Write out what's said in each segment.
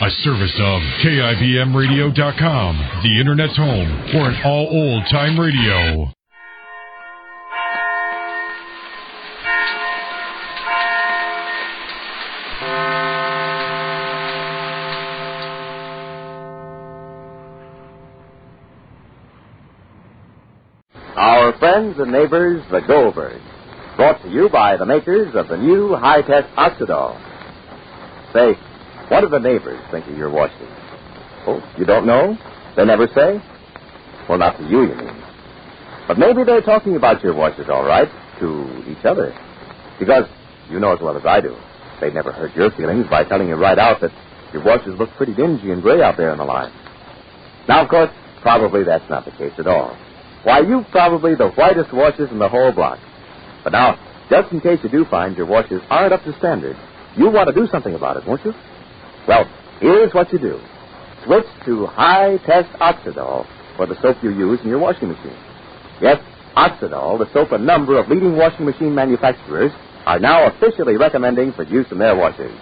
A service of KIBMradio.com, the Internet's home for an all old-time radio. Our friends and neighbors, the Goldbergs, brought to you by the makers of the new high-tech Oxidol. Say, what do the neighbors think of your washes? Oh, you don't know? They never say? Well, not to you mean. But maybe they're talking about your washes, all right, to each other. Because, you know as well as I do, they'd never hurt your feelings by telling you right out that your washes look pretty dingy and gray out there in the line. Now, of course, probably that's not the case at all. Why, you've probably the whitest washes in the whole block. But now, just in case you do find your washes aren't up to standard, you want to do something about it, won't you? Well, here's what you do. Switch to high-test Oxidol for the soap you use in your washing machine. Yes, Oxidol, the soap a number of leading washing machine manufacturers are now officially recommending for use in their washers.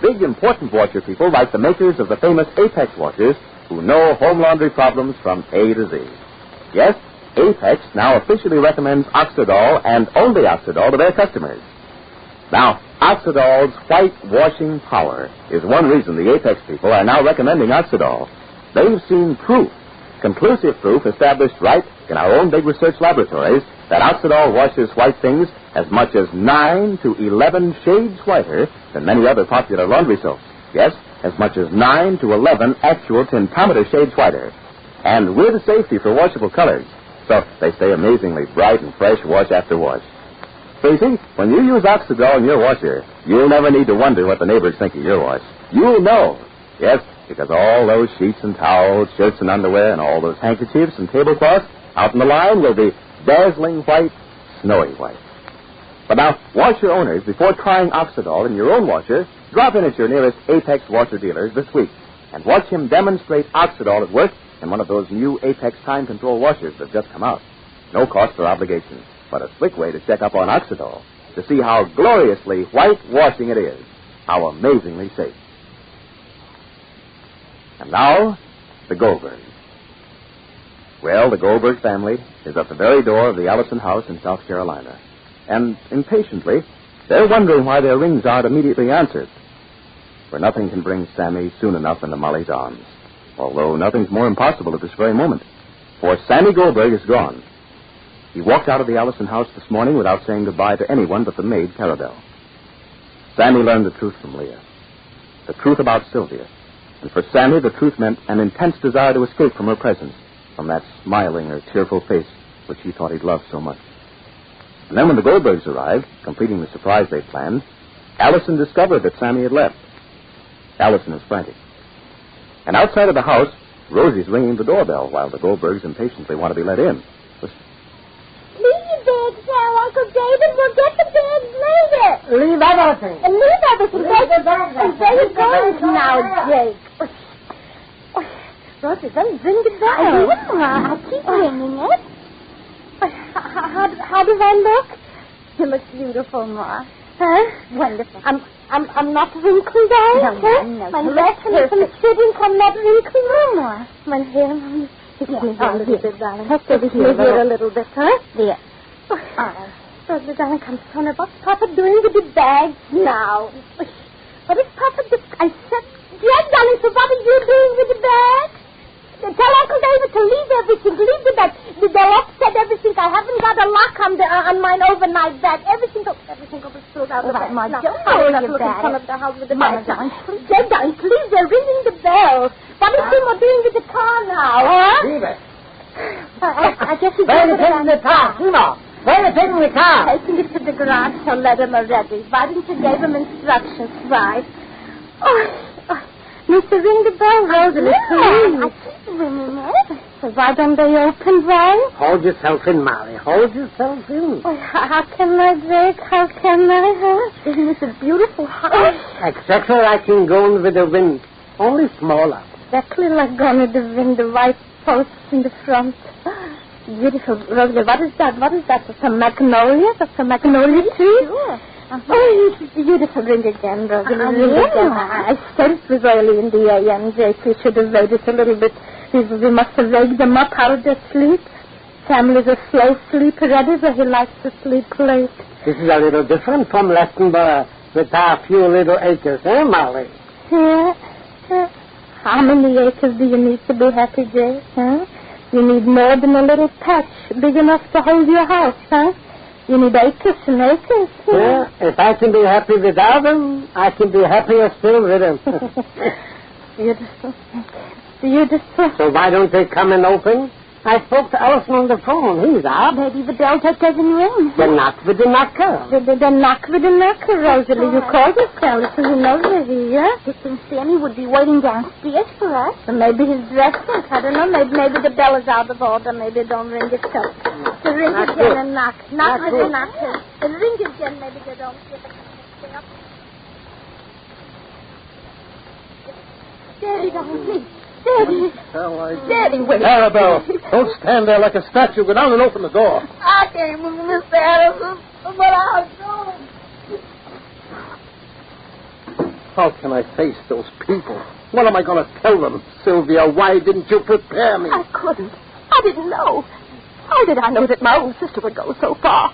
Big, important washer people like the makers of the famous Apex washers who know home laundry problems from A to Z. Yes, Apex now officially recommends Oxidol and only Oxidol to their customers. Now, Oxidol's white washing power is one reason the Apex people are now recommending Oxidol. They've seen proof, conclusive proof established right in our own big research laboratories that Oxidol washes white things as much as 9 to 11 shades whiter than many other popular laundry soaps. Yes, as much as 9 to 11 actual tintometer shades whiter. And with safety for washable colors, so they stay amazingly bright and fresh wash after wash. So you see, when you use Oxidol in your washer, you'll never need to wonder what the neighbors think of your wash. You'll know. Yes, because all those sheets and towels, shirts and underwear, and all those handkerchiefs and tablecloths out in the line will be dazzling white, snowy white. But now, washer owners, before trying Oxidol in your own washer, drop in at your nearest Apex washer dealers this week and watch him demonstrate Oxidol at work in one of those new Apex time control washers that have just come out. No cost or obligation, but a slick way to check up on Oxidol to see how gloriously white washing it is, how amazingly safe. And now, the Goldbergs. Well, the Goldberg family is at the very door of the Allison house in South Carolina, and impatiently, they're wondering why their rings aren't immediately answered. For nothing can bring Sammy soon enough into Molly's arms, although nothing's more impossible at this very moment, for Sammy Goldberg is gone. He walked out of the Allison house this morning without saying goodbye to anyone but the maid, Carabelle. Sammy learned the truth from Leah, the truth about Sylvia, and for Sammy the truth meant an intense desire to escape from her presence, from that smiling or tearful face which he thought he'd loved so much. And then when the Goldbergs arrived, completing the surprise they'd planned, Allison discovered that Sammy had left. Allison was frantic. And outside of the house, Rosie's ringing the doorbell while the Goldbergs impatiently want to be let in. Listen. Leave your bags now, Uncle David. We'll get the bags later. Leave everything. And leave everything. Leave the bags. And where are you going now, Jake? Rosie, don't ring the bell. I will, Ma. I'll keep ringing it. How do I look? You look beautiful, Ma. Huh? Wonderful. I'm not wrinkled, are I? No. My neck and some sitting, I'm not wrinkled. No, Ma. My hair, Mom. Take me here a little bit, darling. Take me here a little bit, huh? There. Rosie, darling, come on. What's Papa doing with the bags now? What is Papa doing? I said, yes, darling, so what are you doing with the bags? Tell Uncle David to leave everything. Leave the bag. They'll upset everything. I haven't got a lock on mine overnight bag. Everything will be spilled out of the bag. Ma, don't worry about it. Come up the house with the bag. Darling, please, they're ringing the bell. What is Timo doing with the car now, huh? Leave it. I guess he's Where are you taking the car? Timo, where are you taking the car? Taking it to the garage to let him already. Why didn't you give him instructions, right? Mr. Ring the bell, Rosalie, please. I keep ringing it. So why don't they open, right? Hold yourself in, Molly. Hold yourself in. Oh, how can I, Jake? How can I, huh? Isn't this a beautiful house? Exactly like in Gone with the Wind, only smaller. Exactly like Gone with the Wind, the white posts in the front. Beautiful, Rosalie. What is that? What is that? That's a magnolia? That's a magnolia tree? Sure. Oh, it's a beautiful ring again, Rosalie. I said it was early in the a.m., Jake. We should have waited a little bit. We must have waked them up out of their sleep. Samuel's a slow sleeper, so he likes to sleep late. This is a little different from Lestonborough with our few little acres, eh, Molly? Yeah. How many acres do you need to be happy, Jake, huh? You need more than a little patch big enough to hold your house, huh? You need acres and acres. Yeah, if I can be happy without them, I can be happier still with them. Beautiful. Beautiful. So why don't they come and open? I spoke to Allison on the phone. He's out. Maybe the bell just doesn't ring. The knock with the knocker. The knock with the knocker, Rosalie. You called us, Allison. You know we're here. You think Sammy would be waiting downstairs for us? Or maybe he's dressing. I don't know. Maybe the bell is out of order. Maybe it don't ring itself. So ring Not again good. and knock. Knock with the knocker. And ring again. Maybe they don't get it. Daddy, don't please. Daddy. Daddy, wait. Arabelle, don't stand there like a statue. Go down and open the door. I can't move, Mr. Addison, but I'll go. How can I face those people? What am I going to tell them? Sylvia, why didn't you prepare me? I couldn't. I didn't know. How did I know that my own sister would go so far?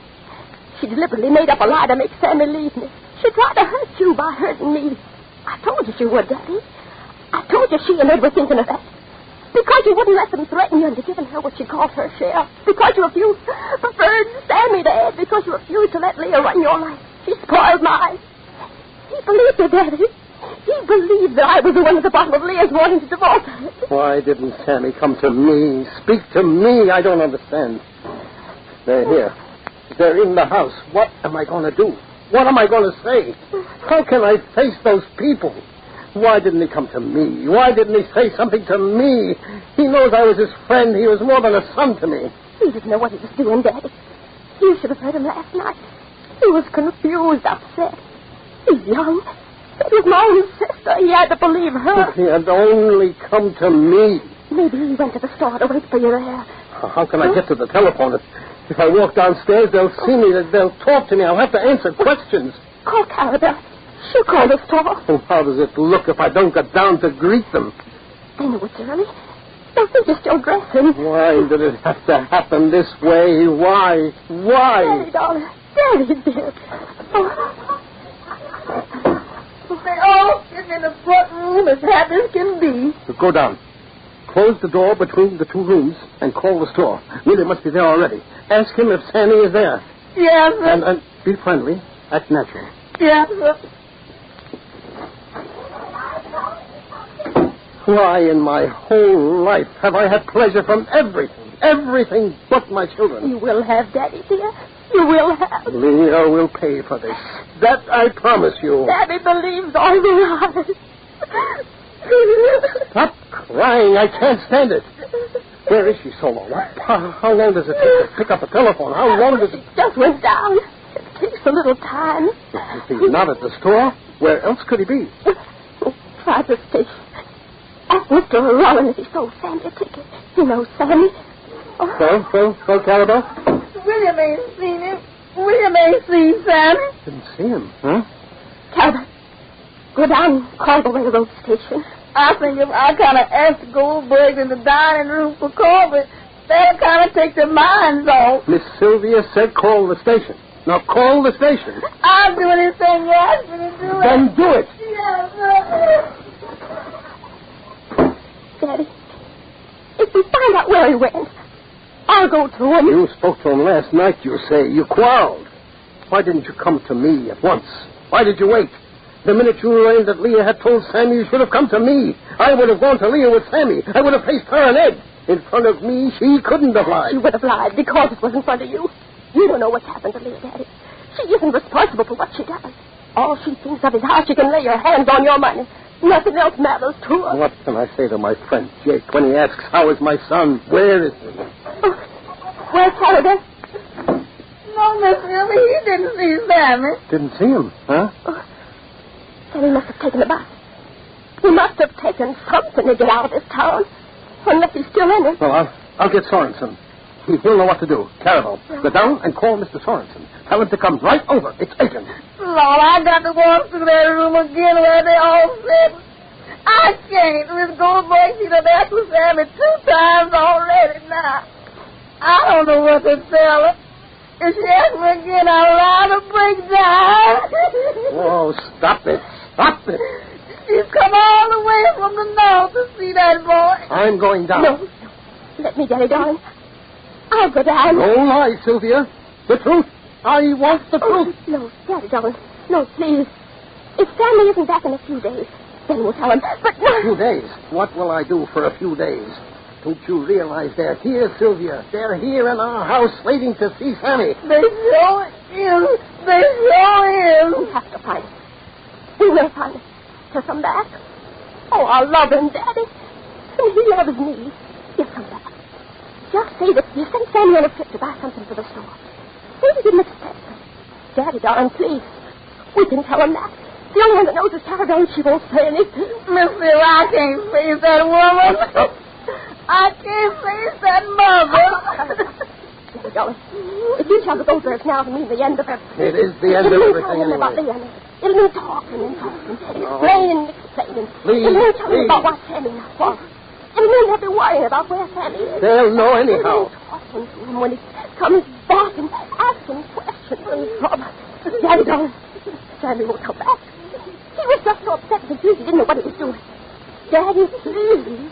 She deliberately made up a lie to make Sammy leave me. She tried to hurt you by hurting me. I told you she would, Daddy. I told you she and Ed were thinking of that. Because you wouldn't let them threaten you into giving her what she called her share. Because you preferred Sammy to Ed. Because you refused to let Leah run your life. She spoiled mine. He believed me, Daddy. He believed that I was the one at the bottom of Leah's wanting to divorce her. Why didn't Sammy come to me? Speak to me. I don't understand. They're here. They're in the house. What am I going to do? What am I going to say? How can I face those people? Why didn't he come to me? Why didn't he say something to me? He knows I was his friend. He was more than a son to me. He didn't know what he was doing, Daddy. You should have heard him last night. He was confused, upset. He's young. It was my own sister. He had to believe her. If he had only come to me. Maybe he went to the store to wait for you there. How can I get to the telephone? If I walk downstairs, they'll see me. They'll talk to me. I'll have to answer questions. Call Carabelle. She'll call the store. Oh, how does it look if I don't get down to greet them? They know it's early. They'll think you're still dressing. Why did it have to happen this way? Why? Daddy, darling. Daddy, dear. They all sit in the front room as happy as can be. Go down. Close the door between the two rooms and call the store. Willie must be there already. Ask him if Sammy is there. Yes, sir. And be friendly. Act natural. Yes, sir. Why in my whole life have I had pleasure from everything but my children? You will have, Daddy, dear. You will have. Leah will pay for this. That I promise you. Daddy believes all the lies. Stop crying. I can't stand it. Where is she, Solo? How long does it take to pick up a telephone? How long does it... Just went down. It takes a little time. If he's not at the store, where else could he be? Try the station. Ask Mr. Rollin if he sold Sammy a ticket. You know Sammy. Well, Carabelle? William ain't seen him. William ain't seen Sammy. Didn't see him, huh? Calvin, go down and call the railroad station. I think if I kind of asked Goldbergs in the dining room for Corbett, that'll kind of take their minds off. Miss Sylvia said call the station. Now call the station. I'll do anything you ask me to do. Then do it. Yes, Daddy, if we find out where he went, I'll go to him. You spoke to him last night, you say. You quarreled. Why didn't you come to me at once? Why did you wait? The minute you learned that Leah had told Sammy, you should have come to me. I would have gone to Leah with Sammy. I would have faced her and Ed. In front of me, she couldn't have lied. She would have lied because it was in front of you. You don't know what's happened to Leah, Daddy. She isn't responsible for what she does. All she thinks of is how she can lay her hands on your money. Nothing else matters to her. What can I say to my friend Jake when he asks, how is my son? Where is he? Where's Halliday? No, Miss Sylvia, he didn't see Sammy. Didn't see him, huh? Sammy must have taken the bus. He must have taken something to get out of this town. Unless he's still in it. Well, I'll get Sorensen. He'll know what to do. Carabel, go down and call Mr. Sorensen. Tell him to come right over. It's urgent. Lord, I got to walk through that room again where they all said, I can't. Miss Goldberg, she done asked for Sammy 2 times already now. I don't know what to tell her. If she asks me again, I'll rather break down. Oh, stop it. Stop it. She's come all the way from the north to see that boy. I'm going down. No. Let me, Daddy, darling. I'll go down. Don't lie, Sylvia. The truth. I want the truth. No, Daddy, darling. No, please. If Sammy isn't back in a few days, then we'll tell him. But no. A few days? What will I do for a few days? Don't you realize they're here, Sylvia? They're here in our house waiting to see Sammy. They saw him. They saw him. We have to find him. We will find him. He'll come back. Oh, I love him, Daddy. And he loves me. He'll come back. Just say that you sent Sammy on a trip to buy something for the store. Say we didn't expect him. Daddy, darling, please. We can tell him that. The only one that knows is Carabel, and she won't say anything. Miss Bill, I can't face that woman. I can't face that mother. Daddy, darling, if you tell the Goldbergs now, it'll mean the end of it. It is the end of everything anyway. anyway. It'll mean talking and talking, explaining and explaining. Please, It'll mean telling please. about what Sammy now was. It'll mean they'll be worrying about where Sammy is. They'll know anyhow. Talking to him when he comes back and asking questions from Daddy, darling, Sammy won't come back. He was just so upset and confused he didn't know what he was doing. Daddy, please.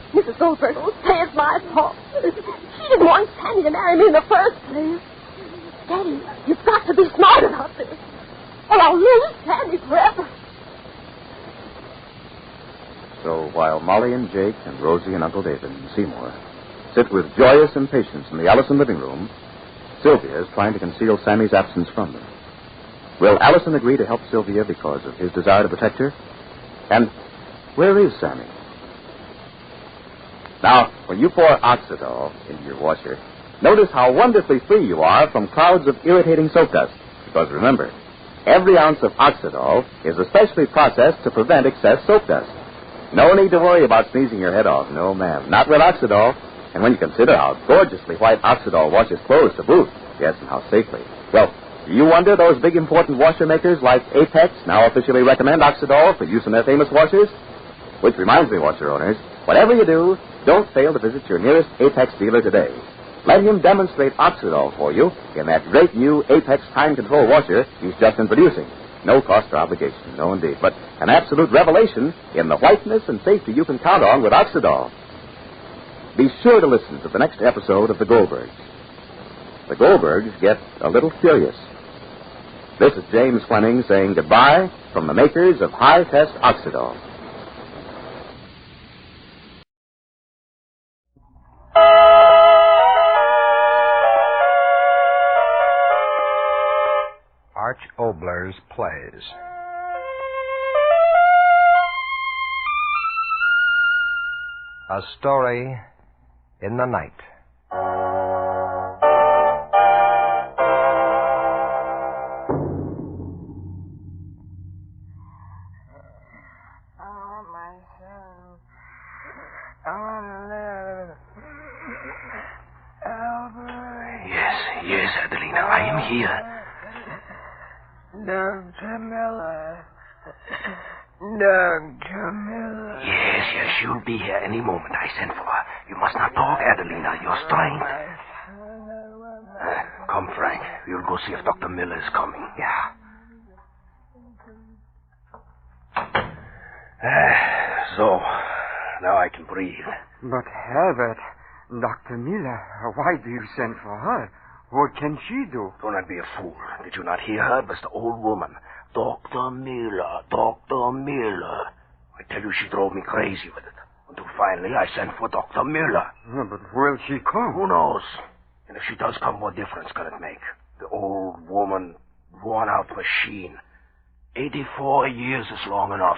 Mrs. Goldberg will say it's my fault. She didn't want Sammy to marry me in the first place. Daddy, you've got to be smart about this, or I'll lose Sammy forever. So while Molly and Jake and Rosie and Uncle David and Seymour sit with joyous impatience in the Allison living room, Sylvia is trying to conceal Sammy's absence from them. Will Allison agree to help Sylvia because of his desire to protect her? And where is Sammy? Now, when you pour Oxidol into your washer, notice how wonderfully free you are from clouds of irritating soap dust. Because remember, every ounce of Oxidol is especially processed to prevent excess soap dust. No need to worry about sneezing your head off. No, ma'am. Not with Oxidol. And when you consider how gorgeously white Oxidol washes clothes to boot, yes, and how safely. Well, do you wonder those big important washer makers like Apex now officially recommend Oxidol for use in their famous washers? Which reminds me, washer owners, whatever you do, don't fail to visit your nearest Apex dealer today. Let him demonstrate Oxidol for you in that great new Apex time control washer he's just introducing. No cost or obligation, no indeed, but an absolute revelation in the whiteness and safety you can count on with Oxidol. Be sure to listen to the next episode of The Goldbergs. The Goldbergs get a little curious. This is James Fleming saying goodbye from the makers of high-test Oxidol. Arch Oboler's plays. A Story in the Night. Oh, my son. I want to live. Albert. Yes, Adelina, I am here. Dr. Miller. Dr. Miller. Yes, she'll be here any moment. I sent for her. You must not talk, Adelina. You're strained. Come, Frank. We'll go see if Dr. Miller is coming. Yeah. So, now I can breathe. But, Herbert, Dr. Miller, why do you send for her? What can she do? Do not be a fool. Did you not hear her? It was the old woman. Dr. Miller, Dr. Miller. I tell you, she drove me crazy with it. Until finally I sent for Dr. Miller. But will she come? Who knows? And if she does come, what difference can it make? The old woman, worn-out machine. 84 years is long enough.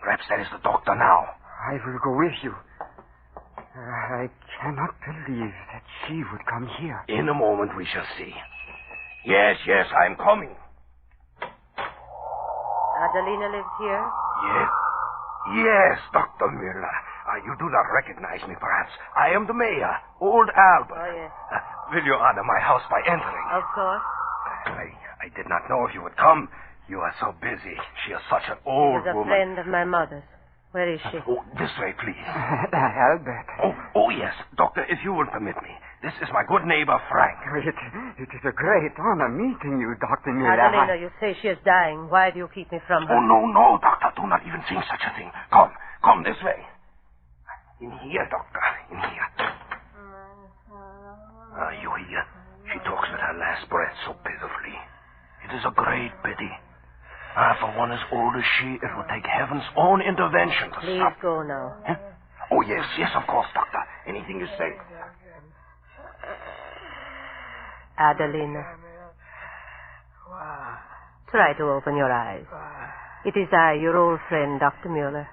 Perhaps that is the doctor now. I will go with you. I cannot believe that she would come here. In a moment we shall see. Yes, I'm coming. Adelina lives here? Yes, Dr. Miller. You do not recognize me, perhaps. I am the mayor, old Albert. Oh, yes. Will you honor my house by entering? Of course. I did not know if you would come. You are so busy. She is such an old She was a woman. friend of my mother's. Where is she? Oh, this way, please. Albert. Oh, yes. Doctor, if you will permit me. This is my good neighbor, Frank. It is a great honor meeting you, Dr. Miller. Adelina, you say she is dying. Why do you keep me from her? Oh, no, Doctor. Do not even think such a thing. Come this way. In here, Doctor. In here. You hear? She talks with her last breath so pitifully. It is a great pity. For one as old as she, it would take heaven's own intervention to Please stop. go now. Huh? Oh, yes, of course, Doctor. Anything you say. Adelina. Try to open your eyes. It is I, your old friend, Dr. Mueller.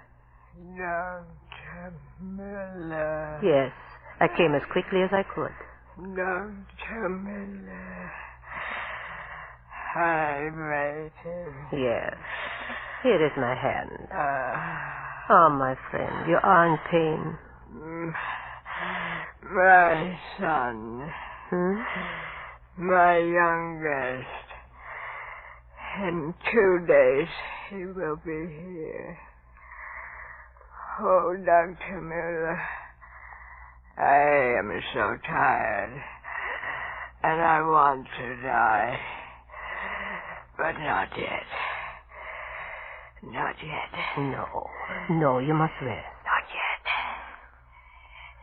Dr. Mueller. Yes, I came as quickly as I could. Dr. Mueller. I'm waiting. Yes. Here is my hand. Oh, my friend, you are in pain. My son. My youngest. In 2 days, he will be here. Oh, Dr. Mueller, I am so tired, and I want to die. But not yet. Not yet. No, you must rest. Not yet.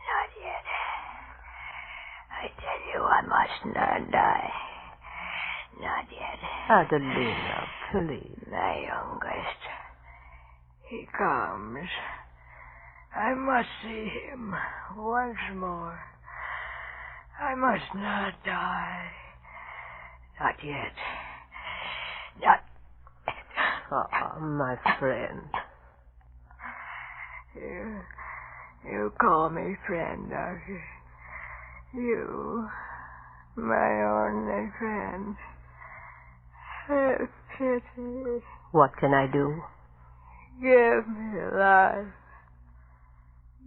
Not yet. I tell you, I must not die. Not yet. Adelina, please. My youngest. He comes. I must see him once more. I must not die. Not yet. Not. My friend. You call me friend, Doctor. You, my only friend. Have pity. What can I do? Give me life.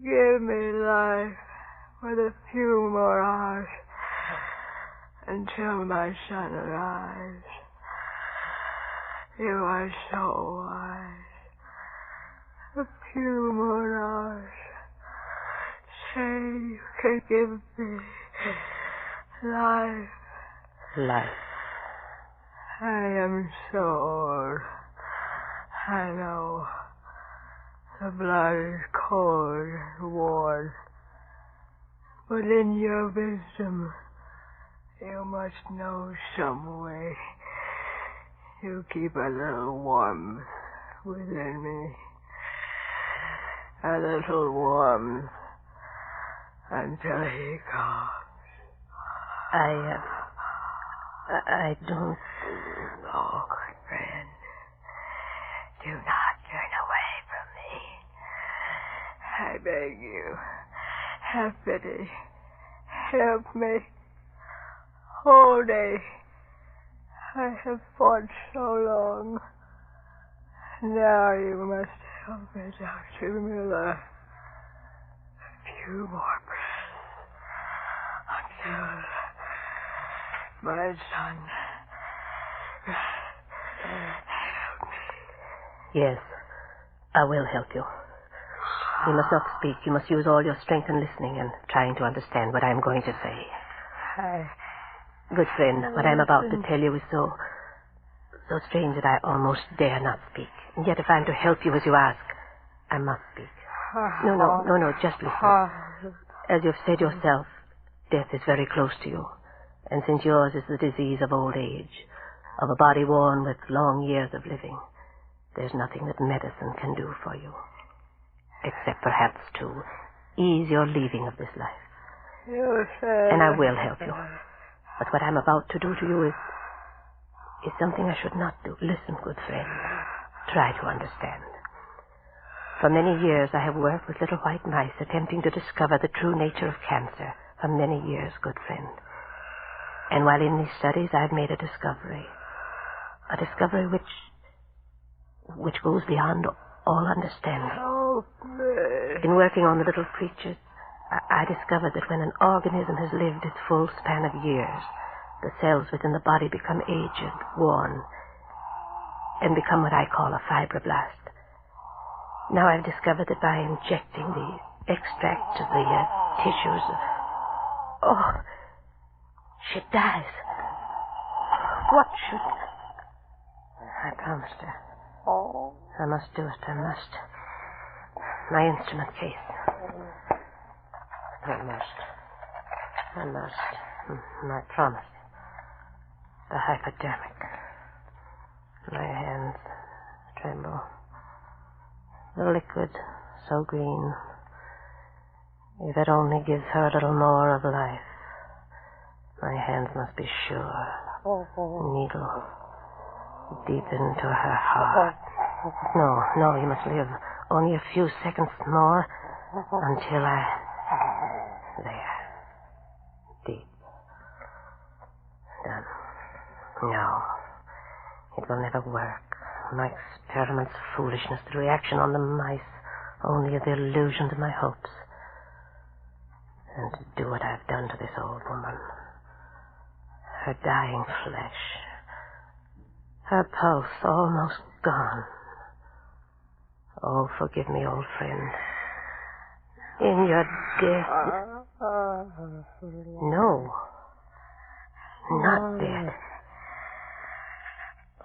Give me life with a few more hours until my son arrives. You are so wise. A few more hours. Say you can give me life. Life. I am so old. I know. The blood is cold and worn. But in your wisdom, you must know some way. You keep a little warmth within me. A little warmth until he comes. I don't... Oh, good friend. Do not turn away from me. I beg you. Have pity. Help me. All day. I have fought so long. Now you must help me, Dr. Mueller. A few more breaths until my son. Help me. Yes, I will help you. You must not speak. You must use all your strength in listening and trying to understand what I am going to say. Good friend, what I am about to tell you is so strange that I almost dare not speak. And yet if I am to help you as you ask, I must speak. No, just listen. As you've said yourself, death is very close to you. And since yours is the disease of old age, of a body worn with long years of living, there's nothing that medicine can do for you. Except perhaps to ease your leaving of this life. And I will help you. But what I'm about to do to you is something I should not do. Listen, good friend. Try to understand. For many years I have worked with little white mice attempting to discover the true nature of cancer. For many years, good friend. And while in these studies I've made a discovery. A discovery which goes beyond all understanding. Help me. In working on the little creatures, I discovered that when an organism has lived its full span of years, the cells within the body become aged, worn, and become what I call a fibroblast. Now I've discovered that by injecting the extract to the tissues... Oh, she dies. What should... I promised her. I must do it, I must. My instrument case. I must. I promise. The hypodermic. My hands tremble. The liquid, so green. If it only gives her a little more of life. My hands must be sure. Needle. Deep into her heart. No, you must live. Only a few seconds more until I... There. Deep. Done. No. It will never work. My experiment's foolishness, the reaction on the mice, only the illusion to my hopes. And to do what I've done to this old woman. Her dying flesh. Her pulse almost gone. Oh, forgive me, old friend. In your death... No. Not dead.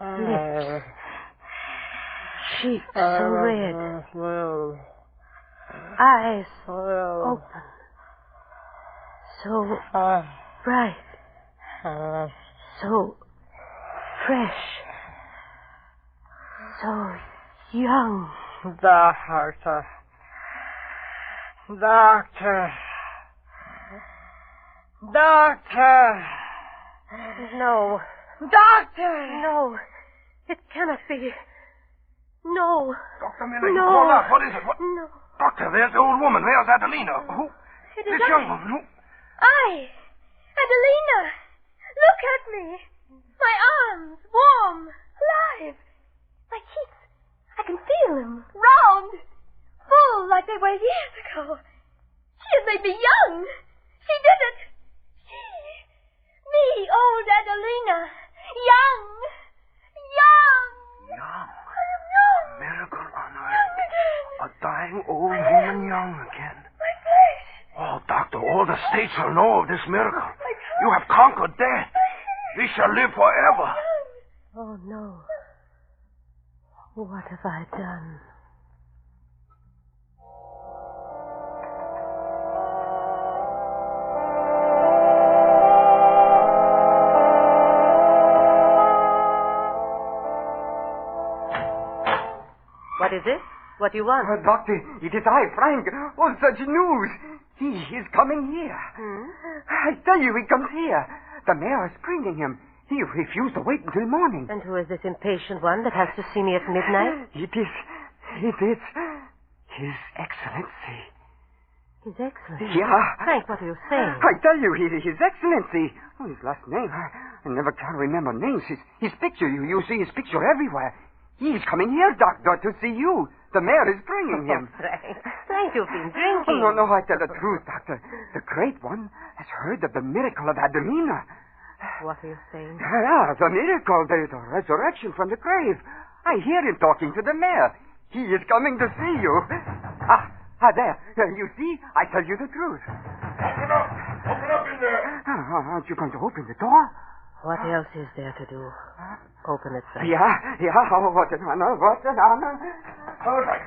Lips. Cheeks so red. Eyes open. So bright. So fresh. So young. Doctor. No. Doctor! No. It cannot be. No. Dr. Miller, you No. called out. What is it? What? No. Doctor, there's the old woman. There's Adelina. Who? It This is young woman. Who? Adelina! Look at me! My arms, warm, alive. My cheeks, I can feel them. Round, full, like they were years ago. She has made me young. She did it. Me, old Adelina. Young. Young. I am young. Miracle on earth. Young again. A dying old woman young again. My flesh. Oh, doctor, all the states shall know of this miracle. You have conquered death. We shall live forever. Oh, no. What have I done? What is it? What do you want? Doctor, it is I, Frank. Oh, such news. He is coming here. I tell you, he comes here. The mayor is bringing him. He refused to wait until morning. And who is this impatient one that has to see me at midnight? It is His Excellency. His Excellency? Yeah. Frank, what are you saying? I tell you, His Excellency. Oh, his last name. I never can remember names. His picture, you see his picture everywhere. He's coming here, Doctor, to see you. The mayor is bringing him. Frank, you've been drinking. Oh, no, I tell the truth, Doctor. The great one has heard of the miracle of Adelina. What are you saying? Yeah, the miracle, the resurrection from the grave. I hear him talking to the mayor. He is coming to see you. There. You see, I tell you the truth. Open up. Open up in there. Aren't you going to open the door? What else is there to do? Open it, Frank. Yeah. Oh, what an honor. All right.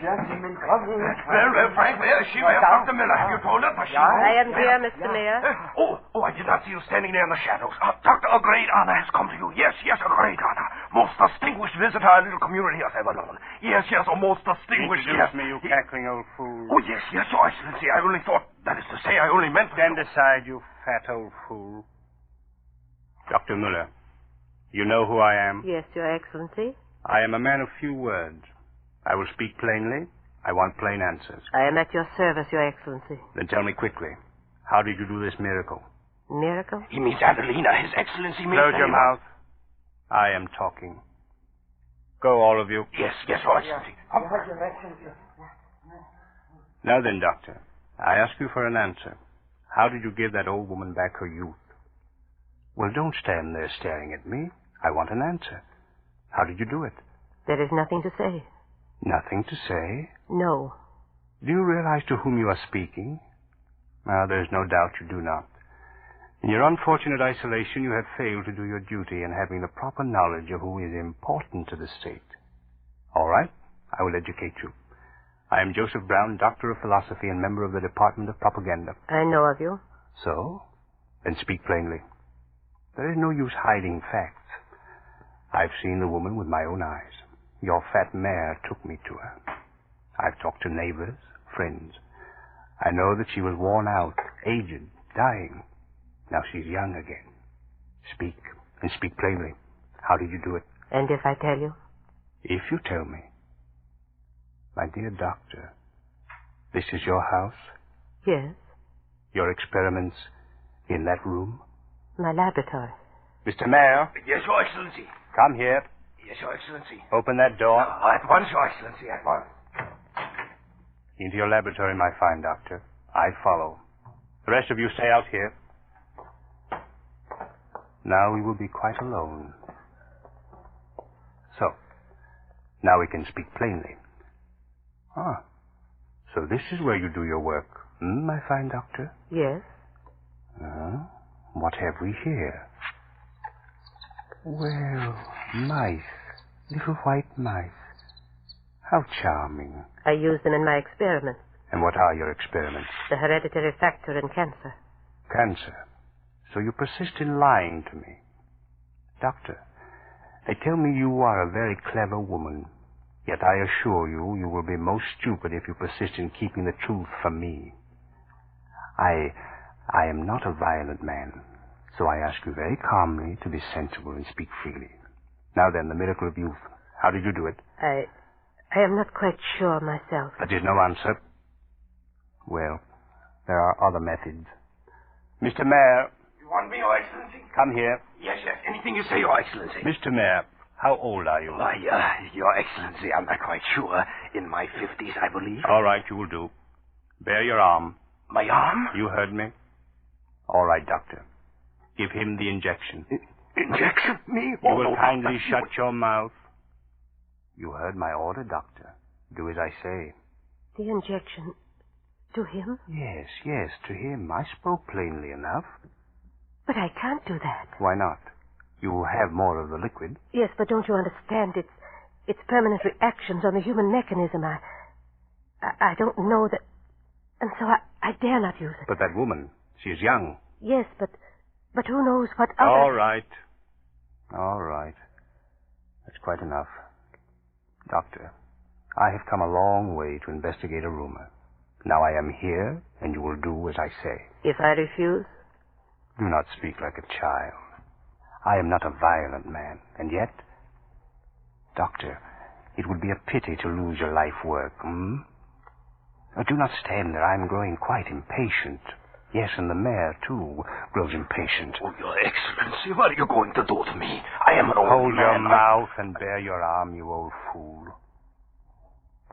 Gentlemen, come in. Well, Frank, where is she? Where's Dr. Miller? Have you told her? I am here, Mr. Mayor. I did not see you standing there in the shadows. Doctor, a great honor has come to you. Yes, a great honor. Most distinguished visitor our little community has ever known. Yes, a most distinguished... Introduce me, you cackling old fool. Oh, yes, Your Excellency. I only thought, that is to say, I only meant... Stand aside, you fat old fool. Dr. Muller, you know who I am? Yes, Your Excellency. I am a man of few words. I will speak plainly. I want plain answers. I am at your service, Your Excellency. Then tell me quickly, how did you do this miracle? Miracle? He means Adelina. His Excellency means... Close your mouth. I am talking. Go, all of you. Yes, Your Excellency. Now then, Doctor, I ask you for an answer. How did you give that old woman back her youth? Well, don't stand there staring at me. I want an answer. How did you do it? There is nothing to say. Nothing to say? No. Do you realize to whom you are speaking? Well, there's no doubt you do not. In your unfortunate isolation, you have failed to do your duty in having the proper knowledge of who is important to the state. All right, I will educate you. I am Joseph Brown, Doctor of Philosophy and member of the Department of Propaganda. I know of you. So? Then speak plainly. There is no use hiding facts. I've seen the woman with my own eyes. Your fat mare took me to her. I've talked to neighbors, friends. I know that she was worn out, aged, dying. Now she's young again. Speak, and speak plainly. How did you do it? And if I tell you? If you tell me. My dear doctor, this is your house? Yes. Your experiments in that room? My laboratory. Mr. Mayor? Yes, Your Excellency. Come here. Yes, Your Excellency. Open that door. At once, Your Excellency, at once. Into your laboratory, my fine doctor. I follow. The rest of you stay out here. Now we will be quite alone. So, now we can speak plainly. Ah, so this is where you do your work, my fine doctor? Yes. What have we here? Well, mice. Little white mice. How charming. I use them in my experiments. And what are your experiments? The hereditary factor in cancer. Cancer. So you persist in lying to me. Doctor, they tell me you are a very clever woman. Yet I assure you, you will be most stupid if you persist in keeping the truth from me. I am not a violent man, so I ask you very calmly to be sensible and speak freely. Now then, the miracle of youth. How did you do it? I am not quite sure myself. That is no answer. Well, there are other methods. Mr. Mayor. You want me, Your Excellency? Come here. Yes, yes. Anything you say, Your Excellency. Mr. Mayor, how old are you? Why, Your Excellency, I'm not quite sure. In my 50s, I believe. All right, you will do. Bare your arm. My arm? You heard me. All right, doctor. Give him the injection. Injection? Me? You will kindly shut your mouth. You heard my order, doctor. Do as I say. The injection to him? Yes, yes, to him. I spoke plainly enough. But I can't do that. Why not? You will have more of the liquid. Yes, but don't you understand? It's permanent reactions on the human mechanism. I don't know that, and so I dare not use it. But that woman, she is young. Yes, but who knows what other... All right. That's quite enough. Doctor, I have come a long way to investigate a rumor. Now I am here, and you will do as I say. If I refuse? Do not speak like a child. I am not a violent man, and yet... Doctor, it would be a pity to lose your life work, Do not stand there. I am growing quite impatient. Yes, and the mayor, too, grows impatient. Oh, Your Excellency, what are you going to do to me? I am an old Hold man. your mouth and bare your arm, you old fool.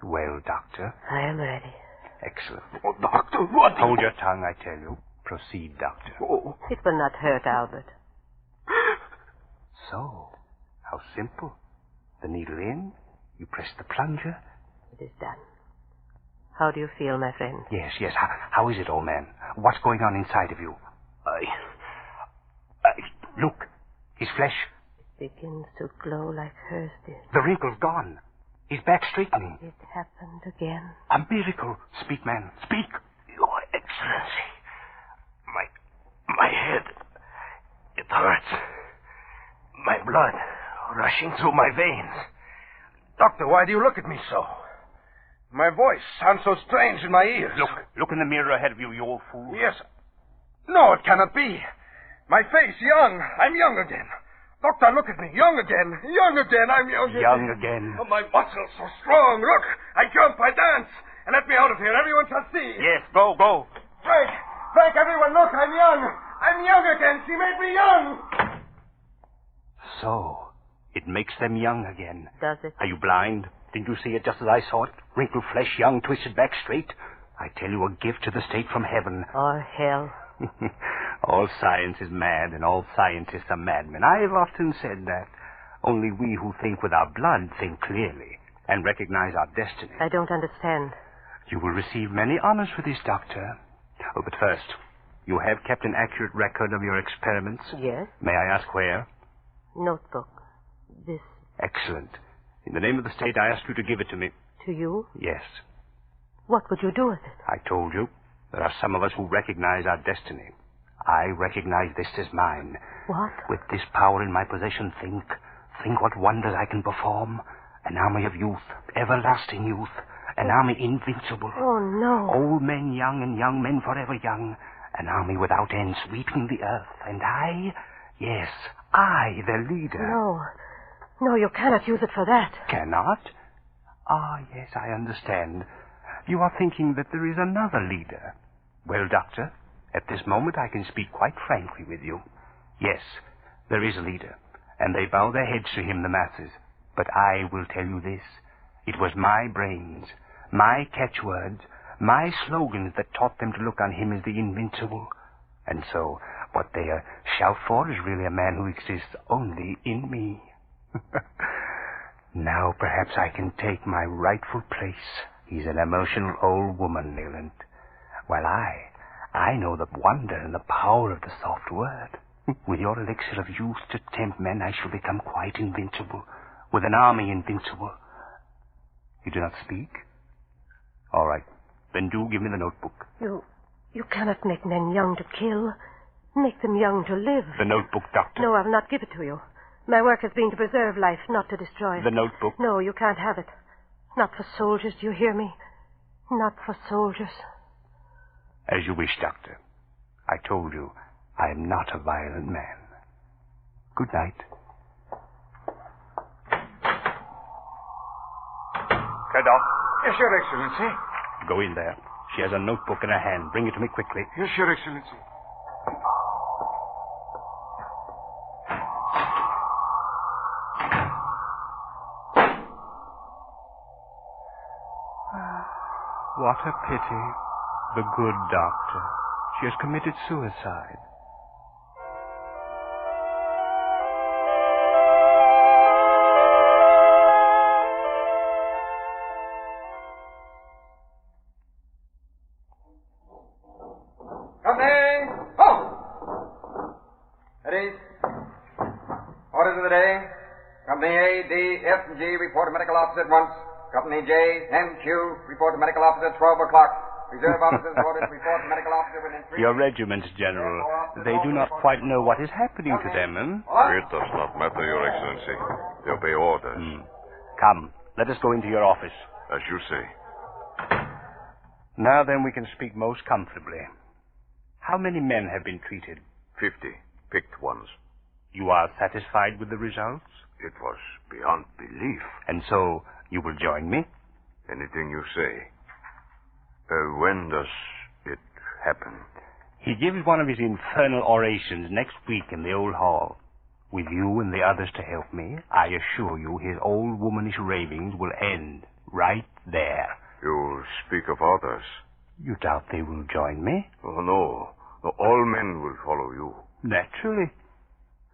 Well, doctor? I am ready. Excellent. Oh, doctor, what... Hold your tongue, I tell you. Proceed, doctor. Oh. It will not hurt, Albert. So, how simple. The needle in, you press the plunger. It is done. How do you feel, my friend? Yes. How is it, old man? What's going on inside of you? Look, his flesh. It begins to glow like hers did. The wrinkle's gone. His back straightening. It happened again. A miracle. Speak, man. Speak. Your Excellency, my head, it hurts. My blood rushing through my veins. Doctor, why do you look at me so? My voice sounds so strange in my ears. Look in the mirror ahead of you, you old fool. Yes. No, it cannot be. My face, young. I'm young again. Doctor, look at me. Young again. I'm young again. Young again. Oh, my muscles so strong. Look, I jump, I dance. And let me out of here. Everyone shall see. Yes, go. Frank, everyone, look, I'm young. I'm young again. She made me young. So, it makes them young again. Does it? Are you blind? Didn't you see it just as I saw it? Wrinkled flesh, young, twisted back straight. I tell you, a gift to the state from heaven. Or hell. All science is mad, and all scientists are madmen. I have often said that. Only we who think with our blood think clearly and recognize our destiny. I don't understand. You will receive many honors for this, Doctor. Oh, but first, you have kept an accurate record of your experiments? Yes. May I ask where? Notebook. This. Excellent. In the name of the state, I ask you to give it to me. To you? Yes. What would you do with it? I told you. There are some of us who recognize our destiny. I recognize this as mine. What? With this power in my possession, think what wonders I can perform. An army of youth, everlasting youth. An army invincible. Oh, no. Old men young and young men forever young. An army without end sweeping the earth. And I, yes, I, their leader. No. No, you cannot use it for that. Cannot? Ah, yes, I understand. You are thinking that there is another leader. Well, Doctor, at this moment I can speak quite frankly with you. Yes, there is a leader, and they bow their heads to him, the masses. But I will tell you this. It was my brains, my catchwords, my slogans that taught them to look on him as the invincible. And so, what they shout for is really a man who exists only in me. Now perhaps I can take my rightful place. He's an emotional old woman, Leland. While I know the wonder and the power of the soft word. With your elixir of youth to tempt men, I shall become quite invincible. With an army invincible. You do not speak? All right. Then do give me the notebook. You cannot make men young to kill. Make them young to live. The notebook, Doctor. No, I will not give it to you. My work has been to preserve life, not to destroy it. The notebook? No, you can't have it. Not for soldiers, do you hear me? Not for soldiers. As you wish, Doctor. I told you, I am not a violent man. Good night. Cadot. Yes, Your Excellency. Go in there. She has a notebook in her hand. Bring it to me quickly. Yes, Your Excellency. What a pity. The good doctor. She has committed suicide. Company! Ho! Ready? Orders of the day. Company A, D, F, and G report to medical officer at once. Company J, M, Q report to medical officer at 12 o'clock. Reserve officers ordered to report to medical officer within 3 Your regiment, General. They do not quite know what is happening to them, It does not matter, Your Excellency. They obey orders. Come, let us go into your office. As you say. Now then, we can speak most comfortably. How many men have been treated? 50. Picked ones. You are satisfied with the results? It was beyond belief. And so, you will join me? Anything you say. When does it happen? He gives one of his infernal orations next week in the old hall. With you and the others to help me, I assure you his old womanish ravings will end right there. You speak of others. You doubt they will join me? Oh, no. All men will follow you. Naturally.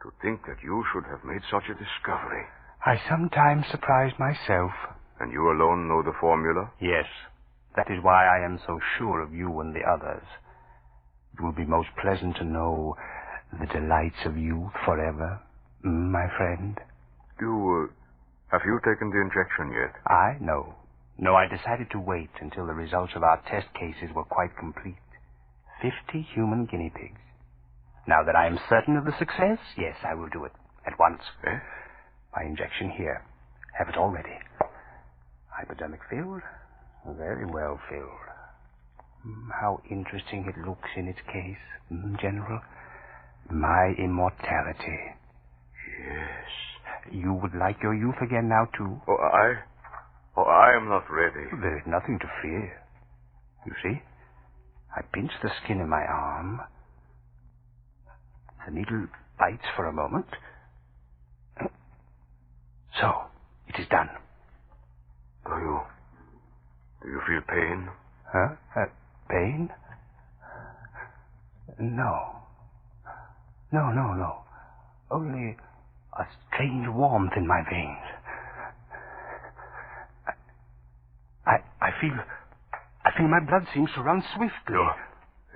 To think that you should have made such a discovery. I sometimes surprise myself. And you alone know the formula? Yes. That is why I am so sure of you and the others. It will be most pleasant to know the delights of youth forever, my friend. Have you taken the injection yet? No, I decided to wait until the results of our test cases were quite complete. 50 human guinea pigs. Now that I am certain of the success, yes, I will do it. At once. Eh? My injection here. Have it all ready. Hypodermic filled? Very well filled. How interesting it looks in its case, General. My immortality. Yes. You would like your youth again now, too? I am not ready. There is nothing to fear. You see? I pinch the skin in my arm. The needle bites for a moment. So, it is done. Do you feel pain? Huh? Pain? No. No. Only a strange warmth in my veins. I feel my blood seems to run swiftly.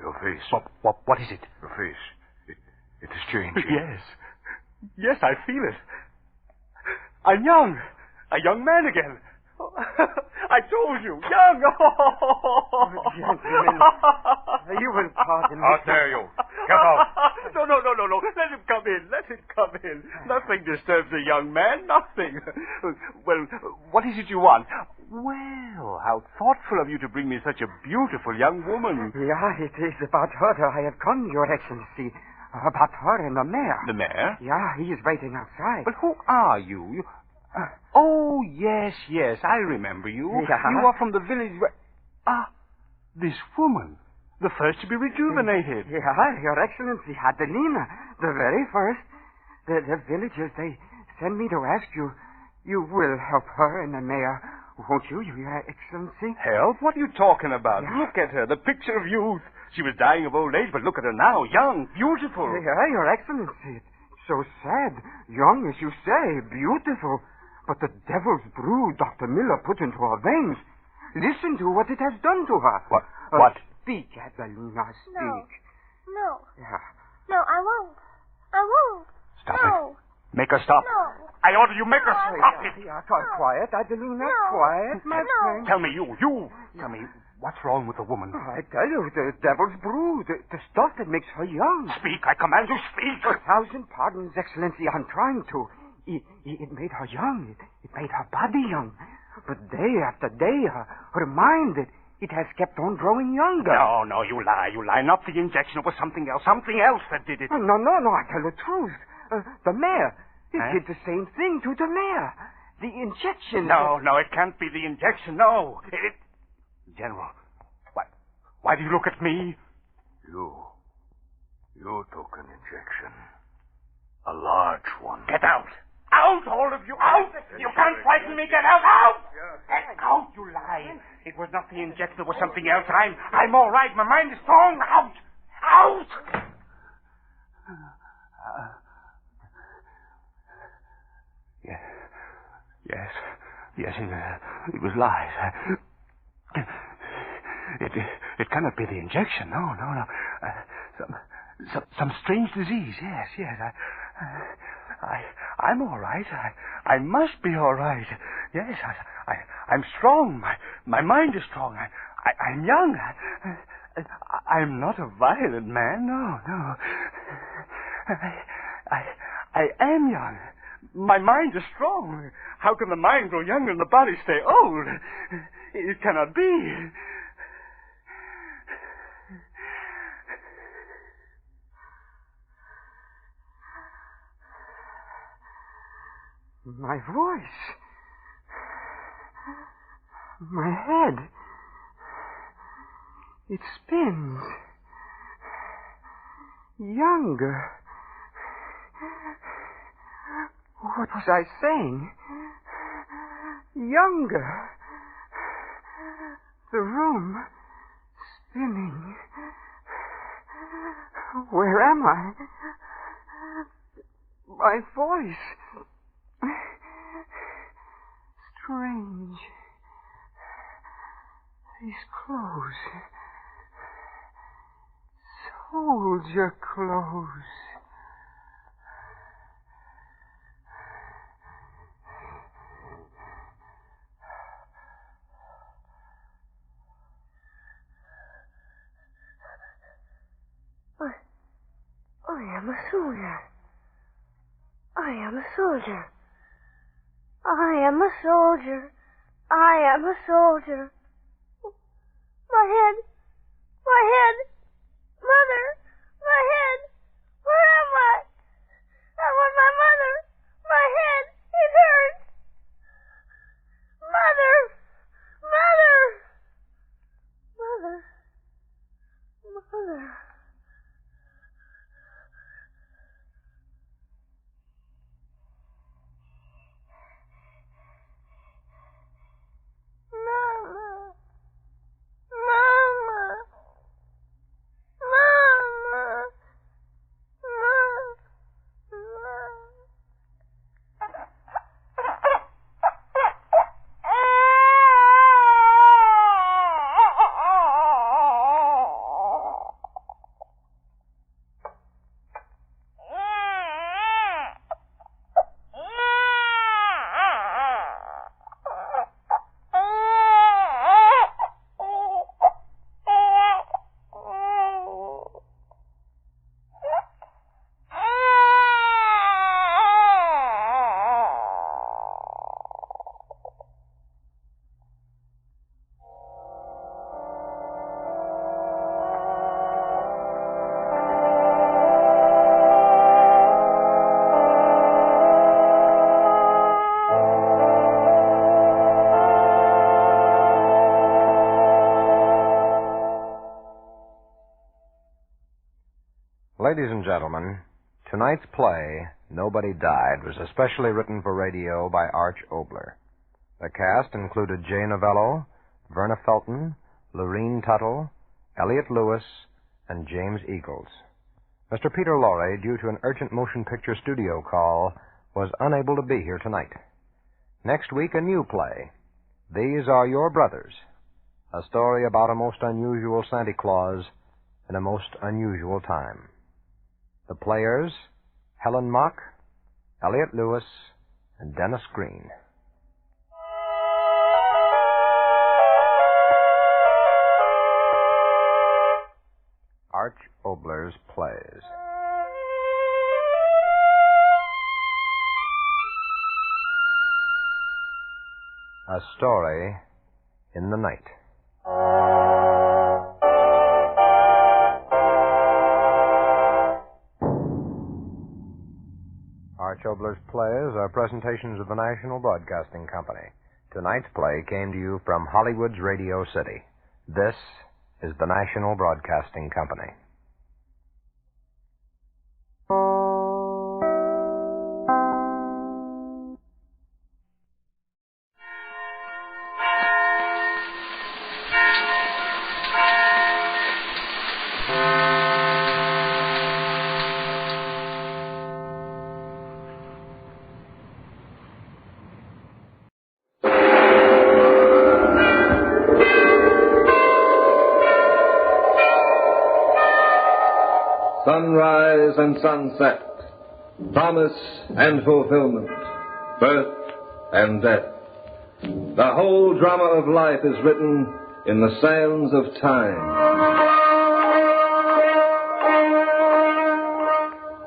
Your face. What is it? Your face. It is changing. Yes, I feel it. I'm young. A young man again. I told you, young. Gentlemen, you will pardon me. How dare you? Get out. No. Let him come in. Nothing disturbs a young man. Nothing. Well, what is it you want? Well, how thoughtful of you to bring me such a beautiful young woman. Yeah, it is about her I have come, Your Excellency. About her and the mayor. The mayor? Yeah, he is waiting outside. But who are you? Oh, yes, I remember you. Yeah. You are from the village where... this woman. The first to be rejuvenated. Yeah, Your Excellency, Adelina. The very first. The villagers, they send me to ask you. You will help her and the mayor, won't you, Your Excellency? Help? What are you talking about? Yeah. Look at her, the picture of youth. She was dying of old age, but look at her now, young, beautiful. Yeah, Your Excellency. It's so sad. Young, as you say, beautiful. But the devil's brew Dr. Miller put into her veins. Listen to what it has done to her. What? Speak, Adelina, speak. No. Yeah. No, I won't. Stop No. it. Make her stop. No. I order you, make her stop it. Yeah, quiet, Adelina, quiet, my friend. Tell me, you. Tell me, what's wrong with the woman? I tell you, the devil's brew, the stuff that makes her young. Speak, I command you, speak. 1,000 pardons, Excellency, I'm trying to. It made her young. It made her body young. But day after day, her mind, it has kept on growing younger. No, you lie. Not the injection. It was something else that did it. No, I tell the truth. The mayor. It did the same thing to the mayor. The injection. No, it can't be the injection. No. General, why do you look at me? You took an injection. A large one. Get out! Out, all of you! Out! You can't frighten me! Get out! Out! Get out, you lie! It was not the injection. It was something else. I'm all right. My mind is strong. Out! Out! Yes, it was lies. It cannot be the injection. No. Some strange disease. Yes. I'm all right. I must be all right. Yes, I'm strong. My mind is strong. I'm young. I'm not a violent man. No. I am young. My mind is strong. How can the mind grow young and the body stay old? It cannot be. My voice. My head. It spins. Younger. What was I saying? Younger. The room spinning. Where am I? My voice. Strange. These clothes. Soldier clothes. I am a soldier. I am a soldier. I am a soldier. I am a soldier. My head. My head. Mother. My head. Where am I? I want my mother. My head. It hurts. Mother. Mother. Mother. Mother. Mama. Ladies and gentlemen, tonight's play, Nobody Died, was especially written for radio by Arch Oboler. The cast included Jay Novello, Verna Felton, Lorene Tuttle, Elliot Lewis, and James Eagles. Mr. Peter Lorre, due to an urgent motion picture studio call, was unable to be here tonight. Next week, a new play, These Are Your Brothers, a story about a most unusual Santa Claus in a most unusual time. The players, Helen Mock, Elliot Lewis, and Dennis Green. Arch Oboler's Plays. A Story in the Night. Arch Oboler's Plays are presentations of the National Broadcasting Company. Tonight's play came to you from Hollywood's Radio City. This is the National Broadcasting Company. Sunrise and sunset, promise and fulfillment, birth and death. The whole drama of life is written in the sands of time.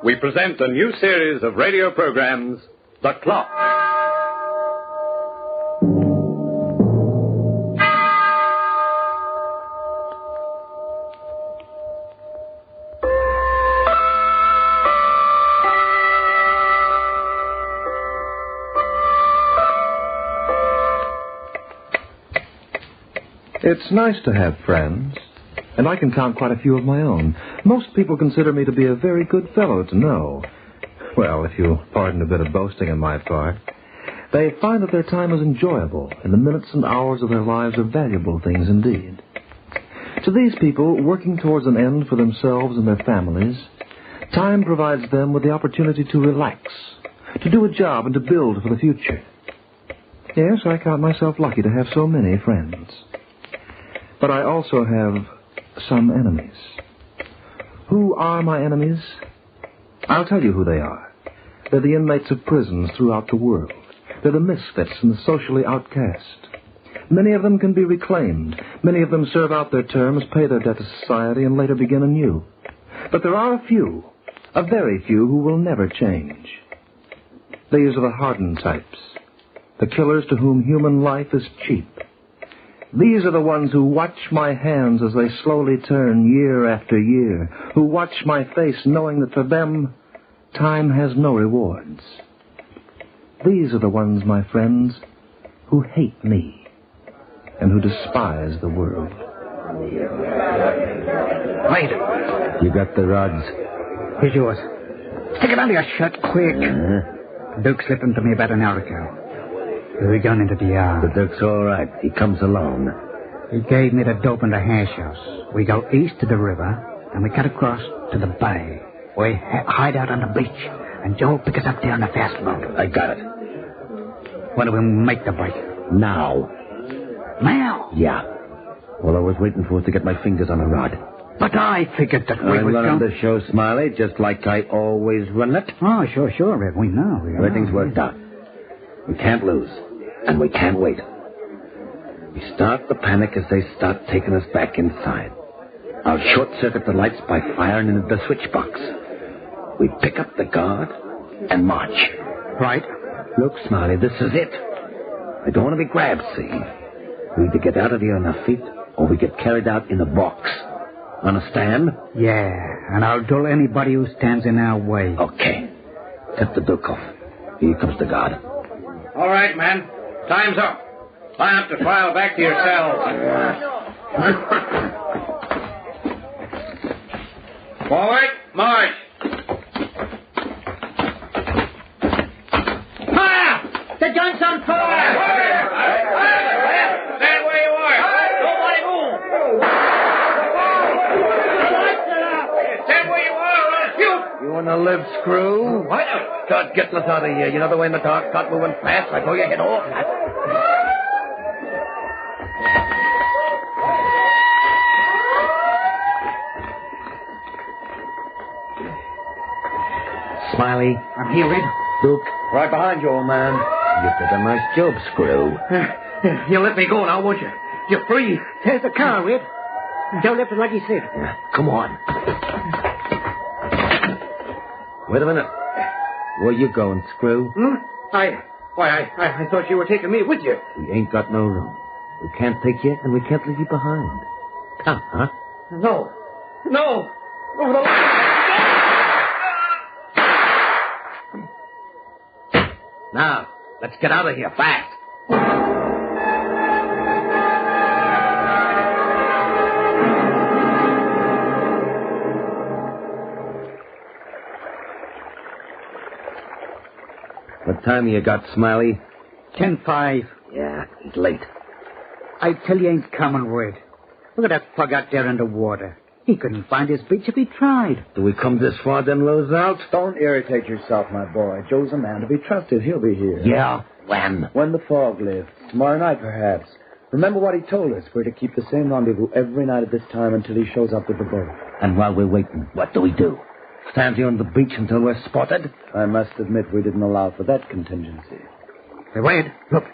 We present a new series of radio programs, The Clock. It's nice to have friends, and I can count quite a few of my own. Most people consider me to be a very good fellow to know. Well, if you'll pardon a bit of boasting on my part, they find that their time is enjoyable, and the minutes and hours of their lives are valuable things indeed. To these people, working towards an end for themselves and their families, time provides them with the opportunity to relax, to do a job, and to build for the future. Yes, I count myself lucky to have so many friends. But I also have some enemies. Who are my enemies? I'll tell you who they are. They're the inmates of prisons throughout the world. They're the misfits and the socially outcast. Many of them can be reclaimed. Many of them serve out their terms, pay their debt to society, and later begin anew. But there are a few, a very few, who will never change. These are the hardened types, the killers to whom human life is cheap. These are the ones who watch my hands as they slowly turn year after year, who watch my face knowing that for them, time has no rewards. These are the ones, my friends, who hate me and who despise the world. Wait. You got the rods? Here's yours. Stick it under your shirt, quick. Duke slipped them to me about an hour ago. We're going into the yard. The Duke's all right. He comes alone. He gave me the dope in the hash house. We go east to the river, and we cut across to the bay. We hide out on the beach, and Joe will pick us up there on the fast boat. I got it. When do we make the break? Now. Now? Yeah. All I was waiting for was to get my fingers on a rod. But I figured that we I'm would running go... the show, Smiley, just like I always run it. Oh, sure, Red. We know. Everything's worked out. We can't lose, and we can't wait. We start the panic as they start taking us back inside. I'll short-circuit the lights by firing into the switch box. We pick up the guard and march. Right. Look, Smiley, this is it. I don't want to be grabbed, see? We either get out of here on our feet, or we get carried out in a box. Understand? Yeah, and I'll duel anybody who stands in our way. Okay. Cut the Duke off. Here comes the guard. All right, men. Time's up. Line up to file back to your cells. Forward, march. Fire! The gun's on fire! Stand where you are. Nobody move. Stand where you are or I'll shoot. You want to live, Screw? What? Start getting us out of here. You know the way in the dark, start moving fast before you hit off. Smiley. I'm here, Red. Duke. Right behind you, old man. You did a nice job, Screw. You let me go now, won't you? You're free. There's the car, Red. Don't lift it like he said. Come on. Wait a minute. Where you going, Screw? I thought you were taking me with you. We ain't got no room. We can't take you, and we can't leave you behind. Come, huh? No. Over the line. Now, let's get out of here fast. What time you got, Smiley? 10:05. Yeah, he's late. I tell you, ain't coming, Red. Look at that fog out there in the water. He couldn't find his beach if he tried. Do we come this far, then lose out? Don't irritate yourself, my boy. Joe's a man to be trusted. He'll be here. Yeah, when? When the fog lifts. Tomorrow night, perhaps. Remember what he told us. We're to keep the same rendezvous every night at this time until he shows up with the boat. And while we're waiting, what do we do? Stand here on the beach until we're spotted? I must admit we didn't allow for that contingency. Hey, Red, look.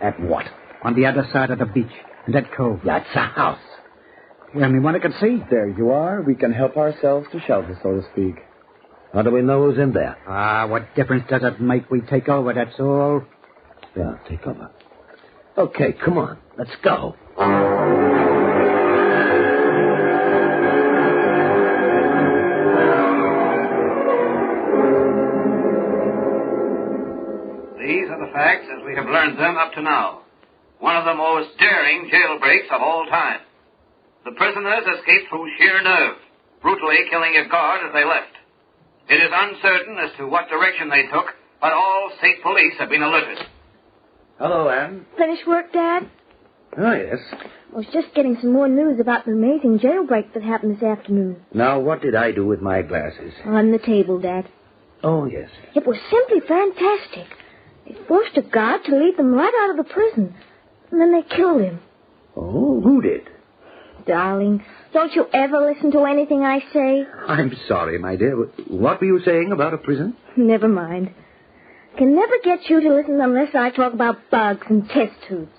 At what? On the other side of the beach, in that cove. That's a house. You only one I can see? There you are. We can help ourselves to shelter, so to speak. How do we know who's in there? What difference does it make? We take over, that's all. Yeah, take over. Okay, come on. Let's go. These are the facts as we have learned them up to now. One of the most daring jailbreaks of all time. The prisoners escaped through sheer nerve, brutally killing a guard as they left. It is uncertain as to what direction they took, but all state police have been alerted. Hello, Anne. Finished work, Dad? Oh, yes. I was just getting some more news about the amazing jailbreak that happened this afternoon. Now, what did I do with my glasses? On the table, Dad. Oh, yes. It was simply fantastic. They forced a guard to lead them right out of the prison. And then they killed him. Oh, who did? Darling, don't you ever listen to anything I say? I'm sorry, my dear. What were you saying about a prison? Never mind. Can never get you to listen unless I talk about bugs and test tubes.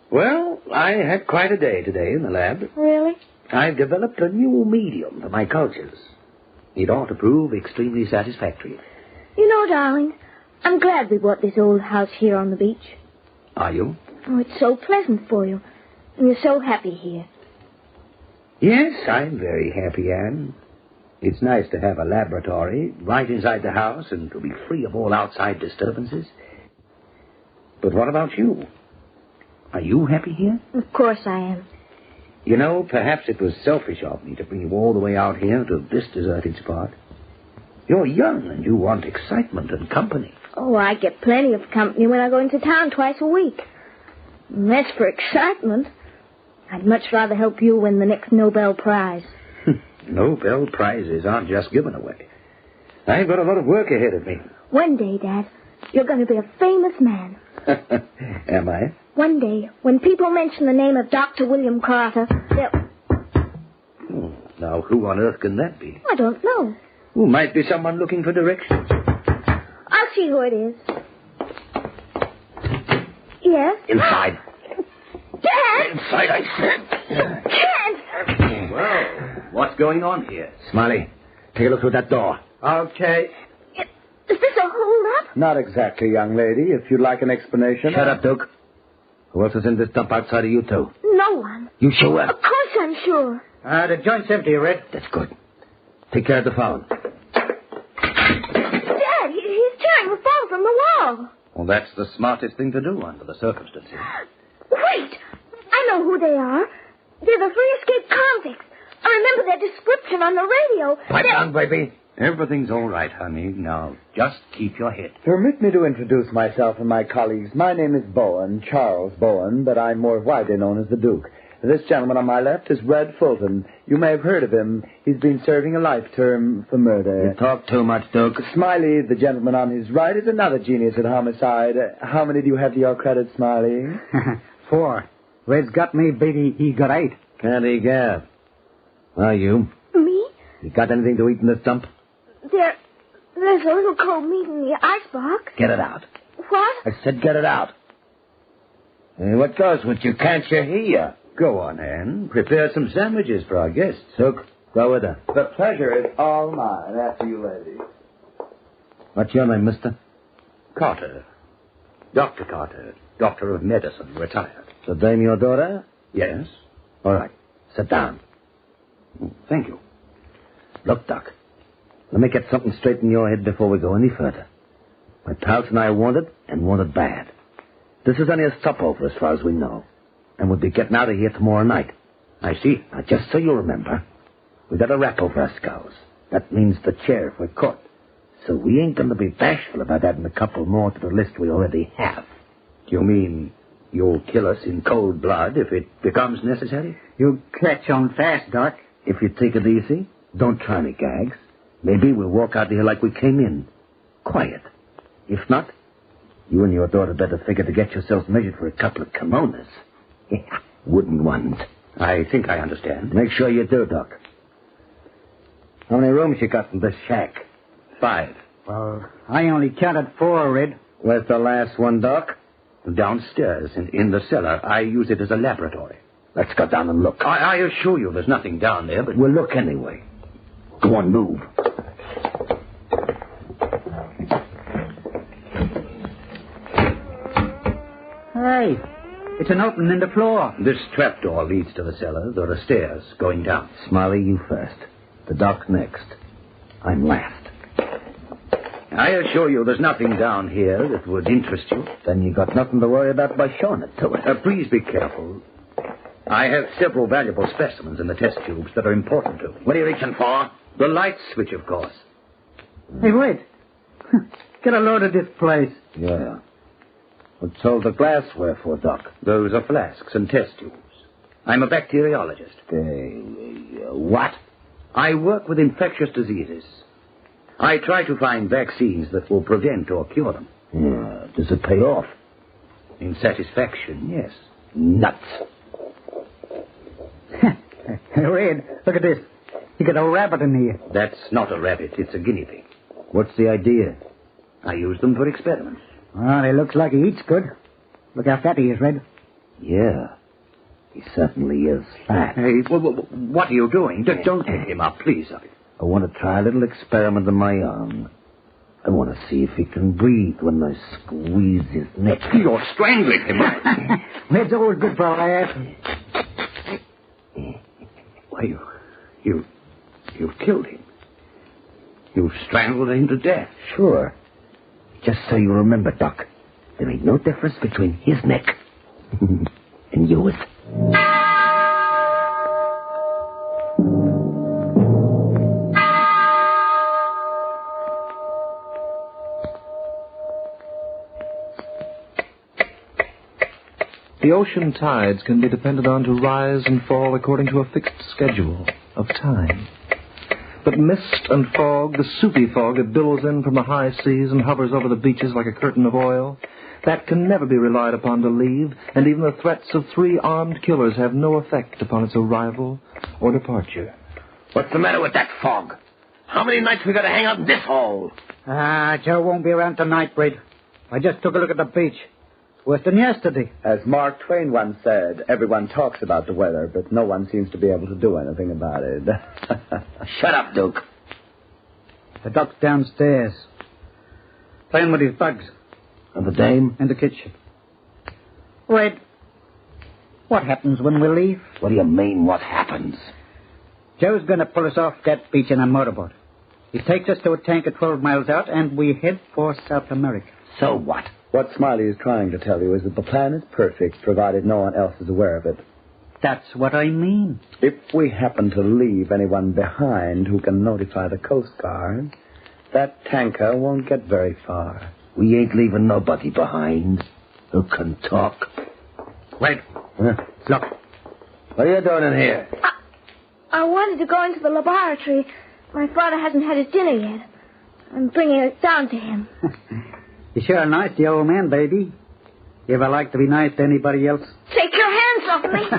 Well, I had quite a day today in the lab. Really? I've developed a new medium for my cultures. It ought to prove extremely satisfactory. You know, darling, I'm glad we bought this old house here on the beach. Are you? Oh, it's so pleasant for you. And you're so happy here. Yes, I'm very happy, Anne. It's nice to have a laboratory right inside the house and to be free of all outside disturbances. But what about you? Are you happy here? Of course I am. You know, perhaps it was selfish of me to bring you all the way out here to this deserted spot. You're young and you want excitement and company. Oh, I get plenty of company when I go into town twice a week. And as for excitement, I'd much rather help you win the next Nobel Prize. Nobel Prizes aren't just given away. I've got a lot of work ahead of me. One day, Dad, you're going to be a famous man. Am I? One day, when people mention the name of Dr. William Carter, they'll... Now, who on earth can that be? I don't know. Who might be someone looking for directions? I'll see who it is. Yes? Inside. Dad! Inside, I said. Dad! Well, what's going on here? Smiley, take a look through that door. Okay. Is this a hold-up? Not exactly, young lady. If you'd like an explanation... Shut up, Duke. Who else is in this dump outside of you two? No one. You sure? Of course I'm sure. The joint's empty, Red. That's good. Take care of the phone. Dad, he's tearing the phone from the wall. Well, that's the smartest thing to do under the circumstances. Wait! I know who they are. They're the three escaped convicts. I remember their description on the radio. Pipe down, baby. Everything's all right, honey. Now, just keep your head. Permit me to introduce myself and my colleagues. My name is Bowen, Charles Bowen, but I'm more widely known as the Duke. This gentleman on my left is Red Fulton. You may have heard of him. He's been serving a life term for murder. You talk too much, Duke. Smiley, the gentleman on his right, is another genius at homicide. How many do you have to your credit, Smiley? 4. Red's got me, Beatty. He got 8. Candy Gap. Are you? Me? You got anything to eat in this dump? There's a little cold meat in the icebox. Get it out. What? I said get it out. Hey, what goes with you? Can't you hear? Go on, Anne. Prepare some sandwiches for our guests. Hook, go with her. The pleasure is all mine, after you ladies. What's your name, mister? Carter. Dr. Carter. Doctor of medicine, retired. The dame your daughter? Yes. All right. Sit down. Thank you. Look, Doc. Let me get something straight in your head before we go any further. My pals and I want it, and want it bad. This is only a stopover as far as we know. And we'll be getting out of here tomorrow night. I see. Now, just so you remember, we got a rap over our skulls. That means the chair if we're caught. So we ain't going to be bashful about adding a couple more to the list we already have. You mean you'll kill us in cold blood if it becomes necessary? You catch on fast, Doc. If you take it easy, don't try any gags. Maybe we'll walk out of here like we came in. Quiet. If not, you and your daughter better figure to get yourselves measured for a couple of kimonos. Yeah, wooden ones. I think I understand. Make sure you do, Doc. How many rooms you got in this shack? 5. Well, I only counted 4, Red. Where's the last one, Doc? Downstairs, in the cellar. I use it as a laboratory. Let's go down and look. I assure you there's nothing down there, but... We'll look anyway. Go on, move. Hey, it's an opening in the floor. This trapdoor leads to the cellar. There are stairs going down. Smiley, you first. The Doc next. I'm last. I assure you there's nothing down here that would interest you. Then you got nothing to worry about by showing it to us. Please be careful. I have several valuable specimens in the test tubes that are important to me. What are you reaching for? The light switch, of course. Hey, wait. Get a load of this place. Yeah. What's all the glassware for, Doc? Those are flasks and test tubes. I'm a bacteriologist. What? I work with infectious diseases. I try to find vaccines that will prevent or cure them. Yeah. Does it pay off? In satisfaction, yes. Nuts. Red, look at this. You got a rabbit in here. That's not a rabbit. It's a guinea pig. What's the idea? I use them for experiments. Well, he looks like he eats good. Look how fat he is, Red. Yeah. He certainly is fat. Hey, what are you doing? Don't pick him up, please. I want to try a little experiment of my own. I want to see if he can breathe when I squeeze his neck. You're strangling him. Red's always good for a laugh. Why, you've killed him. You've strangled him to death. Sure. Just so you remember, Doc, there ain't no difference between his neck and yours. The ocean tides can be depended on to rise and fall according to a fixed schedule of time. But mist and fog, the soupy fog that billows in from the high seas and hovers over the beaches like a curtain of oil, that can never be relied upon to leave, and even the threats of 3 armed killers have no effect upon its arrival or departure. What's the matter with that fog? How many nights we got to hang out in this hole? Joe won't be around tonight, Red. I just took a look at the beach. Worse than yesterday. As Mark Twain once said, everyone talks about the weather, but no one seems to be able to do anything about it. Shut up, Duke. The Doc's downstairs, playing with his bugs. And the dame? In the kitchen. Red, what happens when we leave? What do you mean, what happens? Joe's going to pull us off that beach in a motorboat. He takes us to a tanker 12 miles out, and we head for South America. So what? What Smiley is trying to tell you is that the plan is perfect, provided no one else is aware of it. That's what I mean. If we happen to leave anyone behind who can notify the Coast Guard, that tanker won't get very far. We ain't leaving nobody behind who can talk. Wait. Look. What are you doing in here? I wanted to go into the laboratory. My father hasn't had his dinner yet. I'm bringing it down to him. You're sure nice, the old man, baby. You ever like to be nice to anybody else? Take your hands off me.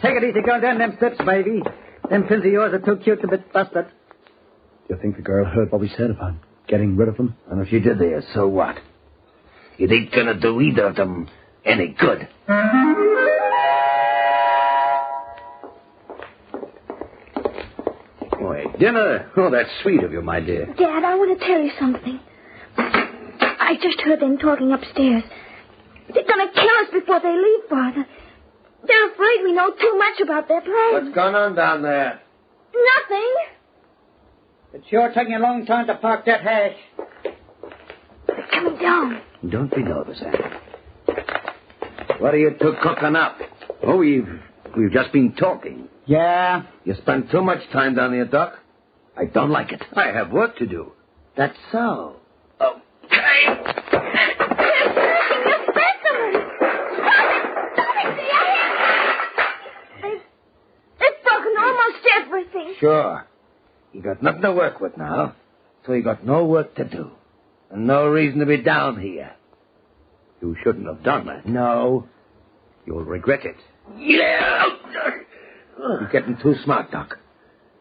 Take it easy going down them steps, baby. Them fins of yours are too cute to be busted. Do you think the girl heard what we said about getting rid of them? And if she did there, so what? It ain't gonna do either of them any good. Boy, dinner? Oh, that's sweet of you, my dear. Dad, I want to tell you something. I just heard them talking upstairs. They're going to kill us before they leave, Father. They're afraid we know too much about their plans. What's going on down there? Nothing. It's sure taking a long time to park that hash. They're coming down. Don't be nervous, Anne. What are you two cooking up? Oh, we've just been talking. Yeah? You spend too much time down here, Doc. I don't like it. I have work to do. That's so. Everything. Sure. You got nothing to work with now, so you got no work to do. And no reason to be down here. You shouldn't have done that. No. You'll regret it. Yeah! You're getting too smart, Doc.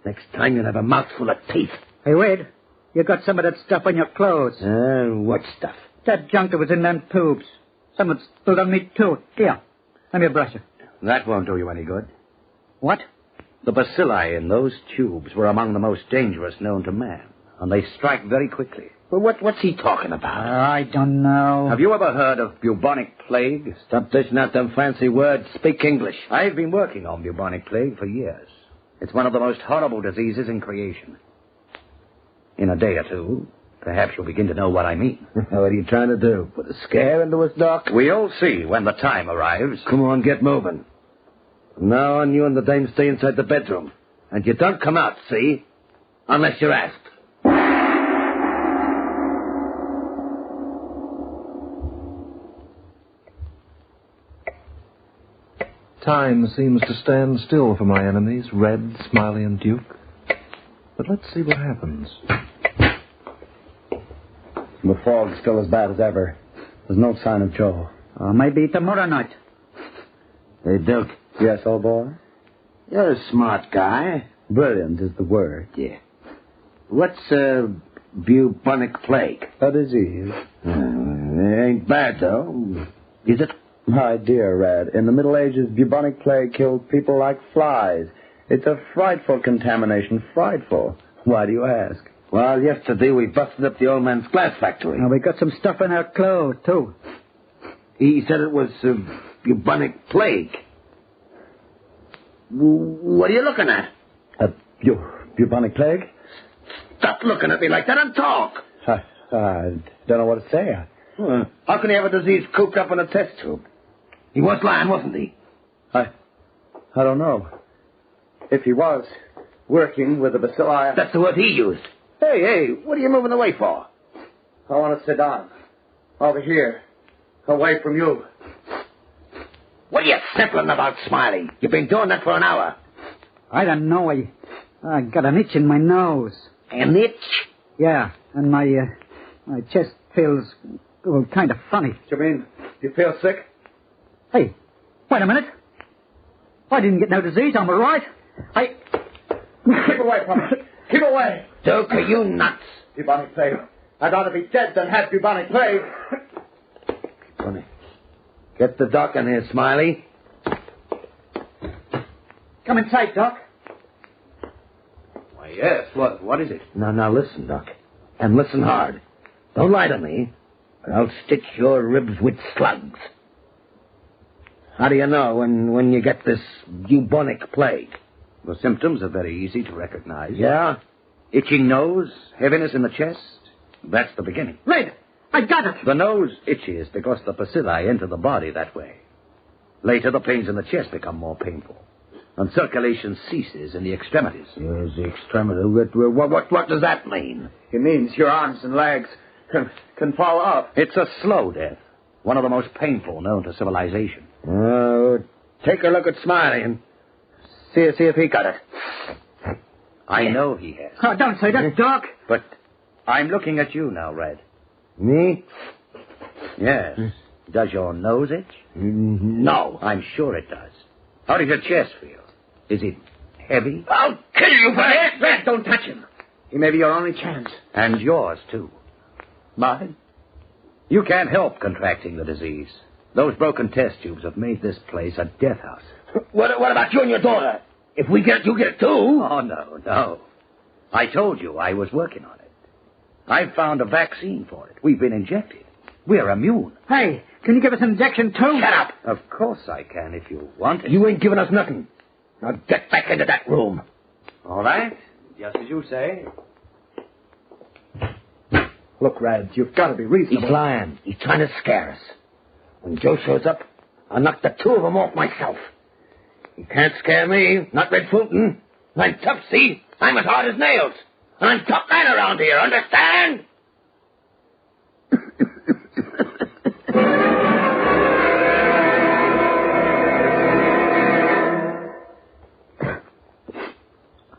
Next time you'll have a mouthful of teeth. Hey, Wade, you got some of that stuff on your clothes. What stuff? That junk that was in them tubes. Some of it spilled on me, too. Here, let me brush it. That won't do you any good. What? The bacilli in those tubes were among the most dangerous known to man, and they strike very quickly. Well, what's he talking about? I don't know. Have you ever heard of bubonic plague? Stop dishing out them fancy words. Speak English. I've been working on bubonic plague for years. It's one of the most horrible diseases in creation. In a day or two, perhaps you'll begin to know what I mean. What are you trying to do? Put a scare into us, Doc? We'll see when the time arrives. Come on, get moving. From now on, you and the dame stay inside the bedroom. And you don't come out, see? Unless you're asked. Time seems to stand still for my enemies, Red, Smiley, and Duke. But let's see what happens. The fog's still as bad as ever. There's no sign of Joe. Maybe tomorrow night. Hey, Duke. Yes, old boy? You're a smart guy. Brilliant is the word. Yeah. What's bubonic plague? A disease. It ain't bad, though. Is it? My dear Red, in the Middle Ages, bubonic plague killed people like flies. It's a frightful contamination. Frightful. Why do you ask? Well, yesterday we busted up the old man's glass factory. Now, we got some stuff in our clothes, too. He said it was bubonic plague. What are you looking at? Bubonic plague? Stop looking at me like that and talk. I don't know what to say. How can he have a disease cooped up in a test tube? He was lying, wasn't he? I don't know. If he was working with the bacilli... That's the word he used. Hey, what are you moving away for? I want to sit down. Over here. Away from you. What are you sniffling about, Smiley? You've been doing that for an hour. I don't know. I got an itch in my nose. An itch? Yeah, and my chest feels kind of funny. You mean you feel sick? Hey, wait a minute. I didn't get no disease, I'm all right. Keep away from me. Keep away. Duke, are you nuts? Bubonic plague. I'd rather be dead than have bubonic plague. Funny. Get the doc in here, Smiley. Come inside, Doc. Why, yes. What is it? Now, listen, Doc. And listen hard. Don't lie to me, or I'll stitch your ribs with slugs. How do you know when you get this bubonic plague? The symptoms are very easy to recognize. Yeah? Itching nose, heaviness in the chest. That's the beginning. Red, I got it. The nose itches because the bacilli enter the body that way. Later, the pains in the chest become more painful, and circulation ceases in the extremities. Yes, the extremity. What does that mean? It means your arms and legs can fall off. It's a slow death, one of the most painful known to civilization. Take a look at Smiley and see if he got it. I know he has. Oh, don't say that, Doc. But I'm looking at you now, Red. Me? Yes. Does your nose itch? No. I'm sure it does. How does your chest feel? Is it heavy? I'll kill you for that. Red, don't touch him. He may be your only chance. And yours, too. Mine? You can't help contracting the disease. Those broken test tubes have made this place a death house. What about you and your daughter? If we get it, you get it too. Oh, no. I told you I was working on it. I've found a vaccine for it. We've been injected. We're immune. Hey, can you give us an injection, too? Shut up. Of course I can if you want it. You ain't giving us nothing. Now get back into that room. All right. Just as you say. Look, Rad, you've got to be reasonable. He's lying. He's trying to scare us. When Joe shows up, I'll knock the two of them off myself. He can't scare me, not Red Fulton. I'm tough, see? I'm as hard as nails. And I'm top man around here, understand?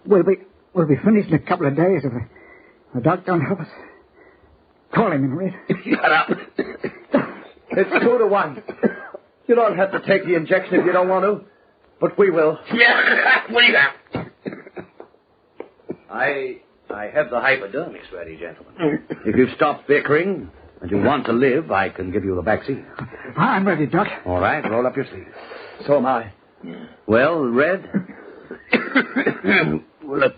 We'll be finished in a couple of days if the doc don't help us. Call him in, Red. Shut up. It's 2-1. You don't have to take the injection if you don't want to, but we will. Yeah, we will. I have the hypodermics ready, gentlemen. If you've stopped bickering and you want to live, I can give you the vaccine. I'm ready, Doc. All right, roll up your sleeve. So am I. Well, Red? Will it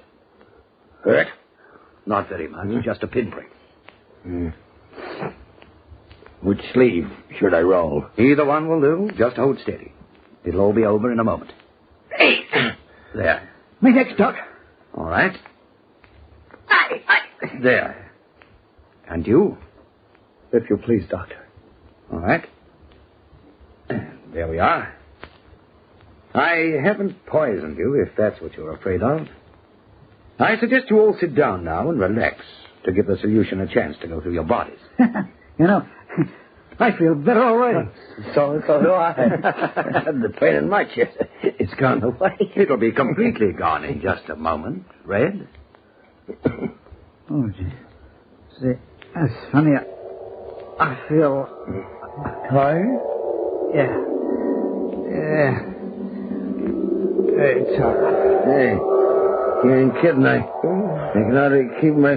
hurt? Not very much, just a pinprick. Which sleeve should I roll? Either one will do. Just hold steady. It'll all be over in a moment. Hey! There. Me next, Doc. All right. There. And you? If you please, Doctor. All right. There we are. I haven't poisoned you, if that's what you're afraid of. I suggest you all sit down now and relax to give the solution a chance to go through your bodies. I feel better already. So do I. The pain in my chest, it's gone away. It'll be completely gone in just a moment, Red. Oh, gee. See, that's funny. I feel... Tired? Yeah. It's hard. Hey, you ain't kidding. I can hardly keep my...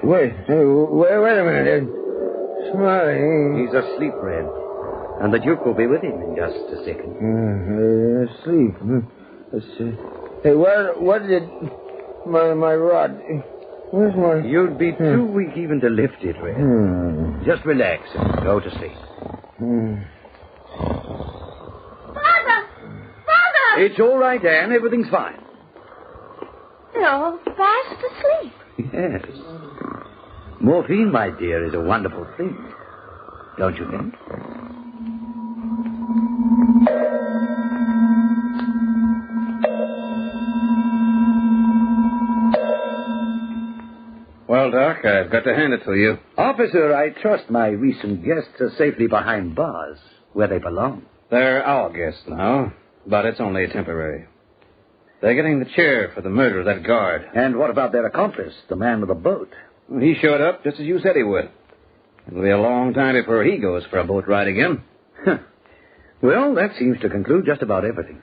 Wait a minute. Smiley. He's asleep, Red. And the Duke will be with him in just a second. Asleep. Hey, what did my rod... Where's my... You'd be too weak even to lift it, Red. Just relax and go to sleep. Father! It's all right, Anne. Everything's fine. You're fast asleep. Yes. Morphine, my dear, is a wonderful thing. Don't you think? Well, Doc, I've got to hand it to you. Officer, I trust my recent guests are safely behind bars, where they belong. They're our guests now, but it's only temporary. They're getting the chair for the murder of that guard. And what about their accomplice, the man with the boat? He showed up just as you said he would. It'll be a long time before he goes for a boat ride again. Well, that seems to conclude just about everything.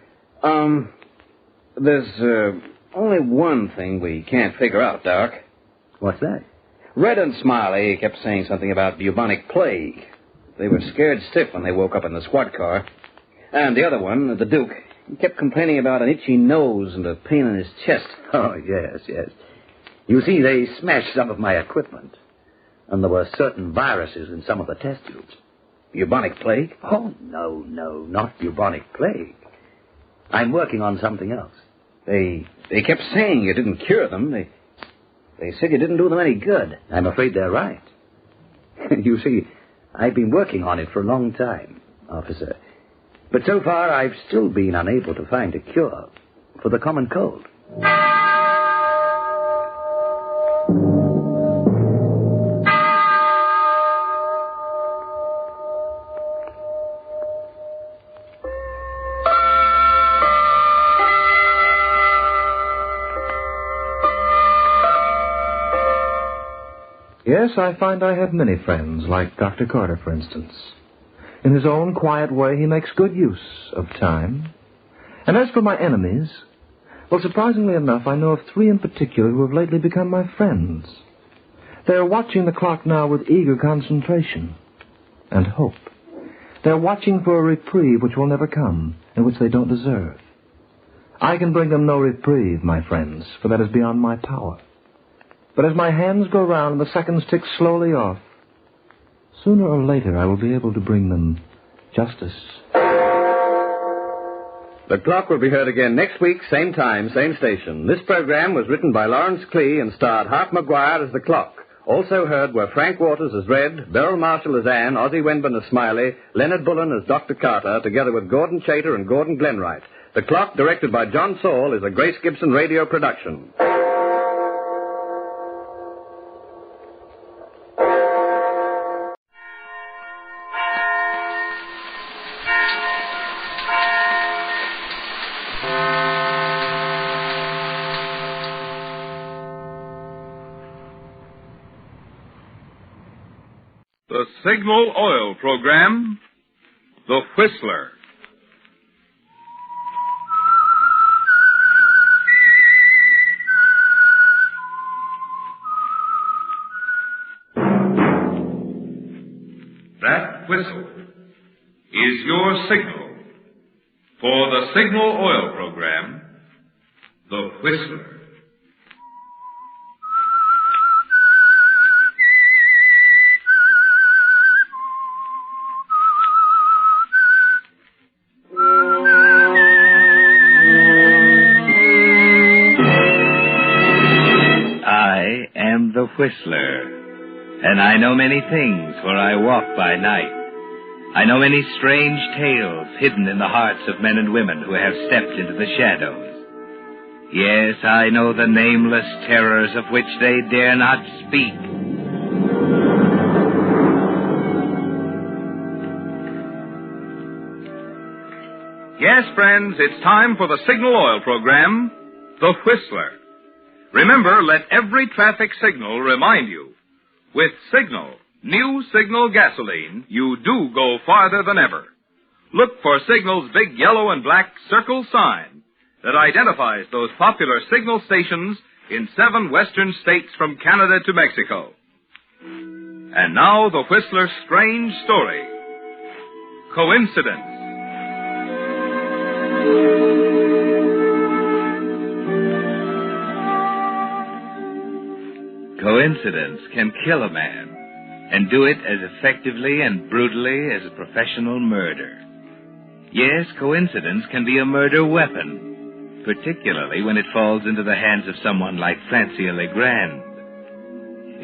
There's only one thing we can't figure out, Doc. What's that? Red and Smiley kept saying something about bubonic plague. They were scared stiff when they woke up in the squad car. And the other one, the Duke, he kept complaining about an itchy nose and a pain in his chest. Oh, yes. You see, they smashed some of my equipment. And there were certain viruses in some of the test tubes. Bubonic plague? Oh, no, not bubonic plague. I'm working on something else. They kept saying you didn't cure them. They said you didn't do them any good. I'm afraid they're right. You see, I've been working on it for a long time, officer. But so far, I've still been unable to find a cure for the common cold. Yes, I find I have many friends, like Dr. Carter, for instance. In his own quiet way, he makes good use of time. And as for my enemies, well, surprisingly enough, I know of 3 in particular who have lately become my friends. They are watching the clock now with eager concentration and hope. They're watching for a reprieve which will never come and which they don't deserve. I can bring them no reprieve, my friends, for that is beyond my power. But as my hands go round and the seconds tick slowly off, sooner or later I will be able to bring them justice. The Clock will be heard again next week, same time, same station. This program was written by Lawrence Klee and starred Hart McGuire as the Clock. Also heard were Frank Waters as Red, Beryl Marshall as Anne, Ozzie Wenburn as Smiley, Leonard Bullen as Dr. Carter, together with Gordon Chater and Gordon Glenwright. The Clock, directed by John Saul, is a Grace Gibson radio production. The Signal Oil Program, The Whistler. That whistle is your signal for the Signal Oil Program, The Whistler. The Whistler, and I know many things, for I walk by night. I know many strange tales hidden in the hearts of men and women who have stepped into the shadows. Yes, I know the nameless terrors of which they dare not speak. Yes, friends, it's time for the Signal Oil Program, The Whistler. Remember, let every traffic signal remind you, with Signal, new Signal gasoline, you do go farther than ever. Look for Signal's big yellow and black circle sign that identifies those popular Signal stations in 7 western states from Canada to Mexico. And now, the Whistler's strange story, Coincidence. Coincidence can kill a man, and do it as effectively and brutally as a professional murder. Yes, coincidence can be a murder weapon, particularly when it falls into the hands of someone like Francia Legrand.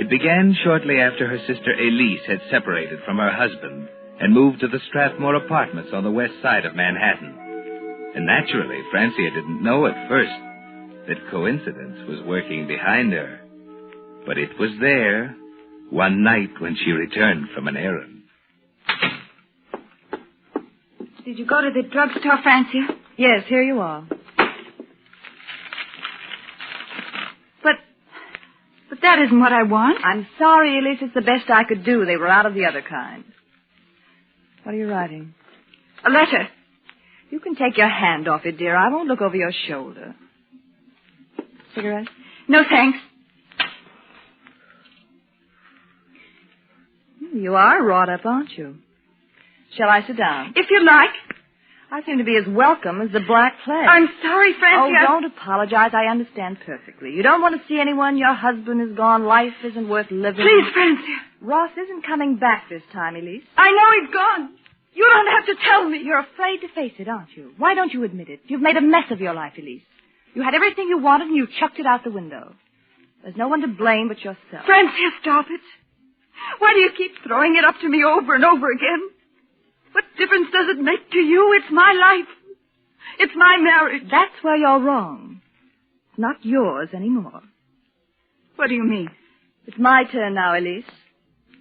It began shortly after her sister Elise had separated from her husband and moved to the Strathmore Apartments on the west side of Manhattan. And naturally, Francia didn't know at first that coincidence was working behind her. But it was there, one night when she returned from an errand. Did you go to the drugstore, Francia? Yes, here you are. But that isn't what I want. I'm sorry, Elise. It's the best I could do. They were out of the other kind. What are you writing? A letter. You can take your hand off it, dear. I won't look over your shoulder. Cigarette? No, thanks. You are wrought up, aren't you? Shall I sit down? If you like. I seem to be as welcome as the Black Plague. I'm sorry, Francia. Oh, don't apologize. I understand perfectly. You don't want to see anyone. Your husband is gone. Life isn't worth living. Please, Francia. Ross isn't coming back this time, Elise. I know he's gone. You don't have to tell me. You're afraid to face it, aren't you? Why don't you admit it? You've made a mess of your life, Elise. You had everything you wanted and you chucked it out the window. There's no one to blame but yourself. Francia, stop it. Why do you keep throwing it up to me over and over again? What difference does it make to you? It's my life. It's my marriage. That's where you're wrong. It's not yours anymore. What do you mean? It's my turn now, Elise.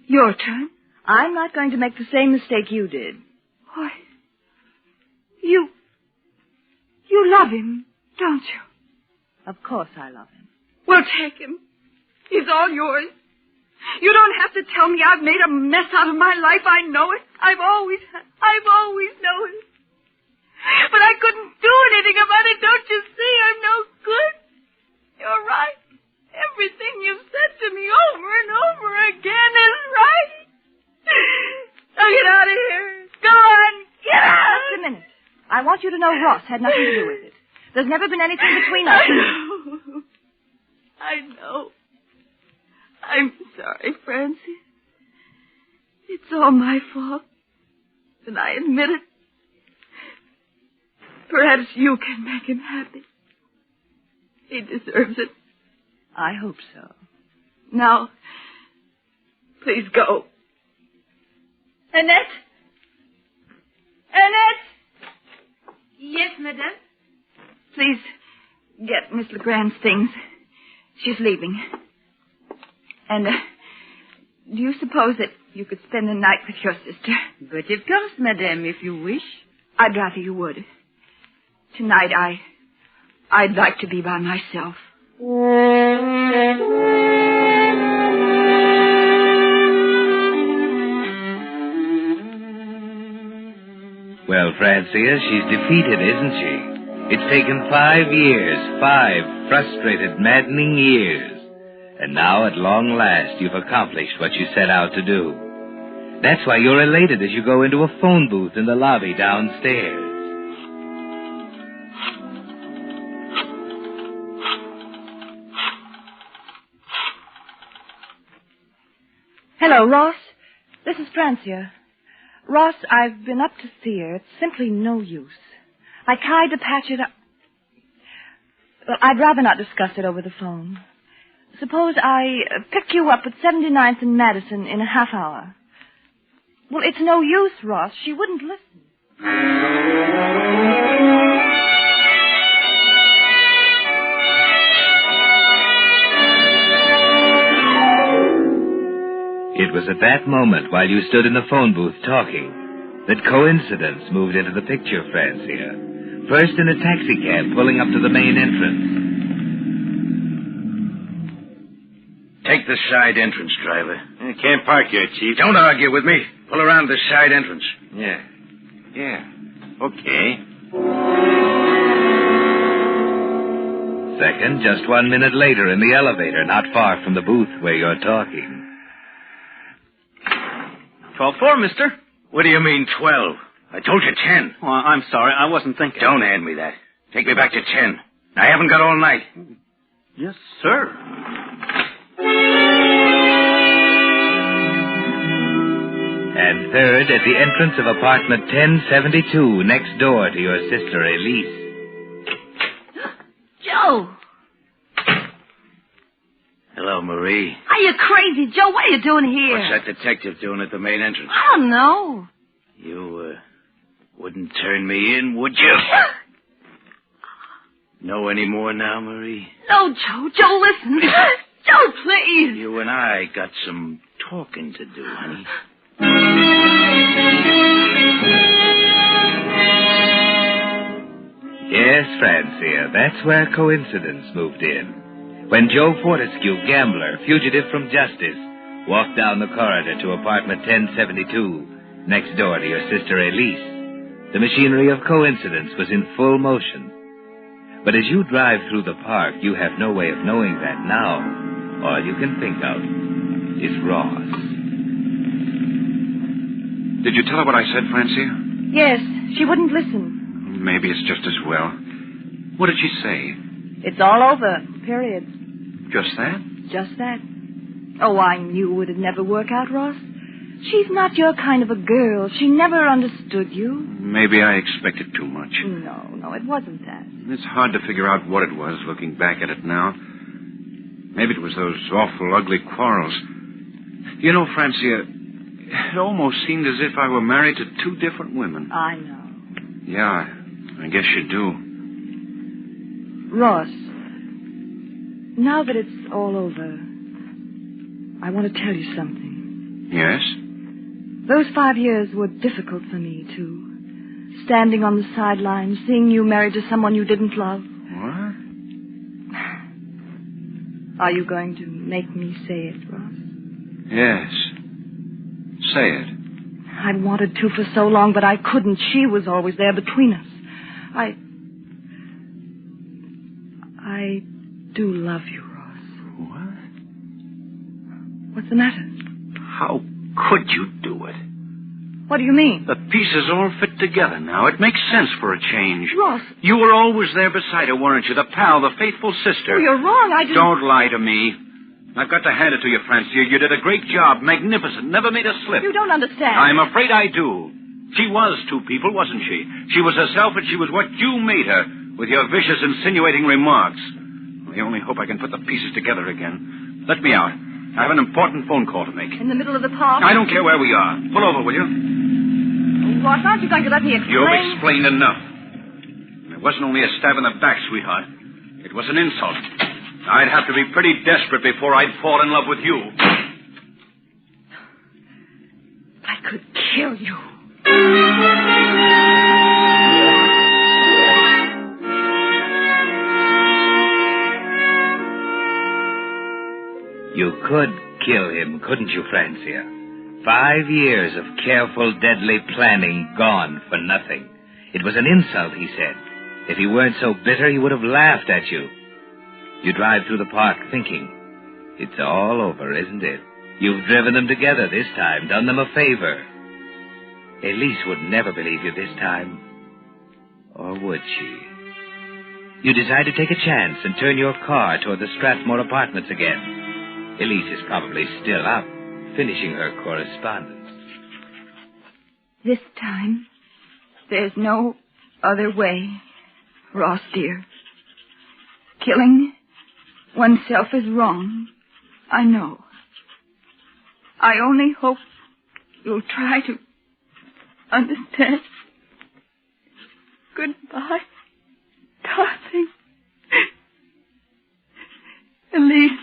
Your turn? I'm not going to make the same mistake you did. Why? You love him, don't you? Of course I love him. Well, take him. He's all yours. You don't have to tell me I've made a mess out of my life. I know it. I've always known it. But I couldn't do anything about it. Don't you see? I'm no good. You're right. Everything you've said to me over and over again is right. Now get out of here. Go on. Get out. Just a minute. I want you to know Ross had nothing to do with it. There's never been anything between us. I know. I'm sorry, Francie. It's all my fault. And I admit it. Perhaps you can make him happy. He deserves it. I hope so. Now, please go. Annette? Annette? Yes, madame? Please, get Miss Legrand's things. She's leaving. And, do you suppose that you could spend the night with your sister? But of course, madame, if you wish. I'd rather you would. Tonight, I'd like to be by myself. Well, Francia, she's defeated, isn't she? It's taken 5 years, 5 frustrated, maddening years. And now, at long last, you've accomplished what you set out to do. That's why you're elated as you go into a phone booth in the lobby downstairs. Hello, Ross. This is Francia. Ross, I've been up to see her. It's simply no use. I tried to patch it up. Well, I'd rather not discuss it over the phone. Suppose I pick you up at 79th and Madison in a half hour. Well, it's no use, Ross. She wouldn't listen. It was at that moment, while you stood in the phone booth talking, that coincidence moved into the picture, Francia. First in a taxicab pulling up to the main entrance. Take the side entrance, driver. You can't park here, Chief. Don't argue with me. Pull around the side entrance. Yeah. Okay. Second, just 1 minute later in the elevator, not far from the booth where you're talking. 12-4, mister. What do you mean, 12? I told you 10. Well, I'm sorry. I wasn't thinking. Don't hand me that. Take me back to 10. I haven't got all night. Yes, sir. And third, at the entrance of apartment 1072, next door to your sister, Elise. Joe! Hello, Marie. Are you crazy, Joe? What are you doing here? What's that detective doing at the main entrance? I don't know. You, wouldn't turn me in, would you? Know any more now, Marie? No, Joe. Joe, listen. Joe, please. You and I got some talking to do, honey. Yes, Francia, that's where coincidence moved in. When Joe Fortescue, gambler, fugitive from justice, walked down the corridor to apartment 1072, next door to your sister Elise, the machinery of coincidence was in full motion. But as you drive through the park, you have no way of knowing that now. All you can think of is Ross. Did you tell her what I said, Francia? Yes, she wouldn't listen. Maybe it's just as well. What did she say? It's all over, period. Just that? Just that. Oh, I knew it'd never work out, Ross. She's not your kind of a girl. She never understood you. Maybe I expected too much. No, it wasn't that. It's hard to figure out what it was, looking back at it now. Maybe it was those awful, ugly quarrels. You know, Francia, It almost seemed as if I were married to two different women. I know. Yeah, I guess you do. Ross, now that it's all over, I want to tell you something. Yes? Those 5 years were difficult for me, too. Standing on the sidelines, seeing you married to someone you didn't love. What? Are you going to make me say it, Ross? Yes. Say it. I wanted to for so long, but I couldn't. She was always there between us. I do love you, Ross. What? What's the matter? How could you do it? What do you mean? The pieces all fit together now. It makes sense for a change. Ross. You were always there beside her, weren't you? The pal, the faithful sister. Oh, you're wrong. I didn't... Don't lie to me. I've got to hand it to you, Francia. You did a great job. Magnificent. Never made a slip. You don't understand. I'm afraid I do. She was two people, wasn't she? She was herself, and she was what you made her, with your vicious, insinuating remarks. I only hope I can put the pieces together again. Let me out. I have an important phone call to make. In the middle of the park? I don't care where we are. Pull over, will you? Oh, Ross, aren't you going to let me explain? You've explained enough. It wasn't only a stab in the back, sweetheart. It was an insult. I'd have to be pretty desperate before I'd fall in love with you. I could kill you. You could kill him, couldn't you, Francia? 5 years of careful, deadly planning gone for nothing. It was an insult, he said. If he weren't so bitter, he would have laughed at you. You drive through the park thinking, it's all over, isn't it? You've driven them together this time, done them a favor. Elise would never believe you this time. Or would she? You decide to take a chance and turn your car toward the Strathmore apartments again. Elise is probably still up, finishing her correspondence. This time, there's no other way, Ross, dear. Killing oneself is wrong, I know. I only hope you'll try to understand. Goodbye, darling. Elise.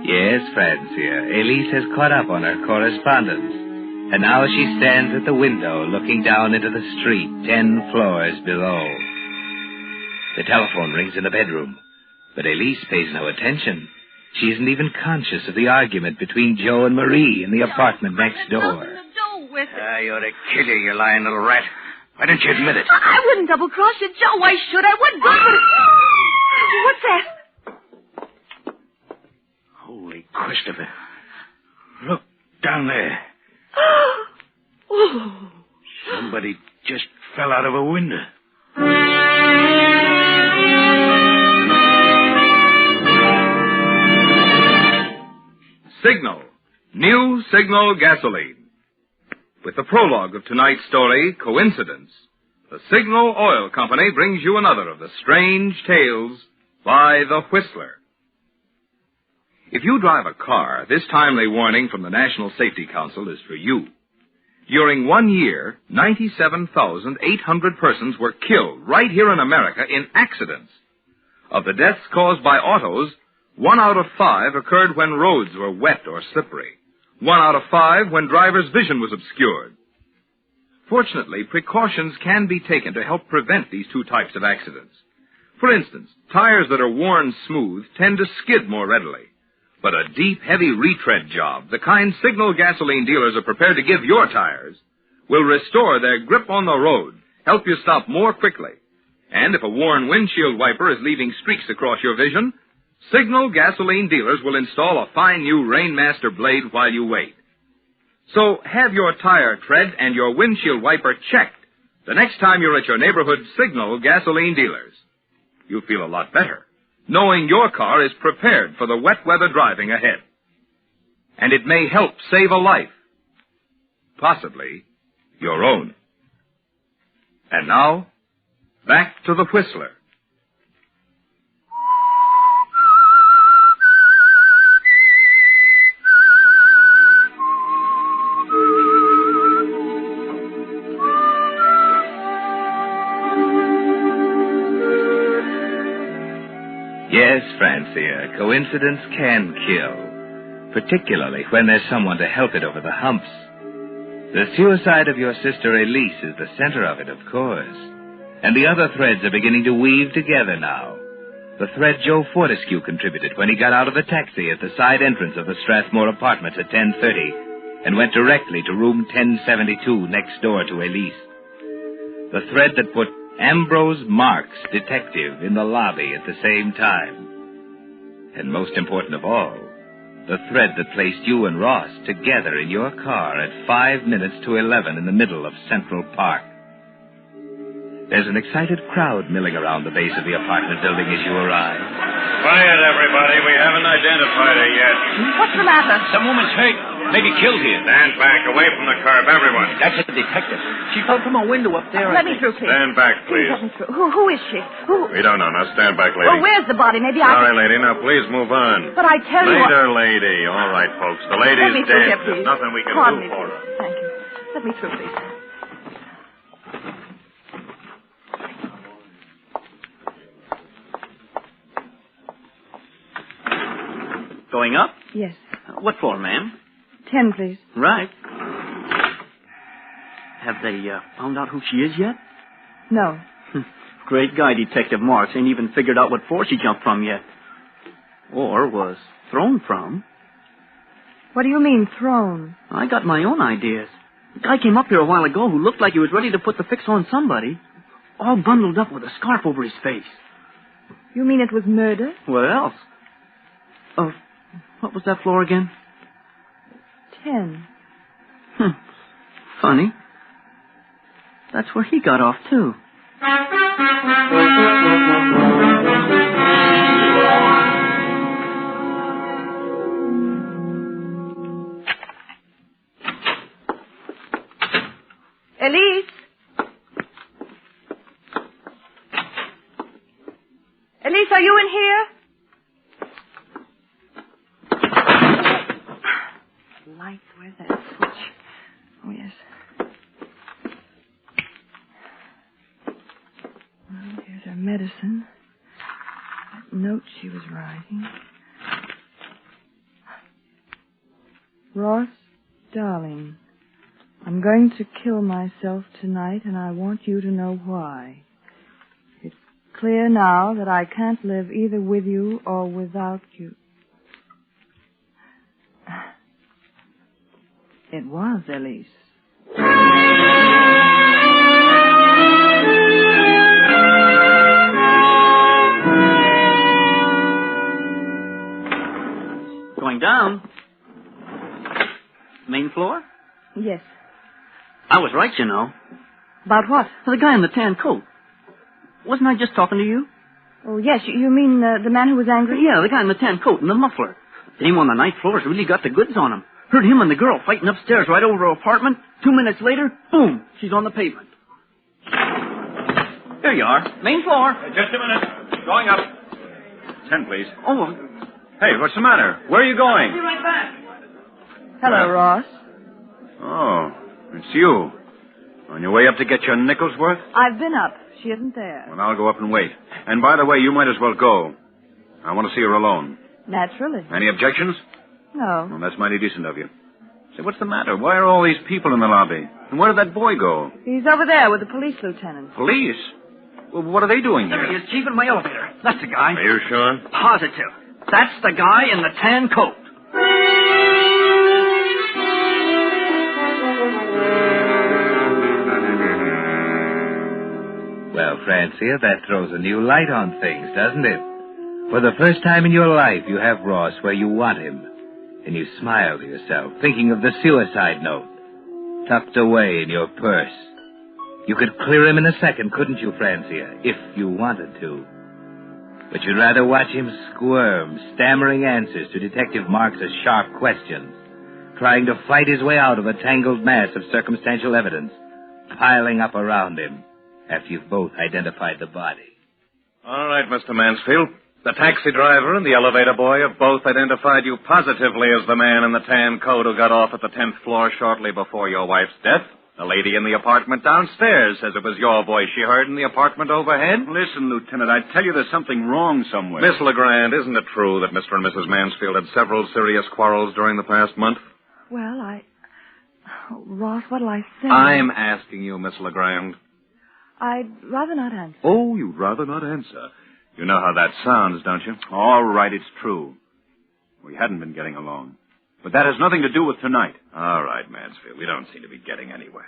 Yes, Francia, Elise has caught up on her correspondence. And now she stands at the window looking down into the street 10 floors below. The telephone rings in the bedroom, but Elise pays no attention. She isn't even conscious of the argument between Joe and Marie in the apartment next door. You're a killer, you lying little rat. Why don't you admit it? I wouldn't double-cross you, Joe. Why should I? What good would it... What's that? Holy Christopher. Look down there. Oh. Somebody just fell out of a window. Signal. New Signal gasoline. With the prologue of tonight's story, Coincidence, the Signal Oil Company brings you another of the strange tales by the Whistler. If you drive a car, this timely warning from the National Safety Council is for you. During 1 year, 97,800 persons were killed right here in America in accidents. Of the deaths caused by autos, 1 out of 5 occurred when roads were wet or slippery. 1 out of 5 when drivers' vision was obscured. Fortunately, precautions can be taken to help prevent these two types of accidents. For instance, tires that are worn smooth tend to skid more readily. But a deep, heavy retread job, the kind Signal gasoline dealers are prepared to give your tires, will restore their grip on the road, help you stop more quickly. And if a worn windshield wiper is leaving streaks across your vision, Signal gasoline dealers will install a fine new Rainmaster blade while you wait. So have your tire tread and your windshield wiper checked the next time you're at your neighborhood Signal gasoline dealers. You'll feel a lot better, knowing your car is prepared for the wet weather driving ahead. And it may help save a life. Possibly your own. And now, back to the Whistler. Yes, Francia, coincidence can kill, particularly when there's someone to help it over the humps. The suicide of your sister Elise is the center of it, of course. And the other threads are beginning to weave together now. The thread Joe Fortescue contributed when he got out of the taxi at the side entrance of the Strathmore Apartments at 10:30 and went directly to room 1072 next door to Elise. The thread that put Ambrose Marks, detective, in the lobby at the same time. And most important of all, the thread that placed you and Ross together in your car at 5 minutes to 11 in the middle of Central Park. There's an excited crowd milling around the base of the apartment building as you arrive. Quiet, everybody. We haven't identified her yet. What's the matter? Some woman's hurt. Maybe killed here. Stand back, away from the curb, everyone. That's a detective. She fell from a window up there. Let me through, please. Stand back, please. Let me through. Who is she? Who? We don't know. Now stand back, lady. Oh, where's the body? Maybe Sorry, lady. Now please move on. But I tell you Later, lady. All right, folks. The Let lady's me through dead. here, please. There's nothing we can Pardon do me, for her. please. Thank you. Let me through, please. Going up? Yes. What floor, ma'am? 10, please. Right. Have they found out who she is yet? No. Great guy, Detective Marks. Ain't even figured out what floor she jumped from yet. Or was thrown from. What do you mean, thrown? I got my own ideas. A guy came up here a while ago who looked like he was ready to put the fix on somebody. All bundled up with a scarf over his face. You mean it was murder? What else? Oh, what was that floor again? 10. Funny. That's where he got off, too. Elise? Elise, are you in here? Lights, where's that switch? Oh, yes. Well, here's her medicine. That note she was writing. Ross, darling, I'm going to kill myself tonight, and I want you to know why. It's clear now that I can't live either with you or without you. It was Elise. Going down? Main floor? Yes. I was right, you know. About what? The guy in the tan coat. Wasn't I just talking to you? Oh, yes. You mean the man who was angry? Yeah, the guy in the tan coat and the muffler. Dame on the ninth floor has really got the goods on him. Heard him and the girl fighting upstairs right over her apartment. 2 minutes later, boom, she's on the pavement. There you are. Main floor. Just a minute. Going up. 10, please. Oh. Hey, what's the matter? Where are you going? Be right back. Hello, Ross. Oh, it's you. On your way up to get your nickel's worth? I've been up. She isn't there. Well, I'll go up and wait. And by the way, you might as well go. I want to see her alone. Naturally. Any objections? No. Well, that's mighty decent of you. Say, what's the matter? Why are all these people in the lobby? And where did that boy go? He's over there with the police lieutenant. Police? Well, what are they doing There here? he is, Chief, in my elevator. That's the guy. Are you sure? Positive. That's the guy in the tan coat. Well, Francia, that throws a new light on things, doesn't it? For the first time in your life, you have Ross where you want him. And you smile to yourself, thinking of the suicide note, tucked away in your purse. You could clear him in a second, couldn't you, Francia, if you wanted to? But you'd rather watch him squirm, stammering answers to Detective Marks's sharp questions, trying to fight his way out of a tangled mass of circumstantial evidence, piling up around him after you've both identified the body. All right, Mr. Mansfield. The taxi driver and the elevator boy have both identified you positively as the man in the tan coat who got off at the 10th floor shortly before your wife's death. The lady in the apartment downstairs says it was your voice she heard in the apartment overhead. Listen, Lieutenant, I tell you there's something wrong somewhere. Miss LeGrand, isn't it true that Mr. and Mrs. Mansfield had several serious quarrels during the past month? Well, Ross, what'll I say? I'm asking you, Miss LeGrand. I'd rather not answer. Oh, you'd rather not answer. You know how that sounds, don't you? All right, it's true. We hadn't been getting along. But that has nothing to do with tonight. All right, Mansfield. We don't seem to be getting anywhere.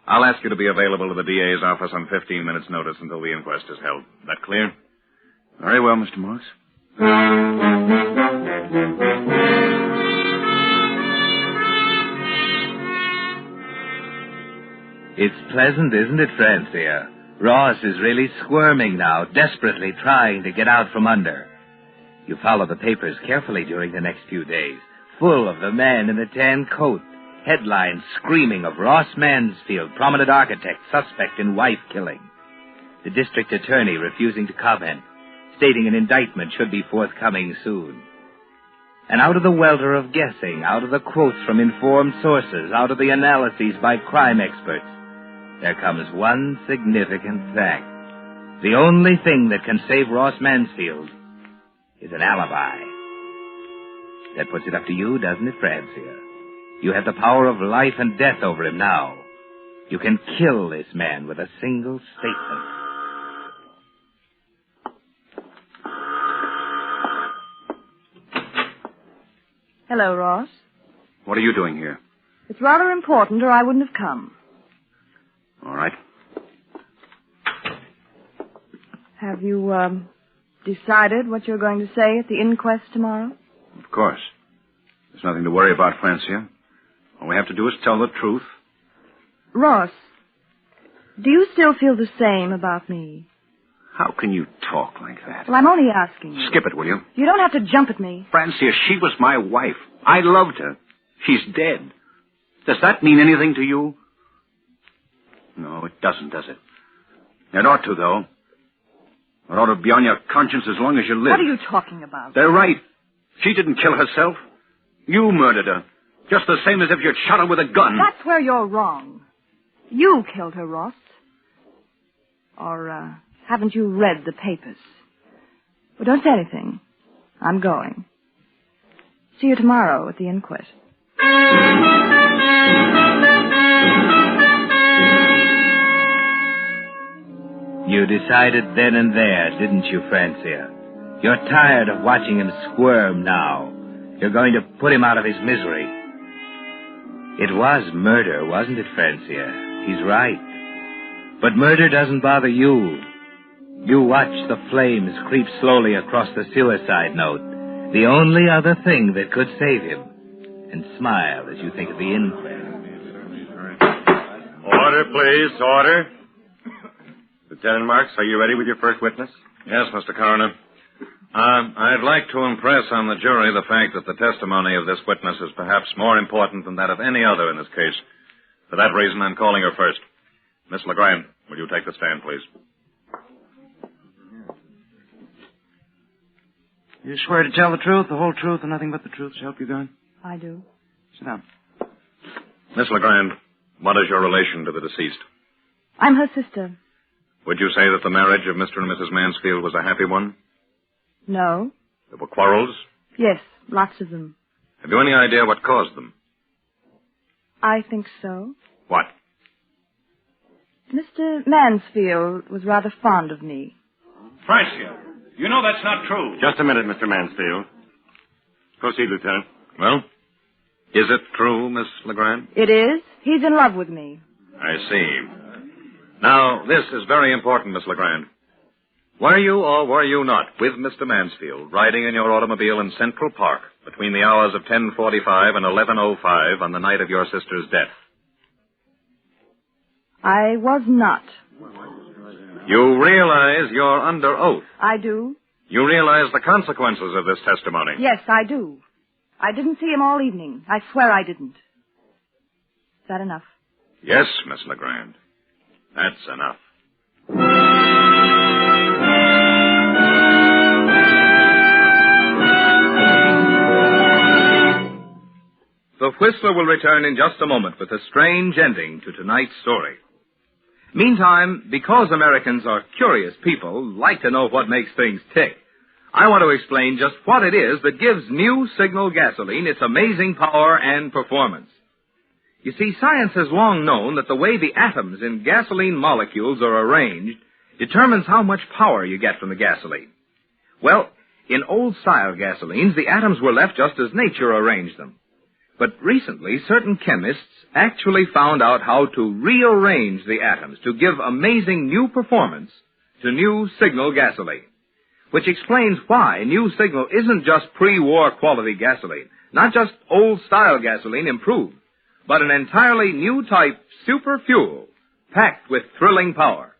I'll ask you to be available to the DA's office on 15 minutes' notice until the inquest is held. That clear? Very well, Mr. Marks. It's pleasant, isn't it, Francia? Ross is really squirming now, desperately trying to get out from under. You follow the papers carefully during the next few days, full of the man in the tan coat, headlines screaming of Ross Mansfield, prominent architect, suspect in wife killing. The district attorney refusing to comment, stating an indictment should be forthcoming soon. And out of the welter of guessing, out of the quotes from informed sources, out of the analyses by crime experts, there comes one significant fact. The only thing that can save Ross Mansfield is an alibi. That puts it up to you, doesn't it, Francia? You have the power of life and death over him now. You can kill this man with a single statement. Hello, Ross. What are you doing here? It's rather important, or I wouldn't have come. All right. Have you, decided what you're going to say at the inquest tomorrow? Of course. There's nothing to worry about, Francia. All we have to do is tell the truth. Ross, do you still feel the same about me? How can you talk like that? Well, I'm only asking you. Skip it, will you? You don't have to jump at me. Francia, she was my wife. I loved her. She's dead. Does that mean anything to you? No, it doesn't, does it? It ought to, though. It ought to be on your conscience as long as you live. What are you talking about? They're right. She didn't kill herself. You murdered her. Just the same as if you'd shot her with a gun. That's where you're wrong. You killed her, Ross. Or, haven't you read the papers? Well, don't say anything. I'm going. See you tomorrow at the inquest. You decided then and there, didn't you, Francia? You're tired of watching him squirm now. You're going to put him out of his misery. It was murder, wasn't it, Francia? He's right. But murder doesn't bother you. You watch the flames creep slowly across the suicide note, the only other thing that could save him, and smile as you think of the inquest. Order, please, order. Lieutenant Marks, are you ready with your first witness? Yes, Mr. Coroner. I'd like to impress on the jury the fact that the testimony of this witness is perhaps more important than that of any other in this case. For that reason, I'm calling her first. Miss LeGrand, will you take the stand, please? You swear to tell the truth, the whole truth, and nothing but the truth to help you God? I do. Sit down. Miss LeGrand, what is your relation to the deceased? I'm her sister. Would you say that the marriage of Mr. and Mrs. Mansfield was a happy one? No. There were quarrels? Yes, lots of them. Have you any idea what caused them? I think so. What? Mr. Mansfield was rather fond of me. Francia, you know that's not true. Just a minute, Mr. Mansfield. Proceed, Lieutenant. Well, is it true, Miss LeGrand? It is. He's in love with me. I see. Now, this is very important, Miss LeGrand. Were you or were you not with Mr. Mansfield riding in your automobile in Central Park between the hours of 10:45 and 11:05 on the night of your sister's death? I was not. You realize you're under oath. I do. You realize the consequences of this testimony. Yes, I do. I didn't see him all evening. I swear I didn't. Is that enough? Yes, Miss LeGrand. That's enough. The Whistler will return in just a moment with a strange ending to tonight's story. Meantime, because Americans are curious people, like to know what makes things tick, I want to explain just what it is that gives new Signal gasoline its amazing power and performance. You see, science has long known that the way the atoms in gasoline molecules are arranged determines how much power you get from the gasoline. Well, in old-style gasolines, the atoms were left just as nature arranged them. But recently, certain chemists actually found out how to rearrange the atoms to give amazing new performance to new Signal gasoline. Which explains why new Signal isn't just pre-war quality gasoline, not just old-style gasoline improved, but an entirely new type super fuel packed with thrilling power.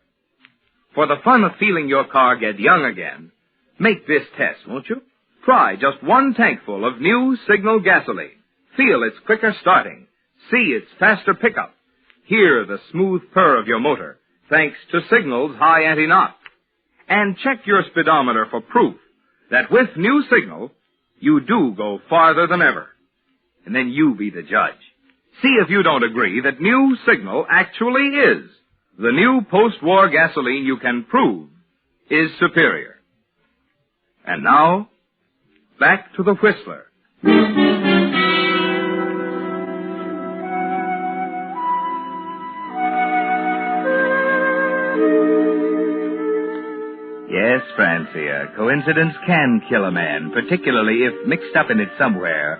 For the fun of feeling your car get young again, make this test, won't you? Try just one tankful of new Signal gasoline. Feel its quicker starting. See its faster pickup. Hear the smooth purr of your motor, thanks to Signal's high anti-knock. And check your speedometer for proof that with new Signal, you do go farther than ever. And then you be the judge. See if you don't agree that new Signal actually is the new post-war gasoline you can prove is superior. And now, back to the Whistler. Yes, Francia, coincidence can kill a man, particularly if mixed up in it somewhere,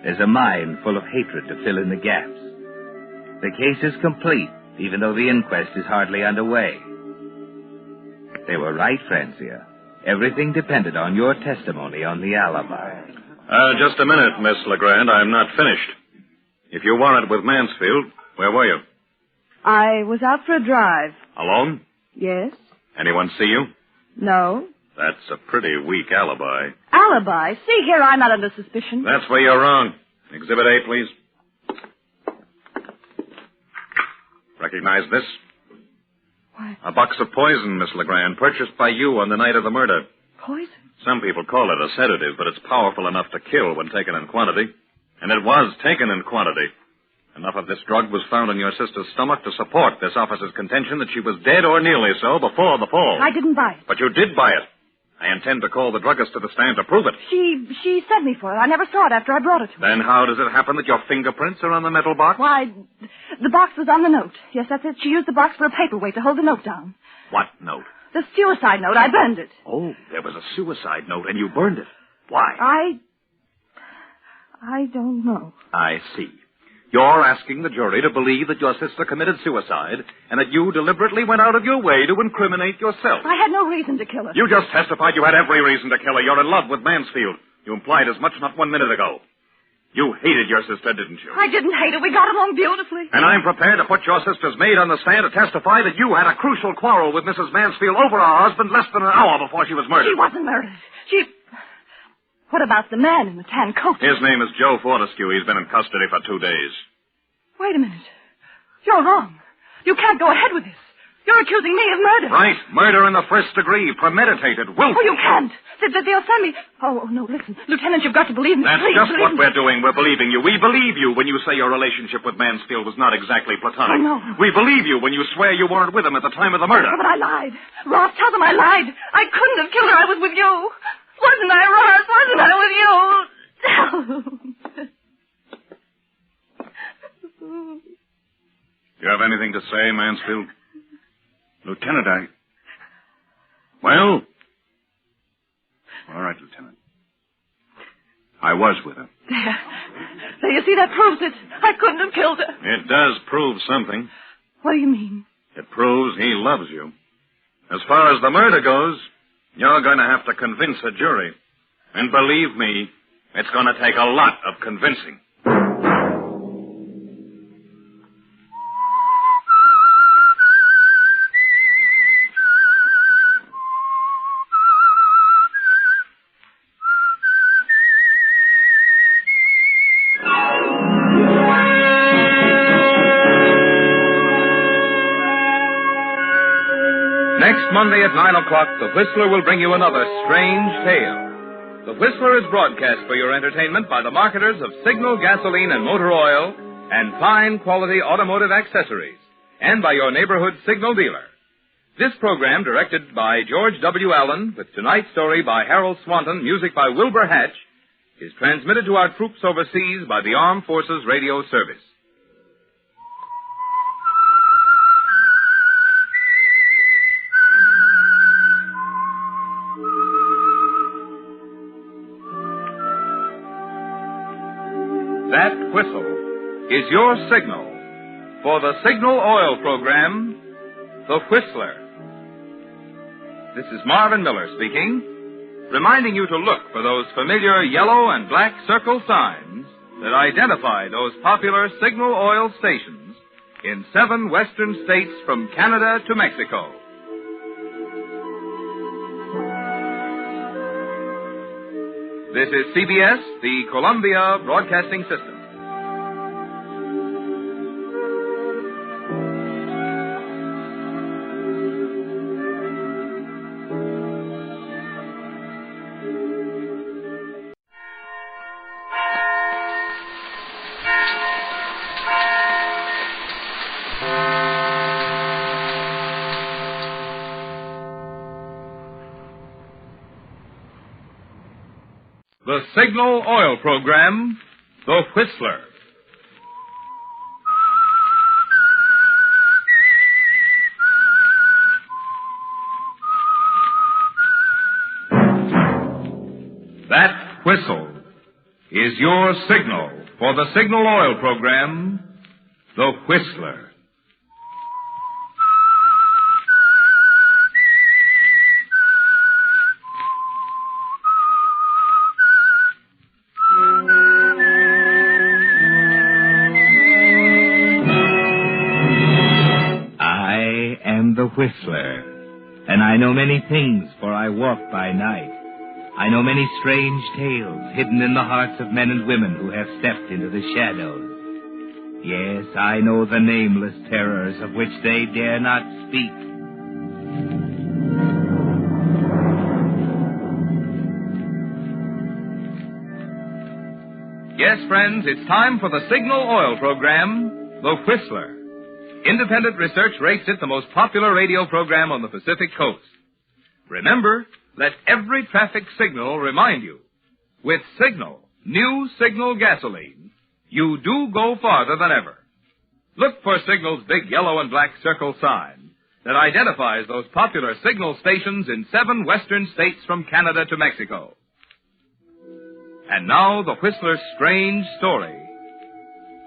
there's a mind full of hatred to fill in the gaps. The case is complete, even though the inquest is hardly underway. They were right, Francia. Everything depended on your testimony on the alibi. Just a minute, Miss LeGrand. I'm not finished. If you weren't with Mansfield, where were you? I was out for a drive. Alone? Yes. Anyone see you? No. That's a pretty weak alibi. Alibi? See here, I'm not under suspicion. That's where you're wrong. Exhibit A, please. Recognize this? What? A box of poison, Miss LeGrand, purchased by you on the night of the murder. Poison? Some people call it a sedative, but it's powerful enough to kill when taken in quantity. And it was taken in quantity. Enough of this drug was found in your sister's stomach to support this officer's contention that she was dead or nearly so before the fall. I didn't buy it. But you did buy it. I intend to call the druggist to the stand to prove it. She sent me for it. I never saw it after I brought it to her. Then how does it happen that your fingerprints are on the metal box? Why, the box was on the note. Yes, that's it. She used the box for a paperweight to hold the note down. What note? The suicide note. I burned it. Oh, there was a suicide note and you burned it. Why? I don't know. I see. You're asking the jury to believe that your sister committed suicide and that you deliberately went out of your way to incriminate yourself. I had no reason to kill her. You just testified you had every reason to kill her. You're in love with Mansfield. You implied as much not 1 minute ago. You hated your sister, didn't you? I didn't hate her. We got along beautifully. And I'm prepared to put your sister's maid on the stand to testify that you had a crucial quarrel with Mrs. Mansfield over her husband less than an hour before she was murdered. She wasn't murdered. What about the man in the tan coat? His name is Joe Fortescue. He's been in custody for 2 days. Wait a minute. You're wrong. You can't go ahead with this. You're accusing me of murder. Right. Murder in the first degree. Premeditated. Willful. Oh, you can't. They'll send me... Oh, no, listen. Lieutenant, you've got to believe me. That's Please, just what believe me. we're doing. We're believing you. We believe you when you say your relationship with Mansfield was not exactly platonic. Oh, no. We believe you when you swear you weren't with him at the time of the murder. Oh, but I lied. Ross, tell them I lied. I couldn't have killed her. I was with you. Wasn't I, Ross? Wasn't I with you? Do you have anything to say, Mansfield? Lieutenant, Well? All right, Lieutenant. I was with her. There, you see, that proves it. I couldn't have killed her. It does prove something. What do you mean? It proves he loves you. As far as the murder goes, You're going to have to convince a jury. And believe me, it's going to take a lot of convincing. Next Monday at 9 o'clock, The Whistler will bring you another strange tale. The Whistler is broadcast for your entertainment by the marketers of Signal gasoline and motor oil and fine quality automotive accessories, and by your neighborhood Signal dealer. This program, directed by George W. Allen, with tonight's story by Harold Swanton, music by Wilbur Hatch, is transmitted to our troops overseas by the Armed Forces Radio Service. That whistle is your signal for the Signal Oil program, The Whistler. This is Marvin Miller speaking, reminding you to look for those familiar yellow and black circle signs that identify those popular Signal Oil stations in 7 western states from Canada to Mexico. This is CBS, the Columbia Broadcasting System. The Signal Oil program, The Whistler. That whistle is your signal for the Signal Oil program, The Whistler. The Whistler, and I know many things, for I walk by night. I know many strange tales hidden in the hearts of men and women who have stepped into the shadows. Yes, I know the nameless terrors of which they dare not speak. Yes, friends, it's time for the Signal Oil program, The Whistler. Independent research rates it the most popular radio program on the Pacific Coast. Remember, let every traffic signal remind you, with Signal, new Signal gasoline, you do go farther than ever. Look for Signal's big yellow and black circle sign that identifies those popular Signal stations in 7 western states from Canada to Mexico. And now, the Whistler's strange story,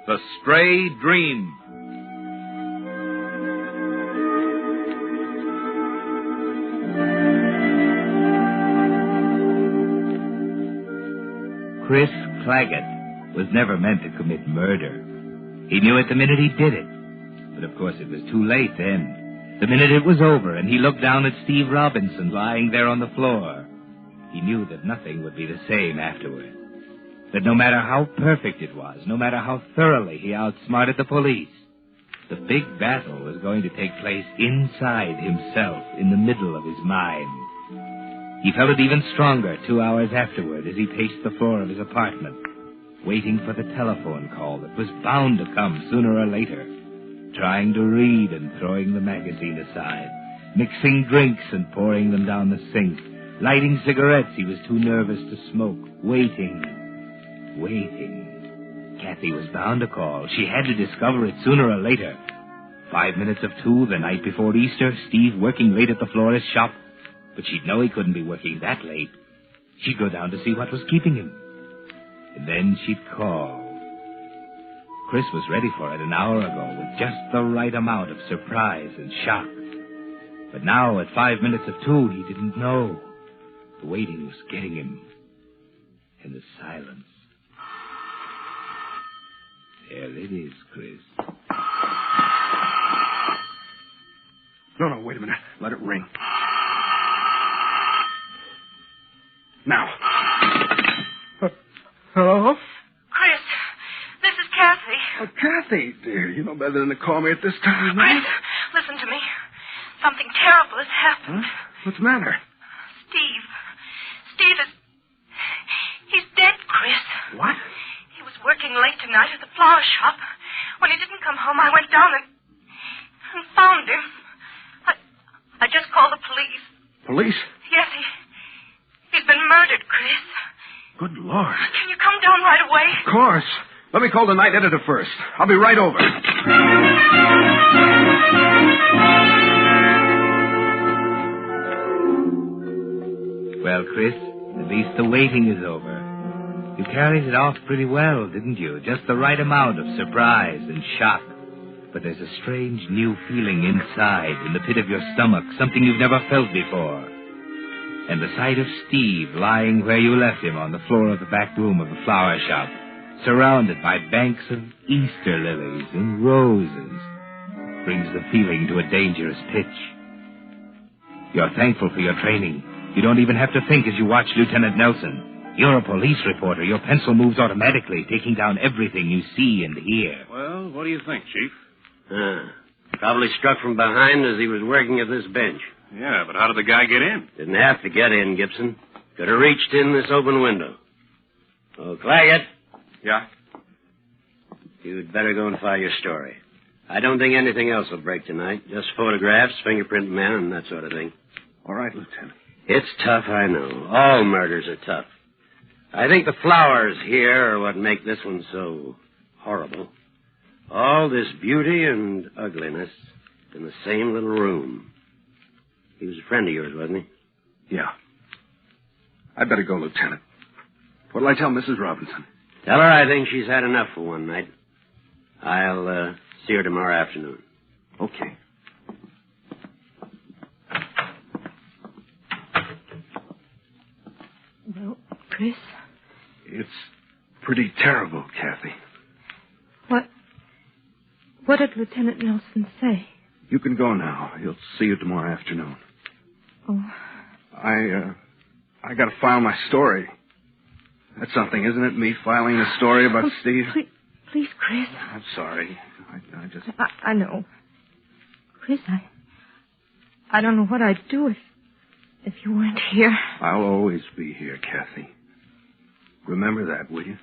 The Stray Dream. Chris Claggett was never meant to commit murder. He knew it the minute he did it. But of course it was too late then. The minute it was over and he looked down at Steve Robinson lying there on the floor, he knew that nothing would be the same afterward. That no matter how perfect it was, no matter how thoroughly he outsmarted the police, the big battle was going to take place inside himself, in the middle of his mind. He felt it even stronger 2 hours afterward as he paced the floor of his apartment, waiting for the telephone call that was bound to come sooner or later, trying to read and throwing the magazine aside, mixing drinks and pouring them down the sink, lighting cigarettes he was too nervous to smoke, waiting. Kathy was bound to call. She had to discover it sooner or later. 5 minutes of 2 the night before Easter, Steve working late at the florist's shop. But she'd know he couldn't be working that late. She'd go down to see what was keeping him. And then she'd call. Chris was ready for it an hour ago with just the right amount of surprise and shock. But now, at 5 minutes of 2, he didn't know. The waiting was getting him. And the silence. There it is, Chris. No, wait a minute. Let it ring. Now. Hello? Chris, this is Kathy. Oh, Kathy, dear, you know better than to call me at this time of Chris, night. listen to me. Something terrible has happened. Huh? What's the matter? Steve is... He's dead, Chris. What? He was working late tonight at the flower shop. When he didn't come home, I went down and found him. I just called the police. Police? Yes, he's been murdered, Chris. Good Lord. Can you come down right away? Of course. Let me call the night editor first. I'll be right over. Well, Chris, at least the waiting is over. You carried it off pretty well, didn't you? Just the right amount of surprise and shock. But there's a strange new feeling inside, in the pit of your stomach, something you've never felt before. And the sight of Steve lying where you left him on the floor of the back room of the flower shop, surrounded by banks of Easter lilies and roses, brings the feeling to a dangerous pitch. You're thankful for your training. You don't even have to think as you watch Lieutenant Nelson. You're a police reporter. Your pencil moves automatically, taking down everything you see and hear. Well, what do you think, Chief? Probably struck from behind as he was working at this bench. Yeah, but how did the guy get in? Didn't have to get in, Gibson. Could have reached in this open window. Oh, Claggett. Yeah? You'd better go and file your story. I don't think anything else will break tonight. Just photographs, fingerprint men, and that sort of thing. All right, Lieutenant. It's tough, I know. All murders are tough. I think the flowers here are what make this one so horrible. All this beauty and ugliness in the same little room. He was a friend of yours, wasn't he? Yeah. I'd better go, Lieutenant. What'll I tell Mrs. Robinson? Tell her I think she's had enough for one night. I'll see her tomorrow afternoon. Okay. Well, Chris? It's pretty terrible, Kathy. What did Lieutenant Nelson say? You can go now. He'll see you tomorrow afternoon. Oh. I gotta file my story. That's something, isn't it? Me filing a story about Steve? Please, Chris. I'm sorry. I just... I know. Chris, I don't know what I'd do if you weren't here. I'll always be here, Kathy. Remember that, will you?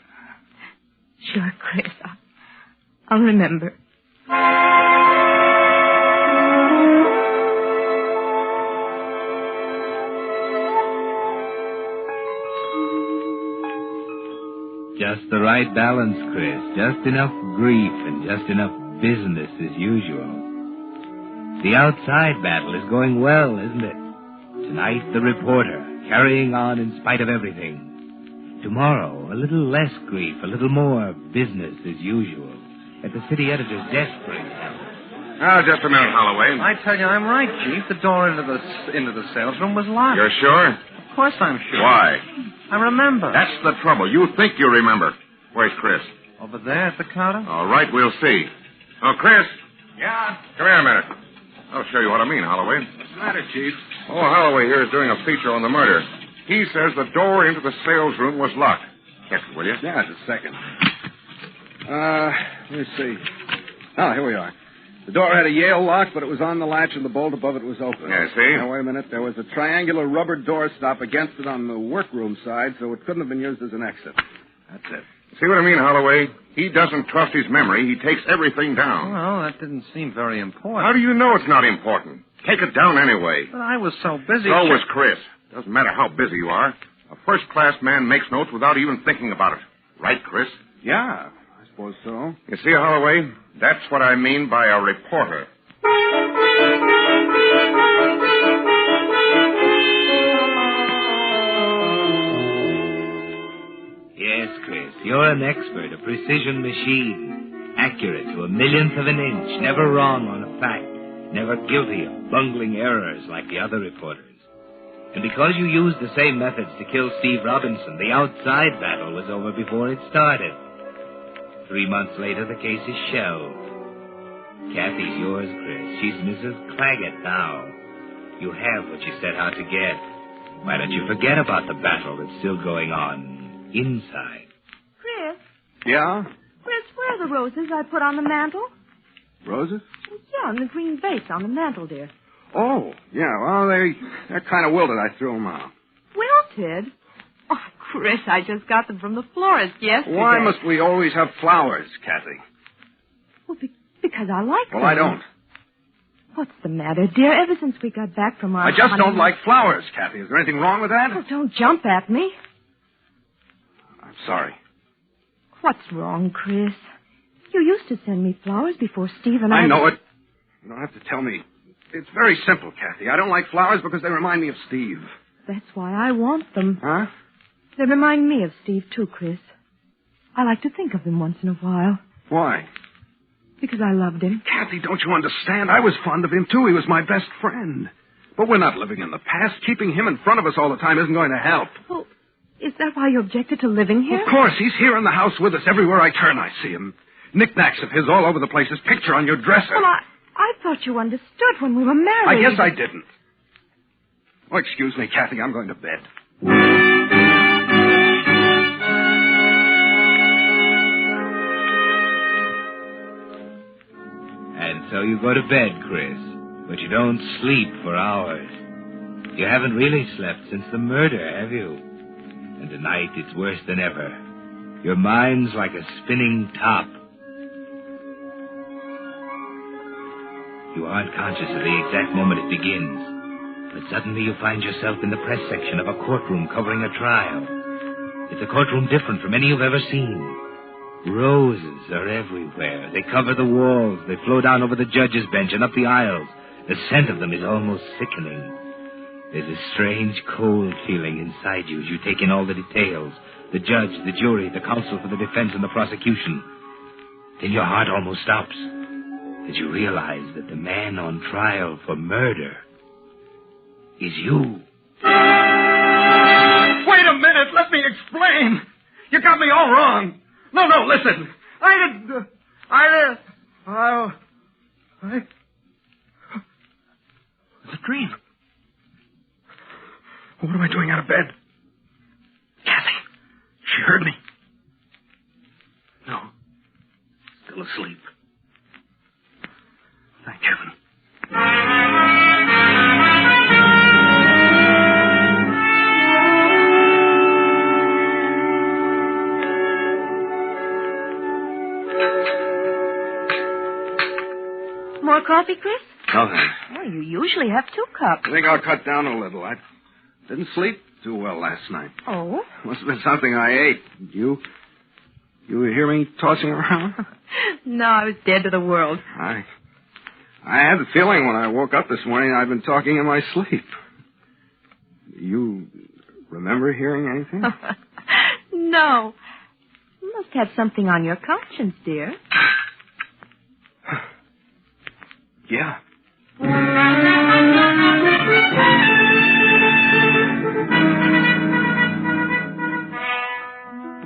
Sure, Chris. I'll remember. Just the right balance, Chris. Just enough grief and just enough business as usual. The outside battle is going well, isn't it? Tonight, the reporter, carrying on in spite of everything. Tomorrow, a little less grief, a little more business as usual. At the city editor's desk, for example. Now, just a minute, Holloway. I tell you, I'm right, Chief. The door into the sales room was locked. You're sure? Of course I'm sure. Why? I remember. That's the trouble. You think you remember. Where's Chris? Over there at the counter? All right, we'll see. Oh, Chris. Yeah? Come here a minute. I'll show you what I mean, Holloway. What's the matter, Chief? Oh, Holloway here is doing a feature on the murder. He says the door into the sales room was locked. Check it, will you? Yeah, just a second. Let me see. Oh, here we are. The door had a Yale lock, but it was on the latch and the bolt above it was open. Yeah, see? Now, wait a minute. There was a triangular rubber door stop against it on the workroom side, so it couldn't have been used as an exit. That's it. See what I mean, Holloway? He doesn't trust his memory. He takes everything down. Well, that didn't seem very important. How do you know it's not important? Take it down anyway. But I was so busy. So was Chris. Doesn't matter how busy you are. A first-class man makes notes without even thinking about it. Right, Chris? Yeah, I suppose so. You see, Holloway, that's what I mean by a reporter. Yes, Chris, you're an expert, a precision machine. Accurate to a millionth of an inch, never wrong on a fact, never guilty of bungling errors like the other reporters. And because you used the same methods to kill Steve Robinson, the outside battle was over before it started. 3 months later, the case is shelved. Kathy's yours, Chris. She's Mrs. Claggett now. You have what you set out to get. Why don't you forget about the battle that's still going on inside? Chris? Yeah? Chris, where are the roses I put on the mantel? Roses? Yeah, in the green vase on the mantel, dear. Oh, yeah, well, they're kind of wilted. I threw them out. Wilted? Oh, Chris, I just got them from the florist yesterday. Why must we always have flowers, Kathy? Well, because I like them. Well, I don't. What's the matter, dear? Ever since we got back from our I just don't like flowers, Kathy. Is there anything wrong with that? Oh, don't jump at me. I'm sorry. What's wrong, Chris? You used to send me flowers before Steve and I... I know it. You don't have to tell me. It's very simple, Kathy. I don't like flowers because they remind me of Steve. That's why I want them. Huh? They remind me of Steve, too, Chris. I like to think of him once in a while. Why? Because I loved him. Kathy, don't you understand? I was fond of him, too. He was my best friend. But we're not living in the past. Keeping him in front of us all the time isn't going to help. Well, is that why you objected to living here? Of course. He's here in the house with us. Everywhere I turn, I see him. Knickknacks of his all over the place. His picture on your dresser. Well, I thought you understood when we were married. I guess I didn't. Oh, excuse me, Kathy. I'm going to bed. And so you go to bed, Chris. But you don't sleep for hours. You haven't really slept since the murder, have you? And tonight it's worse than ever. Your mind's like a spinning top. You aren't conscious of the exact moment it begins. But suddenly you find yourself in the press section of a courtroom covering a trial. It's a courtroom different from any you've ever seen. Roses are everywhere. They cover the walls. They flow down over the judge's bench and up the aisles. The scent of them is almost sickening. There's a strange, cold feeling inside you as you take in all the details. The judge, the jury, the counsel for the defense and the prosecution. Then your heart almost stops as you realize that the man on trial for murder is you. Wait a minute. Let me explain. You got me all wrong. No, listen. It's a dream. What am I doing out of bed? Kathy, she heard me. No, still asleep. Thank heaven. More coffee, Chris? No, thanks. Oh, you usually have 2 cups. I think I'll cut down a little. I didn't sleep too well last night. Oh? Must have been something I ate. You hear me tossing around? No, I was dead to the world. I had the feeling when I woke up this morning I'd been talking in my sleep. You remember hearing anything? No. You must have something on your conscience, dear. Yeah.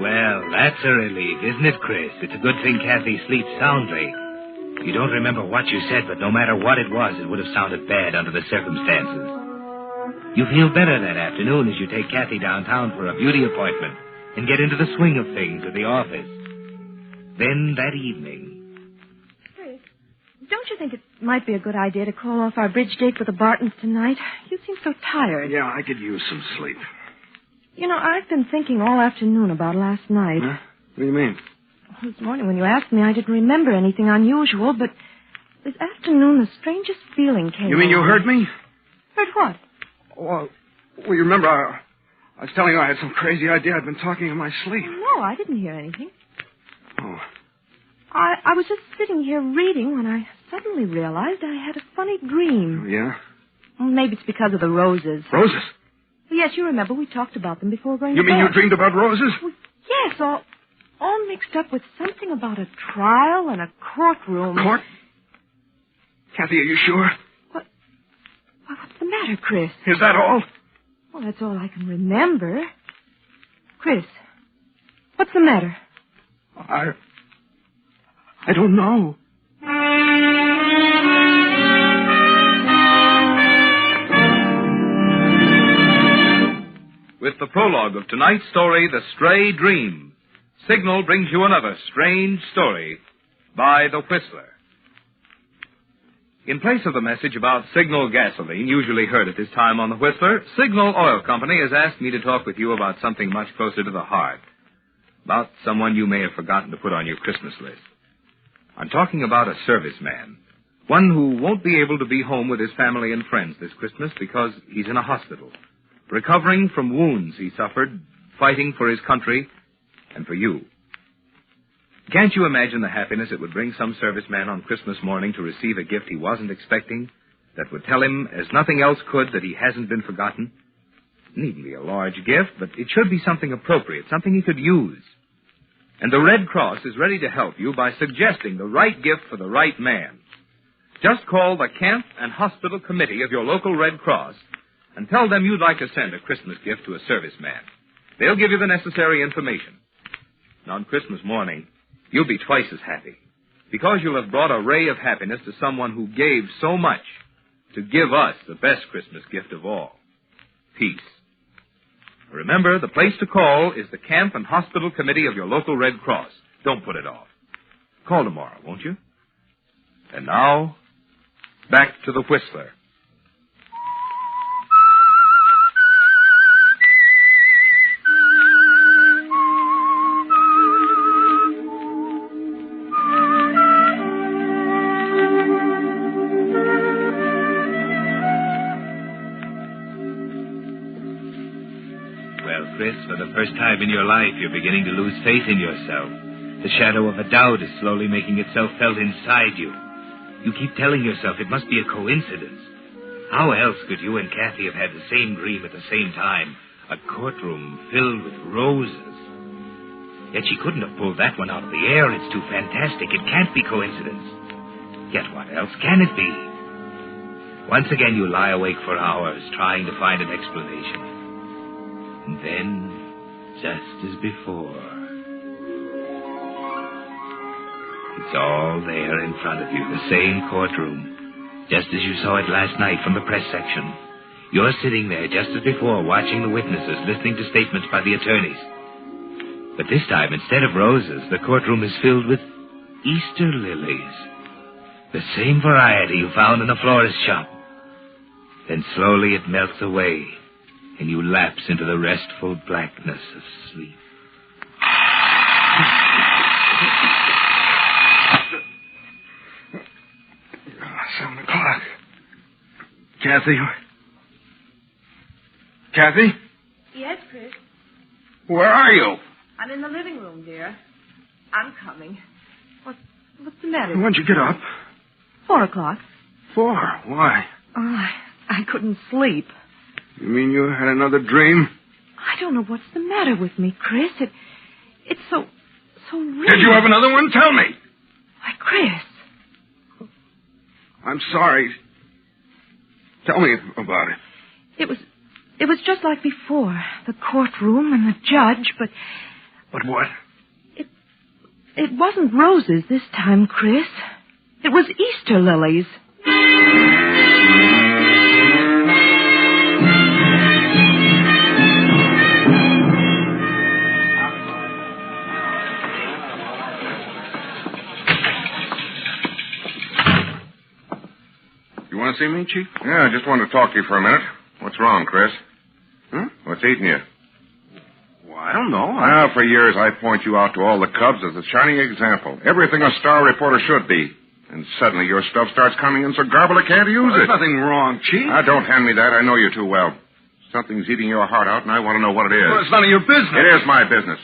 Well, that's a relief, isn't it, Chris? It's a good thing Kathy sleeps soundly. You don't remember what you said, but no matter what it was, it would have sounded bad under the circumstances. You feel better that afternoon as you take Kathy downtown for a beauty appointment and get into the swing of things at the office. Then that evening... Chris, don't you think it might be a good idea to call off our bridge date with the Bartons tonight? You seem so tired. Yeah, I could use some sleep. You know, I've been thinking all afternoon about last night. Huh? What do you mean? This morning when you asked me, I didn't remember anything unusual, but this afternoon the strangest feeling came You mean you over heard me? Heard what? Well, you remember I was telling you I had some crazy idea. I'd been talking in my sleep. No, I didn't hear anything. Oh. I was just sitting here reading when I suddenly realized I had a funny dream. Yeah? Maybe it's because of the roses. Roses? Yes, you remember we talked about them before going You to mean bed. you dreamed about roses? Well, yes, all mixed up with something about a trial and a courtroom. Court? Kathy, are you sure? What's the matter, Chris? Is that all? Well, that's all I can remember. Chris, what's the matter? I don't know. With the prologue of tonight's story, The Stray Dream, Signal brings you another strange story by The Whistler. In place of the message about Signal gasoline, usually heard at this time on The Whistler, Signal Oil Company has asked me to talk with you about something much closer to the heart. About someone you may have forgotten to put on your Christmas list. I'm talking about a serviceman. One who won't be able to be home with his family and friends this Christmas because he's in a hospital, recovering from wounds he suffered, fighting for his country and for you. Can't you imagine the happiness it would bring some serviceman on Christmas morning to receive a gift he wasn't expecting that would tell him, as nothing else could, that he hasn't been forgotten? It needn't be a large gift, but it should be something appropriate, something he could use. And the Red Cross is ready to help you by suggesting the right gift for the right man. Just call the Camp and Hospital Committee of your local Red Cross and tell them you'd like to send a Christmas gift to a serviceman. They'll give you the necessary information. And on Christmas morning, you'll be twice as happy, because you'll have brought a ray of happiness to someone who gave so much to give us the best Christmas gift of all, peace. Remember, the place to call is the Camp and Hospital Committee of your local Red Cross. Don't put it off. Call tomorrow, won't you? And now, back to the Whistler. Chris, for the first time in your life, you're beginning to lose faith in yourself. The shadow of a doubt is slowly making itself felt inside you. You keep telling yourself it must be a coincidence. How else could you and Kathy have had the same dream at the same time? A courtroom filled with roses. Yet she couldn't have pulled that one out of the air. It's too fantastic. It can't be coincidence. Yet what else can it be? Once again you lie awake for hours trying to find an explanation. And then, just as before, it's all there in front of you, the same courtroom, just as you saw it last night from the press section. You're sitting there just as before, watching the witnesses, listening to statements by the attorneys. But this time, instead of roses, the courtroom is filled with Easter lilies, the same variety you found in the florist shop. Then slowly it melts away, and you lapse into the restful blackness of sleep. 7 o'clock. Kathy? Kathy? Yes, Chris. Where are you? I'm in the living room, dear. I'm coming. What's the matter? When'd you get up? 4 o'clock. 4? Why? Oh, I couldn't sleep. You mean you had another dream? I don't know what's the matter with me, Chris. It's so real. Did you have another one? Tell me. Why, Chris. I'm sorry. Tell me about it. It was just like before. The courtroom and the judge, but... But what? It wasn't roses this time, Chris. It was Easter lilies. You want to see me, Chief? Yeah, I just wanted to talk to you for a minute. What's wrong, Chris? Huh? What's eating you? Well, I don't know. Well, for years I point you out to all the Cubs as a shining example. Everything a star reporter should be. And suddenly your stuff starts coming in so garbled I can't use it. There's nothing wrong, Chief. Don't hand me that. I know you too well. Something's eating your heart out, and I want to know what it is. Well, it's none of your business. It is my business.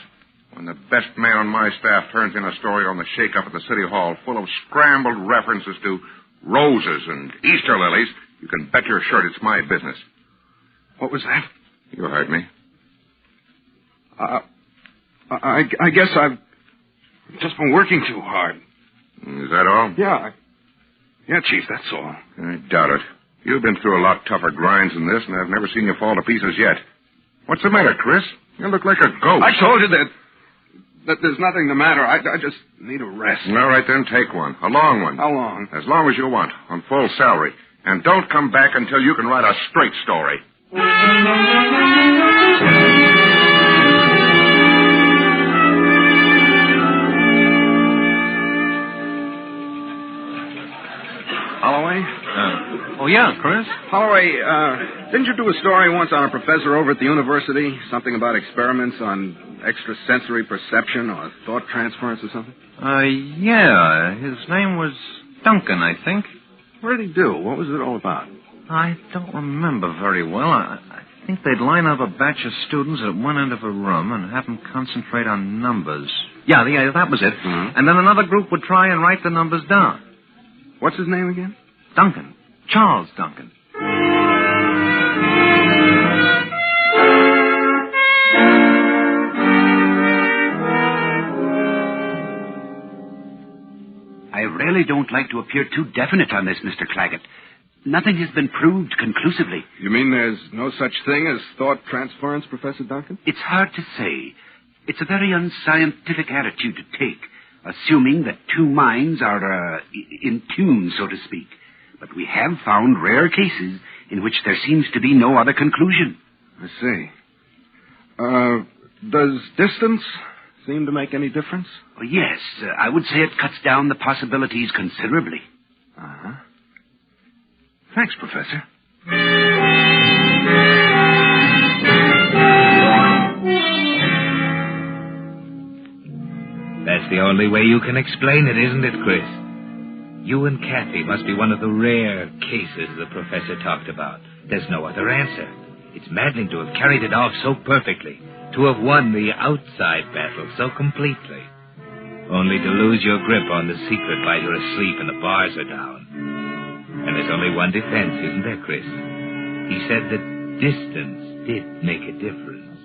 When the best man on my staff turns in a story on the shake-up at the City Hall full of scrambled references to roses and Easter lilies, you can bet your shirt it's my business. What was that? You heard me. I guess I've just been working too hard. Is that all? Yeah. Yeah, Chief, that's all. I doubt it. You've been through a lot tougher grinds than this, and I've never seen you fall to pieces yet. What's the matter, Chris? You look like a ghost. I told you that there's nothing the matter. I just need a rest. All right, then, take one. A long one. How long? As long as you want, on full salary. And don't come back until you can write a straight story. Holloway? Oh, yeah, Chris? Holloway, didn't you do a story once on a professor over at the university? Something about experiments on extrasensory perception or thought transference or something? Yeah. His name was Duncan, I think. What did he do? What was it all about? I don't remember very well. I think they'd line up a batch of students at one end of a room and have them concentrate on numbers. Yeah, that was it. Mm-hmm. And then another group would try and write the numbers down. What's his name again? Duncan. Charles Duncan. I really don't like to appear too definite on this, Mr. Claggett. Nothing has been proved conclusively. You mean there's no such thing as thought transference, Professor Duncan? It's hard to say. It's a very unscientific attitude to take, assuming that two minds are in tune, so to speak. But we have found rare cases in which there seems to be no other conclusion. I see. Does distance seem to make any difference? Oh, yes, I would say it cuts down the possibilities considerably. Uh-huh. Thanks, Professor. That's the only way you can explain it, isn't it, Chris? You and Kathy must be one of the rare cases the professor talked about. There's no other answer. It's maddening to have carried it off so perfectly, to have won the outside battle so completely, only to lose your grip on the secret while you're asleep and the bars are down. And there's only one defense, isn't there, Chris? He said that distance did make a difference.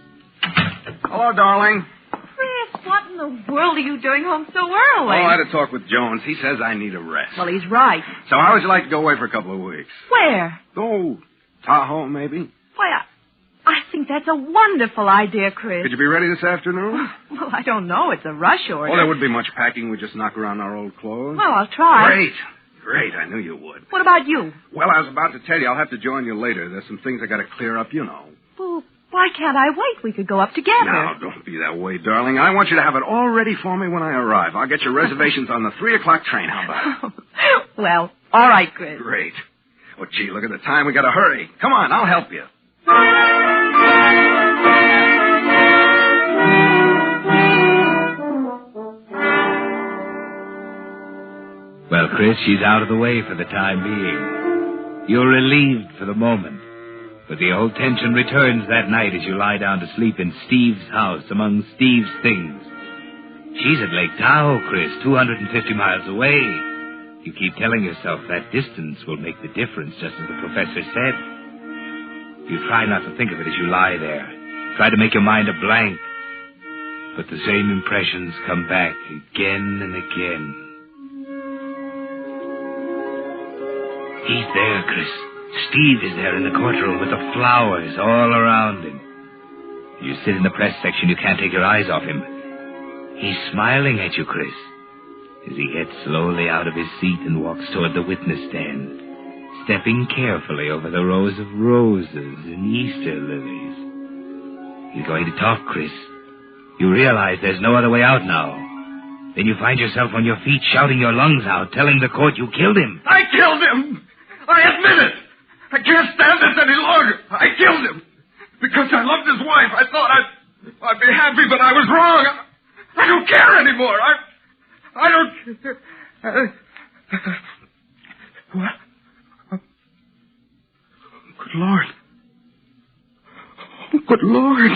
Hello, darling. Chris, what in the world are you doing home so early? Oh, I had a talk with Jones. He says I need a rest. Well, he's right. So how would you like to go away for a couple of weeks? Where? Go Tahoe, maybe? Why, I think that's a wonderful idea, Chris. Could you be ready this afternoon? Well, I don't know. It's a rush order. Oh, there wouldn't be much packing. We'd just knock around our old clothes. Well, I'll try. Great. I knew you would. What about you? Well, I was about to tell you. I'll have to join you later. There's some things I got to clear up, you know. Well, why can't I wait? We could go up together. Now, don't be that way, darling. I want you to have it all ready for me when I arrive. I'll get your reservations on the 3:00 train. How about it? Well, all right, Chris. Great. Oh, gee, look at the time. We got to hurry. Come on, I'll help you. Well, Chris, she's out of the way for the time being. You're relieved for the moment. But the old tension returns that night as you lie down to sleep in Steve's house among Steve's things. She's at Lake Tahoe, Chris, 250 miles away. You keep telling yourself that distance will make the difference, just as the professor said. You try not to think of it as you lie there. Try to make your mind a blank. But the same impressions come back again and again. He's there, Chris. Steve is there in the courtroom with the flowers all around him. You sit in the press section, you can't take your eyes off him. He's smiling at you, Chris, as he gets slowly out of his seat and walks toward the witness stand, stepping carefully over the rows of roses and Easter lilies. He's going to talk, Chris. You realize there's no other way out now. Then you find yourself on your feet shouting your lungs out, telling the court you killed him. I killed him! I admit it! I can't stand this any longer. I killed him. Because I loved his wife. I thought I'd be happy, but I was wrong. I don't care anymore. I don't care. What? Good Lord. Oh, good Lord.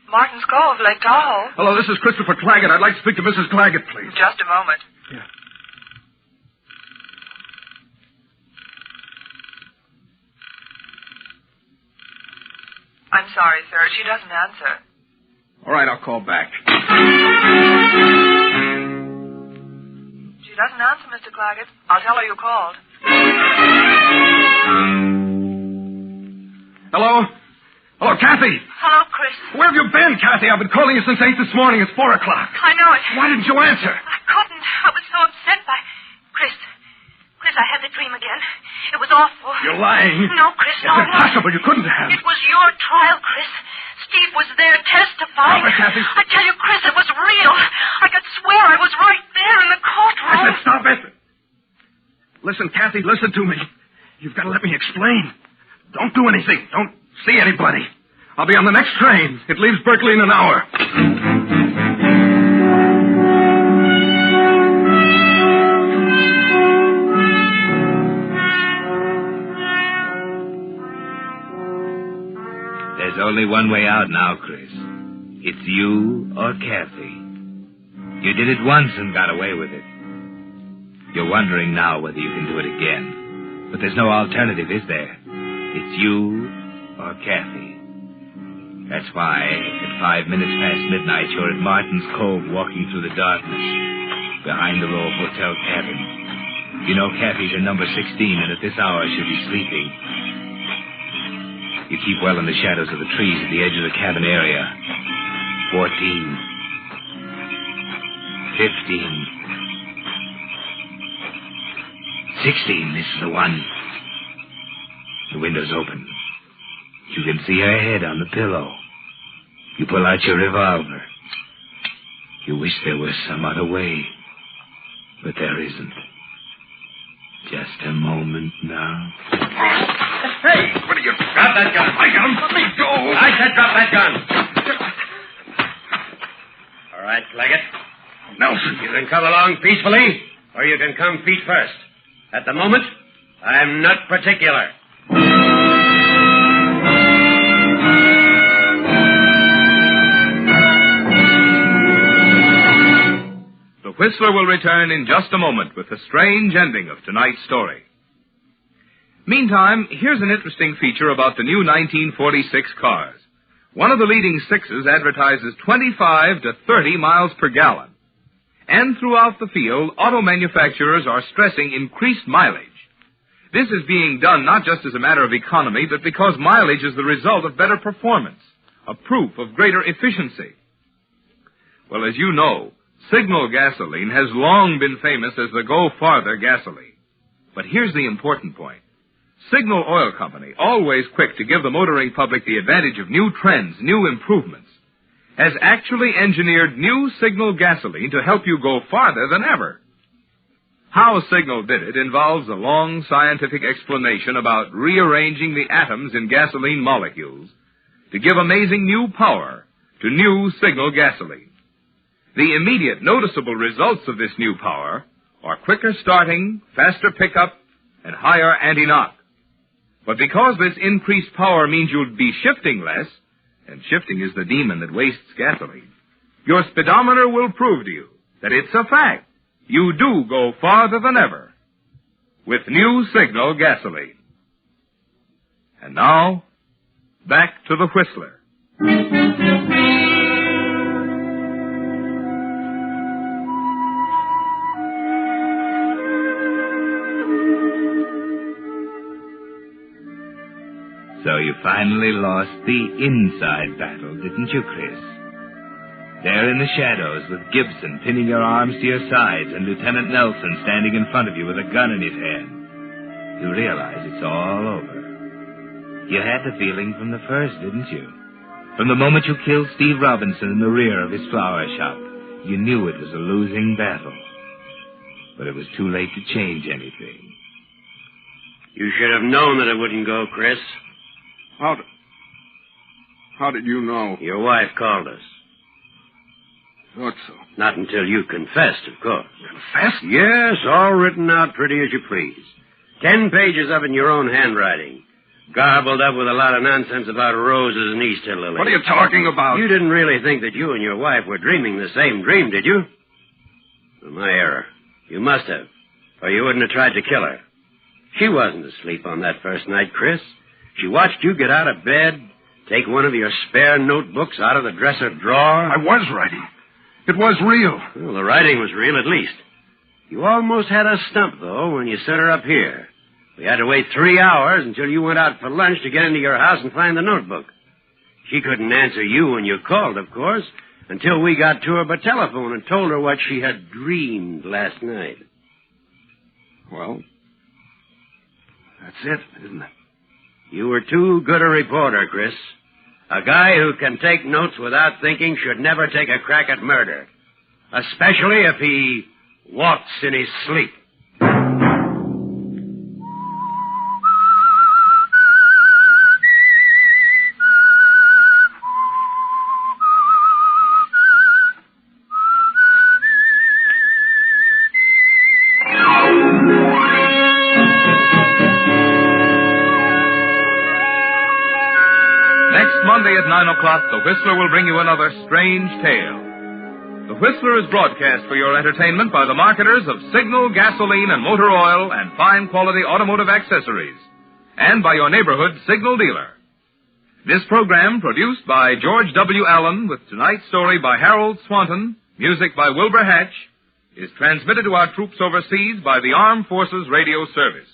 Martin's Cove, Lake Tahoe. Hello, this is Christopher Claggett. I'd like to speak to Mrs. Claggett, please. Just a moment. Yeah. I'm sorry, sir. She doesn't answer. All right, I'll call back. She doesn't answer, Mr. Claggett. I'll tell her you called. Hello? Hello, Kathy. Hello, Chris. Where have you been, Kathy? I've been calling you since 8 this morning. It's 4 o'clock. I know it. Why didn't you answer? I couldn't. I was so upset by... Chris, I had the dream again. It was awful. You're lying. No, Chris, no. It's impossible. You couldn't have. It was your trial, Chris. Steve was there testifying. Stop it, Kathy. I tell you, Chris, it was real. I could swear I was right there in the courtroom. I said stop it. Listen, Kathy, listen to me. You've got to let me explain. Don't do anything. Don't see anybody. I'll be on the next train. It leaves Berkeley in an hour. There's only one way out now, Chris. It's you or Kathy. You did it once and got away with it. You're wondering now whether you can do it again. But there's no alternative, is there? It's you or Kathy. That's why, at 5 minutes past midnight, you're at Martin's Cove walking through the darkness behind the low hotel cabin. You know Kathy's in number 16, and at this hour she'll be sleeping. You keep well in the shadows of the trees at the edge of the cabin area. 14. 15. 16, this is the one. The window's open. You can see her head on the pillow. You pull out your revolver. You wish there was some other way. But there isn't. Just a moment now. Hey, what are you... Drop that gun. I got him. Let me go. I said drop that gun. All right, Claggett. Nelson. You can come along peacefully, or you can come feet first. At the moment, I'm not particular. The Whistler will return in just a moment with the strange ending of tonight's story. Meantime, here's an interesting feature about the new 1946 cars. One of the leading sixes advertises 25 to 30 miles per gallon. And throughout the field, auto manufacturers are stressing increased mileage. This is being done not just as a matter of economy, but because mileage is the result of better performance, a proof of greater efficiency. Well, as you know, Signal gasoline has long been famous as the go-farther gasoline. But here's the important point. Signal Oil Company, always quick to give the motoring public the advantage of new trends, new improvements, has actually engineered new Signal gasoline to help you go farther than ever. How Signal did it involves a long scientific explanation about rearranging the atoms in gasoline molecules to give amazing new power to new Signal gasoline. The immediate noticeable results of this new power are quicker starting, faster pickup, and higher anti-knock. But because this increased power means you'll be shifting less, and shifting is the demon that wastes gasoline, your speedometer will prove to you that it's a fact. You do go farther than ever with new Signal gasoline. And now, back to the Whistler. So you finally lost the inside battle, didn't you, Chris? There in the shadows with Gibson pinning your arms to your sides and Lieutenant Nelson standing in front of you with a gun in his hand. You realize it's all over. You had the feeling from the first, didn't you? From the moment you killed Steve Robinson in the rear of his flower shop, you knew it was a losing battle. But it was too late to change anything. You should have known that it wouldn't go, Chris. How did you know? Your wife called us. Thought so. Not until you confessed, of course. Confessed? Yes, all written out pretty as you please. 10 pages of it in your own handwriting. Garbled up with a lot of nonsense about roses and Easter lilies. What are you talking about? You didn't really think that you and your wife were dreaming the same dream, did you? Well, my error. You must have. Or you wouldn't have tried to kill her. She wasn't asleep on that first night, Chris. She watched you get out of bed, Take one of your spare notebooks out of the dresser drawer? I was writing. It was real. Well, the writing was real at least. You almost had us stumped, though, when you sent her up here. We had to wait 3 hours until you went out for lunch to get into your house and find the notebook. She couldn't answer you when you called, of course, until we got to her by telephone and told her what she had dreamed last night. Well, that's it, isn't it? You were too good a reporter, Chris. A guy who can take notes without thinking should never take a crack at murder, especially if he walks in his sleep. Monday at 9 o'clock, The Whistler will bring you another strange tale. The Whistler is broadcast for your entertainment by the marketers of Signal, gasoline, and motor oil and fine quality automotive accessories, and by your neighborhood Signal dealer. This program, produced by George W. Allen, with tonight's story by Harold Swanton, music by Wilbur Hatch, is transmitted to our troops overseas by the Armed Forces Radio Service.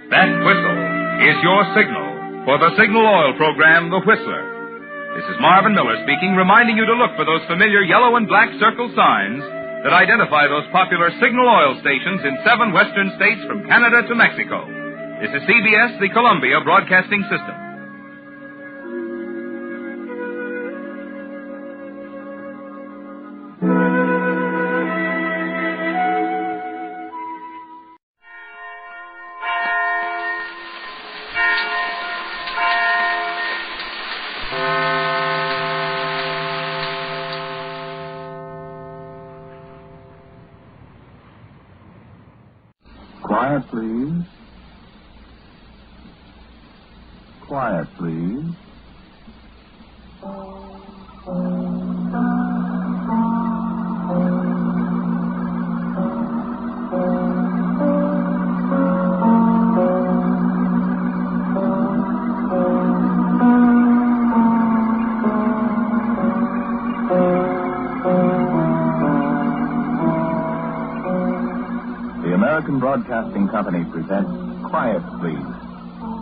That whistle is your signal for the Signal Oil program, The Whistler. This is Marvin Miller speaking, reminding you to look for those familiar yellow and black circle signs that identify those popular Signal Oil stations in 7 western states from Canada to Mexico. This is CBS, the Columbia Broadcasting System. Quiet, please. Quiet, please. American Broadcasting Company presents Quiet, Please,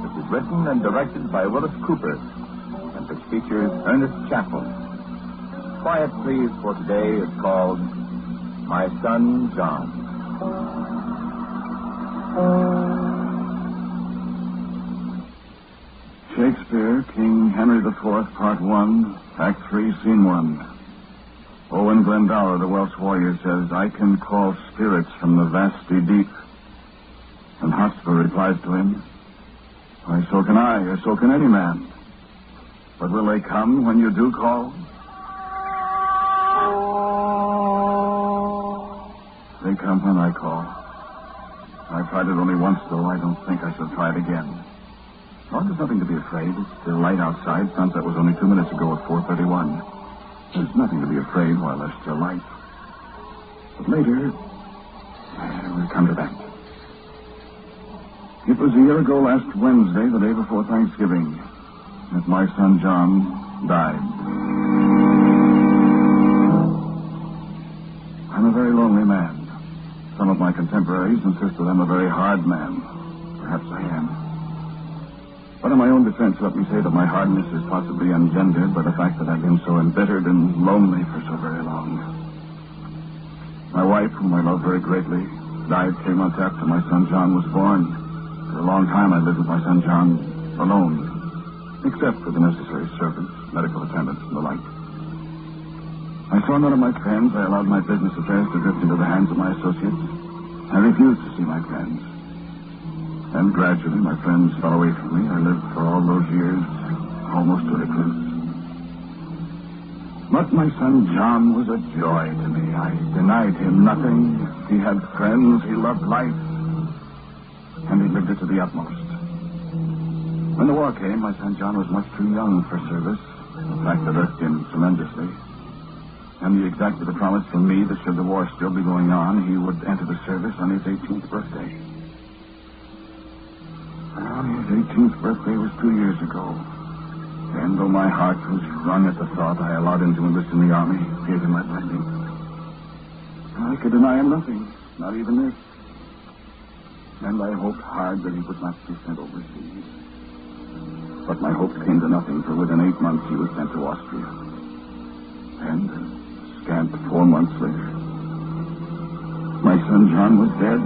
which is written and directed by Willis Cooper, and which features Ernest Chappell. Quiet, Please for today is called My Son John. Shakespeare, King Henry IV, Part 1, Act 3, Scene 1. Owen Glendower, the Welsh warrior, says, I can call spirits from the vasty deep. And Hotspur replies to him, why, so can I, or so can any man. But will they come when you do call? They come when I call. I tried it only once, though. I don't think I shall try it again. Well, there's nothing to be afraid. It's still light outside. Sunset was only 2 minutes ago at 4:31. There's nothing to be afraid while there's still light. But later, we'll come to that. It was a year ago last Wednesday, the day before Thanksgiving, that my son John died. I'm a very lonely man. Some of my contemporaries insist that I'm a very hard man. Perhaps I am. But in my own defense, let me say that my hardness is possibly engendered by the fact that I've been so embittered and lonely for so very long. My wife, whom I love very greatly, died 3 months after my son John was born. For a long time I lived with my son John alone, except for the necessary servants, medical attendants, and the like. I saw none of my friends. I allowed my business affairs to drift into the hands of my associates. I refused to see my friends. And gradually, my friends fell away from me. I lived for all those years almost a recluse. But my son John was a joy to me. I denied him nothing. He had friends. He loved life. And he lived it to the utmost. When the war came, my son John was much too young for service, a fact that irked him tremendously. And he exacted a promise from me that should the war still be going on, he would enter the service on his 18th birthday. Well, his 18th birthday was 2 years ago. And though my heart was wrung at the thought, I allowed him to enlist in the army, gave him my blessing. I could deny him nothing, not even this. And I hoped hard that he would not be sent overseas. But my hopes came to nothing, for within 8 months he was sent to Austria. And scant 4 months later, my son John was dead.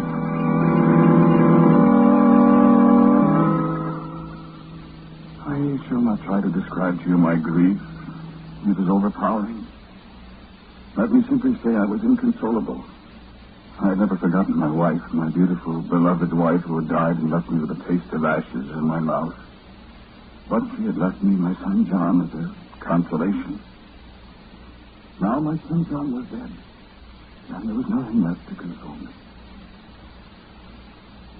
I shall not try to describe to you my grief. It was overpowering. Let me simply say I was inconsolable. I had never forgotten my wife, my beautiful, beloved wife who had died and left me with a taste of ashes in my mouth. But she had left me my son John as a consolation. Now my son John was dead, and there was nothing left to console me.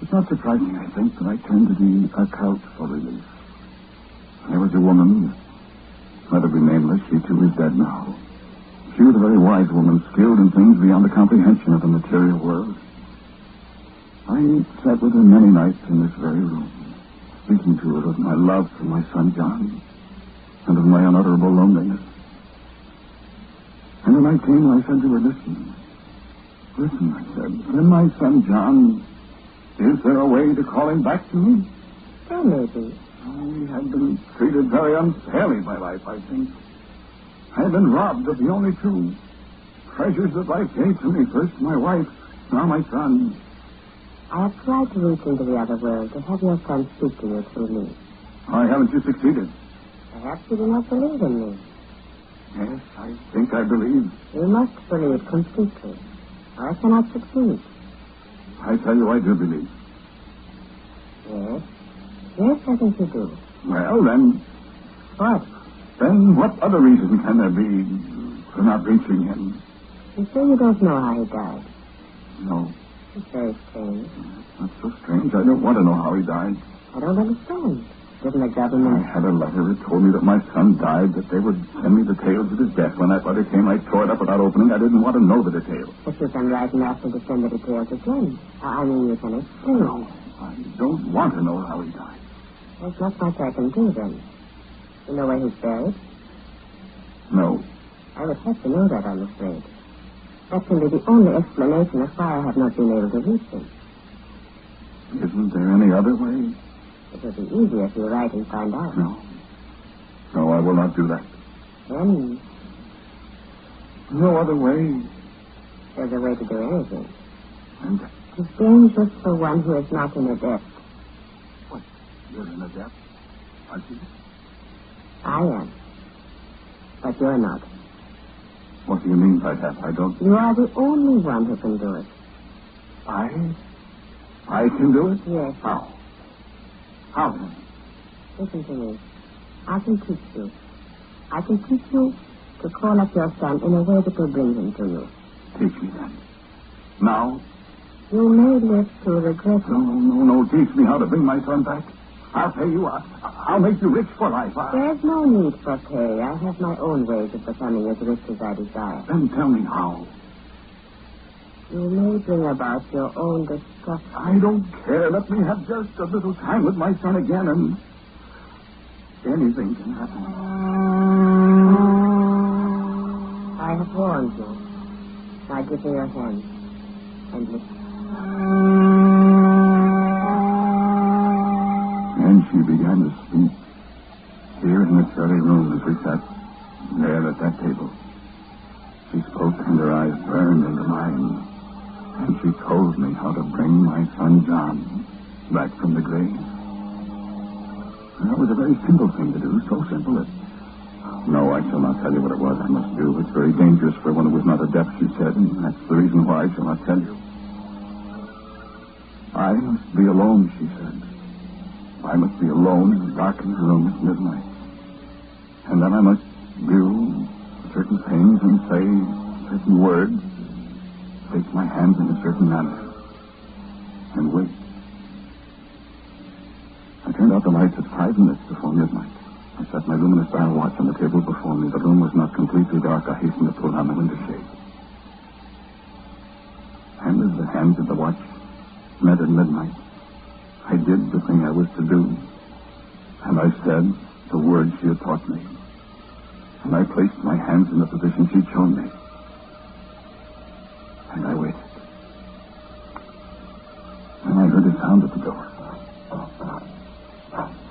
It's not surprising, I think, that I turned to the occult for relief. There was a woman, let her be nameless, she too is dead now. She was a very wise woman, skilled in things beyond the comprehension of the material world. I sat with her many nights in this very room, speaking to her of my love for my son John, and of my unutterable loneliness. And when I came, I said to her, listen, I said, then my son John, is there a way to call him back to me? Oh, maybe. We had been treated very unfairly by life, I think. I had been robbed of the only two treasures that life gave to me. First my wife, now my son. I have tried to reach into the other world to have your son speak to you through me. Why haven't you succeeded? Perhaps you do not believe in me. Yes, I think I believe. You must believe completely, or I cannot succeed. I tell you, I do believe. Yes? Yes, I think you do. Well, then... What? Then what other reason can there be for not reaching him? You say you don't know how he died? No. It's very strange. That's so strange. I don't want to know how he died. I don't understand. Didn't the government... I had a letter that told me that my son died, that they would send me details of his death. When that letter came, I tore it up without opening. I didn't want to know the details. But you can write and ask him to send the details again. I mean, you can explain. No, I don't want to know how he died. There's not much I can do, then. You know where he's buried? No. I would have to know that, I'm afraid. That can be the only explanation of why I have not been able to reach him. Isn't there any other way? It would be easier if you write and find out. No. No, I will not do that. Then... No other way. There's a way to do anything. And? It's dangerous for one who is not an adept. What? You're an adept? Aren't you? I am. But you're not. What do you mean by that? I don't... You are the only one who can do it. I can do it? Yes. How? How then? Listen to me. I can teach you. I can teach you to call up your son in a way that will bring him to you. Teach me then. Now? You may live to regret it. No. Teach me how to bring my son back. I'll pay you. I'll make you rich for life. There's no need for pay. I have my own ways of becoming as rich as I desire. Then tell me how. You may bring about your own destruction. I don't care. Let me have just a little time with my son again, and anything can happen. I have warned you. Now give me your hand and listen. And she began to speak here in this very room as we sat there at that table. She spoke and her eyes burned into mine. And she told me how to bring my son John back from the grave. That was a very simple thing to do, so simple that... No, I shall not tell you what it was I must do. It's very dangerous for one who is not adept, she said, and that's the reason why I shall not tell you. I must be alone, she said. I must be alone in a darkened room at midnight. And then I must do certain things and say certain words, place my hands in a certain manner, and wait. I turned out the lights at 5 minutes before midnight. I set my luminous dial watch on the table before me. The room was not completely dark. I hastened to pull down the window shade. And as the hands of the watch met at midnight, I did the thing I was to do. And I said the words she had taught me. And I placed my hands in the position she'd shown me. And I waited. And I heard a sound at the door.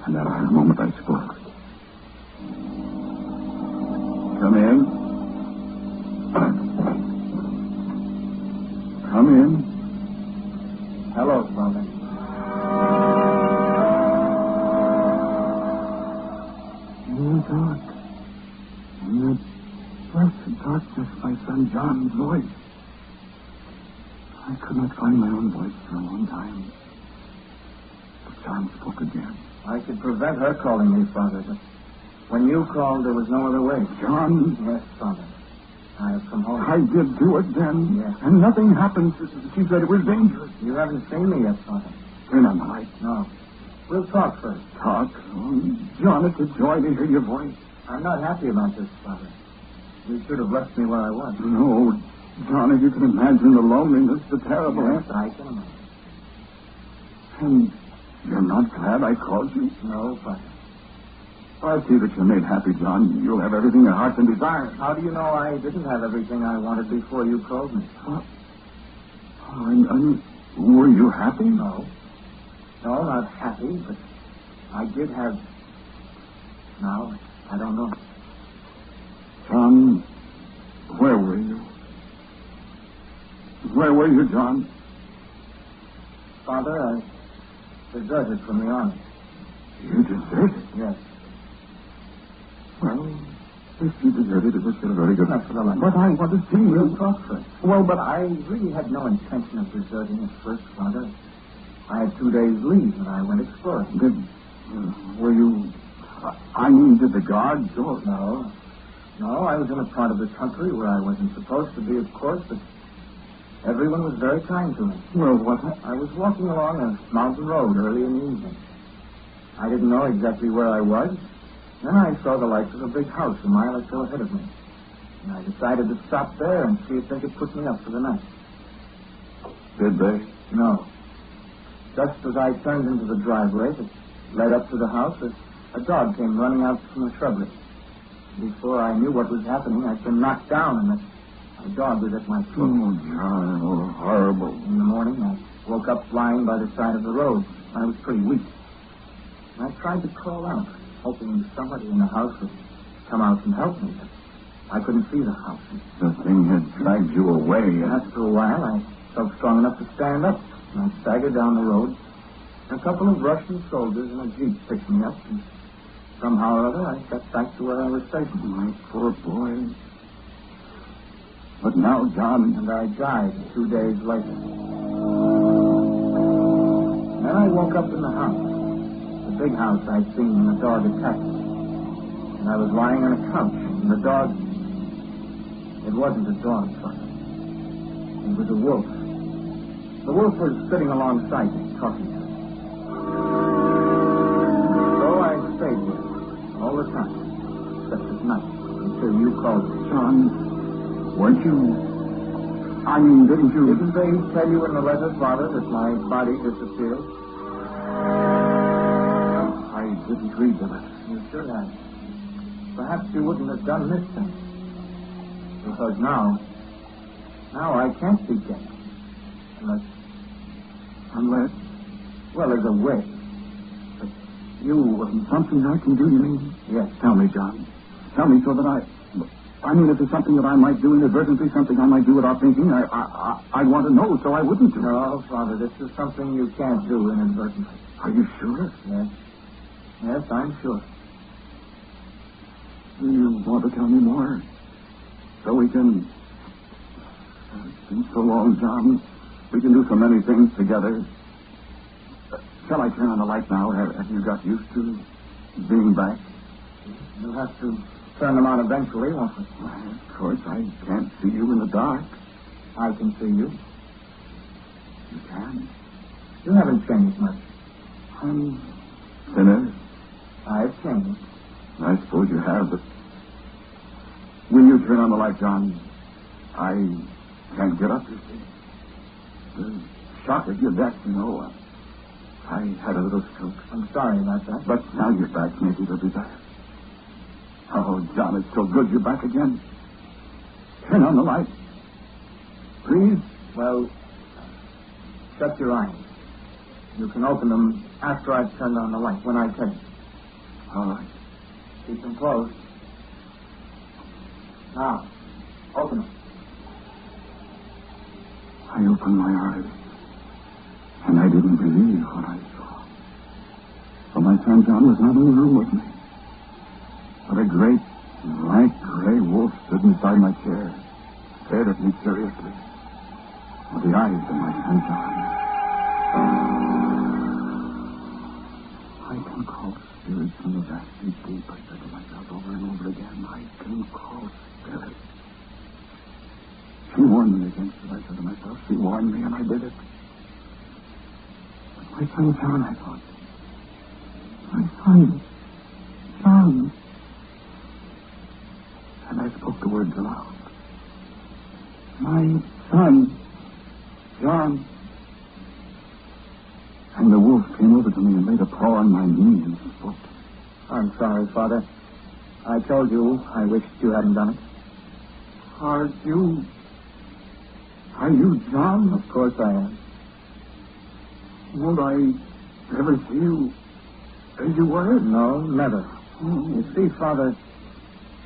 And after a moment I spoke. Come in. Come in. Hello, Father. In the dark, in the blessed darkness, my son John's voice. I could not find my own voice for a long time. But John spoke again. I could prevent her calling me, Father, but when you called, there was no other way. John? Yes, Father. I have come home. I did do it then. Yes. And nothing happened. She said it was dangerous. You haven't seen me yet, Father. Turn on the light. No. We'll talk first. Talk? Oh, John, it's a joy to hear your voice. I'm not happy about this, Father. You should have left me where I was. No, John, if you can imagine the loneliness, the terrible... Yes, I can imagine. And you're not glad I called you? No, Father. I see that you're made happy, John. You'll have everything your heart can desire. How do you know I didn't have everything I wanted before you called me? What? Were you happy? No. No, not happy, but I did have... Now, I don't know. John, where were you? Where were you, John? Father, I deserted from the army. You deserted? Yes. Well, if you deserted, it was still very good enough for the life. But I want to see you. We'll talk first. Well, but I really had no intention of deserting at first, Father. I had 2 days leave, and I went exploring. Were you... did the guards go? No. No, I was in a part of the country where I wasn't supposed to be, of course, but everyone was very kind to me. Well, what? I was walking along a mountain road early in the evening. I didn't know exactly where I was. Then I saw the lights of a big house a mile or so ahead of me. And I decided to stop there and see if they could put me up for the night. Did they? No. Just as I turned into the driveway that led up to the house, a dog came running out from the shrubbery. Before I knew what was happening, I'd been knocked down, and the dog was at my throat. Oh, John, oh, horrible. In the morning, I woke up lying by the side of the road. I was pretty weak. And I tried to crawl out, hoping somebody in the house would come out and help me, but I couldn't see the house. The thing had dragged you away. And after a while, I felt strong enough to stand up. And I staggered down the road. A couple of Russian soldiers in a jeep picked me up, and somehow or other I got back to where I was stationed. My poor boy. But now, John... And I died 2 days later. Then I woke up in the house. The big house I'd seen when the dog attacked me. And I was lying on a couch, and the dog... It wasn't a dog, Father. It was a wolf. The wolf was sitting alongside me, talking to me. So I stayed with him all the time, except at night, until you called me. John, weren't you... didn't you... Didn't they tell you in the letter, Father, that my body disappeared? I didn't read the letter. You should have. Perhaps you wouldn't have done this thing. Because now I can't be dead. Unless, well, there's a way. But something I can do, you mean? Yes. Tell me, John. Tell me so that if there's something that I might do inadvertently, something I might do without thinking, I'd want to know so I wouldn't do it. No, Father, this is something you can't do inadvertently. Are you sure? Yes. Yes, I'm sure. Do you want to tell me more? So we can... It's been so long, John. We can do so many things together. Shall I turn on the light now? Have you got used to being back? You'll have to turn them on eventually, won't you? Well, of course, I can't see you in the dark. I can see you. You can? You haven't changed much. I'm thinner. I've changed. I suppose you have, but... Will you turn on the light, John? I can't get up, you see. The shock of your death, you know. I had a little stroke. I'm sorry about that. But now you're back. Maybe it'll be better. Oh, John, it's so good you're back again. Turn on the light. Please? Well, shut your eyes. You can open them after I've turned on the light, when I tell you. All right. Keep them closed. Now, open them. I opened my eyes, and I didn't believe what I saw. For my son John was not in the room with me, but a great, lank, gray wolf stood inside my chair, stared at me seriously, with the eyes of my son John. I can call spirits from the vast deep, I said to myself over and over again. I can call spirits. She warned me against it, I said to myself. She warned me, and I did it. But my son John, I thought. My son John. And I spoke the words aloud. My son John. And the wolf came over to me and laid a paw on my knee and spoke. I'm sorry, Father. I told you I wished you hadn't done it. Are you John? Of course I am. Won't I ever see you as you were? No, never. You see, Father,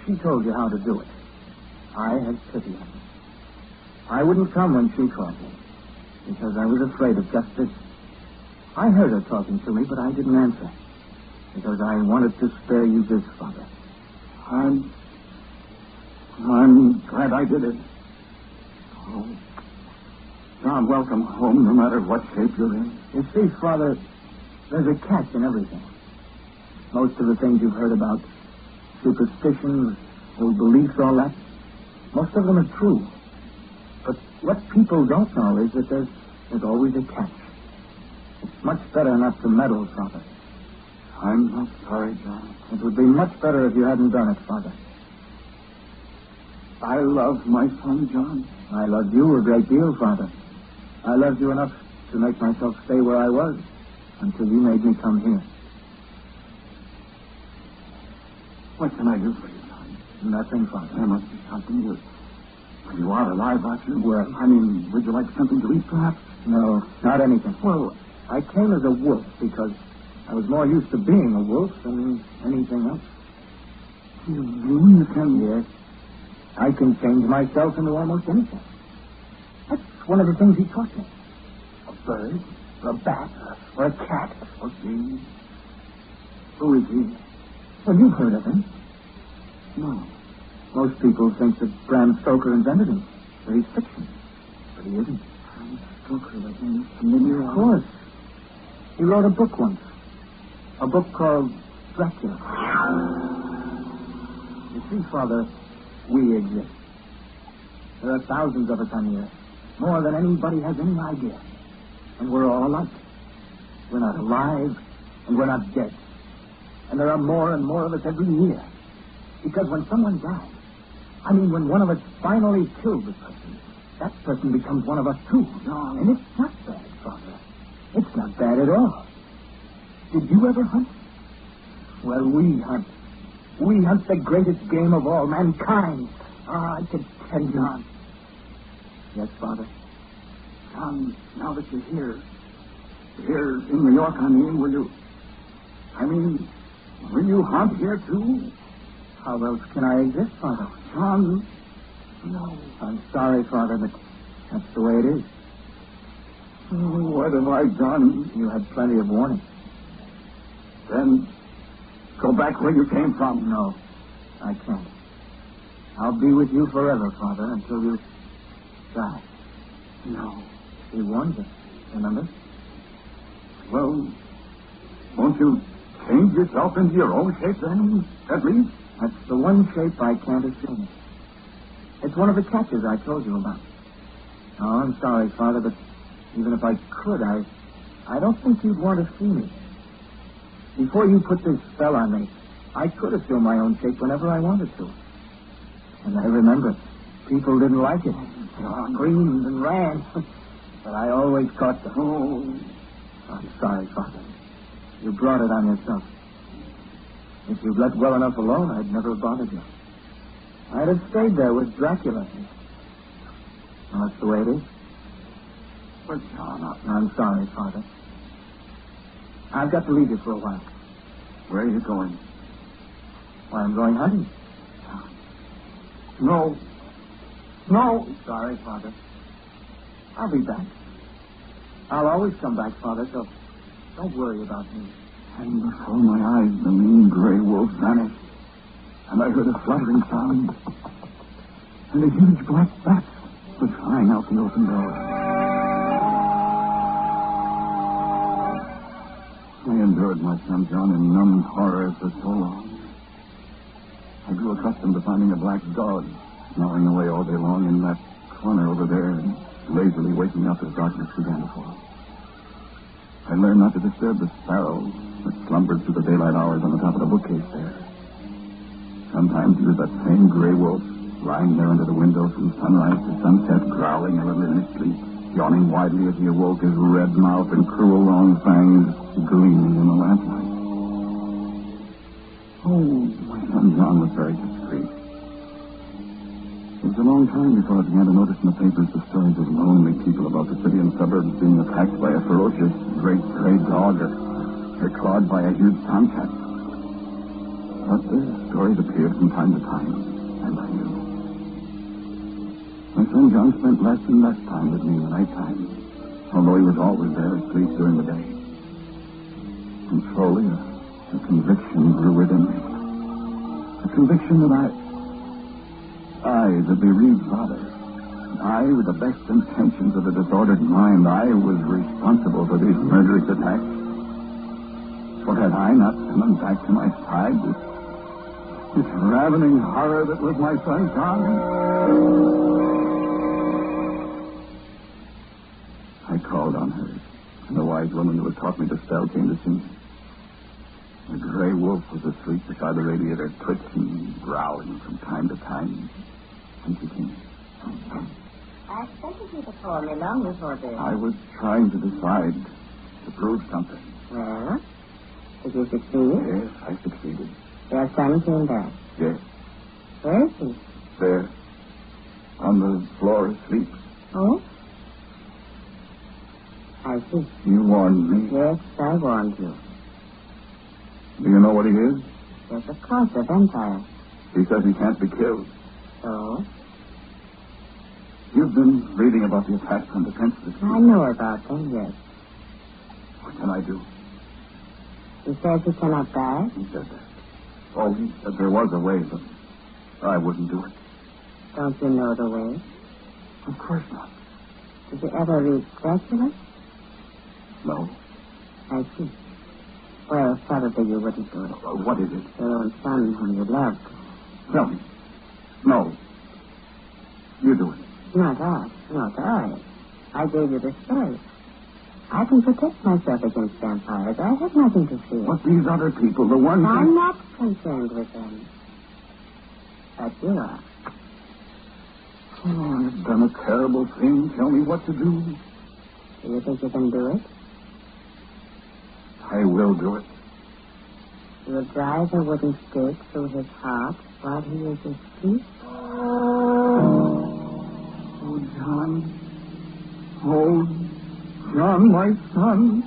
she told you how to do it. I had pity on her. I wouldn't come when she called me, because I was afraid of just this. I heard her talking to me, but I didn't answer, because I wanted to spare you this, Father. I'm glad I did it. Oh, John, welcome home, no matter what shape you're in. You see, Father, there's a catch in everything. Most of the things you've heard about, superstitions, old beliefs, all that, most of them are true. But what people don't know is that there's always a catch. It's much better not to meddle, Father. I'm not sorry, John. It would be much better if you hadn't done it, Father. I love my son, John. I loved you a great deal, Father. I loved you enough to make myself stay where I was until you made me come here. What can I do for you, John? Nothing, Father. There must be something you... You are alive, aren't you? Well, I mean, would you like something to eat, perhaps? No, not anything. Well, I came as a wolf because I was more used to being a wolf than anything else. You mean you can... Yes. I can change myself into almost anything. That's one of the things he taught me. A bird, or a bat, or a cat. Okay. Who is he? Well, you've heard of him. No. Most people think that Bram Stoker invented him, that he's fiction. But he isn't. Bram Stoker, that name is familiar. Of course. He wrote a book once. A book called Dracula. You see, Father, we exist. There are thousands of us on the earth. More than anybody has any idea. And we're all alike. We're not alive, and we're not dead. And there are more and more of us every year. Because when someone dies, I mean when one of us finally kills a person, that person becomes one of us too. No. And it's not bad, Father. It's not bad at all. Did you ever hunt? Well, we hunt. We hunt the greatest game of all, mankind. I could tell you. John. Yes, Father? John, now that you're here in New York, I mean, will you hunt here, too? How else can I exist, Father? John, no. I'm sorry, Father, but that's the way it is. Oh, what have I done? You had plenty of warning. Then go back where you came from. No, I can't. I'll be with you forever, Father, until you die. No. He warned us, remember? Well, won't you change yourself into your own shape then, at least? That's the one shape I can't assume. It's one of the catches I told you about. Oh, I'm sorry, Father, but even if I could, I don't think you'd want to see me. Before you put this spell on me, I could assume my own shape whenever I wanted to. And I remember people didn't like it. They screamed and ran. But I always caught them. Oh, I'm sorry, Father. You brought it on yourself. If you'd let well enough alone, I'd never have bothered you. I'd have stayed there with Dracula. Well, that's the way it is. But no, I'm sorry, Father. I've got to leave you for a while. Where are you going? Why, I'm going hunting. No. Sorry, Father. I'll be back. I'll always come back, Father, so don't worry about me. And before my eyes, the mean gray wolf vanished. And I heard a fluttering sound. And a huge black bat was flying out the open door. I endured my son John in numb horror for so long. I grew accustomed to finding a black dog gnawing away all day long in that corner over there and lazily waking up as darkness began to fall. I learned not to disturb the sparrow that slumbered through the daylight hours on the top of the bookcase there. Sometimes it was that same gray wolf lying there under the window from sunrise to sunset, growling a little in his sleep, yawning widely as he awoke, his red mouth and cruel long fangs gleaming in the lamplight. Oh, my son John was very discreet. It was a long time before I began to notice in the papers the stories of lonely people about the city and suburbs being attacked by a ferocious great gray dog or clawed by a huge tomcat. But the stories appeared from time to time, and I knew. My son John spent less and less time with me in the nighttime, although he was always there asleep during the day. And slowly a conviction grew within me. A conviction that I, the bereaved father, I, with the best intentions of a disordered mind, I was responsible for these murderous attacks. For had I not summoned back to my side this ravening horror that was my son John? I called on her, and the wise woman who had taught me to spell came to see me. The gray wolf was asleep beside the radiator, twitching, growling from time to time. And she came. I expected you to call me long before this. I was trying to decide, to prove something. Well, did you succeed? Yes, I succeeded. Your son came back. Yes. Where is he? There. On the floor asleep. Oh? I see. You warned me. Yes, I warned you. Do you know what he is? Yes, of course, a vampire. He says he can't be killed. So? You've been reading about the attacks on defenseless people. I know about them, yes. What can I do? He says he cannot die? He said that. Oh, he said there was a way, but I wouldn't do it. Don't you know the way? Of course not. Did you ever read Dracula? No. I see. Well, probably you wouldn't do it. What is it? Your own son whom you loved. Tell me. No. You do it. Not I. I gave you the story. I can protect myself against vampires. I have nothing to fear. But these other people, the ones... I'm not concerned with them. But you are. Oh, I've done a terrible thing. Tell me what to do. Do you think you can do it? I will do it. You will drive a wooden stake through his heart while he is asleep? Oh, John. Oh, John, my son.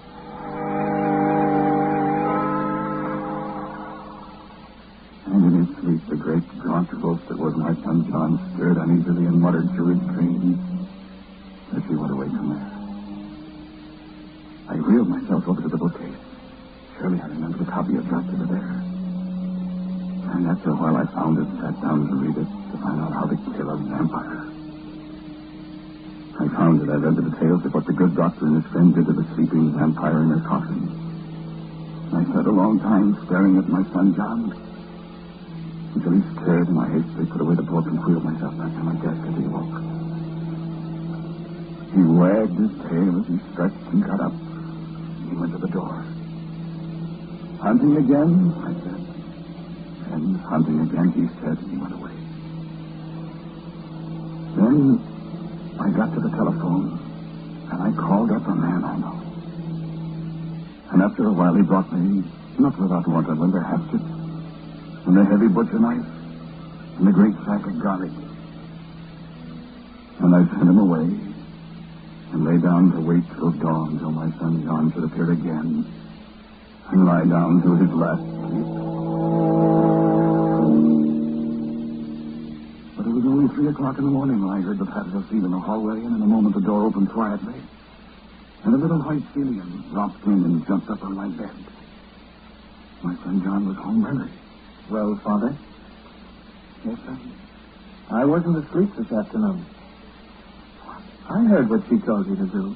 And in his sleep, the great gaunt wolf that was my son John stirred uneasily and muttered through his dreams as he went away from there. I wheeled myself over to the bookcase. Surely I remember the copy of Dracula there. And after a while I found it, sat down to read it, to find out how to kill a vampire. I found it. I read the details of what the good doctor and his friend did to the sleeping vampire in their coffin. I sat a long time staring at my son John, until he stirred and I hastily put away the book and wheeled myself back to my desk as he awoke. He wagged his tail as he stretched and got up. He went to the door. Hunting again? I said. hunting again, he said, and he went away. Then I got to the telephone, and I called up a man I know. And after a while, he brought me, not without wonderment, a hatchet, and a heavy butcher knife, and a great sack of garlic. And I sent him away, and lay down to wait till dawn, till my son John should appear again, and lie down to his last sleep. But it was only 3 o'clock in the morning when I heard the patter of feet in the hallway, and in a moment the door opened quietly, and a little white alien romped in and jumped up on my bed. My son John was home early. Well, Father? Yes, sir? I wasn't asleep this afternoon. I heard what she told you to do.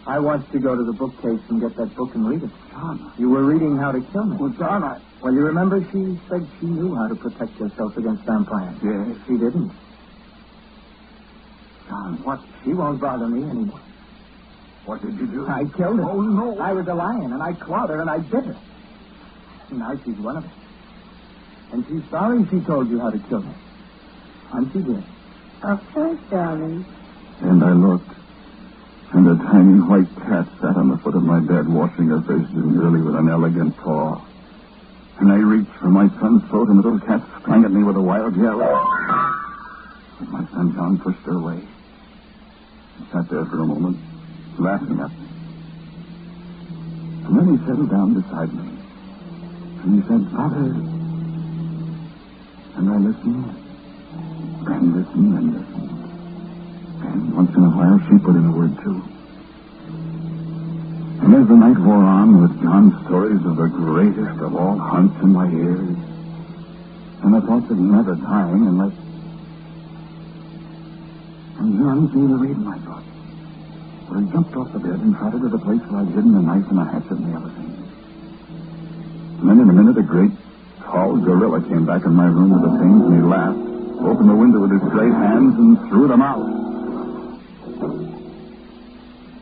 I watched you go to the bookcase and get that book and read it. John. You were reading How to Kill Me. Well, John, Well, you remember she said she knew how to protect herself against vampires. Yes. She didn't. John, what? She won't bother me anymore. What did you do? I killed her. Oh, no. I was a lion, and I clawed her, and I bit her. Now she's one of us. And she's sorry she told you how to kill me. And she did. Of course, darling. And I looked, and a tiny white cat sat on the foot of my bed, washing her face gingerly with an elegant paw. And I reached for my son's throat, and the little cat sprang at me with a wild yell. But my son John pushed her away. He sat there for a moment, laughing at me. And then he settled down beside me. And he said, Father. And I listened, and listened, and listened. And once in a while, she put in a word, too. And as the night wore on, with John's stories of the greatest of all hunts in my ears, and the thoughts of never dying unless... And John seemed to read my thoughts. For he jumped off the bed and trotted to the place where I'd hidden a knife and a hatchet and the other things. And then in a minute, a great, tall gorilla came back in my room with the things, and he laughed, opened the window with his great hands, and threw them out.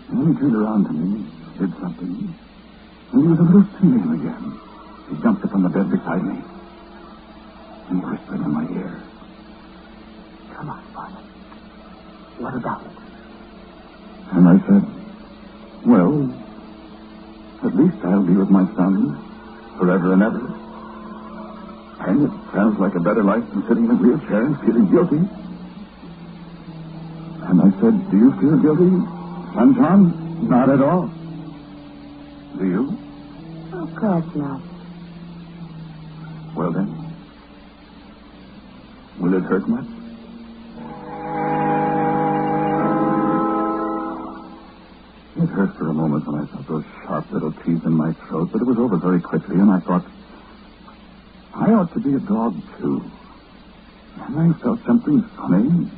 And then he turned around to me, did something, and he was a little female again. He jumped up on the bed beside me, and he whispered in my ear, Come on, Father. What about it? And I said, Well, at least I'll be with my son forever and ever. And it sounds like a better life than sitting in a wheelchair and feeling guilty. And I said, Do you feel guilty, son John? Not at all. Do you? Of course not. Well then, will it hurt much? It hurt for a moment when I felt those sharp little teeth in my throat, but it was over very quickly, and I thought, I ought to be a dog, too. And I felt something funny.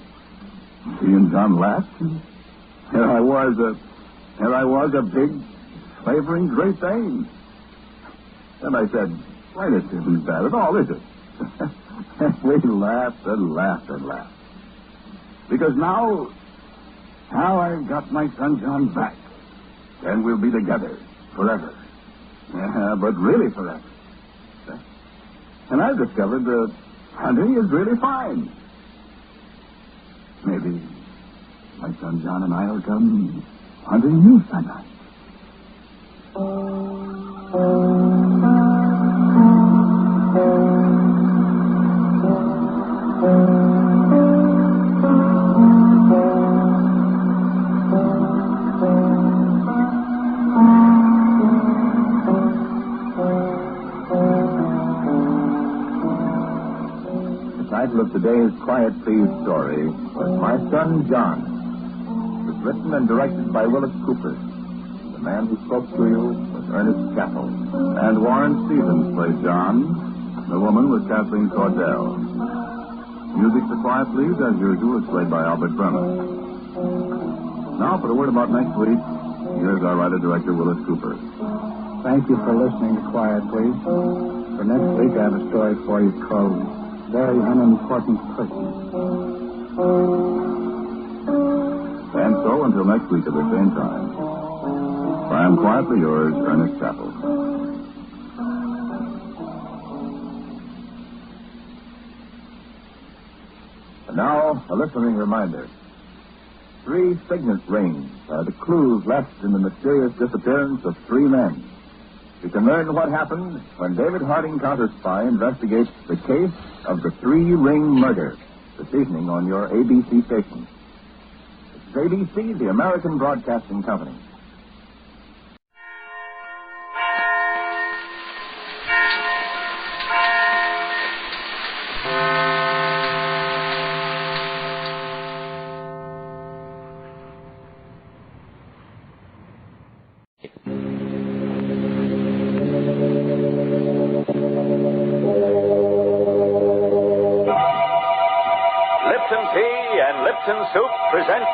She and John laughed, and here I was, a big, slavering Great Dane. And I said, Why, this isn't bad at all, is it? And we laughed and laughed and laughed. Because now I've got my son John back. And we'll be together forever. But really forever. And I've discovered that hunting is really fine. Maybe my son John and I will come hunting you sometime. The title of today's Quiet Please story was My Son John. It was written and directed by Willis Cooper. The man who spoke to you was Ernest Chappell. And Warren Stevens played John. The woman was Kathleen Cordell. Music for Quiet Please, as usual, is played by Albert Brennan. Now, for a word about next week, here's our writer-director, Willis Cooper. Thank you for listening to Quiet Please. For next week, I have a story for you called Very Unimportant Person. And so, until next week at the same time, I am quietly yours, Ernest Chappell. And now, a listening reminder. 3 signet rings are the clues left in the mysterious disappearance of 3 men. You can learn what happened when David Harding, Counter Spy, investigates the case of the 3-ring murder this evening on your ABC station. This is ABC, the American Broadcasting Company. Lipton Soup present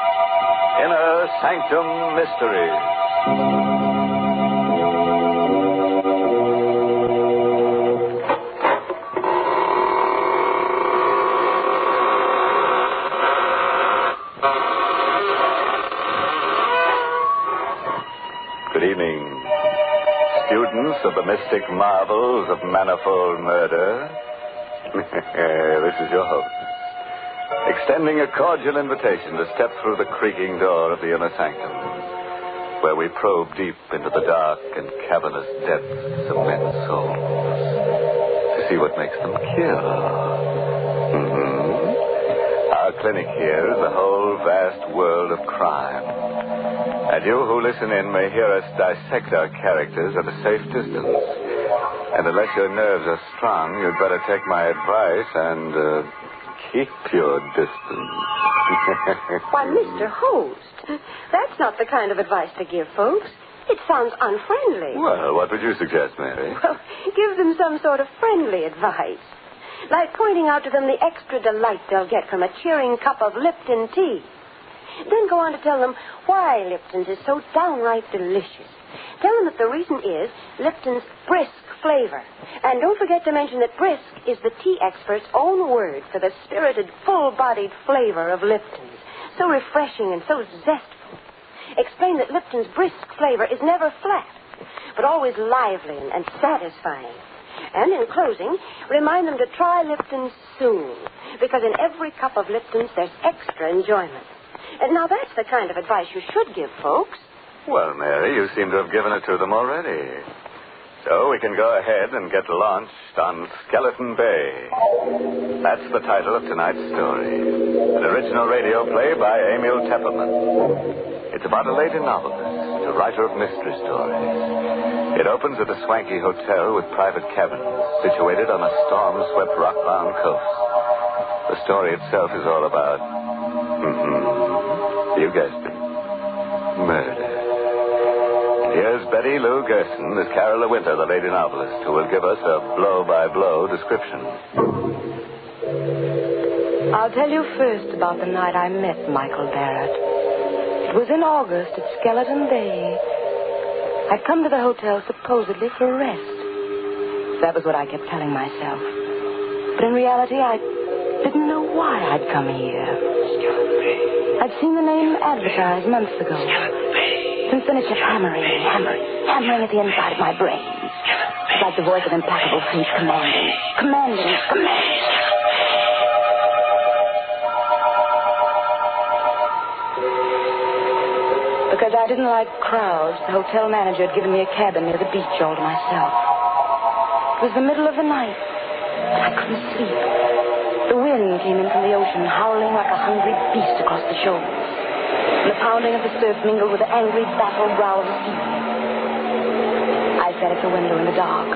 Inner Sanctum Mysteries. Good evening, students of the mystic marvels of manifold murder. This is your host, extending a cordial invitation to step through the creaking door of the inner sanctum, where we probe deep into the dark and cavernous depths of men's souls to see what makes them kill. Our clinic here is the whole vast world of crime, and you who listen in may hear us dissect our characters at a safe distance. And unless your nerves are strong, you'd better take my advice and keep your distance. Why, Mr. Host, that's not the kind of advice to give folks. It sounds unfriendly. Well, what would you suggest, Mary? Well, give them some sort of friendly advice. Like pointing out to them the extra delight they'll get from a cheering cup of Lipton tea. Then go on to tell them why Lipton's is so downright delicious. Tell them that the reason is Lipton's brisk flavor. And don't forget to mention that brisk is the tea expert's own word for the spirited, full-bodied flavor of Lipton's. So refreshing and so zestful. Explain that Lipton's brisk flavor is never flat, but always lively and satisfying. And in closing, remind them to try Lipton's soon, because in every cup of Lipton's there's extra enjoyment. And now that's the kind of advice you should give folks. Well, Mary, you seem to have given it to them already. So we can go ahead and get launched on Skeleton Bay. That's the title of tonight's story. An original radio play by Emil Tepperman. It's about a lady novelist, a writer of mystery stories. It opens at a swanky hotel with private cabins situated on a storm-swept, rock-bound coast. The story itself is all about... you guessed it. Murder. Here's Betty Lou Gerson as Carol De Winter, the lady novelist, who will give us a blow-by-blow description. I'll tell you first about the night I met Michael Barrett. It was in August at Skeleton Bay. I'd come to the hotel supposedly for a rest. That was what I kept telling myself. But in reality, I didn't know why I'd come here. I'd seen the name advertised months ago. Since then, it's just hammering at the inside of my brain. It's like the voice of implacable fate commanding. Because I didn't like crowds, the hotel manager had given me a cabin near the beach all to myself. It was the middle of the night, but I couldn't sleep. The wind came in from the ocean, howling like a hungry beast across the shoals. And the pounding of the surf mingled with the angry, baffled growl of the sea. I sat at the window in the dark,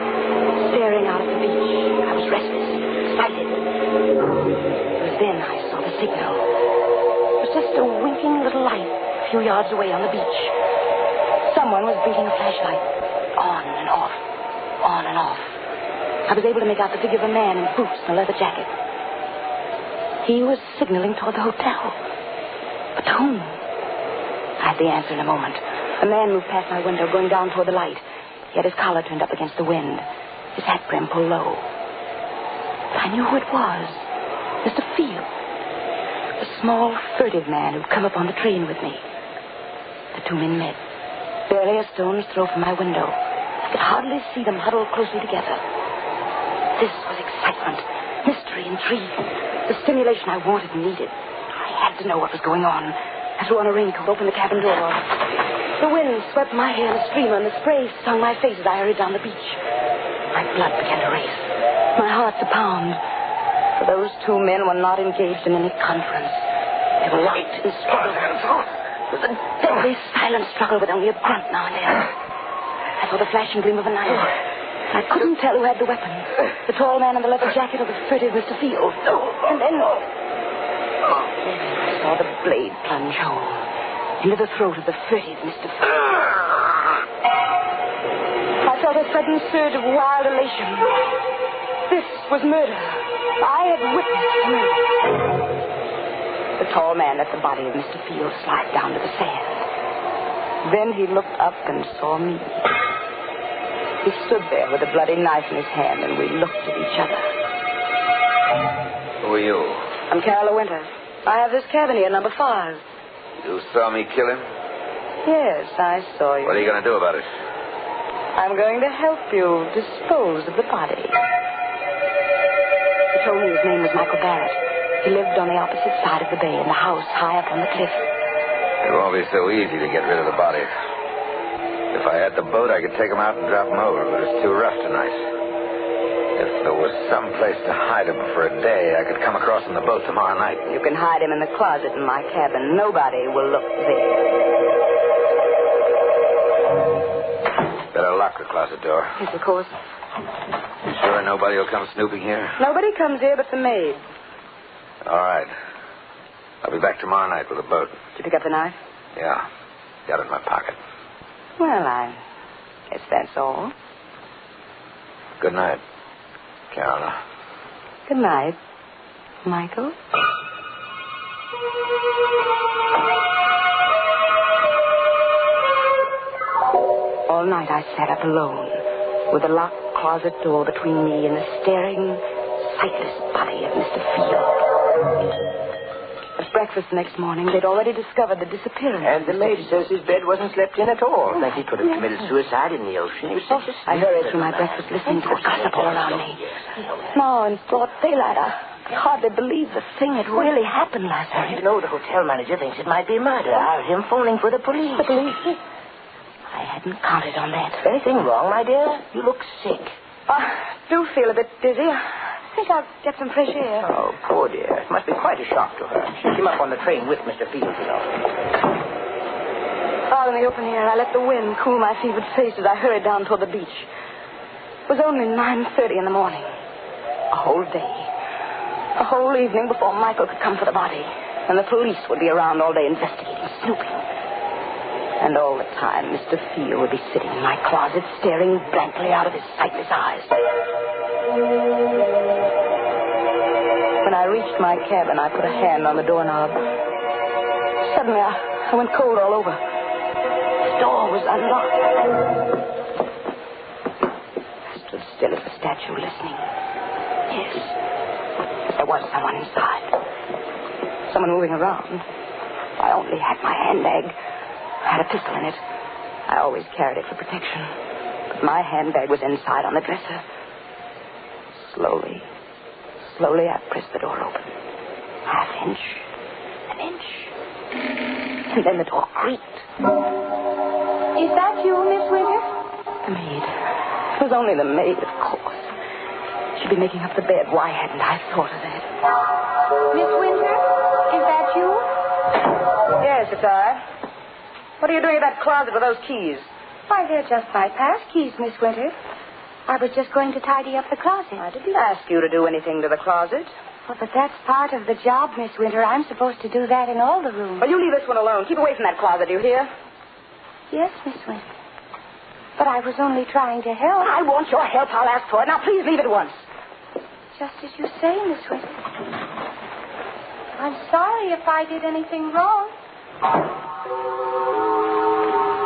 staring out at the beach. I was restless, excited. It was then I saw the signal. It was just a winking little light a few yards away on the beach. Someone was blinking a flashlight, on and off, on and off. I was able to make out the figure of a man in boots and a leather jacket. He was signaling toward the hotel. But whom? I had the answer in a moment. A man moved past my window, going down toward the light. He had his collar turned up against the wind, his hat brim pulled low. But I knew who it was. Mr. Field. The small, furtive man who'd come up on the train with me. The two men met, barely a stone's throw from my window. I could hardly see them huddled closely together. This was excitement, mystery, intrigue. The stimulation I wanted and needed. I had to know what was going on. I threw on a raincoat, opened the cabin door. The wind swept my hair in a streamer, and the spray stung my face as I hurried down the beach. My blood began to race. My heart to pound. For those two men were not engaged in any conference. They were locked in struggle. It was a deadly, silent struggle with only a grunt now and then. I saw the flashing gleam of a knife. I couldn't tell who had the weapon. The tall man in the leather jacket or the furtive Mr. Field. And then I saw the blade plunge home into the throat of the furtive Mr. Field. I felt a sudden surge of wild elation. This was murder. I had witnessed murder. The tall man let the body of Mr. Field slide down to the sand. Then he looked up and saw me. He stood there with a bloody knife in his hand, and we looked at each other. Who are you? I'm Carol Winters. I have this cabin here, number 5. You saw me kill him? Yes, I saw you. What are you going to do about it? I'm going to help you dispose of the body. He told me his name was Michael Barrett. He lived on the opposite side of the bay in the house high up on the cliff. It won't be so easy to get rid of the body. If I had the boat, I could take him out and drop him over, but it's too rough tonight. If there was some place to hide him for a day, I could come across in the boat tomorrow night. You can hide him in the closet in my cabin. Nobody will look there. Better lock the closet door. Yes, of course. You sure nobody will come snooping here? Nobody comes here but the maid. All right. I'll be back tomorrow night with a boat. Did you pick up the knife? Yeah. Got it in my pocket. Well, I guess that's all. Good night, Carolina. Good night, Michael. All night I sat up alone, with the locked closet door between me and the staring, sightless body of Mr. Field. At breakfast the next morning, they'd already discovered the disappearance. And the maid says his bed wasn't slept in at all. That he could have committed suicide in the ocean. He was such a I hurried through my breakfast listening to the gossip all around me. Now, in broad daylight, I hardly believe the thing had really happened last night. You know, the hotel manager thinks it might be murder. Him phoning for the police. The police? I hadn't counted on that. Anything wrong, my dear? You look sick. I do feel a bit dizzy. I think I'll get some fresh air. Oh, poor dear. It must be quite a shock to her. She came up on the train with Mr. Field, you know. Out in the open air, I let the wind cool my fevered face as I hurried down toward the beach. It was only 9:30 in the morning. A whole day. A whole evening before Michael could come for the body. And the police would be around all day investigating, snooping. And all the time, Mr. Field would be sitting in my closet, staring blankly out of his sightless eyes. When I reached my cabin, I put a hand on the doorknob. Suddenly, I went cold all over. The door was unlocked. I stood still as a statue, listening. Yes, there was someone inside. Someone moving around. I only had my handbag. I had a pistol in it. I always carried it for protection. But my handbag was inside on the dresser. Slowly, I pressed the door open. Half inch, an inch. And then the door creaked. Is that you, Miss Winter? The maid. It was only the maid, of course. She'd be making up the bed. Why hadn't I thought of that? Miss Winter, is that you? Yes, it's I. What are you doing in that closet with those keys? Why, they're just my pass keys, Miss Winter. I was just going to tidy up the closet. I didn't ask you to do anything to the closet. Well, but that's part of the job, Miss Winter. I'm supposed to do that in all the rooms. Well, you leave this one alone. Keep away from that closet, do you hear? Yes, Miss Winter. But I was only trying to help. I want your help. I'll ask for it. Now, please leave at once. Just as you say, Miss Winter. I'm sorry if I did anything wrong.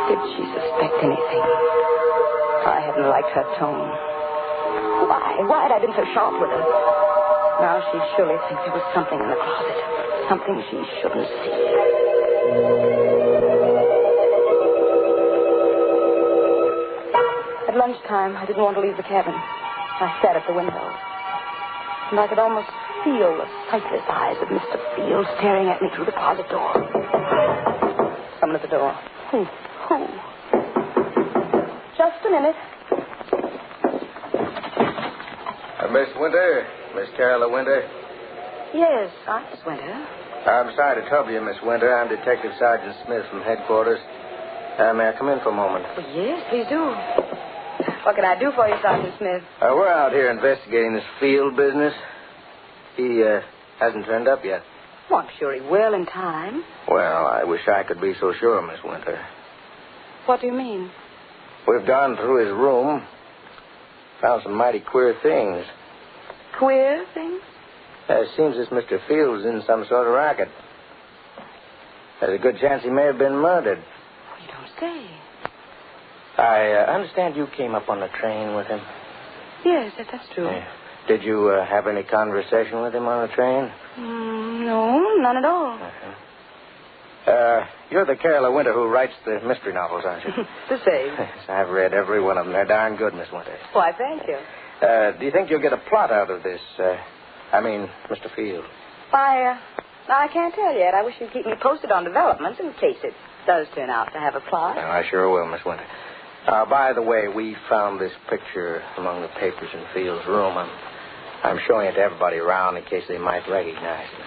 Did she suspect anything? I hadn't liked her tone. Why had I been so sharp with her? Now she'd surely think there was something in the closet. Something she shouldn't see. At lunchtime, I didn't want to leave the cabin. I sat at the window. And I could almost feel the sightless eyes of Mr. Field staring at me through the closet door. Someone at the door. Who? Just a minute. Miss Winter? Miss Carolyn Winter? Yes, Miss Winter. I'm sorry to trouble you, Miss Winter. I'm Detective Sergeant Smith from headquarters. May I come in for a moment? Yes, please do. What can I do for you, Sergeant Smith? We're out here investigating this Field business. He hasn't turned up yet. Well, I'm sure he will in time. Well, I wish I could be so sure, Miss Winter. What do you mean? We've gone through his room. Found some mighty queer things. Queer things? It seems this Mr. Fields is in some sort of racket. There's a good chance he may have been murdered. You don't say. I understand you came up on the train with him. Yes, that's true. Yeah. Did you have any conversation with him on the train? No, none at all. You're the Carolyn Winter who writes the mystery novels, aren't you? The same. Yes, I've read every one of them. They're darn good, Miss Winter. Why, thank you. Do you think you'll get a plot out of this? Mr. Field. Why, I can't tell yet. I wish you'd keep me posted on developments in case it does turn out to have a plot. Well, I sure will, Miss Winter. By the way, we found this picture among the papers in Field's room. I'm showing it to everybody around in case they might recognize it.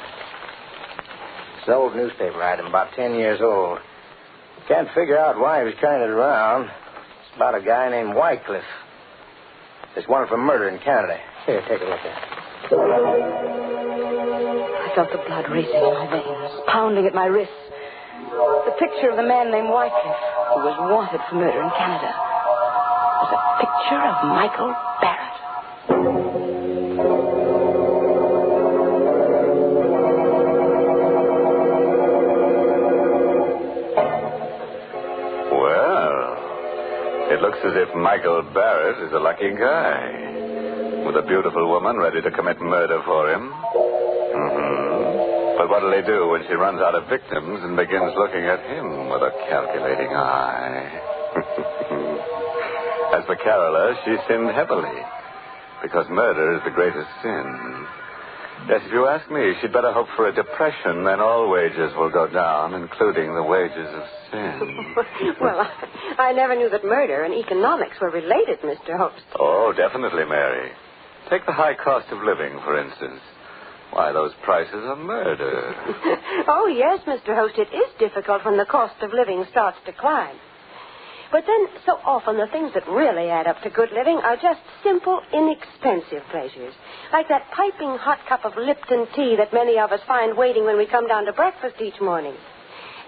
It's an old newspaper item, about 10 years old. Can't figure out why he was carrying it around. It's about a guy named Wycliffe. It's wanted for murder in Canada. Here, take a look at it. I felt the blood racing in my veins, pounding at my wrists. The picture of the man named Wycliffe, who was wanted for murder in Canada, was a picture of Michael Barrett. Well, it looks as if Michael Barrett is a lucky guy. With a beautiful woman ready to commit murder for him. But what'll he do when she runs out of victims and begins looking at him with a calculating eye? As for Carola, she sinned heavily, because murder is the greatest sin. Yes, if you ask me, she'd better hope for a depression, then all wages will go down, including the wages of sin. Well, I never knew that murder and economics were related, Mr. Host. Oh, definitely, Mary. Take the high cost of living, for instance. Why, those prices are murder. Oh, yes, Mr. Host, it is difficult when the cost of living starts to climb. But then, so often, the things that really add up to good living are just simple, inexpensive pleasures. Like that piping hot cup of Lipton tea that many of us find waiting when we come down to breakfast each morning.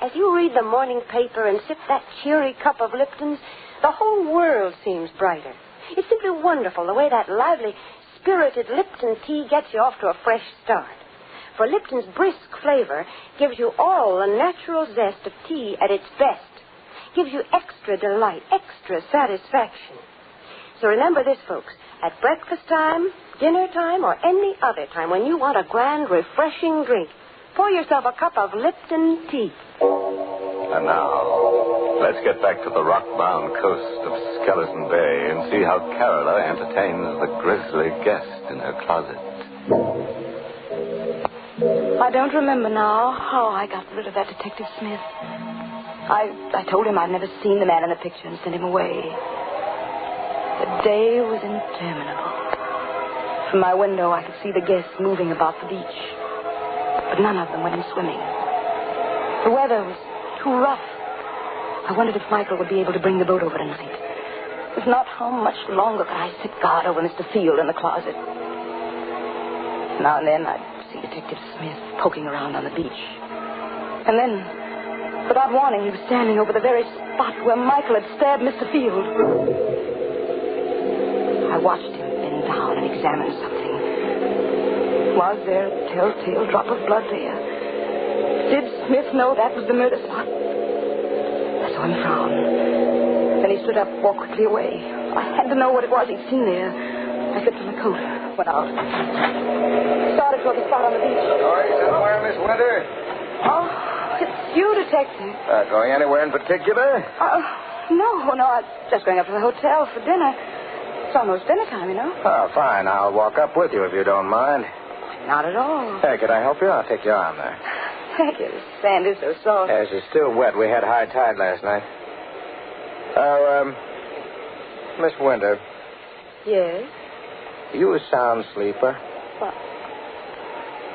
As you read the morning paper and sip that cheery cup of Lipton's, the whole world seems brighter. It's simply wonderful the way that lively, spirited Lipton tea gets you off to a fresh start. For Lipton's brisk flavor gives you all the natural zest of tea at its best. Gives you extra delight, extra satisfaction. So remember this, folks. At breakfast time, dinner time, or any other time when you want a grand, refreshing drink, pour yourself a cup of Lipton tea. And now, let's get back to the rock-bound coast of Skeleton Bay and see how Carola entertains the grisly guest in her closet. I don't remember now how I got rid of that Detective Smith. I told him I'd never seen the man in the picture and sent him away. The day was interminable. From my window, I could see the guests moving about the beach. But none of them went in swimming. The weather was too rough. I wondered if Michael would be able to bring the boat over tonight. If not, how much longer could I sit guard over Mr. Field in the closet? Now and then, I'd see Detective Smith poking around on the beach. And then, without warning, he was standing over the very spot where Michael had stabbed Mr. Field. I watched him bend down and examine something. Was there a telltale drop of blood there? Did Smith know that was the murder spot? I saw him frown. Then he stood up, walked quickly away. I had to know what it was he'd seen there. I slipped on my coat, went out. Started toward the spot on the beach. Going somewhere, Miss Winter? Oh, it's you, Detective. Going anywhere in particular? No, I'm just going up to the hotel for dinner. It's almost dinner time, you know. Oh, fine. I'll walk up with you if you don't mind. Not at all. Hey, could I help you? I'll take your arm there. Thank you. The sand is so soft. Yes, it's still wet. We had high tide last night. Oh, Miss Winter. Yes? Are you a sound sleeper? What?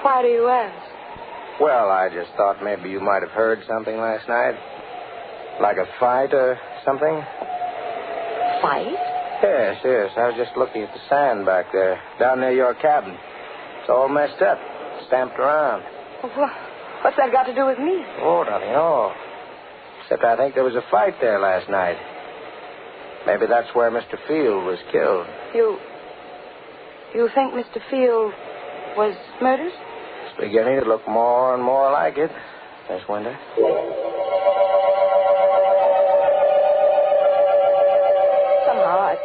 Why do you ask? Well, I just thought maybe you might have heard something last night. Like a fight or something. Fight? Yes. I was just looking at the sand back there, down near your cabin. It's all messed up, stamped around. What's that got to do with me? Oh, nothing at all. Except I think there was a fight there last night. Maybe that's where Mr. Field was killed. You think Mr. Field was murdered? It's beginning to look more and more like it, Miss Winter. Somehow, I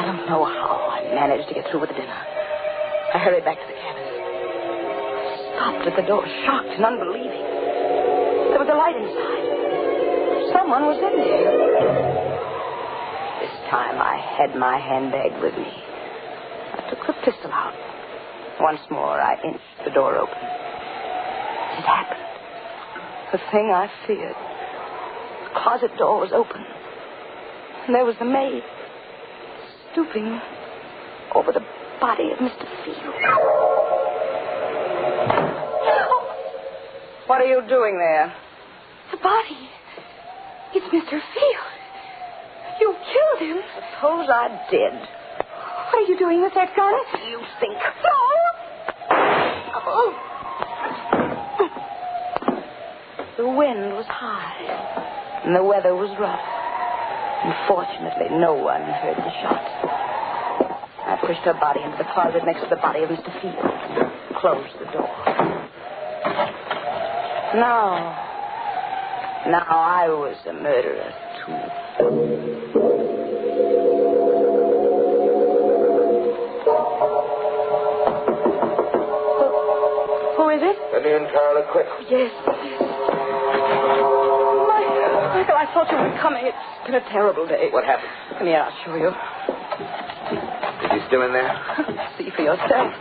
don't know how I managed to get through with the dinner. I hurried back to the cabin. Stopped at the door, shocked and unbelieving. There was a light inside. Someone was in there. This time I had my handbag with me. I took the pistol out. Once more, I inched the door open. It happened. The thing I feared. The closet door was open. And there was the maid, stooping over the body of Mr. Field. What are you doing there? The body. It's Mr. Field. You killed him. Suppose I did. What are you doing with that gun? What do you think? No! Oh. The wind was high, and the weather was rough. Unfortunately, no one heard the shot. I pushed her body into the closet next to the body of Mr. Field. Closed the door. Now I was a murderer, too. Who is it? Let me in, Carla, quick. Yes. Michael, I thought you were coming. It's been a terrible day. What happened? Come here, I'll show you. Is he still in there? See for yourself.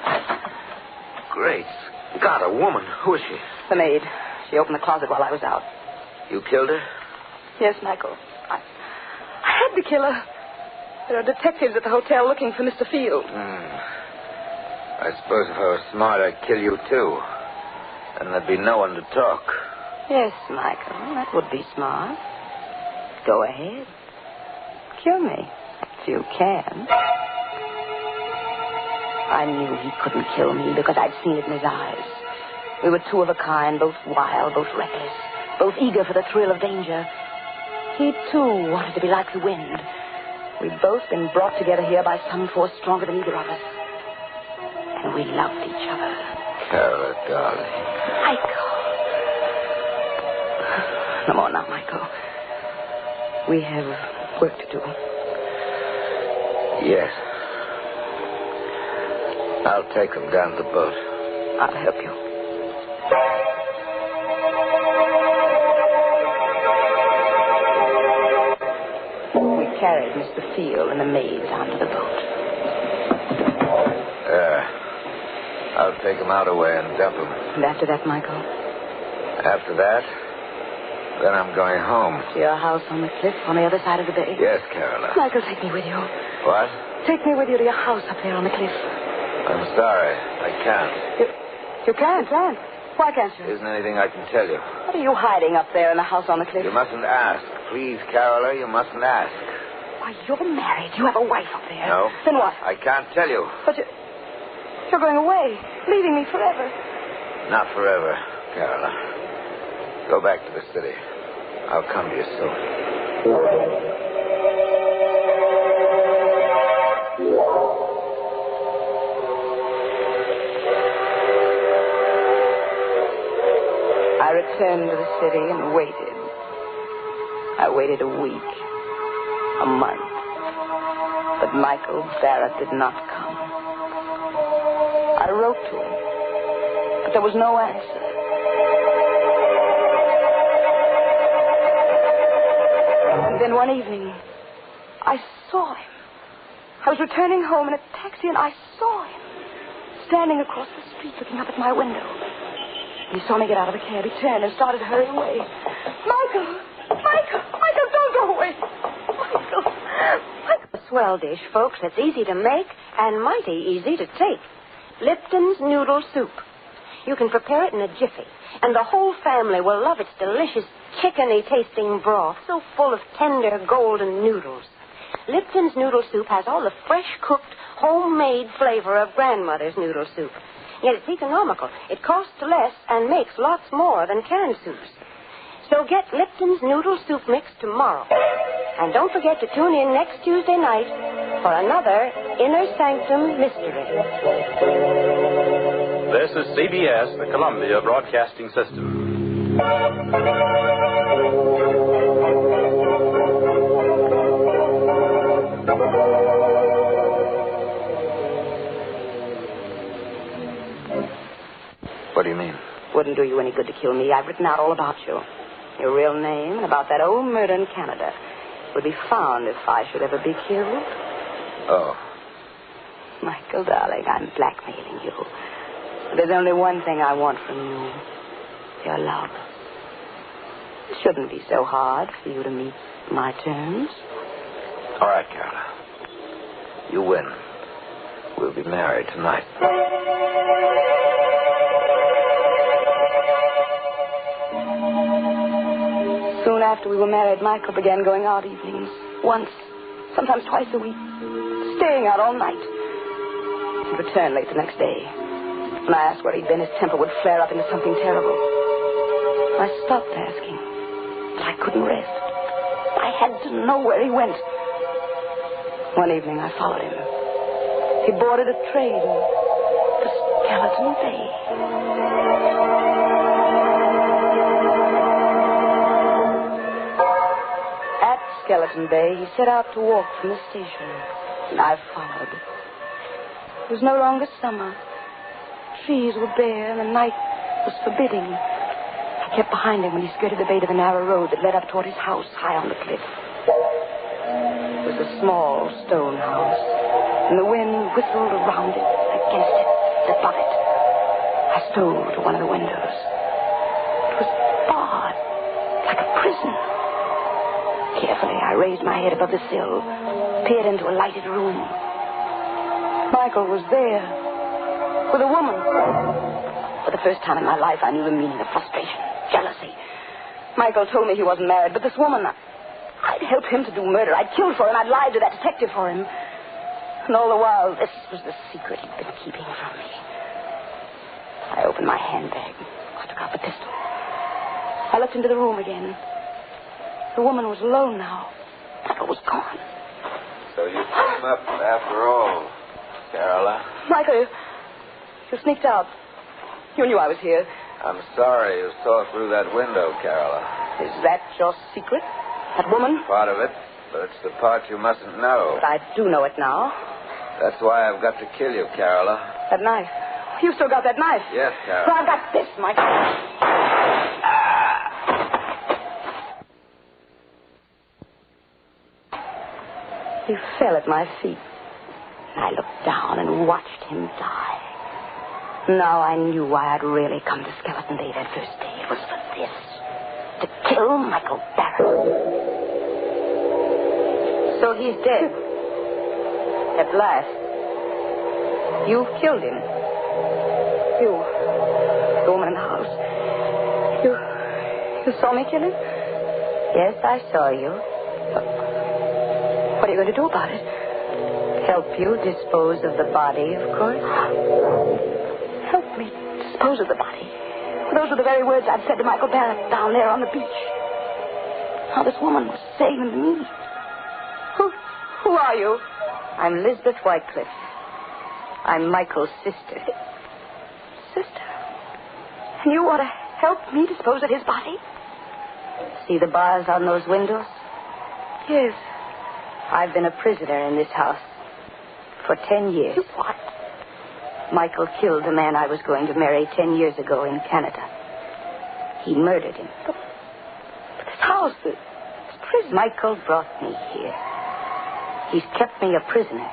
Great God, a woman. Who is she? The maid. She opened the closet while I was out. You killed her? Yes, Michael. I had to kill her. There are detectives at the hotel looking for Mr. Field. I suppose if I was smart, I'd kill you, too. And there'd be no one to talk. Yes, Michael, that would be smart. Go ahead. Kill me, if you can. I knew he couldn't kill me because I'd seen it in his eyes. We were two of a kind, both wild, both reckless, both eager for the thrill of danger. He, too, wanted to be like the wind. We'd both been brought together here by some force stronger than either of us. And we loved each other. Carla, darling. Michael. No more now, Michael. We have work to do. Yes. I'll take them down to the boat. I'll help you. We carried Mr. Field and the maid down to the boat. I'll take them out away and dump them. And after that, Michael? After that, then I'm going home. To your house on the cliff on the other side of the bay? Yes, Caroline. Michael, take me with you. What? Take me with you to your house up there on the cliff. I'm sorry. I can't. You can't? Why can't you? There isn't anything I can tell you. What are you hiding up there in the house on the cliff? You mustn't ask. Please, Carola, you mustn't ask. Why, you're married. You have a wife up there. No. Then what? I can't tell you. But you're going away, leaving me forever. Not forever, Carola. Go back to the city. I'll come to you soon. I returned to the city and waited. I waited a week, a month. But Michael Barrett did not come. I wrote to him, but there was no answer. And then one evening, I saw him. I was returning home in a taxi, and I saw him standing across the street looking up at my window. He saw me get out of the cab. He turned and started hurrying away. Michael! Michael! Michael, don't go away! Michael! A swell dish, folks, that's easy to make and mighty easy to take. Lipton's Noodle Soup. You can prepare it in a jiffy, and the whole family will love its delicious chickeny-tasting broth, so full of tender golden noodles. Lipton's Noodle Soup has all the fresh-cooked, homemade flavor of grandmother's noodle soup. Yet it's economical. It costs less and makes lots more than canned soups. So get Lipton's Noodle Soup Mix tomorrow. And don't forget to tune in next Tuesday night for another Inner Sanctum Mystery. This is CBS, the Columbia Broadcasting System. What do you mean? Wouldn't do you any good to kill me. I've written out all about you. Your real name and about that old murder in Canada would be found if I should ever be killed. Oh. Michael, darling, I'm blackmailing you. But there's only one thing I want from you. Your love. It shouldn't be so hard for you to meet my terms. All right, Carola. You win. We'll be married tonight. Soon after we were married, Michael began going out evenings. Once, sometimes twice a week. Staying out all night. He'd return late the next day. When I asked where he'd been, his temper would flare up into something terrible. I stopped asking, but I couldn't rest. I had to know where he went. One evening, I followed him. He boarded a train to Skeleton Bay. At Skeleton Bay, he set out to walk from the station, and I followed. It was no longer summer. Trees were bare, and the night was forbidding. I kept behind him when he skirted the bait of a narrow road that led up toward his house high on the cliff. It was a small stone house, and the wind whistled around it, against it, above it. I stole to one of the windows. It was barred, like a prison. Carefully, I raised my head above the sill, peered into a lighted room. Michael was there, with a woman. For the first time in my life, I knew the meaning of frustration, jealousy. Michael told me he wasn't married, but this woman, I'd helped him to do murder. I'd killed for him. I'd lied to that detective for him. And all the while, this was the secret he'd been keeping from me. I opened my handbag. I took out the pistol. I looked into the room again. The woman was alone now. Michael was gone. So you came up after all, Carola. Michael, you sneaked out. You knew I was here. I'm sorry you saw through that window, Carola. Is that your secret? That woman? Part of it, but it's the part you mustn't know. But I do know it now. That's why I've got to kill you, Carola. That knife. You still got that knife? Yes, Carola. Well, I've got this, Michael. He fell at my feet. I looked down and watched him die. Now I knew why I'd really come to Skeleton Bay that first day. It was for this. To kill Michael Barrett. So he's dead. At last. You've killed him. You. The woman in the house. You saw me kill him? Yes, I saw you. What are you going to do about it? Help you dispose of the body, of course. Help me dispose of the body. Those were the very words I'd said to Michael Barrett down there on the beach. Now this woman was saying them to me. Who are you? I'm Lisbeth Whitecliffe. I'm Michael's sister. Sister? And you want to help me dispose of his body? See the bars on those windows? Yes. I've been a prisoner in this house for 10 years. What? Michael killed the man I was going to marry 10 years ago in Canada. He murdered him. But this house, this prison. Michael brought me here. He's kept me a prisoner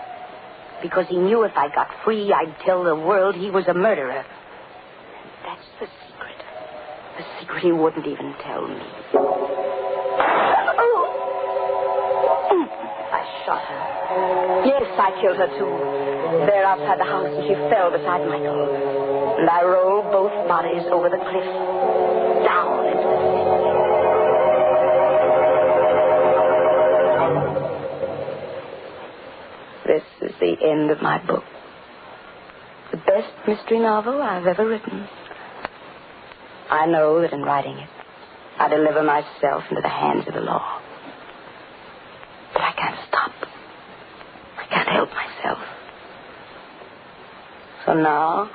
because he knew if I got free, I'd tell the world he was a murderer. That's the secret. The secret he wouldn't even tell me. I shot her. Yes, I killed her, too. There outside the house, and she fell beside Michael. And I rolled both bodies over the cliff. Down into the sea. This is the end of my book. The best mystery novel I've ever written. I know that in writing it, I deliver myself into the hands of the law. But I can't stop. I can't help myself. So now,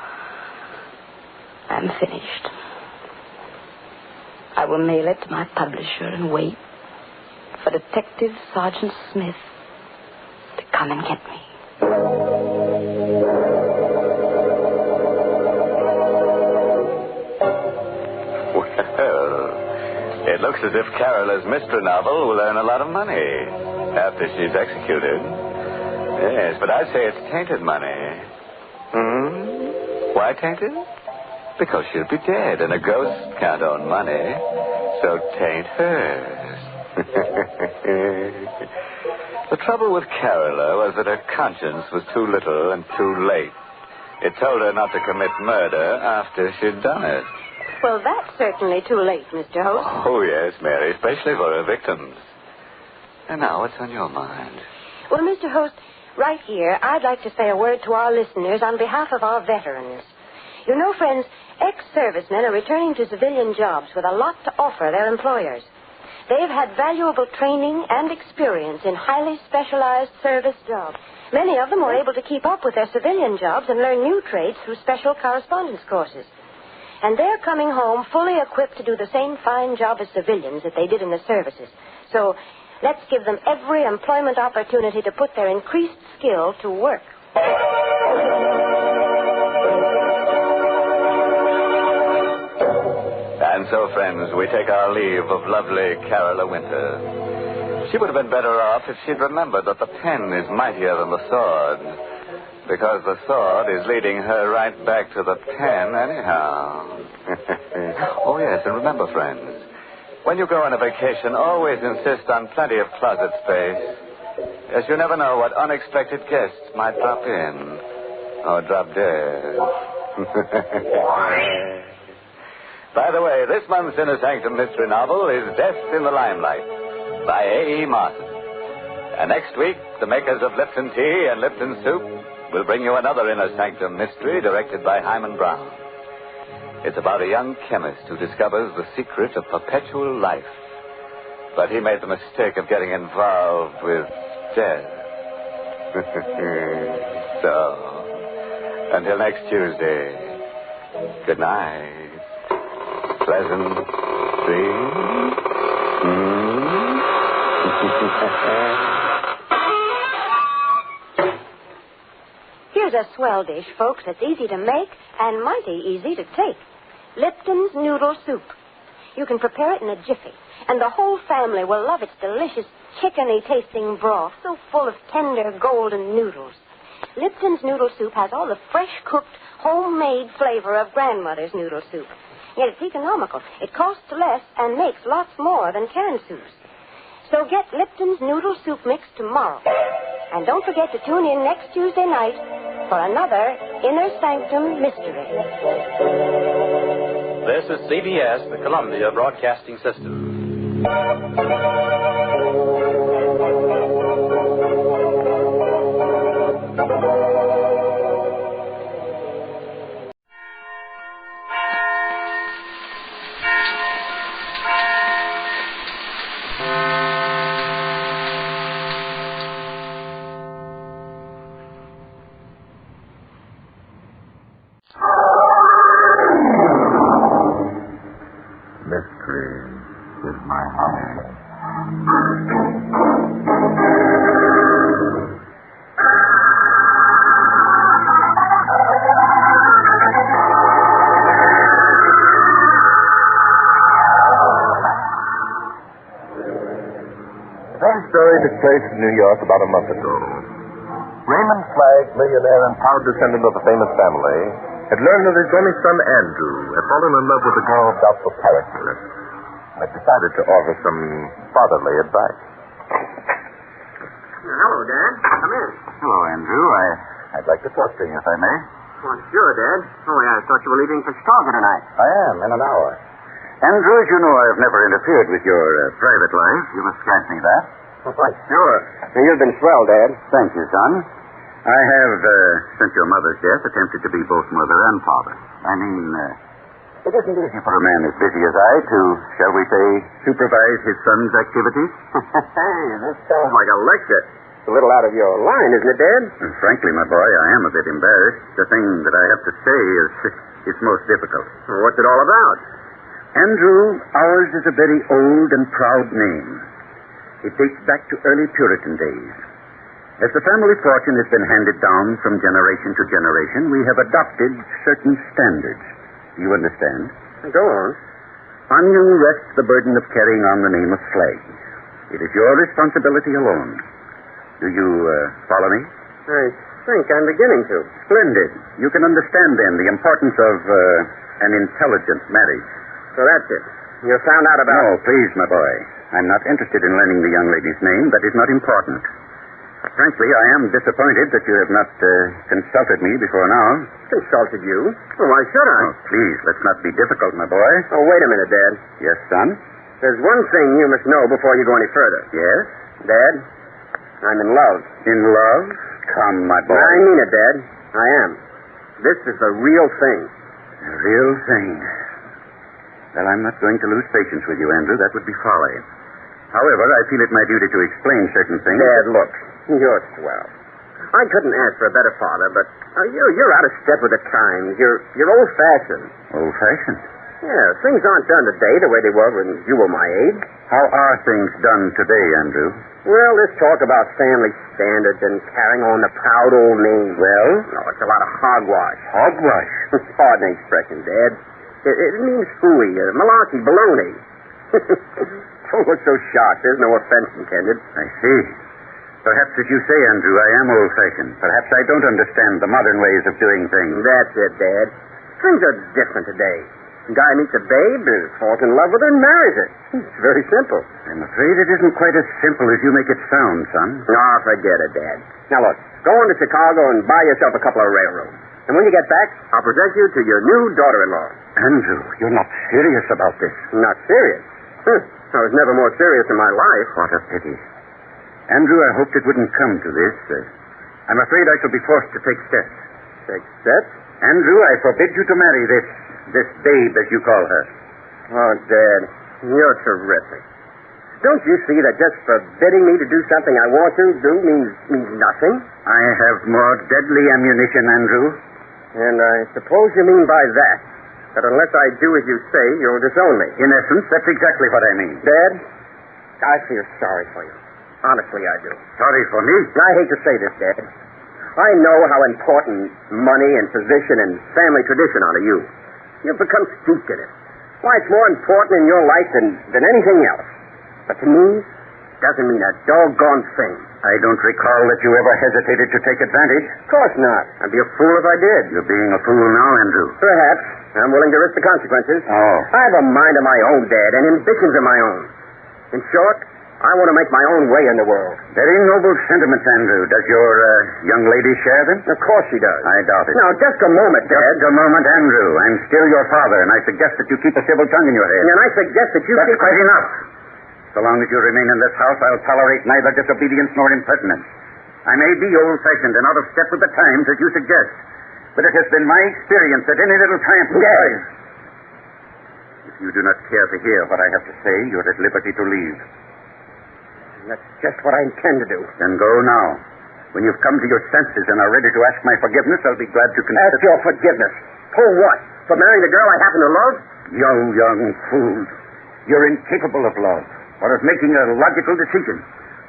I'm finished. I will mail it to my publisher and wait for Detective Sergeant Smith to come and get me. Well, it looks as if Carola's mystery novel will earn a lot of money after she's executed. Yes, but I'd say it's tainted money. Why tainted? Because she'll be dead, and a ghost can't own money, so taint hers. The trouble with Carola was that her conscience was too little and too late. It told her not to commit murder after she'd done it. Well, that's certainly too late, Mr. Host. Oh, yes, Mary, especially for her victims. And now, what's on your mind? Well, Mr. Host, right here, I'd like to say a word to our listeners on behalf of our veterans. You know, friends, ex-servicemen are returning to civilian jobs with a lot to offer their employers. They've had valuable training and experience in highly specialized service jobs. Many of them were able to keep up with their civilian jobs and learn new trades through special correspondence courses. And they're coming home fully equipped to do the same fine job as civilians that they did in the services. So let's give them every employment opportunity to put their increased skill to work. And so, friends, we take our leave of lovely Carola Winter. She would have been better off if she'd remembered that the pen is mightier than the sword, because the sword is leading her right back to the pen anyhow. Oh, yes, and remember, friends, when you go on a vacation, always insist on plenty of closet space, as you never know what unexpected guests might drop in or drop dead. By the way, this month's Inner Sanctum mystery novel is Death in the Limelight by A.E. Martin. And next week, the makers of Lipton Tea and Lipton Soup will bring you another Inner Sanctum mystery directed by Hyman Brown. It's about a young chemist who discovers the secret of perpetual life. But he made the mistake of getting involved with death. So, until next Tuesday, good night. Pleasant dreams. Here's a swell dish, folks, that's easy to make and mighty easy to take. Lipton's Noodle Soup. You can prepare it in a jiffy, and the whole family will love its delicious chickeny-tasting broth, so full of tender golden noodles. Lipton's Noodle Soup has all the fresh-cooked, homemade flavor of grandmother's noodle soup. Yet it's economical. It costs less and makes lots more than canned soups. So get Lipton's Noodle Soup Mix tomorrow. And don't forget to tune in next Tuesday night for another Inner Sanctum Mystery. This is CBS, the Columbia Broadcasting System. Took place in New York about a month ago. Raymond Flagg, millionaire and proud descendant of the famous family, had learned that his only son, Andrew, had fallen in love with a girl of doubtful character and had decided to offer some fatherly advice. Hello, Dad. Come in. Hello, Andrew. I'd like to talk to you, if I may. Well, sure, Dad. Oh, yeah, I thought you were leaving for Chicago tonight. I am, in an hour. Andrew, as you know, I've never interfered with your private life. You must grant me that. Why, sure. You've been swell, Dad. Thank you, son. I have, since your mother's death, attempted to be both mother and father. I mean, it isn't easy for a man as busy as I to, shall we say, supervise his son's activities. Hey, this sounds like a lecture. It's a little out of your line, isn't it, Dad? And frankly, my boy, I am a bit embarrassed. The thing that I have to say is most difficult. Well, what's it all about? Andrew, ours is a very old and proud name. It dates back to early Puritan days. As the family fortune has been handed down from generation to generation, we have adopted certain standards. Do you understand? Go on. On you rests the burden of carrying on the name of Flagg. It is your responsibility alone. Do you follow me? I think I'm beginning to. Splendid. You can understand, then, the importance of an intelligent marriage. So that's it. You found out about... No, please, my boy. I'm not interested in learning the young lady's name. That is not important. Frankly, I am disappointed that you have not consulted me before now. Consulted you? Well, why should I? Oh, please, let's not be difficult, my boy. Oh, wait a minute, Dad. Yes, son? There's one thing you must know before you go any further. Yes? Dad, I'm in love. In love? Come, my boy. I mean it, Dad. I am. This is the real thing. The real thing. Well, I'm not going to lose patience with you, Andrew. That would be folly. However, I feel it my duty to explain certain things. Dad, look. You're swell. I couldn't ask for a better father, but you're out of step with the times. You're old-fashioned. Old-fashioned? Yeah, things aren't done today the way they were when you were my age. How are things done today, Andrew? Well, this talk about family standards and carrying on the proud old name. Well? No, it's a lot of hogwash. Hogwash? Pardon the expression, Dad. It means hooey, malarkey, baloney. Don't look so shocked. There's no offense intended. I see. Perhaps, as you say, Andrew, I am old-fashioned. Perhaps I don't understand the modern ways of doing things. That's it, Dad. Things are different today. A guy meets a babe, falls in love with her, and marries her. It's very simple. I'm afraid it isn't quite as simple as you make it sound, son. Oh, forget it, Dad. Now, look, go on to Chicago and buy yourself a couple of railroads. And when you get back, I'll present you to your new daughter-in-law. Andrew, you're not serious about this. Not serious? I was never more serious in my life. What a pity. Andrew, I hoped it wouldn't come to this. I'm afraid I shall be forced to take steps. Take steps? Andrew, I forbid you to marry this babe, as you call her. Oh, Dad, you're terrific. Don't you see that just forbidding me to do something I want to do means nothing? I have more deadly ammunition, Andrew. And I suppose you mean by that unless I do as you say, you'll disown me. In essence, that's exactly what I mean. Dad, I feel sorry for you. Honestly, I do. Sorry for me? I hate to say this, Dad. I know how important money and position and family tradition are to you. You've become steeped in it. Why, it's more important in your life than anything else. But to me, it doesn't mean a doggone thing. I don't recall that you ever hesitated to take advantage. Of course not. I'd be a fool if I did. You're being a fool now, Andrew. Perhaps. I'm willing to risk the consequences. Oh. I have a mind of my own, Dad, and ambitions of my own. In short, I want to make my own way in the world. Very noble sentiments, Andrew. Does your young lady share them? Of course she does. I doubt it. Now, just a moment, Dad. Just a moment, Andrew. I'm still your father, and I suggest that you keep a civil tongue in your head. And I suggest that you... That's quite enough. So long as you remain in this house, I'll tolerate neither disobedience nor impertinence. I may be old-fashioned and out of step with the times, as you suggest, but it has been my experience that any little time... Dad! If you do not care to hear what I have to say, you're at liberty to leave. That's just what I intend to do. Then go now. When you've come to your senses and are ready to ask my forgiveness, I'll be glad to consider... Ask your forgiveness? For what? For marrying the girl I happen to love? You young fool. You're incapable of love, or of making a logical decision.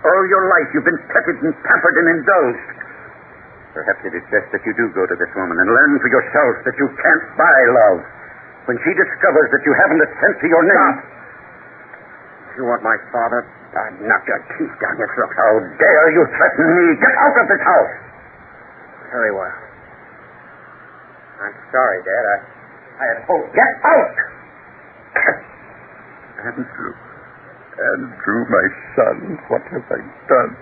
All your life you've been petted and pampered and indulged. Perhaps it is best that you do go to this woman and learn for yourself that you can't buy love. When she discovers that you haven't a cent to your name... Stop! If you want my father, I'd knock your teeth down your throat. How dare you threaten me? Get out of this house! Very well. I'm sorry, Dad. I had hoped. Get out! Andrew, my son, what have I done?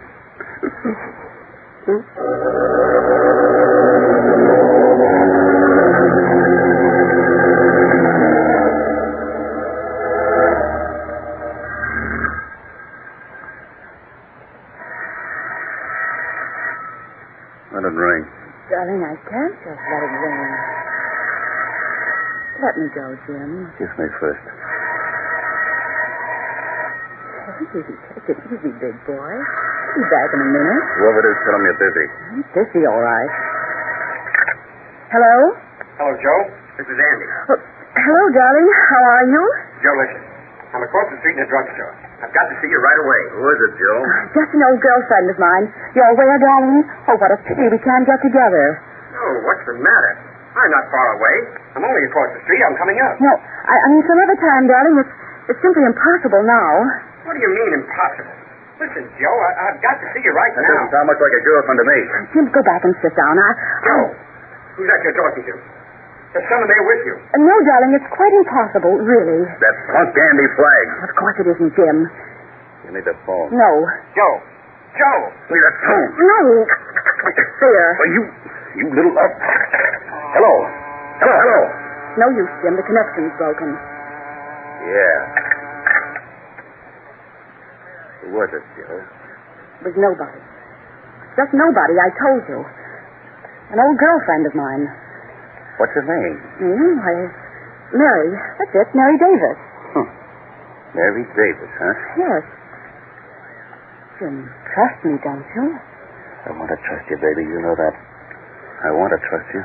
Let it ring. Darling, I can't just let it ring. Let me go, Jim. Kiss me first. Take it easy, big boy. I'll be back in a minute. Whoever it is, tell him you're busy. I'm busy, all right. Hello? Hello, Joe. This is Andy. Oh, hello, darling. How are you? Joe, listen. I'm across the street in a drugstore. I've got to see you right away. Who is it, Joe? Just an old girlfriend of mine. You're where, darling? Oh, what a pity we can't get together. Oh, what's the matter? I'm not far away. I'm only across the street. I'm coming up. No, I mean, some other time, darling. It's simply impossible now. What do you mean, impossible? Listen, Joe, I've got to see you right That now. doesn't sound much like a girlfriend to me. Jim, go back and sit down. Joe, who's that you're talking to? There's someone there with you. No, darling, it's quite impossible, really. That punk Andy Flagg. Of course it isn't, Jim. Give me the phone. No. Joe! Give me that phone. No. There. Well, you little up. Hello. No use, Jim. The connection's broken. Yeah. Who was it, Joe? It was nobody. Just nobody, I told you. An old girlfriend of mine. What's her name? Mary. That's it, Mary Davis. Mary Davis, huh? Yes. Jim, trust me, don't you? I want to trust you, baby. You know that. I want to trust you.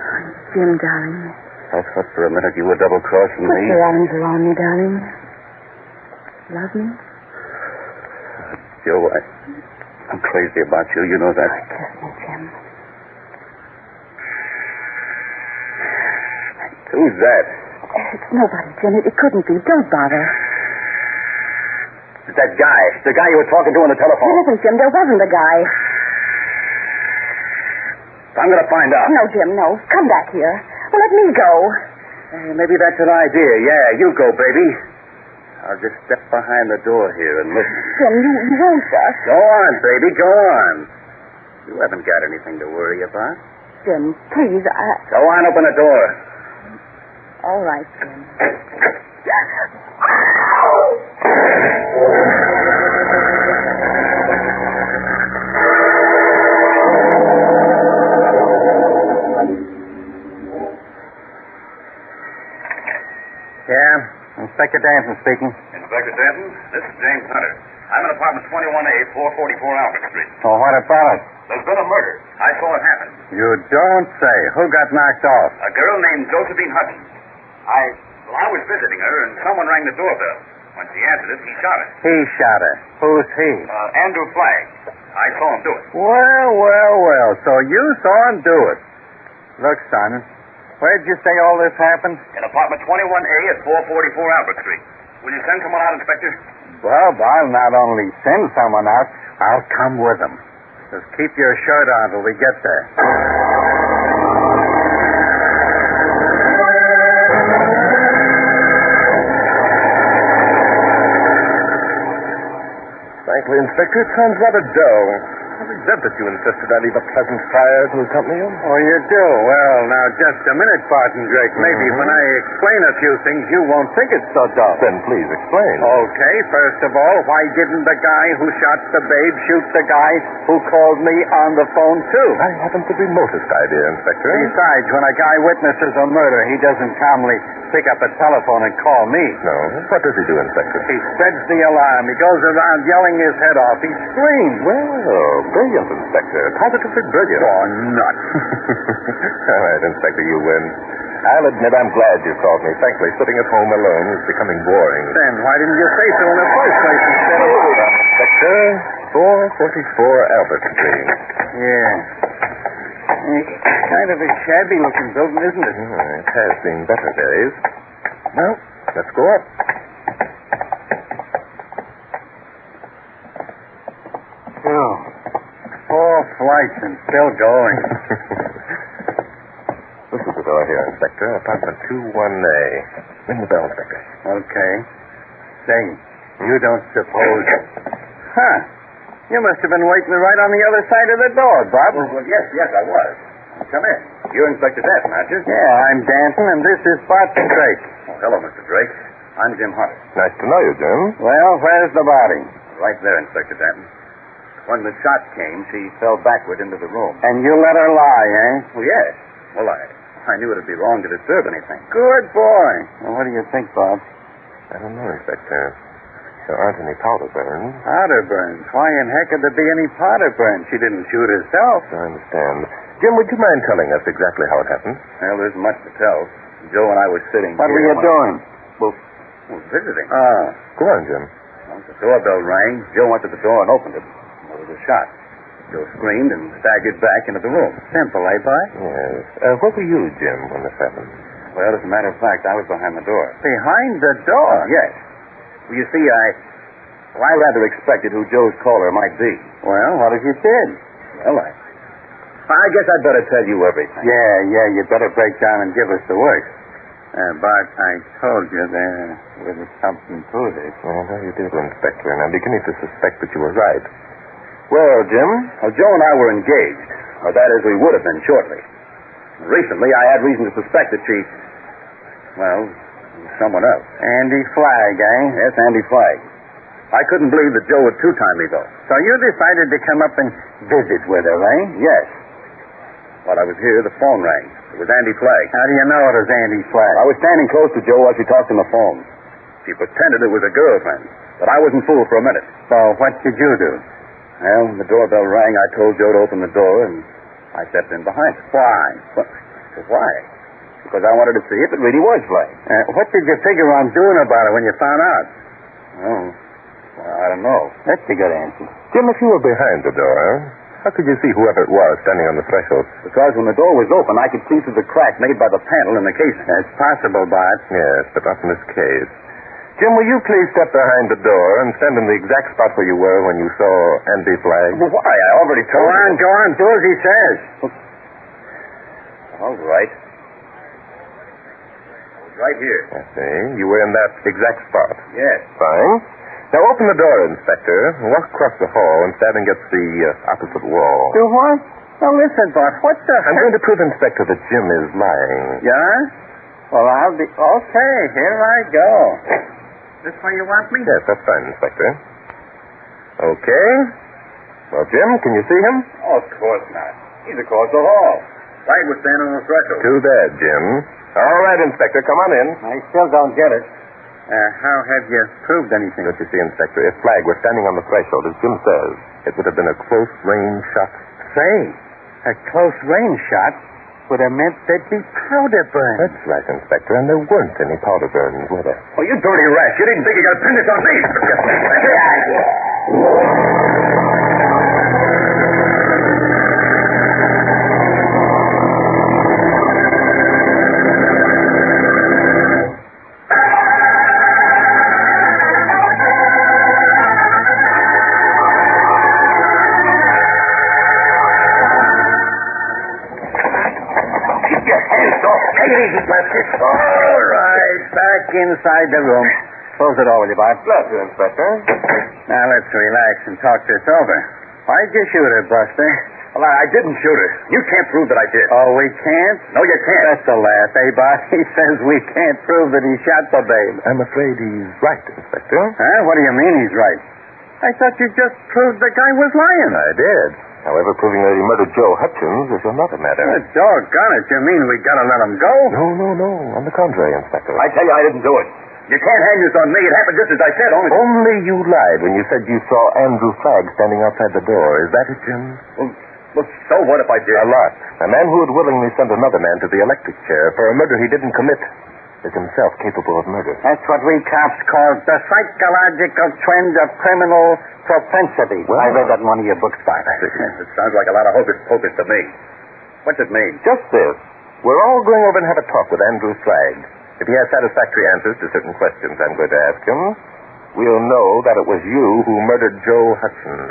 Jim, darling. I thought for a minute you were double-crossing me. Put your arms around me, darling. Love me? Joe, I'm crazy about you. You know that. Kiss me, Jim. Who's that? It's nobody, Jim. It couldn't be. Don't bother. It's that guy. The guy you were talking to on the telephone. It isn't, Jim. There wasn't a guy. I'm going to find out. No, Jim, no. Come back here. Well, let me go. Maybe that's an idea. Yeah, you go, baby. I'll just step behind the door here and listen. Jim, you won't, sir. Go on, baby. Go on. You haven't got anything to worry about. Jim, please, Go on, open the door. All right, Jim. Yeah, Inspector Danton speaking. Inspector Denton, this is James Hunter. I'm in apartment 21A, 444 Albert Street. Oh, what about it? There's been a murder. I saw it happen. You don't say. Who got knocked off? A girl named Josephine Hudson. I was visiting her, and someone rang the doorbell. When she answered it, he shot her. He shot her. Who's he? Andrew Flagg. I saw him do it. Well. So you saw him do it. Look, Simon, where'd you say all this happened? In apartment 21A at 444 Albert Street. Will you send someone out, Inspector? Well, I'll not only send someone out, I'll come with them. Just keep your shirt on till we get there. Frankly, Inspector, it sounds rather dull. I resent that you insisted I leave a pleasant fire to accompany you. Oh, you do? Well, now, just a minute, Barton Drake. Maybe when I explain a few things, you won't think it's so dull. Then please explain. Okay, first of all, why didn't the guy who shot the babe shoot the guy who called me on the phone, too? I happen to be most idea, Inspector. Besides, when a guy witnesses a murder, he doesn't calmly pick up a telephone and call me. No? What does he do, Inspector? He spreads the alarm. He goes around yelling his head off. He screams. Well, brilliant, Inspector. Positively brilliant. Oh, nuts. All right, Inspector, you win. I'll admit I'm glad you called me. Frankly, sitting at home alone is becoming boring. Then why didn't you say so in the first place instead of... Inspector, 444 Albert Street. Yeah. It's kind of a shabby-looking building, isn't it? It has seen better days. Well, let's go up. Oh, 4 flights and still going. here, Inspector. Apartment 21A. Ring the bell, Inspector. Okay. Say, you don't suppose... Huh. You must have been waiting right on the other side of the door, Bob. Well, yes, I was. Come in. You're Inspector Danton, aren't you? Yeah, I'm Danton, and this is Barton Drake. Oh, hello, Mr. Drake. I'm Jim Hunter. Nice to know you, Jim. Well, where's the body? Right there, Inspector Danton. When the shot came, she fell backward into the room. And you let her lie, eh? Well, yes. Well, I knew it'd be wrong to disturb anything. Good boy. Well, what do you think, Bob? I don't know, Inspector. There aren't any powder burns. Powder burns? Why in heck could there be any powder burns? She didn't shoot herself. I understand. Jim, would you mind telling us exactly how it happened? Well, there isn't much to tell. Joe and I were sitting What here were you doing? Well, visiting. Oh. Go on, Jim. Well, the doorbell rang. Joe went to the door and opened it. There was a shot. Joe screamed and staggered back into the room. Simple, eh, Boy? Yes. Where were you, Jim, when this happened? Well, as a matter of fact, I was behind the door. Behind the door? Yes. Well, you see, I rather expected who Joe's caller might be. Well, what if you did? Well, I guess I'd better tell you everything. Yeah, you'd better break down and give us the works. Bart, I told you there was something to this. Well, you did, Inspector, and I'm beginning to suspect that you were right. Well, Jim? Well, Joe and I were engaged, or that is, we would have been shortly. Recently, I had reason to suspect that she, well, someone else. Andy Flagg, eh? Yes, Andy Flagg. I couldn't believe that Joe would two-time me, though. So you decided to come up and visit with her, eh? Yes. While I was here, the phone rang. It was Andy Flagg. How do you know it was Andy Flagg? I was standing close to Joe while she talked on the phone. She pretended it was a girlfriend, but I wasn't fooled for a minute. So what did you do? Well, when the doorbell rang, I told Joe to open the door, and I stepped in behind her. Why? Why? Because I wanted to see if it really was Flagg. What did you figure on doing about it when you found out? Oh, well, I don't know. That's a good answer. Jim, if you were behind the door, how could you see whoever it was standing on the threshold? Because when the door was open, I could see through the crack made by the panel in the casing. That's possible, Bart. Yes, but not in this case. Jim, will you please step behind the door and stand in the exact spot where you were when you saw Andy Flagg? Well, why? I already told you. Go on, do as he says. All right. I was right here. I see. You were in that exact spot. Yes. Fine. Now open the door, Inspector, and walk across the hall and stand against the opposite wall. Do what? Now listen, Bart, what the I'm going to prove, Inspector, that Jim is lying. Yeah? Well, I'll be... Okay, here I go. This where you want me? Yes, that's fine, Inspector. Okay. Well, Jim, can you see him? Oh, of course not. He's across the hall. Flagg was standing on the threshold. Too bad, Jim. All right, Inspector, come on in. I still don't get it. How have you proved anything? Don't you see, Inspector, if Flagg were standing on the threshold, as Jim says, it would have been a close-range shot. Say, a close-range shot would have meant there'd be powder burns. That's right, Inspector, and there weren't any powder burns, were there? Oh, you dirty rat. You didn't think you could pin this on me. All right, back inside the room. Close the door, will you, Bart? Glad to, Inspector. Now, let's relax and talk this over. Why'd you shoot her, Buster? Well, I didn't shoot her. You can't prove that I did. Oh, we can't? No, you can't. That's a laugh, eh, Bart? He says we can't prove that he shot the babe. I'm afraid he's right, Inspector. Huh? What do you mean he's right? I thought you just proved the guy was lying. I did. However, proving that he murdered Joe Hutchins is another matter. Doggone it. You mean we gotta let him go? No. On the contrary, Inspector. I tell you, I didn't do it. You can't hang this on me. It happened just as I said, only... Only you lied when you said you saw Andrew Flagg standing outside the door. Is that it, Jim? Well, so what if I did? A lot. A man who would willingly send another man to the electric chair for a murder he didn't commit is himself capable of murder. That's what we cops call the psychological trend of criminal propensity. Well, I read that in one of your books, Bart. It sounds like a lot of hocus-pocus to me. What's it mean? Just this. We're all going over and have a talk with Andrew Flagg. If he has satisfactory answers to certain questions I'm going to ask him, we'll know that it was you who murdered Joe Hutchins.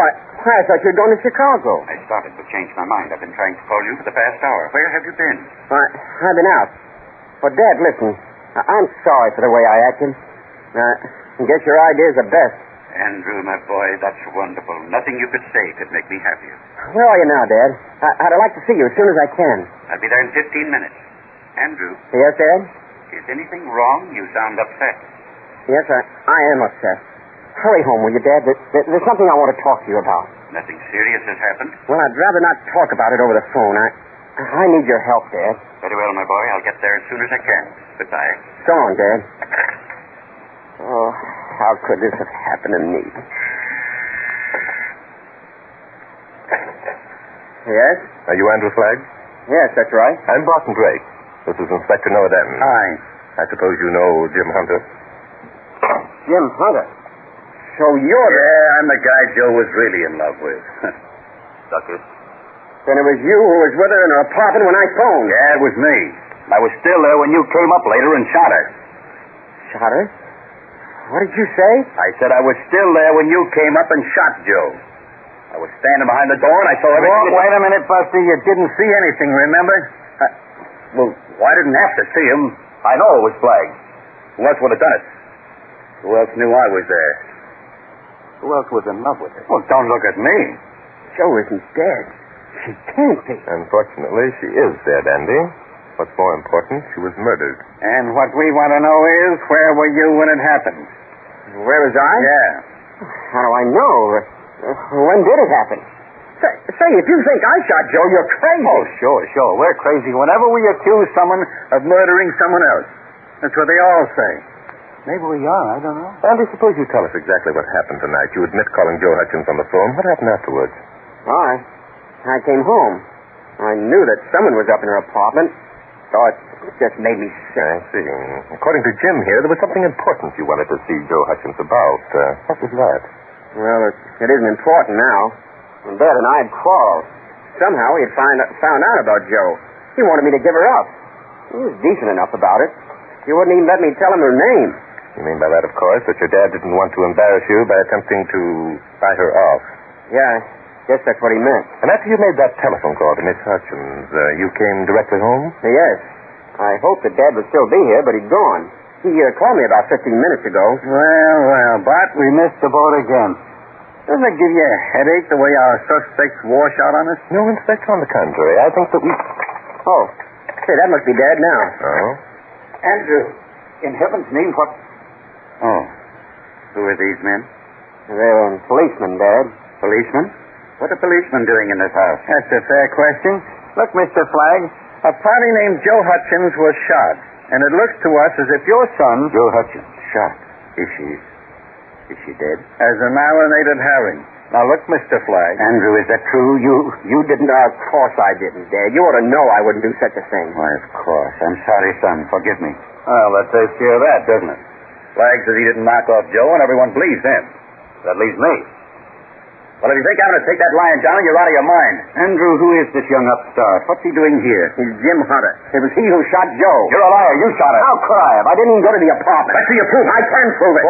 Why, I thought you were going to Chicago. I started to change my mind. I've been trying to call you for the past hour. Where have you been? I've been out. Well, Dad, listen. I'm sorry for the way I acted. I guess your idea's the best. Andrew, my boy, that's wonderful. Nothing you could say could make me happier. Where are you now, Dad? I'd like to see you as soon as I can. I'll be there in 15 minutes. Andrew. Yes, Dad? Is anything wrong? You sound upset. Yes, I am upset. Hurry home, will you, Dad? There's something I want to talk to you about. Nothing serious has happened? Well, I'd rather not talk about it over the phone. I need your help, Dad. Very well, my boy. I'll get there as soon as I can. Goodbye. So long, Dad. Oh, how could this have happened to me? Yes? Are you Andrew Flagg? Yes, that's right. I'm Barton Drake. This is Inspector Noah Denton. Hi. I suppose you know Jim Hunter. Jim Hunter? So you're Yeah, I'm the guy Joe was really in love with. Ducky. Then it was you who was with her in her apartment when I phoned. Yeah, it was me. I was still there when you came up later and shot her. Shot her? What did you say? I said I was still there when you came up and shot Joe. I was standing behind the door and I saw everything. Wait a minute, Buster. You didn't see anything, remember? Well, I didn't have to see him. I know it was Flagg. Who else would have done it? Who else knew I was there? Who else was in love with her? Well, don't look at me. Joe isn't dead. She can't be. Unfortunately, she is dead, Andy. What's more important, she was murdered. And what we want to know is, where were you when it happened? Where was I? Yeah. How do I know? When did it happen? Say, if you think I shot Joe, you're crazy. Oh, sure. We're crazy whenever we accuse someone of murdering someone else. That's what they all say. Maybe we are. I don't know. Andy, suppose you tell us exactly what happened tonight. You admit calling Joe Hutchins on the phone. What happened afterwards? I came home. I knew that someone was up in her apartment. So it just made me sick. I see. According to Jim here, there was something important you wanted to see Joe Hutchins about. What was that? Well, it isn't important now. Dad and I had quarreled. Somehow he had found out about Joe. He wanted me to give her up. He was decent enough about it. He wouldn't even let me tell him her name. You mean by that, of course, that your dad didn't want to embarrass you by attempting to buy her off? Yeah, I guess that's what he meant. And after you made that telephone call to Miss Hutchins, you came directly home? Yes. I hoped that Dad would still be here, but he'd gone. He called me about 15 minutes ago. Well, Bart, we missed the boat again. Doesn't it give you a headache the way our suspects wash out on us? No, Inspector, on the contrary. I think that we... Oh, say, that must be Dad now. Oh? Andrew, in heaven's name, what... Oh, who are these men? They're policemen, Dad. Policemen? What are policemen doing in this house? That's a fair question. Look, Mr. Flagg, a party named Joe Hutchins was shot. And it looks to us as if your son... Joe Hutchins, shot. Is she dead? Has a marinated herring. Now, look, Mr. Flagg. Andrew, is that true? You didn't... Of course I didn't, Dad. You ought to know I wouldn't do such a thing. Why, of course. I'm sorry, son. Forgive me. Well, that takes care of that, doesn't it? Flagg says he didn't knock off Joe, and everyone believes him. That leaves me. Well, if you think I'm going to take that lying down, you're out of your mind. Andrew, who is this young upstart? What's he doing here? He's Jim Hunter. It was he who shot Joe. You're a liar. You shot him. How could I have? I didn't even go to the apartment. Let's see your proof. I can prove it.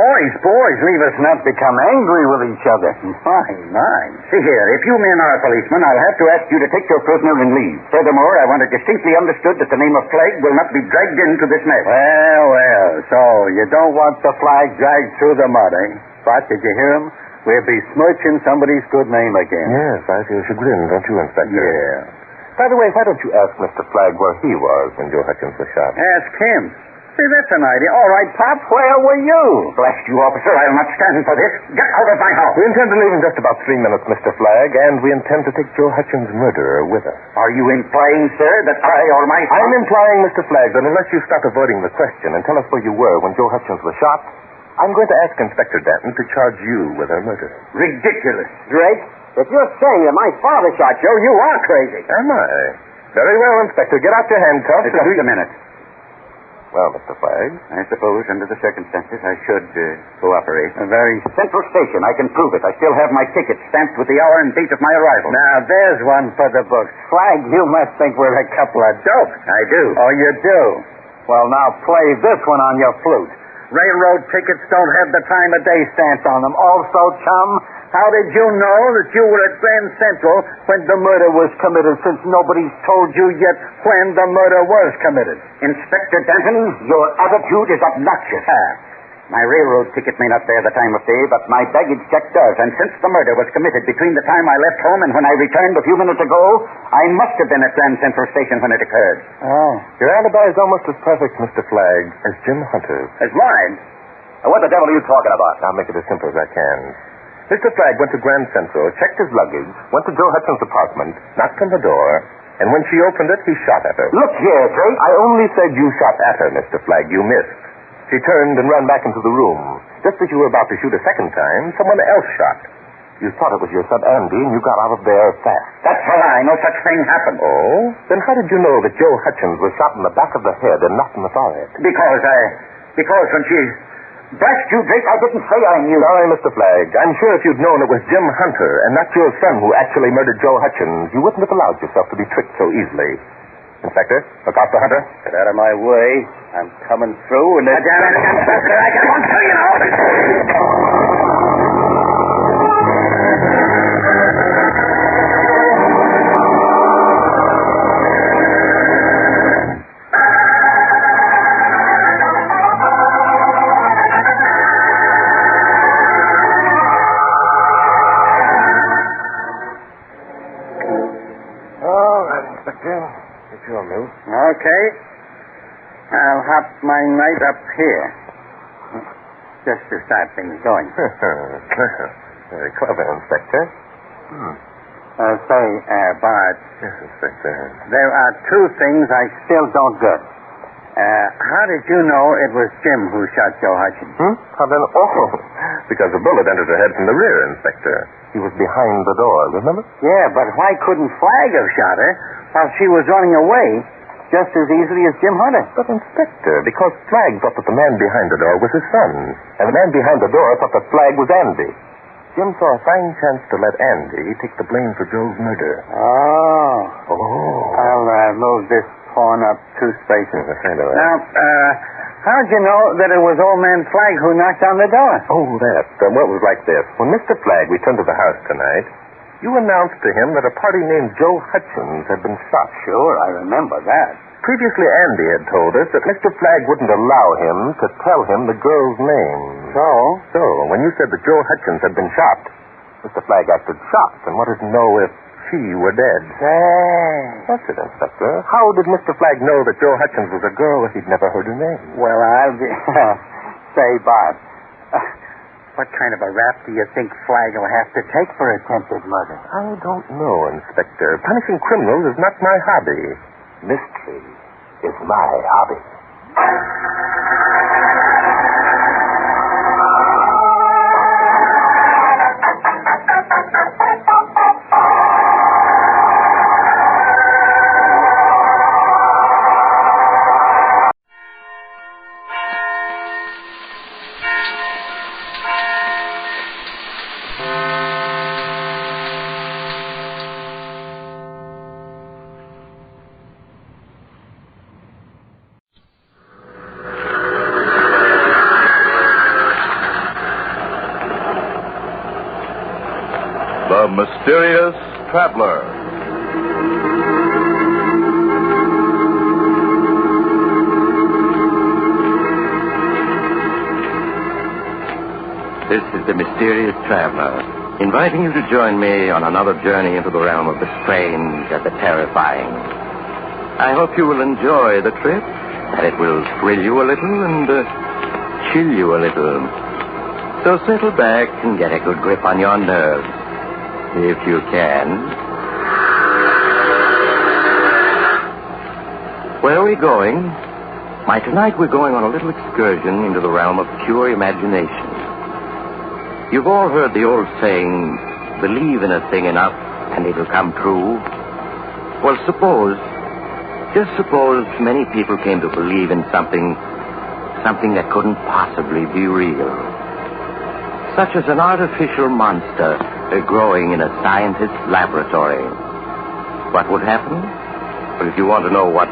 Boys, leave us not become angry with each other. My. See here, if you men are policemen, I'll have to ask you to take your prisoner and leave. Furthermore, I want it distinctly understood that the name of Flagg will not be dragged into this mess. Well, so you don't want the flag dragged through the mud, eh? But did you hear him? We'll be smirching somebody's good name again. Yes, I feel chagrined, don't you, Inspector? Yeah. By the way, why don't you ask Mr. Flagg where he was when Joe Hutchins was shot? Ask him. See, that's an idea. All right, Pop, where were you? Blast you, officer. I'll not stand for this. Get out of my house. We intend to leave in just about 3 minutes, Mr. Flagg, and we intend to take Joe Hutchins' murderer with us. Are you implying, sir, that I or my... I'm implying, Mr. Flagg, that unless you stop avoiding the question and tell us where you were when Joe Hutchins was shot, I'm going to ask Inspector Denton to charge you with her murder. Ridiculous. Drake, if you're saying that my father shot Joe, you are crazy. Am I? Very well, Inspector. Get out your handcuffs. Just a minute. Well, Mr. Flagg? I suppose, under the circumstances, I should cooperate. A very Central Station. I can prove it. I still have my ticket stamped with the hour and date of my arrival. Now, there's one for the books. Flagg, you must think we're a couple of dopes. I do. Oh, you do? Well, now play this one on your flute. Railroad tickets don't have the time of day stamped on them. Also, chum, How did you know that you were at Grand Central when the murder was committed, since nobody's told you yet when the murder was committed? Inspector Denton, your attitude is obnoxious. My railroad ticket may not bear the time of day, but my baggage check does. And since the murder was committed between the time I left home and when I returned a few minutes ago, I must have been at Grand Central Station when it occurred. Oh. Your alibi is almost as perfect, Mr. Flagg, as Jim Hunter's. As mine? What the devil are you talking about? I'll make it as simple as I can. Mr. Flagg went to Grand Central, checked his luggage, went to Joe Hudson's apartment, knocked on the door, and when she opened it, he shot at her. Look here, Drake. I only said you shot at her, Mr. Flagg. You missed. She turned and ran back into the room. Just as you were about to shoot a second time, someone else shot. You thought it was your son Andy, and you got out of there fast. That's a lie. No such thing happened. Oh? Then how did you know that Joe Hutchins was shot in the back of the head and not in the forehead? Because when she... Blast you, Drake, I didn't say I knew. Sorry, Mr. Flagg. I'm sure if you'd known it was Jim Hunter and not your son who actually murdered Joe Hutchins, you wouldn't have allowed yourself to be tricked so easily. Inspector, look out for Hunter. Get out of my way. I'm coming through and... Damn it, Inspector, I got one too, you know. Okay. I'll hop my knight up here. Just to start things going. Very clever, Inspector. Say, Bart. Yes, Inspector. There are two things I still don't get. How did you know it was Jim who shot Joe Hutchins? How then? Oh, because the bullet entered her head from the rear, Inspector. He was behind the door, remember? Yeah, but why couldn't Flagg have shot her while she was running away just as easily as Jim Hunter? But, Inspector, because Flagg thought that the man behind the door was his son, and the man behind the door thought that Flagg was Andy. Jim saw a fine chance to let Andy take the blame for Joe's murder. Oh. I'll move this pawn up 2 spaces. Now, how'd you know that it was old man Flagg who knocked on the door? Oh, that. Well, it was like this. When Mr. Flagg returned to the house tonight, you announced to him that a party named Joe Hutchins had been shot. Sure, I remember that. Previously, Andy had told us that Mr. Flagg wouldn't allow him to tell him the girl's name. So, when you said that Joe Hutchins had been shot, Mr. Flagg acted shocked and wanted to know if she were dead. That's it, Inspector. How did Mr. Flagg know that Joe Hutchins was a girl if he'd never heard her name? Well, I'll be... Say, Bart, what kind of a rap do you think Flagg will have to take for attempted murder? I don't know, Inspector. Punishing criminals is not my hobby. Mystery is my hobby. The Mysterious Traveler. This is the Mysterious Traveler, inviting you to join me on another journey into the realm of the strange and the terrifying. I hope you will enjoy the trip, that it will thrill you a little and chill you a little. So settle back and get a good grip on your nerves, if you can. Where are we going? Why, tonight we're going on a little excursion into the realm of pure imagination. You've all heard the old saying, believe in a thing enough and it'll come true. Well, just suppose many people came to believe in something that couldn't possibly be real. Such as an artificial monster growing in a scientist's laboratory. What would happen? Well, if you want to know what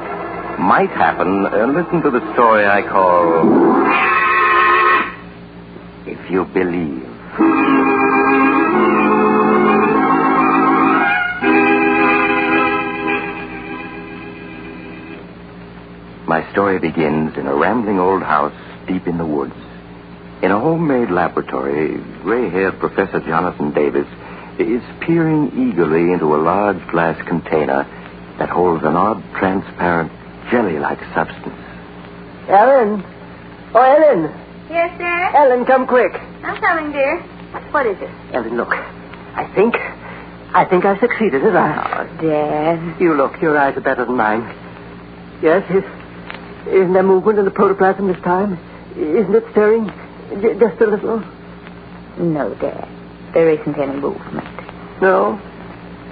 might happen, listen to the story I call If You Believe. story begins in a rambling old house deep in the woods. In a homemade laboratory, gray-haired Professor Jonathan Davis is peering eagerly into a large glass container that holds an odd, transparent, jelly-like substance. Ellen! Oh, Ellen! Yes, Dad? Ellen, come quick. I'm coming, dear. What is it? Ellen, look. I think I've succeeded, have I? Oh, Dad. You look. Your eyes are better than mine. Yes, isn't there movement in the protoplasm this time? Isn't it stirring? Just a little? No, Dad. There isn't any movement. No?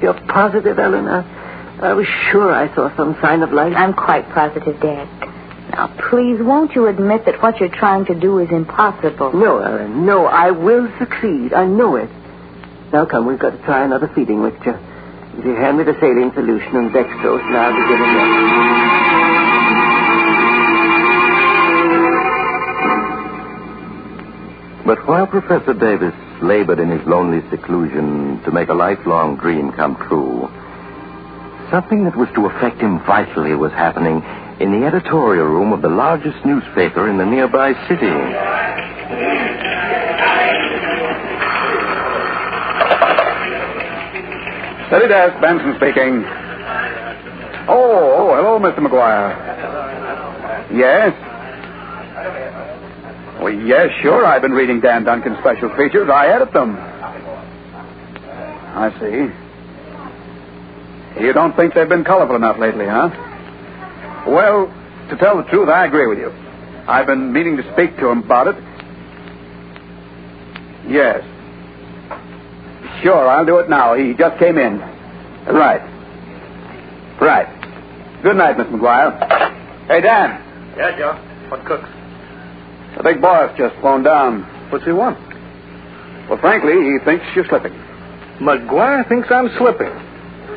You're positive, Ellen? I was sure I saw some sign of life. I'm quite positive, Dad. Now, please, won't you admit that what you're trying to do is impossible? No, Ellen, no. I will succeed. I know it. Now, come, we've got to try another feeding mixture. If you hand me the saline solution and dextrose, and I'll begin again. But while Professor Davis labored in his lonely seclusion to make a lifelong dream come true, something that was to affect him vitally was happening in the editorial room of the largest newspaper in the nearby city. Steady desk, Benson speaking. Oh, hello, Mr. McGuire. Yes? Well, yes, sure. I've been reading Dan Duncan's special features. I edit them. I see. You don't think they've been colorful enough lately, huh? Well, to tell the truth, I agree with you. I've been meaning to speak to him about it. Yes. Sure, I'll do it now. He just came in. Right. Good night, Miss McGuire. Hey, Dan. Yeah, Joe. What cooks? The big boss just phoned down. What's he want? Well, frankly, he thinks you're slipping. McGuire thinks I'm slipping.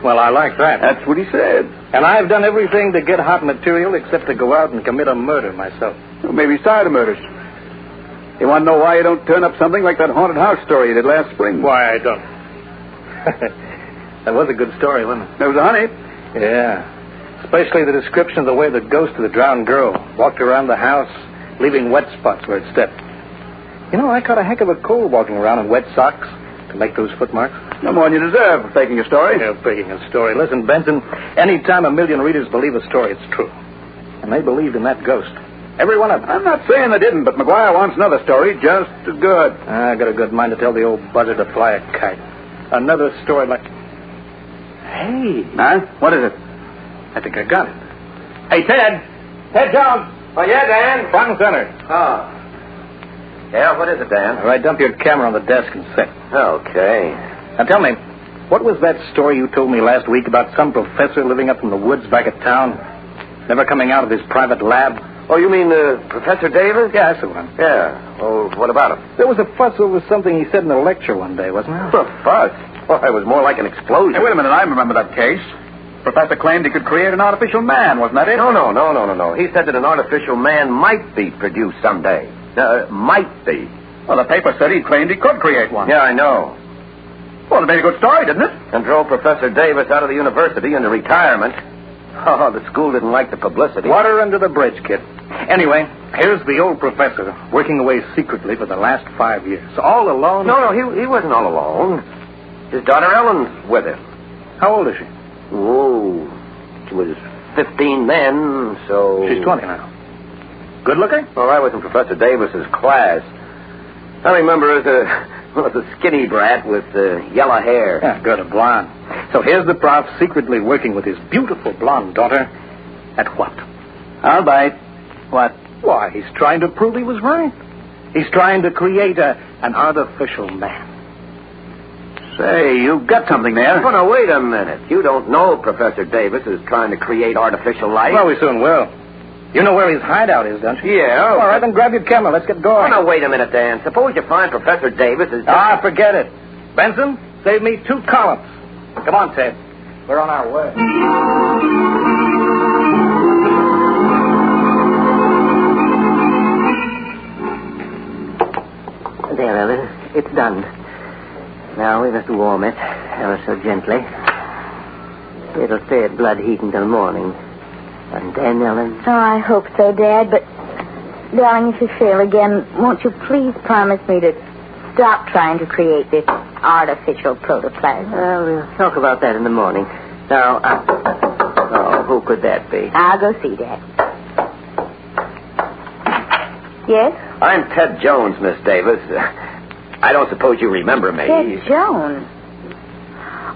Well, I like that. That's what he said. And I've done everything to get hot material except to go out and commit a murder myself. Well, maybe he's tired of murders. You want to know why you don't turn up something like that haunted house story you did last spring? Why I don't. That was a good story, wasn't it? There was a honey. Yeah. Especially the description of the way the ghost of the drowned girl walked around the house, leaving wet spots where it stepped. You know, I caught a heck of a cold walking around in wet socks to make those footmarks. No more than you deserve for faking a story. Yeah, faking a story. Listen, Benson, any time a million readers believe a story, it's true. And they believed in that ghost. Every one of them. I'm not saying they didn't, but McGuire wants another story just as good. I got a good mind to tell the old buzzard to fly a kite. Another story like... Hey. Huh? What is it? I think I got it. Hey, Ted. Ted Jones. Oh, yeah, Dan. Front and center. Oh. Yeah, what is it, Dan? All right, dump your camera on the desk and sit. Okay. Now, tell me, what was that story you told me last week about some professor living up in the woods back at town, never coming out of his private lab? Oh, you mean Professor Davis? Yeah, that's the one. Yeah. Well, what about him? There was a fuss over something he said in a lecture one day, wasn't there? A fuss? Well, it was more like an explosion. Hey, wait a minute. I remember that case. Professor claimed he could create an artificial man, wasn't that it? No. He said that an artificial man might be produced someday. Might be. Well, the paper said he claimed he could create one. Yeah, I know. Well, it made a good story, didn't it? And drove Professor Davis out of the university into retirement. Oh, the school didn't like the publicity. Water under the bridge, kid. Anyway, here's the old professor working away secretly for the last 5 years. All alone? No, he wasn't all alone. His daughter Ellen's with him. How old is she? Oh, she was 15 then, so... She's 20 now. Good looking? Well, I was in Professor Davis's class. I remember as a skinny brat with yellow hair. Yeah, good, a blonde. So here's the prof secretly working with his beautiful blonde daughter at what? I'll bite. What? Why, he's trying to prove he was right. He's trying to create an artificial man. Say, you got something there. Oh, now, wait a minute. You don't know Professor Davis is trying to create artificial life? Well, we soon will. You know where his hideout is, don't you? Yeah. All right, then grab your camera. Let's get going. Oh, now, wait a minute, Dan. Suppose you find Professor Davis is... forget it. Benson, save me 2 columns. Come on, Ted. We're on our way. There, Ellen. It's done. Now we must warm it ever so gently. It'll stay at blood heat until morning. And then, Ellen? Oh, I hope so, Dad, but... Darling, if you fail again, won't you please promise me to stop trying to create this artificial protoplasm? Well, we'll talk about that in the morning. Now, who could that be? I'll go see, Dad. Yes? I'm Ted Jones, Miss Davis. I don't suppose you remember me. Ted Jones?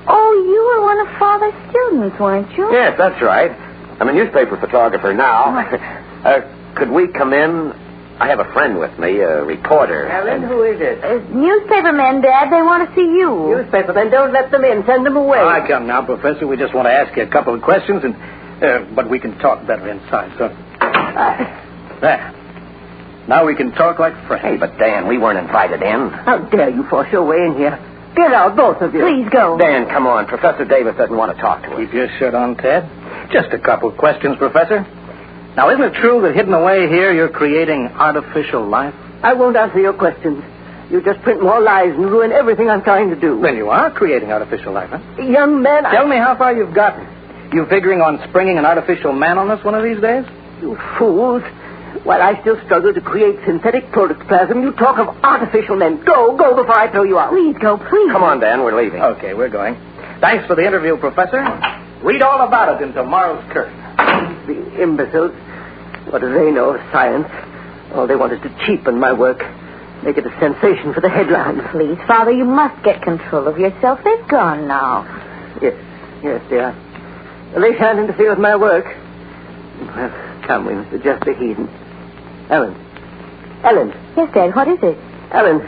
Oh, you were one of Father's students, weren't you? Yes, that's right. I'm a newspaper photographer now. Could we come in? I have a friend with me, a reporter. Ellen, who is it? Newspapermen, Dad. They want to see you. Newspapermen, don't let them in. Send them away. All right, come now, Professor. We just want to ask you a couple of questions, but we can talk better inside, so... There. Now we can talk like friends. Hey, but Dan, we weren't invited in. How dare you force your way in here? Get out, both of you. Please go. Dan, come on. Professor Davis doesn't want to talk to us. Keep your shirt on, Ted. Just a couple of questions, Professor. Now, isn't it true that hidden away here you're creating artificial life? I won't answer your questions. You just print more lies and ruin everything I'm trying to do. Then you are creating artificial life, huh? Young man, Tell me how far you've gotten. You figuring on springing an artificial man on us one of these days? You fools. While I still struggle to create synthetic protoplasm, you talk of artificial men. Go before I throw you out. Please go, please. Come on, Dan, we're leaving. Okay, we're going. Thanks for the interview, Professor. Read all about it in tomorrow's Curtain. The imbeciles. What do they know of science? All they want is to cheapen my work. Make it a sensation for the headlines. Please, Father, you must get control of yourself. They've gone now. Yes, dear. Well, they shan't interfere with my work. Well, come, we must adjust the heathen. Ellen. Yes, Dad, what is it? Ellen,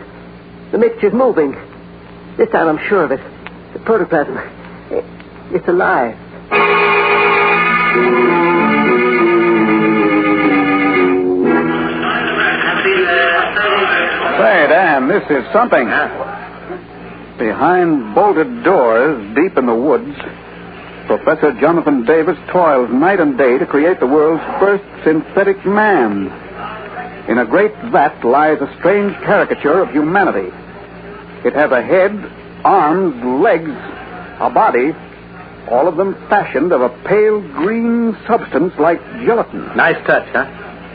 the mixture's moving. This time I'm sure of it. The protoplasm. It's alive. Say, Dan, this is something. Behind bolted doors, deep in the woods, Professor Jonathan Davis toils night and day to create the world's first synthetic man. In a great vat lies a strange caricature of humanity. It has a head, arms, legs, a body, all of them fashioned of a pale green substance like gelatin. Nice touch, huh?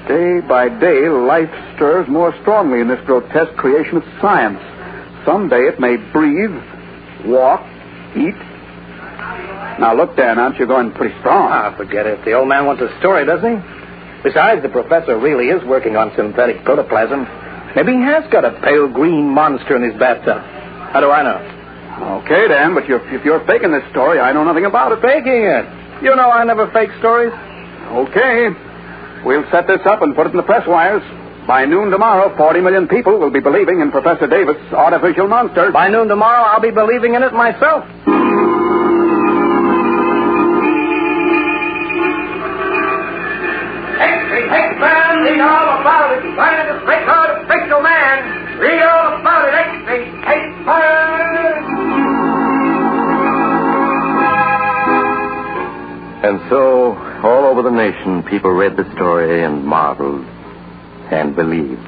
Day by day, life stirs more strongly in this grotesque creation of science. Someday it may breathe, walk, eat. Now, look, Dan, aren't you going pretty strong? Forget it. The old man wants a story, doesn't he? Besides, the professor really is working on synthetic protoplasm. Maybe he has got a pale green monster in his bathtub. How do I know? Okay, Dan, but if you're faking this story, I know nothing about it. Faking it? You know I never fake stories. Okay. We'll set this up and put it in the press wires. By noon tomorrow, 40 million people will be believing in Professor Davis' artificial monster. By noon tomorrow, I'll be believing in it myself. Man, read all about it. Find this great artificial man. Read all about it. And so, all over the nation, people read the story and marveled and believed,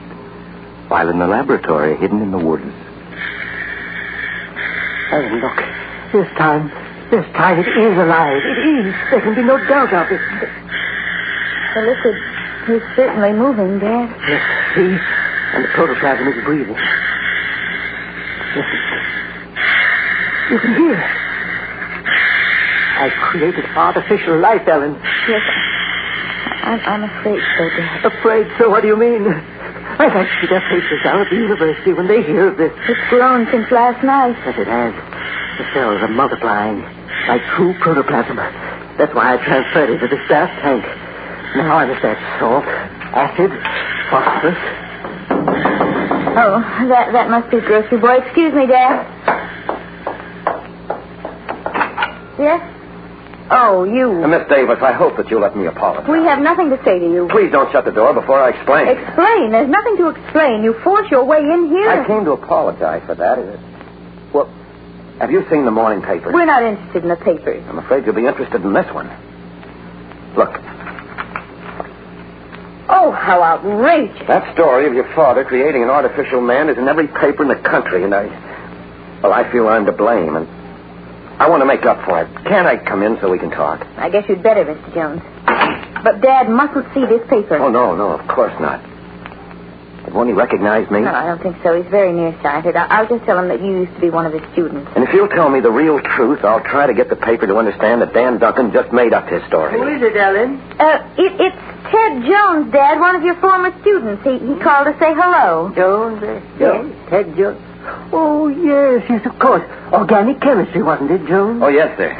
while in the laboratory, hidden in the woods. Oh, look. This time it is alive. It is. There can be no doubt of it. The liquid is certainly moving, Dad. Yes, see? And the protoplasm is breathing. Listen. You can hear it. I created artificial life, Ellen. Yes, I'm afraid so, Dad. Afraid so? What do you mean? I've actually their faces down at the university when they hear of this. It's grown since last night. Yes, it has. The cells are multiplying like true protoplasm. That's why I transferred it to this gas tank. Now I must add salt, acid, phosphorus. Oh, that must be grocery boy. Excuse me, Dad. Yes? Oh, you. Miss Davis, I hope that you'll let me apologize. We have nothing to say to you. Please don't shut the door before I explain. Explain? There's nothing to explain. You force your way in here. I came to apologize for that. Well, have you seen the morning papers? We're not interested in the papers. I'm afraid you'll be interested in this one. Look. Oh, how outrageous. That story of your father creating an artificial man is in every paper in the country, and I feel I'm to blame, and I want to make up for it. Can't I come in so we can talk? I guess you'd better, Mr. Jones. But Dad mustn't see this paper. Oh, no, of course not. But won't he recognize me? No, I don't think so. He's very nearsighted. I'll just tell him that you used to be one of his students. And if you'll tell me the real truth, I'll try to get the paper to understand that Dan Duncan just made up his story. Who is it, Ellen? It's Ted Jones, Dad, one of your former students. He called to say hello. Jones? Yes. Ted Jones? Oh, yes, of course. Organic chemistry, wasn't it, Jones? Oh, yes, sir.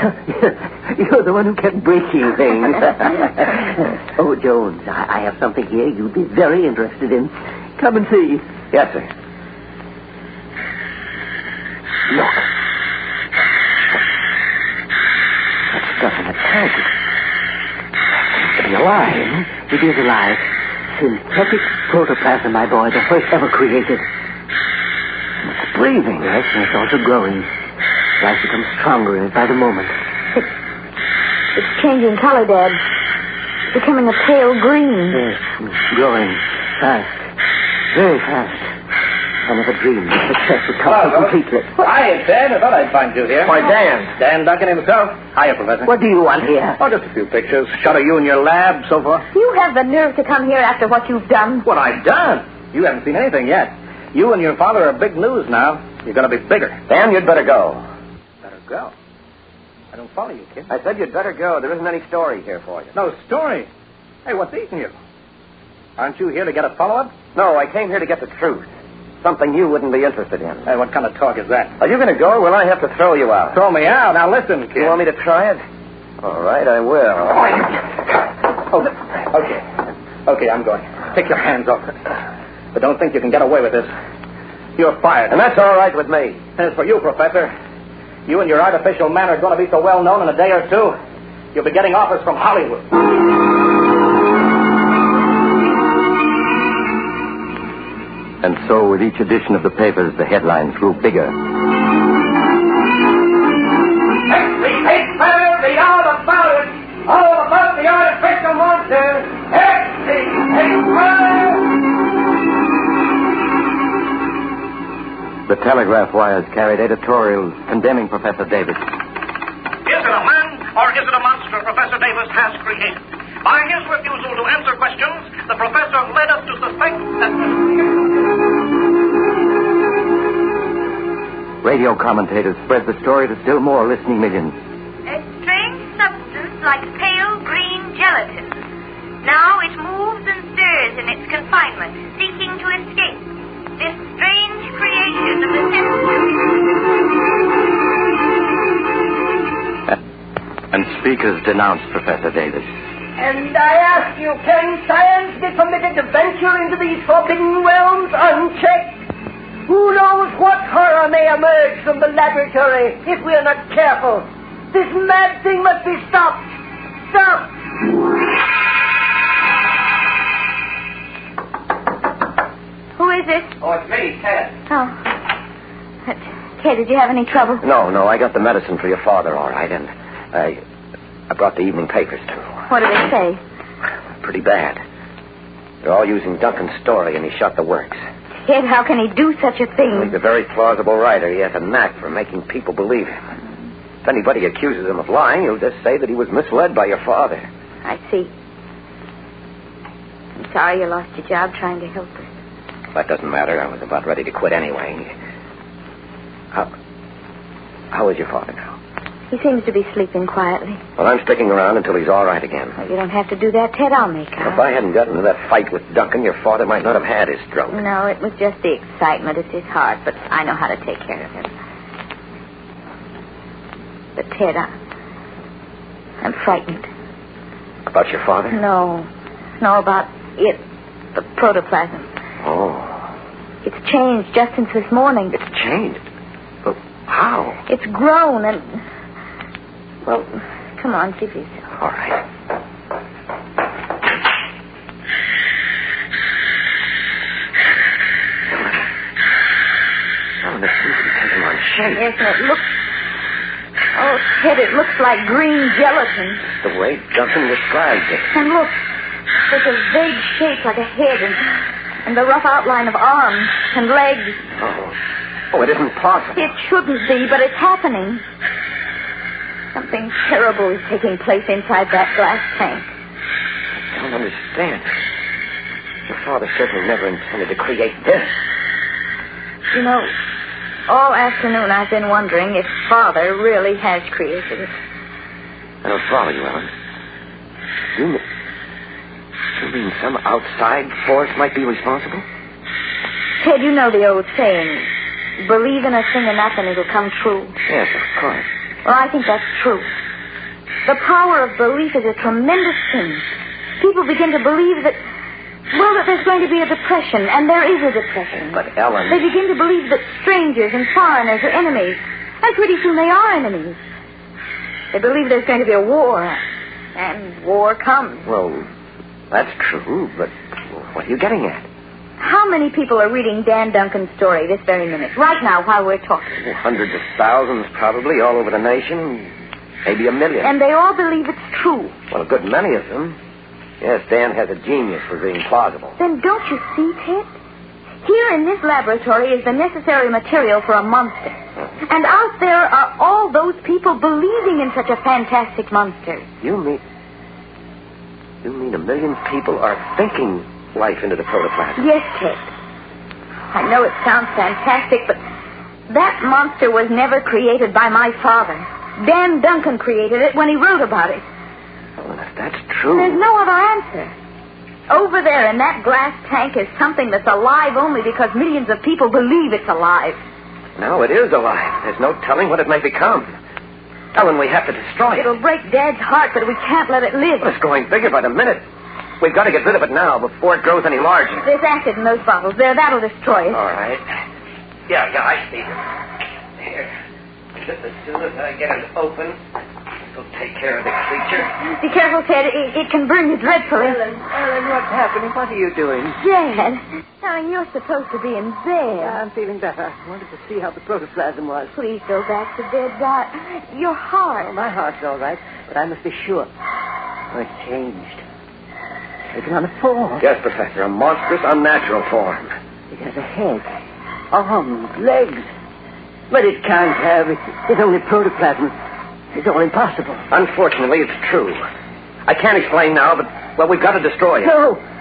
You're the one who kept breaking things. Oh, Jones, I have something here you'd be very interested in. Come and see. Yes, sir. Look. That stuff in the tank. It be alive. It is alive. Synthetic protoplasm, my boy, the first ever created. It's breathing. Yes, and it's also growing. Life becomes stronger in it by the moment. It's changing color, Dad. It's becoming a pale green. Yes, growing fast. Very fast. I never dreamed of success would come so completely. Hiya, Ted. I thought I'd find you here. Why, Dan. Dan Duncan himself. Hiya, Professor. What do you want here? Oh, just a few pictures. Shot of you in your lab, so forth. You have the nerve to come here after what you've done. What I've done? You haven't seen anything yet. You and your father are big news now. You're going to be bigger. Dan, you'd better go. Better go? I don't follow you, kid. I said you'd better go. There isn't any story here for you. No story? Hey, what's eating you? Aren't you here to get a follow-up? No, I came here to get the truth. Something you wouldn't be interested in. Hey, what kind of talk is that? Are you going to go, or will I have to throw you out? Throw me out? Now, listen, kid. You want me to try it? All right, I will. Okay, I'm going. Take your hands off it. But don't think you can get away with this. You're fired. And that's all right with me. And as for you, Professor, you and your artificial man are going to be so well known in a day or two, you'll be getting offers from Hollywood. And so, with each edition of the papers, the headlines grew bigger. Every paper, the all about it. All about the artificial monster. Every paper. The telegraph wires carried editorials condemning Professor Davis. Is it a man or is it a monster Professor Davis has created? By his refusal to answer questions, the professor led us to suspect that... Radio commentators spread the story to still more listening millions. A strange substance like pale green gelatin. Now it moves and stirs in its confinement, seeking to escape. This strange creation of the senses. And speakers denounced Professor Davis. And I ask you, can science be permitted to venture into these forbidden realms unchecked? Who knows what horror may emerge from the laboratory if we are not careful? This mad thing must be stopped. Stopped! Who is it? Oh, it's me, Ted. Oh. Ted, did you have any trouble? No, I got the medicine for your father, all right, and I brought the evening papers, too. What do they say? Pretty bad. They're all using Duncan's story, and he shot the works. Ted, how can he do such a thing? He's a very plausible writer. He has a knack for making people believe him. If anybody accuses him of lying, he'll just say that he was misled by your father. I see. I'm sorry you lost your job trying to help us. That doesn't matter. I was about ready to quit anyway. How is your father now? He seems to be sleeping quietly. Well, I'm sticking around until he's all right again. Well, you don't have to do that, Ted. I'll make out. If I hadn't gotten into that fight with Duncan, your father might not have had his stroke. No, it was just the excitement. It's his heart, but I know how to take care of him. But, Ted, I'm frightened. About your father? No, about it. The protoplasm. Oh. It's changed just since this morning. It's changed? But how? It's grown and... Well, come on, see for yourself. All right. Oh, this seems to be taking on shape. Yes, and it looks... Oh, Ted, it looks like green gelatin. The way Duncan described it. And look, there's a vague shape like a head and the rough outline of arms and legs. Oh, it isn't possible. It shouldn't be, but it's happening. Something terrible is taking place inside that glass tank. understand. Your father certainly never intended to create this. You know, all afternoon I've been wondering if Father really has created it. I don't follow you, Ellen. You mean some outside force might be responsible? Ted, you know the old saying, believe in a thing enough and it'll come true. Yes, of course. Well, I think that's true. The power of belief is a tremendous thing. People begin to believe that, well, that there's going to be a depression, and there is a depression. But, Ellen... They begin to believe that strangers and foreigners are enemies, and pretty soon they are enemies. They believe there's going to be a war, and war comes. Well, that's true, but what are you getting at? How many people are reading Dan Duncan's story this very minute, right now, while we're talking? Well, hundreds of thousands, probably, all over the nation. Maybe 1 million. And they all believe it's true. Well, a good many of them. Yes, Dan has a genius for being plausible. Then don't you see, Ted? Here in this laboratory is the necessary material for a monster. And out there are all those people believing in such a fantastic monster. You mean 1 million people are thinking life into the protoplasm? Yes, Ted. I know it sounds fantastic, but that monster was never created by my father. Dan Duncan created it when he wrote about it. Well, if that's true... There's no other answer. Over there in that glass tank is something that's alive only because millions of people believe it's alive. No, it is alive. There's no telling what it may become. Ellen, we have to destroy it. It'll break Dad's heart, but we can't let it live. Well, it's going bigger by the minute. We've got to get rid of it now before it grows any larger. There's acid in those bottles. That'll destroy it. All right. Yeah, I see it. Here. Just as soon as I get it open, it'll take care of the creature. Be careful, Ted. It can burn you dreadfully. Ellen, what's happening? What are you doing? Dad, darling, you're supposed to be in bed. I'm feeling better. I wanted to see how the protoplasm was. Please go back to bed, Dot. Your heart. Oh, my heart's all right, but I must be sure. Oh, it's changed. Taken on a form. Yes, Professor, a monstrous, unnatural form. It has a head, arms, legs. But it can't have. It's only protoplasm. It's all impossible. Unfortunately, it's true. I can't explain now, but, well, we've got to destroy it.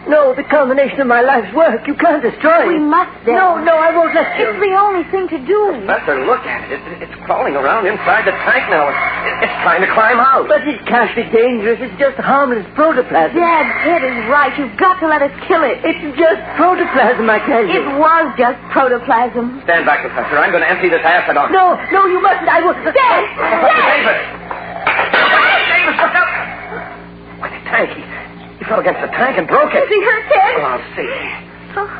No, the culmination of my life's work. You can't destroy it. We must, Dad. No, I won't let you. It's the only thing to do. Professor, look at it. It's crawling around inside the tank now. It's trying to climb out. But it can't be dangerous. It's just harmless protoplasm. Dad, Ted is right. You've got to let us kill it. It's just protoplasm, I tell you. It was just protoplasm. Stand back, Professor. I'm going to empty this acid on it. No, you mustn't. I will. Dad! David! David, look up! Why, the tank. He fell against the tank and broke it. Is he hurt, Ted? Oh, I'll see. Oh.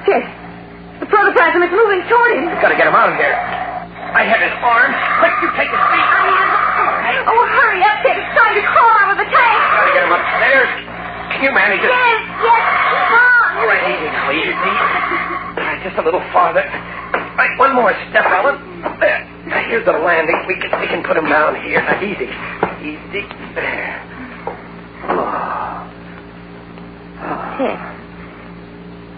Ted, the protoplasm is moving toward him. We've got to get him out of here. I have his arm. Quick, you take his feet. Oh, hurry up, Ted. It's trying to crawl out of the tank. Got to get him upstairs. Can you manage it? Yes. Come on. All right, easy now, easy. All right, just a little farther. All right, one more step, Ellen. There. Now, here's the landing. We can put him down here. Now, easy. There.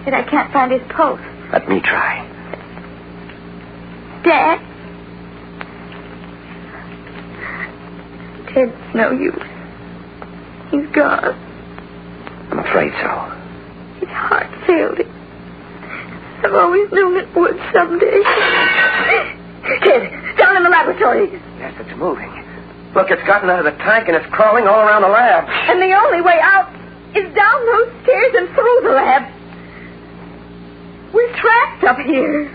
Ted, I can't find his pulse. Let me try. Dad? Ted's no use. He's gone. I'm afraid so. His heart failed him. I've always known it would someday. Ted, down in the laboratory. Yes, it's moving. Look, it's gotten out of the tank and it's crawling all around the lab. And the only way out is down those stairs and through the lab. We're trapped up here.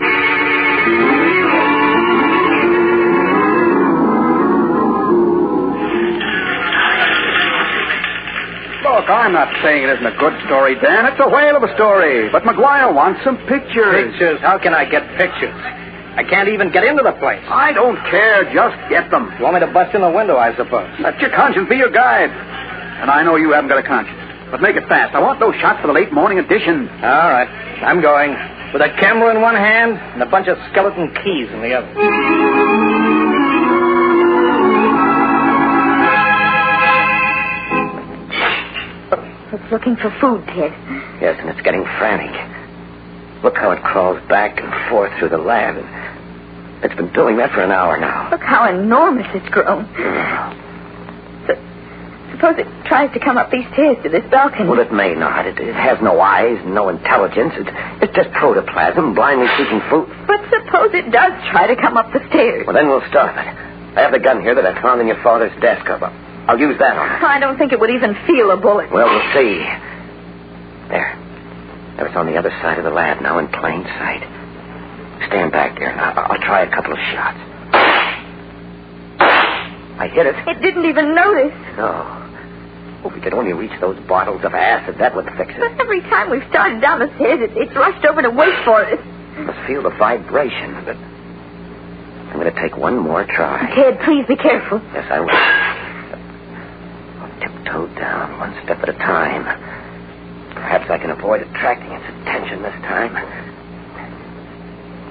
Look, I'm not saying it isn't a good story, Dan. It's a whale of a story. But McGuire wants some pictures. Pictures? How can I get pictures? I can't even get into the place. I don't care. Just get them. You want me to bust in the window, I suppose? Let your conscience be your guide. And I know you haven't got a conscience. But make it fast. I want those shots for the late morning edition. All right. I'm going. With a camera in one hand and a bunch of skeleton keys in the other. It's looking for food, Ted. Yes, and it's getting frantic. Look how it crawls back and forth through the lab. It's been doing that for an hour now. Look how enormous it's grown. It's Suppose it tries to come up these stairs to this balcony. Well, it may not. It has no eyes, no intelligence. It's just protoplasm, blindly seeking food. But suppose it does try to come up the stairs. Well, then we'll stop it. I have the gun here that I found in your father's desk. I'll use that on it. I don't think it would even feel a bullet. Well, we'll see. There. It's on the other side of the lab now in plain sight. Stand back there, and I'll try a couple of shots. I hit it. It didn't even notice. No. If we could only reach those bottles of acid, that would fix it. But every time we've started down the stairs, it's rushed over to wait for us. I must feel the vibration of it. I'm going to take one more try. Ted, please be careful. Yes, I will. I'll tiptoe down one step at a time. Perhaps I can avoid attracting its attention this time.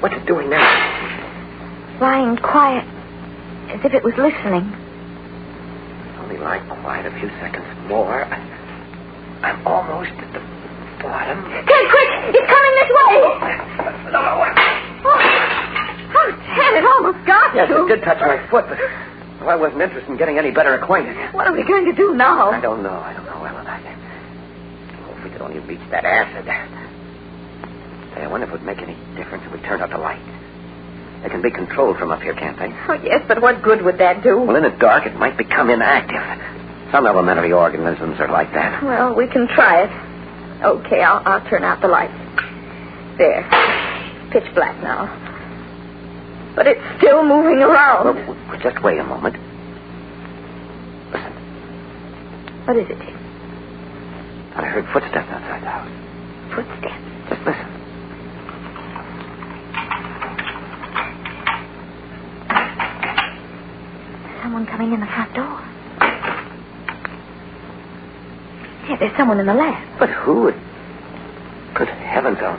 What's it doing now? Lying quiet, as if it was listening. Only lie quiet a few seconds more. I'm almost at the bottom. Ted, quick! It's coming this way! Oh, Ted, it almost got you. Yes, it did touch my foot, but I wasn't interested in getting any better acquainted. What are we going to do now? I don't know, Ellen. If we could only reach that acid. Say, I wonder if it would make any difference if we turned out the light. They can be controlled from up here, can't they? Oh, yes, but what good would that do? Well, in the dark, it might become inactive. Some elementary organisms are like that. Well, we can try it. Okay, I'll turn out the lights. There. Pitch black now. But it's still moving around. Well, just wait a moment. Listen. What is it? I heard footsteps outside the house. Footsteps? Just listen. Someone coming in the front door. Yeah, there's someone in the lab. But who? Good heavens, Ellen.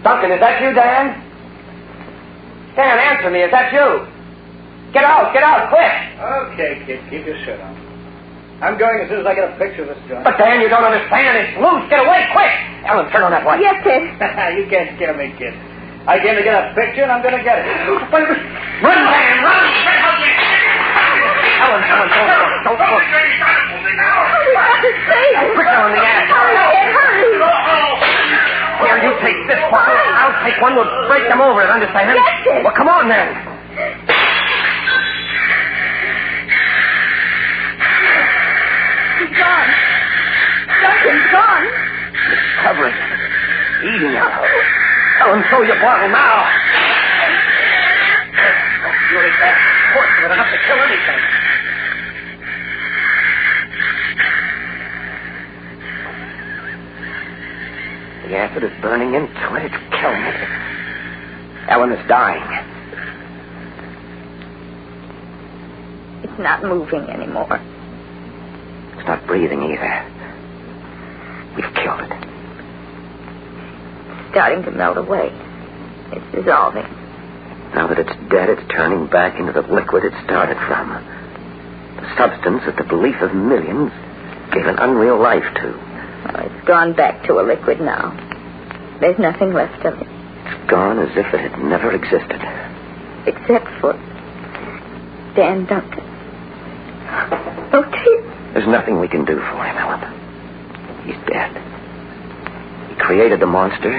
Duncan, is that you, Dan? Dan, answer me. Is that you? Get out, quick. Okay, kid, keep your shirt on. I'm going as soon as I get a picture of this joint. But, Dan, you don't understand. It's loose. Get away, quick. Ellen, turn on that light. Yes, Ted. You can't scare me, kid. I came to get a picture, and I'm going to get it. Run, Dan, run. Ellen, don't look. We got to save it. Quicker on the ass. Hurry, Ted, hurry. Here, you take this bottle. I'll take one. We'll break them over, understand? Yes, Ted. Well, come on, then. He's gone. Duncan's gone. It's covering it. Eating it. Ellen, throw your bottle now. You're that horse with enough to kill anything. The acid is burning into it. It's killing it. Ellen is dying. It's not moving anymore. It's not breathing either. We've killed it. It's starting to melt away. It's dissolving. Now that it's dead, it's turning back into the liquid it started from. The substance that the belief of millions gave an unreal life to. Oh, it's gone back to a liquid now. There's nothing left of it. It's gone as if it had never existed. Except for Dan Duncan. Oh, dear. There's nothing we can do for him, Ellen. He's dead. He created the monster.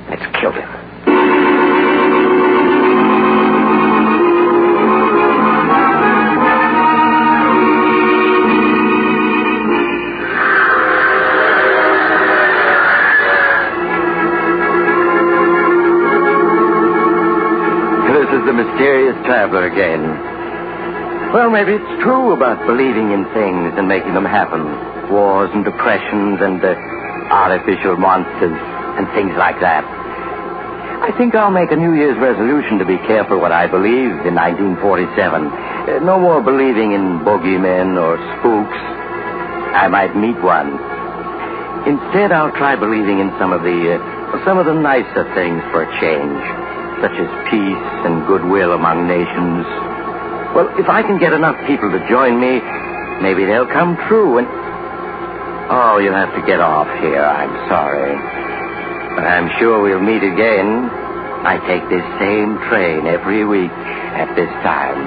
It's killed him. This is the mysterious traveler again. Well, maybe it's true about believing in things and making them happen. Wars and depressions and artificial monsters and things like that. I think I'll make a New Year's resolution to be careful what I believe in 1947. No more believing in boogeymen or spooks. I might meet one. Instead, I'll try believing in some of the nicer things for a change, such as peace and goodwill among nations. Well, if I can get enough people to join me, maybe they'll come true and... Oh, you'll have to get off here. I'm sorry. But I'm sure we'll meet again. I take this same train every week at this time.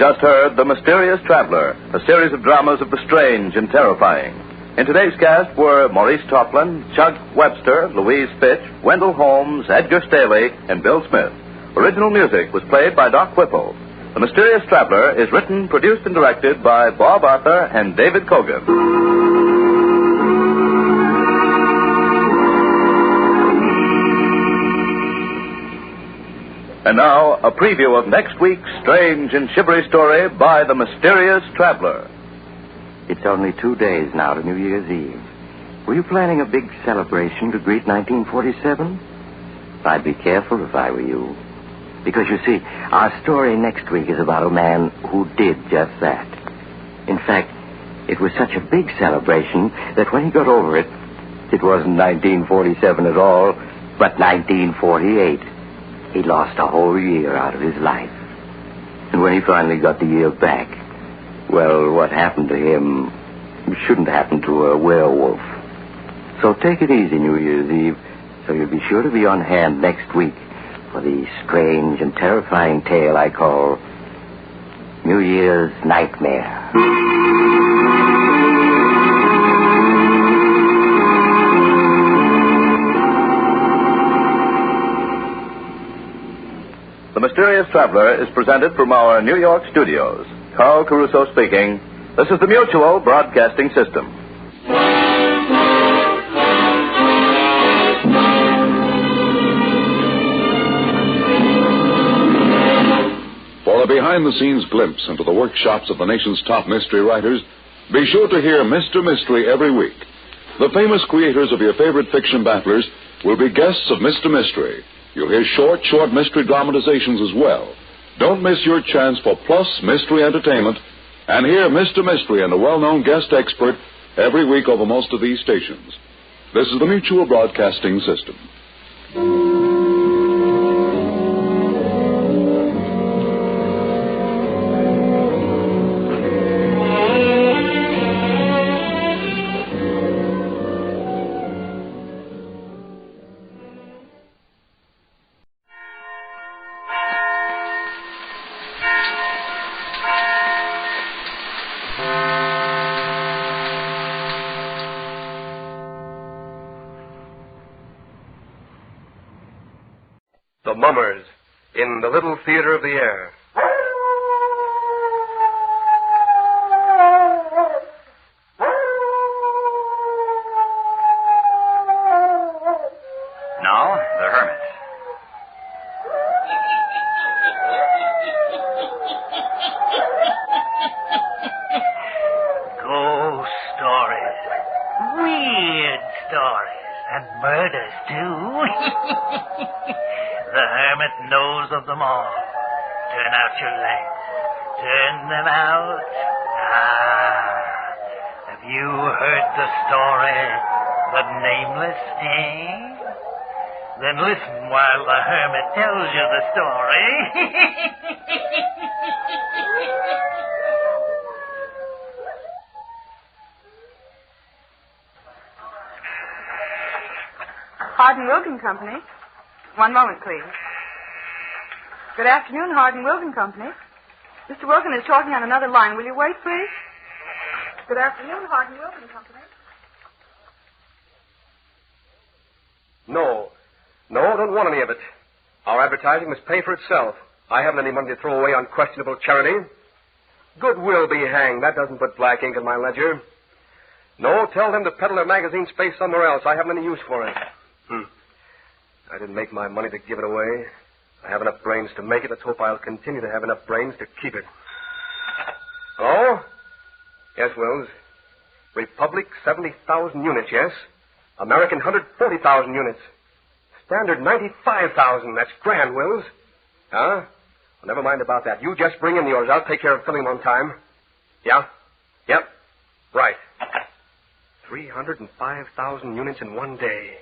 just heard The Mysterious Traveler, a series of dramas of the strange and terrifying. In today's cast were Maurice Toplin, Chuck Webster, Louise Fitch, Wendell Holmes, Edgar Staley, and Bill Smith. Original music was played by Doc Whipple. The Mysterious Traveler is written, produced, and directed by Bob Arthur and David Kogan. And now, a preview of next week's strange and shivery story by The Mysterious Traveler. It's only 2 days now to New Year's Eve. Were you planning a big celebration to greet 1947? I'd be careful if I were you. Because, you see, our story next week is about a man who did just that. In fact, it was such a big celebration that when he got over it, it wasn't 1947 at all, but 1948. He lost a whole year out of his life. And when he finally got the year back, well, what happened to him shouldn't happen to a werewolf. So take it easy, New Year's Eve, so you'll be sure to be on hand next week for the strange and terrifying tale I call New Year's Nightmare. The Mysterious Traveler is presented from our New York studios. Carl Caruso speaking. This is the Mutual Broadcasting System. For a behind-the-scenes glimpse into the workshops of the nation's top mystery writers, be sure to hear Mr. Mystery every week. The famous creators of your favorite fiction battlers will be guests of Mr. Mystery. You'll hear short mystery dramatizations as well. Don't miss your chance for plus mystery entertainment and hear Mr. Mystery and a well-known guest expert every week over most of these stations. This is the Mutual Broadcasting System. The Mummers in the Little Theater of the Air. Now, the Hermits. Ghost stories. Weird stories. And murders, too. The Hermit knows of them all. Turn out your lights. Turn them out. Have you heard the story, The Nameless, eh? Then listen while the Hermit tells you the story. Hardin Wilkin Company. One moment, please. Good afternoon, Hardin Wilkin Company. Mr. Wilkin is talking on another line. Will you wait, please? Good afternoon, Hardin Wilkin Company. No, don't want any of it. Our advertising must pay for itself. I haven't any money to throw away on questionable charity. Goodwill be hanged. That doesn't put black ink in my ledger. No, tell them to peddle their magazine space somewhere else. I haven't any use for it. I didn't make my money to give it away. I have enough brains to make it. Let's hope I'll continue to have enough brains to keep it. Hello? Yes, Wills. Republic, 70,000 units, yes. American, 140,000 units. Standard, 95,000. That's grand, Wills. Huh? Well, never mind about that. You just bring in yours. I'll take care of filling them on time. Yeah? Yep. Right. 305,000 units in one day.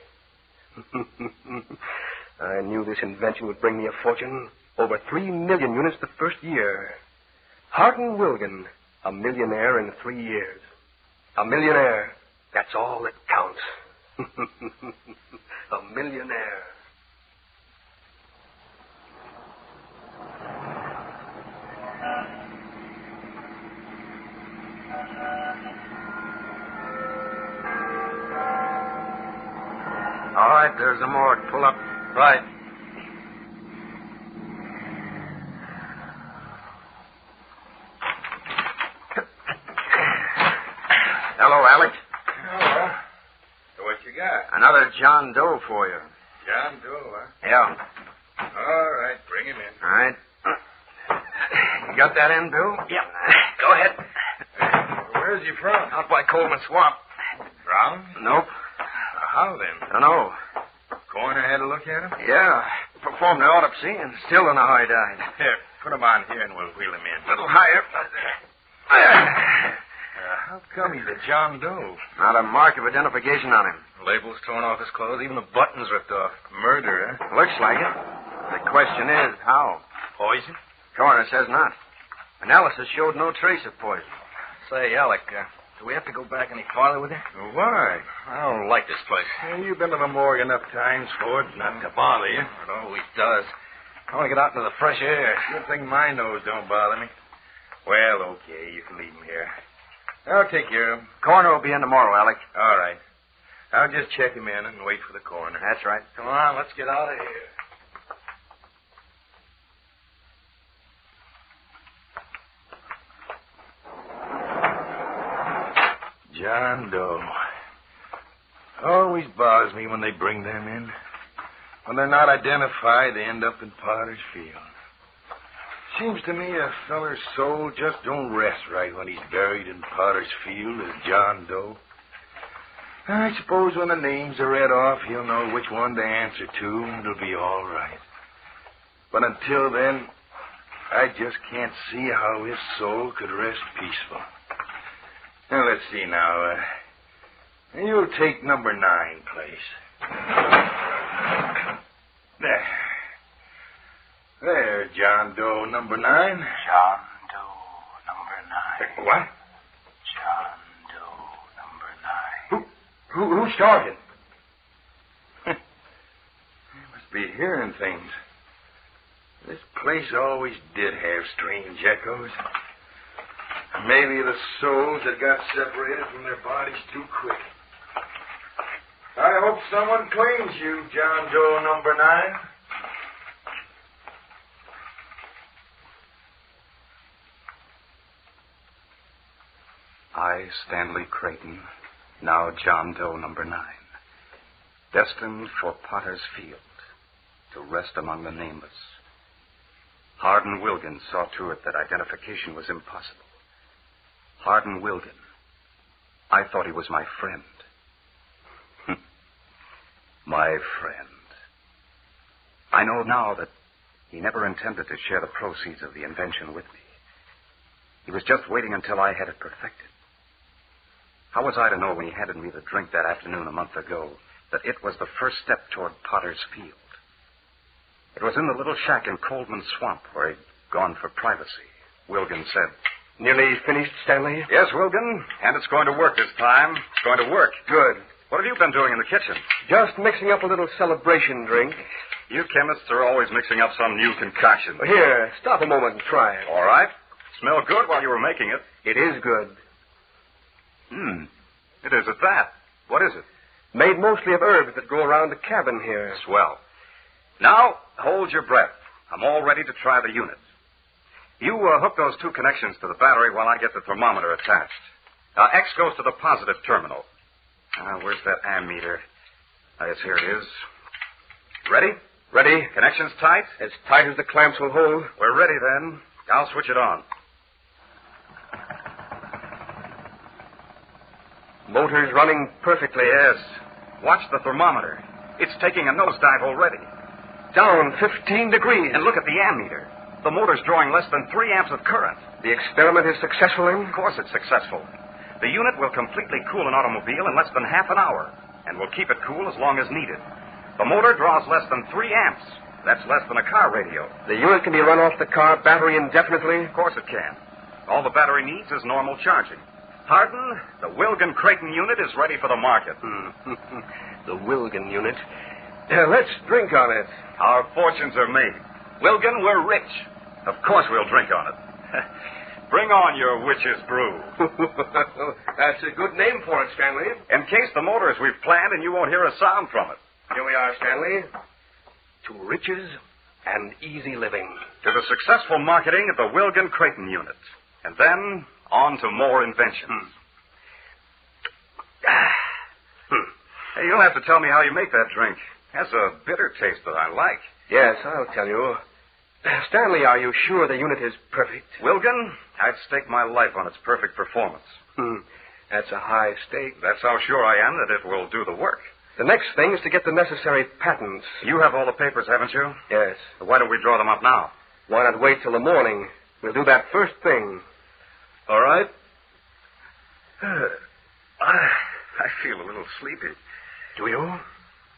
I knew this invention would bring me a fortune. Over 3 million units the first year. Hardin Wilkin, a millionaire in 3 years. A millionaire. That's all that counts. A millionaire. right, there's the morgue. Pull up. Right. Hello, Alec. Hello. So what you got? Another John Doe for you. John Doe, huh? Yeah. All right, bring him in. All right. You got that in, Bill? Yeah. Go ahead. Where's he from? Out by Coleman Swamp. Brown? Nope. How then? Don't know. Coroner had a look at him? Yeah. Performed the autopsy and still don't know how he died. Here, put him on here and we'll wheel him in. A little higher. How come he's a John Doe? Not a mark of identification on him. Labels torn off his clothes, even the buttons ripped off. Murder, huh? Looks like it. The question is, how? Poison? Coroner says not. Analysis showed no trace of poison. Say, Alec, do we have to go back any farther with it? Why? I don't like this place. Well, you've been to the morgue enough times for it not to bother you. It always does. I want to get out into the fresh air. Good thing my nose don't bother me. Well, okay, you can leave him here. I'll take care of him. Coroner will be in tomorrow, Alec. All right. I'll just check him in and wait for the coroner. That's right. Come on, let's get out of here. John Doe. Always bothers me when they bring them in. When they're not identified, they end up in Potter's Field. Seems to me a feller's soul just don't rest right when he's buried in Potter's Field as John Doe. I suppose when the names are read off, he'll know which one to answer to, and it'll be all right. But until then, I just can't see how his soul could rest peaceful. Now, let's see now. You'll take number 9 place. There. There, John Doe, number 9. John Doe, number 9. What? John Doe, number 9. Who's talking? You must be hearing things. This place always did have strange echoes. Maybe the souls that got separated from their bodies too quick. I hope someone claims you, John Doe, number 9. I, Stanley Creighton, now John Doe, number 9, destined for Potter's Field, to rest among the nameless. Hardin Wilgan saw to it that identification was impossible. Hardin Wilgan. I thought he was my friend. My friend. I know now that he never intended to share the proceeds of the invention with me. He was just waiting until I had it perfected. How was I to know when he handed me the drink that afternoon a month ago that it was the first step toward Potter's Field? It was in the little shack in Coleman Swamp where he'd gone for privacy. Wilgan said, Nearly finished, Stanley? Yes, Wilgan, and it's going to work this time. It's going to work. Good. What have you been doing in the kitchen? Just mixing up a little celebration drink. You chemists are always mixing up some new concoction. Here, stop a moment and try it. All right. Smelled good while you were making it. It is good. It is at that. What is it? Made mostly of herbs that grow around the cabin here. Swell. Now, hold your breath. I'm all ready to try the unit. You hook those 2 connections to the battery while I get the thermometer attached. X goes to the positive terminal. Where's that ammeter? Yes, here it is. Ready? Ready. Connections tight? As tight as the clamps will hold. We're ready, then. I'll switch it on. Motor's running perfectly. Yes. Watch the thermometer. It's taking a nosedive already. Down 15 degrees. And look at the ammeter. The motor's drawing less than 3 amps of current. The experiment is successful, then? Of course it's successful. The unit will completely cool an automobile in less than half an hour, and will keep it cool as long as needed. The motor draws less than 3 amps. That's less than a car radio. The unit can be run off the car battery indefinitely? Of course it can. All the battery needs is normal charging. Hardin, the Wilgan-Creighton unit is ready for the market. The Wilgan unit. Let's drink on it. Our fortunes are made. Wilgan, we're rich. Of course we'll drink on it. Bring on your witch's brew. That's a good name for it, Stanley. Encase the motor as we've planned, and you won't hear a sound from it. Here we are, Stanley. To riches and easy living. To the successful marketing of the Wilgan Creighton unit. And then on to more inventions. Hey, you'll have to tell me how you make that drink. It has a bitter taste that I like. Yes, I'll tell you. Stanley, are you sure the unit is perfect? Wilgan, I'd stake my life on its perfect performance. That's a high stake. That's how sure I am that it will do the work. The next thing is to get the necessary patents. You have all the papers, haven't you? Yes. Why don't we draw them up now? Why not wait till the morning? We'll do that first thing. All right. I feel a little sleepy. Do you?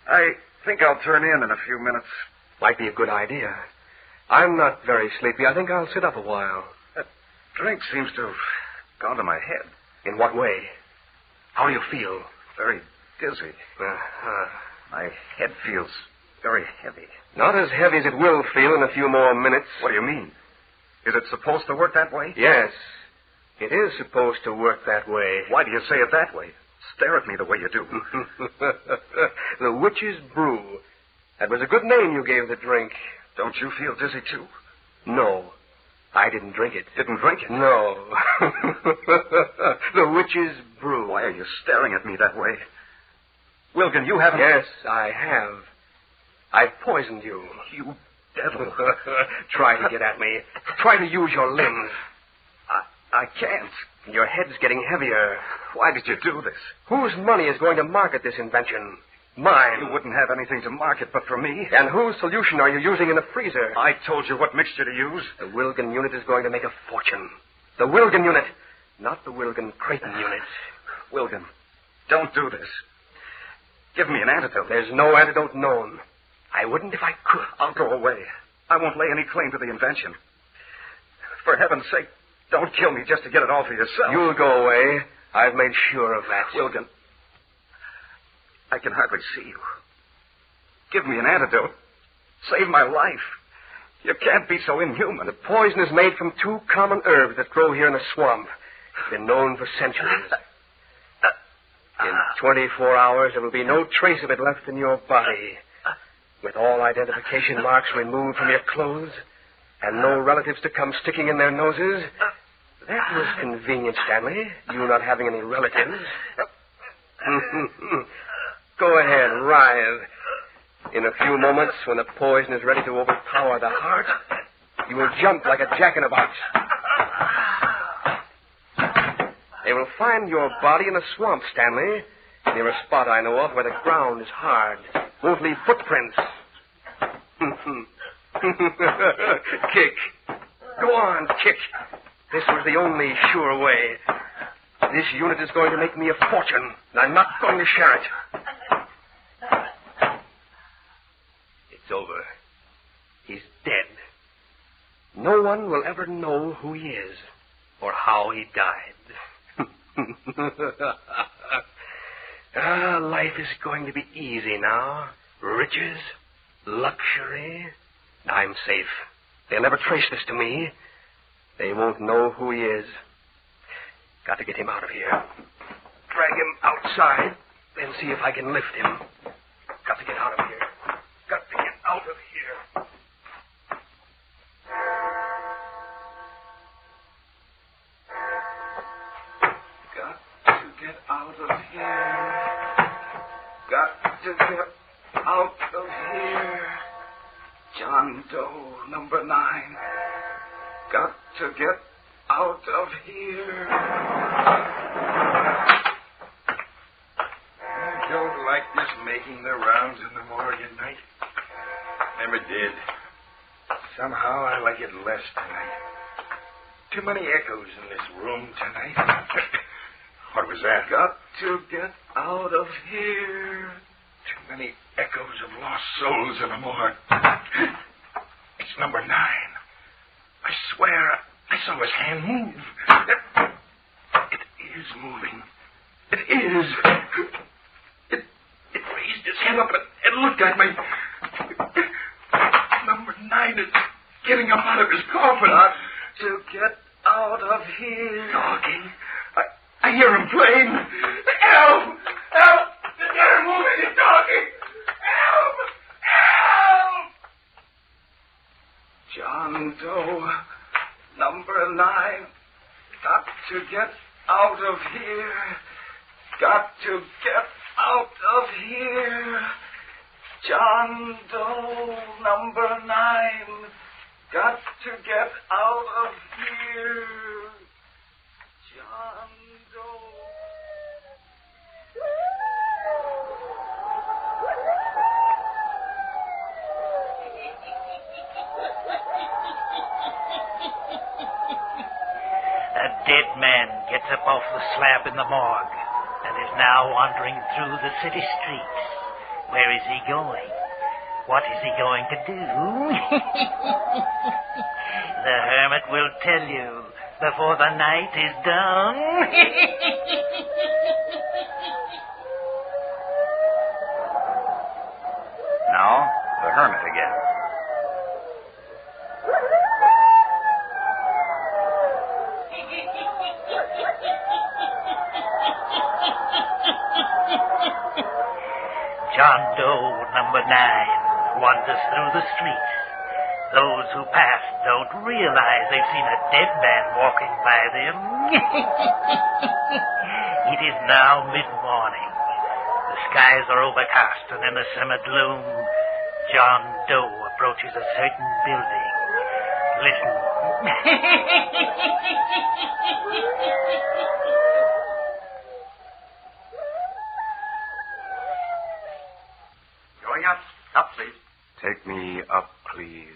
I think I'll turn in a few minutes. Might be a good idea. I'm not very sleepy. I think I'll sit up a while. That drink seems to have gone to my head. In what way? How do you feel? Very dizzy. My head feels very heavy. Not as heavy as it will feel in a few more minutes. What do you mean? Is it supposed to work that way? Yes. It is supposed to work that way. Why do you say it that way? Stare at me the way you do. The Witch's Brew. That was a good name you gave the drink. Don't you feel dizzy, too? No. I didn't drink it. Didn't drink it? No. The Witch's Brew. Why are you staring at me that way? Wilgan, you haven't... Yes, I have. I've poisoned you. You devil. Try to get at me. Try to use your limbs. I can't. Your head's getting heavier. Why did you do this? Whose money is going to market this invention? Mine. You wouldn't have anything to market but for me. And whose solution are you using in the freezer? I told you what mixture to use. The Wilgan unit is going to make a fortune. The Wilgan unit, not the Wilgan Creighton unit. Wilgan, don't do this. Give me an antidote. There's no antidote known. I wouldn't if I could. I'll go away. I won't lay any claim to the invention. For heaven's sake, don't kill me just to get it all for yourself. You'll go away. I've made sure of that. Wilgan, I can hardly see you. Give me an antidote. Save my life. You can't be so inhuman. The poison is made from two common herbs that grow here in the swamp. Been known for centuries. In 24 hours, there will be no trace of it left in your body. With all identification marks removed from your clothes, and no relatives to come sticking in their noses. That was convenient, Stanley. You not having any relatives. Go ahead, writhe. In a few moments, when the poison is ready to overpower the heart, you will jump like a jack-in-a-box. They will find your body in a swamp, Stanley, near a spot I know of where the ground is hard. Won't leave footprints. Kick. Go on, kick. This was the only sure way. This unit is going to make me a fortune, and I'm not going to share it. It's over. He's dead. No one will ever know who he is or how he died. Life is going to be easy now. Riches, luxury. I'm safe. They'll never trace this to me. They won't know who he is. Got to get him out of here. Drag him outside, then see if I can lift him. Got to get out of here. Got to get out of here. Got to get out of here. Got to get out of here. John Doe, number 9. Got to get out of here. I don't like this making the rounds in the morgue at night. Never did. Somehow I like it less tonight. Too many echoes in this room tonight. What was that? Got to get out of here. Too many echoes of lost souls in the morgue. It's number 9. I swear I saw his hand move. It is moving. It is. It raised its head up and looked at me. Number 9 is getting up out of his coffin. Got to get out of here. Talking. I hear him playing. Help! Help! The damn moving is talking. Help! to get out of here. Got to get out of here. John Doe, number 9. Got to get out of here. John Doe. A dead man gets up off the slab in the morgue and is now wandering through the city streets. Where is he going? What is he going to do? The hermit will tell you before the night is done. Now, the hermit again. John Doe, number 9, wanders through the streets. Those who pass don't realize they've seen a dead man walking by them. It is now mid-morning. The skies are overcast, and in the summer gloom, John Doe approaches a certain building. Listen. Going up. Up, please. Take me up, please.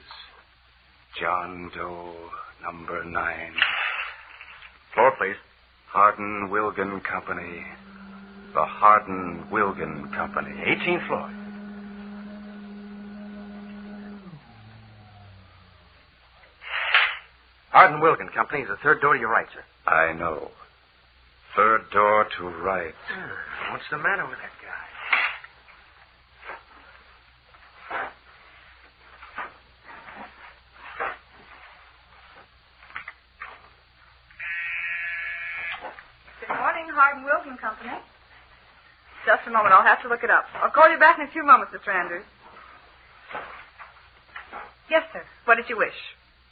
John Doe, number 9. Floor, please. Hardin Wilgan Company. The Hardin Wilgan Company. 18th floor. Hardin Wilgan Company is the third door to your right, sir. I know. Third door to right. What's the matter with that guy? Good morning, Hardin Wilson Company. Just a moment. I'll have to look it up. I'll call you back in a few moments, Mr. Anders. Yes, sir. What did you wish?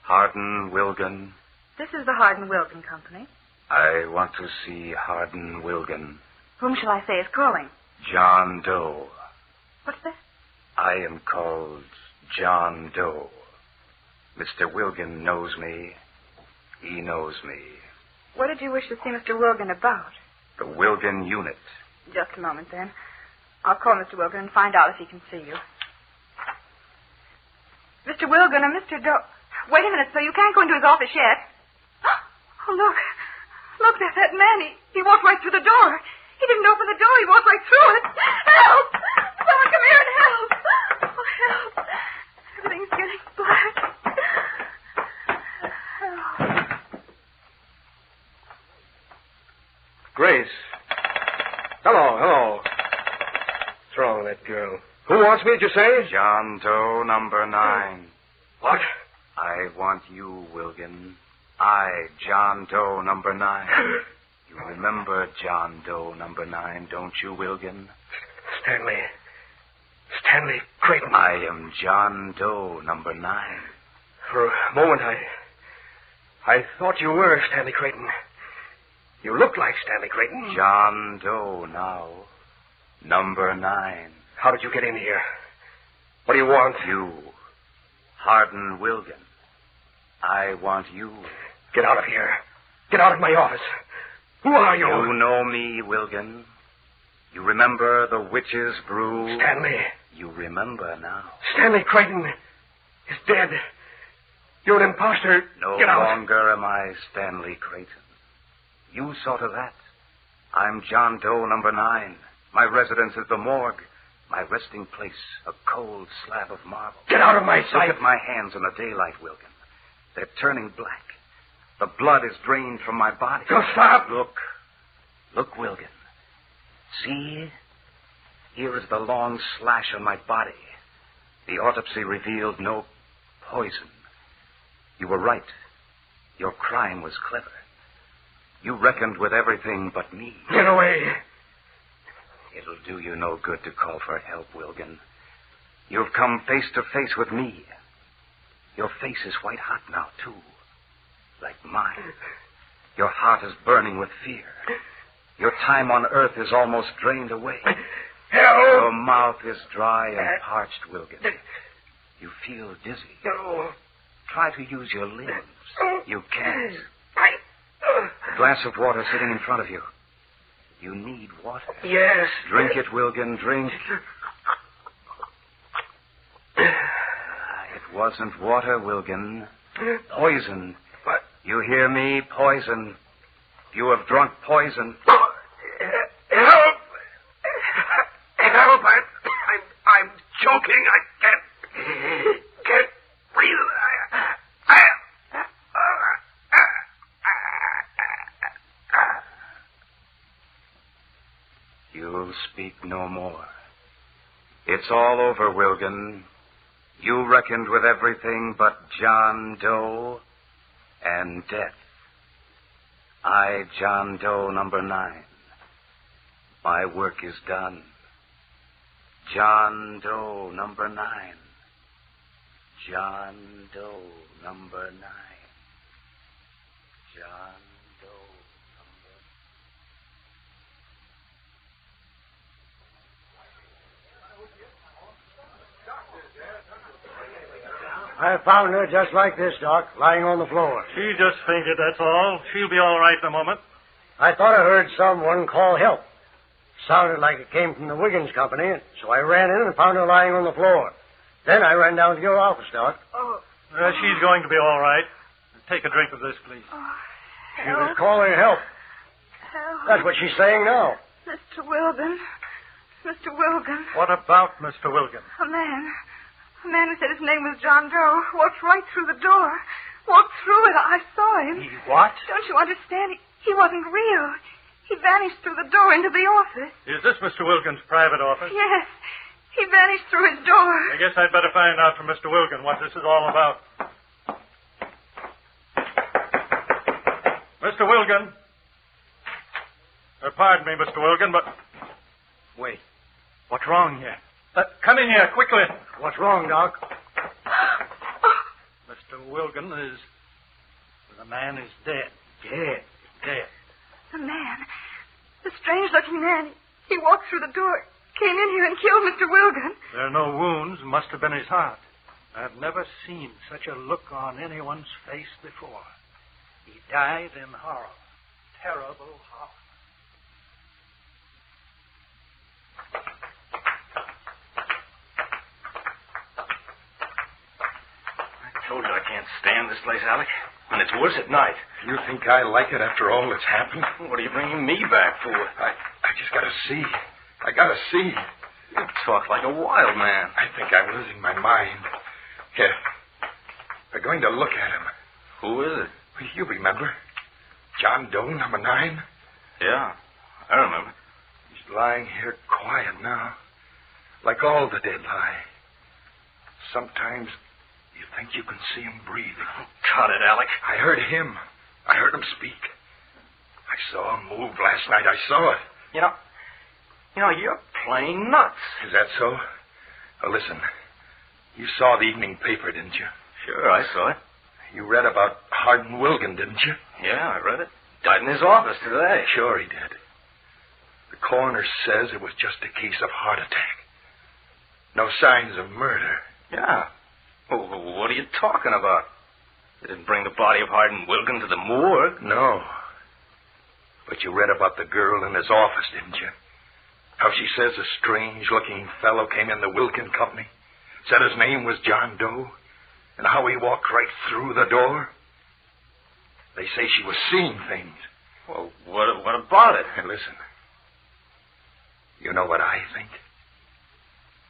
Hardin Wilgan. This is the Hardin Wilson Company. I want to see Hardin Wilgan. Whom shall I say is calling? John Doe. What's that? I am called John Doe. Mr. Wilgan knows me. He knows me. What did you wish to see Mr. Wilgan about? The Wilgan unit. Just a moment, then. I'll call Mr. Wilgan and find out if he can see you. Mr. Wilgan and Mr. Doe... Wait a minute, sir. You can't go into his office yet. Oh, look. Look, there's that man. He walked right through the door. He didn't open the door. He walked right through it. Help! Someone come here and help. Oh, help. Everything's getting black. Grace. Hello. What's wrong with that girl? Who wants me, did you say? John Doe, number 9. What? I want you, Wilgan. I, John Doe, number 9. You remember John Doe, number 9, don't you, Wilgan? Stanley Creighton. I am John Doe, number 9. For a moment, I thought you were Stanley Creighton. You look like Stanley Creighton. John Doe now. Number 9. How did you get in here? What do you want? You. Hardin Wilgan. I want you. Get out of here. Get out of my office. Who are you? You know me, Wilgan. You remember the witch's brew? Stanley. You remember now. Stanley Creighton is dead. You're an imposter. No Get out. longer am I Stanley Creighton. You saw to that. I'm John Doe, number 9. My residence is the morgue. My resting place, a cold slab of marble. Get out of my sight. Look at my hands in the daylight, Wilgan. They're turning black. The blood is drained from my body. Go stop. Look, Wilgan. See? Here is the long slash on my body. The autopsy revealed no poison. You were right. Your crime was clever. You reckoned with everything but me. Get away. It'll do you no good to call for help, Wilgan. You've come face to face with me. Your face is white hot now, too. Like mine. Your heart is burning with fear. Your time on earth is almost drained away. Help! Your mouth is dry and parched, Wilgan. You feel dizzy. No. Try to use your limbs. You can't. A glass of water sitting in front of you. You need water. Yes. Drink it, Wilgan, drink. It wasn't water, Wilgan. Poison. What? You hear me? Poison. You have drunk poison. Help! Help! I'm choking. I can't breathe. You'll speak no more. It's all over, Wilgan. You reckoned with everything but John Doe and death. I, John Doe, number 9. My work is done. John Doe, number 9. John Doe, number 9. John Doe, I found her just like this, Doc, lying on the floor. She just fainted, that's all. She'll be all right in a moment. I thought I heard someone call help. Sounded like it came from the Wiggins Company, so I ran in and found her lying on the floor. Then I ran down to your office, Doc. She's going to be all right. Take a drink of this, please. She was calling help. Help. That's what she's saying now. Mr. Wilgan. Mr. Wilgan. What about Mr. Wilgan? A man who said his name was John Doe walked right through the door. Walked through it. I saw him. He what? Don't you understand? He wasn't real. He vanished through the door into the office. Is this Mr. Wilgan's private office? Yes. He vanished through his door. I guess I'd better find out from Mr. Wilgan what this is all about. Mr. Wilgan. Pardon me, Mr. Wilgan, but... Wait. What's wrong here? Come in here, quickly. What's wrong, Doc? Mr. Wilgan is... The man is dead. Dead. The man. The strange-looking man. He walked through the door, came in here and killed Mr. Wilgan. There are no wounds. Must have been his heart. I've never seen such a look on anyone's face before. He died in horror. Terrible horror. I told you I can't stand this place, Alec. And it's worse at night. You think I like it after all that's happened? What are you bringing me back for? I just gotta see. I gotta see. You talk like a wild man. I think I'm losing my mind. Here. We're going to look at him. Who is it? You remember? John Doe, number 9? Yeah, I remember. He's lying here quiet now. Like all the dead lie. Sometimes you think you can see him breathing. Cut it, Alec. I heard him. I heard him speak. I saw him move last night. I saw it. You know, you're plain nuts. Is that so? Well, listen. You saw the evening paper, didn't you? Sure, I saw it. You read about Hardin Wilgan, didn't you? Yeah, I read it. Died in his office today. Sure he did. The coroner says it was just a case of heart attack. No signs of murder. Yeah. Well, what are you talking about? They didn't bring the body of Hardin Wilgan to the morgue. No. But you read about the girl in his office, didn't you? How she says a strange-looking fellow came in the Wilkin Company, said his name was John Doe, and how he walked right through the door. They say she was seeing things. Well, what about it? And listen. You know what I think?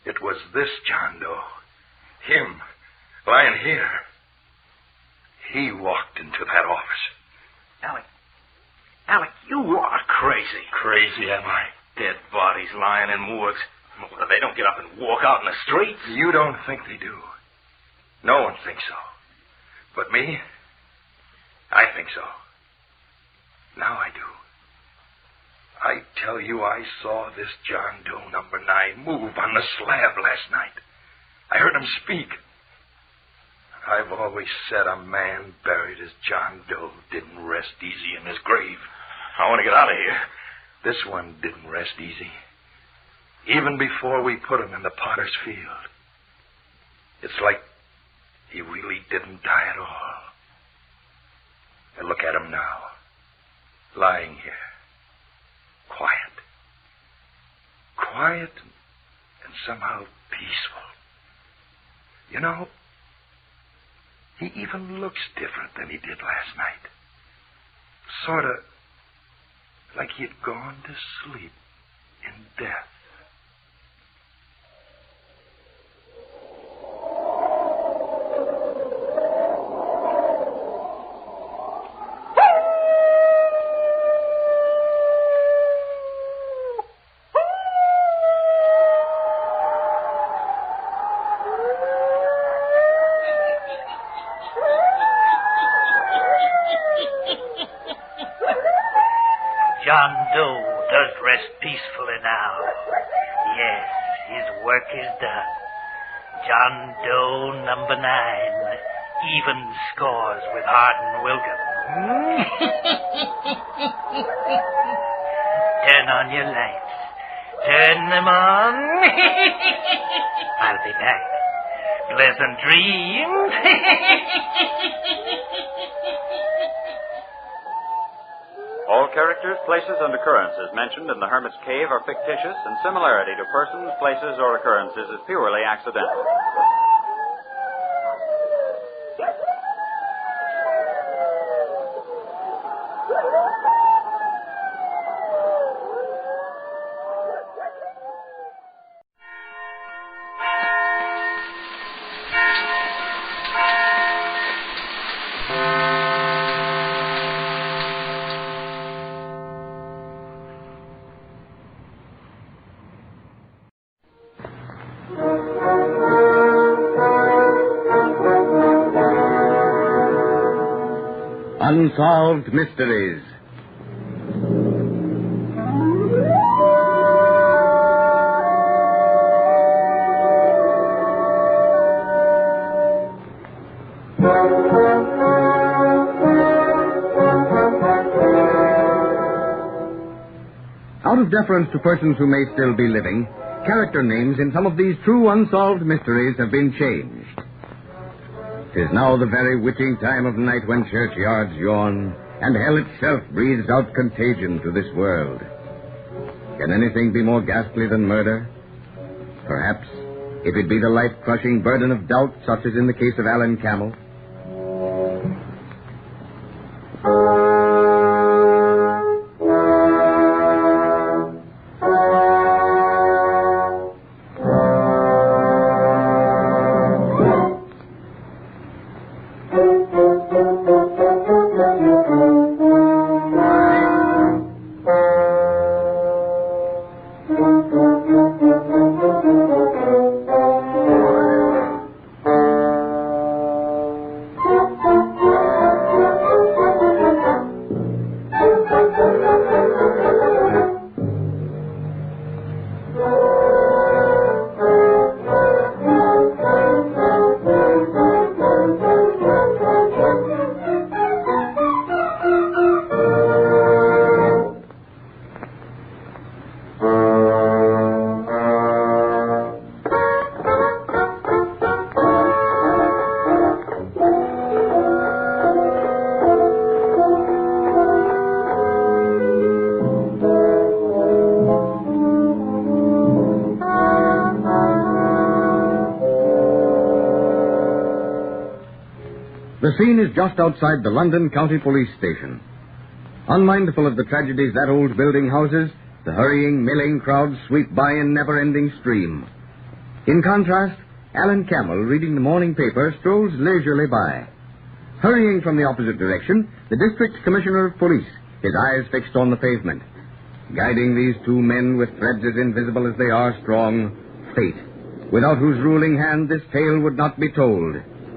It was this John Doe. Him, lying here. He walked into that office. Alec, you are crazy. Crazy, am I? Dead bodies lying in morgues. They don't get up and walk out in the streets. You don't think they do. No one thinks so. But me, I think so. Now I do. I tell you, I saw this John Doe number 9 move on the slab last night. I heard him speak. I've always said a man buried as John Doe didn't rest easy in his grave. I want to get out of here. This one didn't rest easy. Even before we put him in the potter's field. It's like he really didn't die at all. And look at him now. Lying here. Quiet. Quiet and somehow peaceful. You know, he even looks different than he did last night. Sort of like he had gone to sleep in death. John Doe does rest peacefully now. Yes, his work is done. John Doe number 9 even scores with Hardin Wilkin. Turn on your lights. Turn them on. I'll be back. Pleasant dreams. All characters, places, and occurrences mentioned in the Hermits Cave are fictitious, and similarity to persons, places, or occurrences is purely accidental. Unsolved Mysteries. Out of deference to persons who may still be living, character names in some of these true unsolved mysteries have been changed. 'Tis now the very witching time of night when churchyards yawn, and hell itself breathes out contagion to this world. Can anything be more ghastly than murder? Perhaps, if it be the life-crushing burden of doubt, such as in the case of Alan Camel. The scene is just outside the London County Police Station. Unmindful of the tragedies that old building houses, the hurrying, milling crowds sweep by in never-ending stream. In contrast, Alan Camel, reading the morning paper, strolls leisurely by. Hurrying from the opposite direction, the District Commissioner of Police, his eyes fixed on the pavement. Guiding these two men with threads as invisible as they are strong, fate, without whose ruling hand this tale would not be told.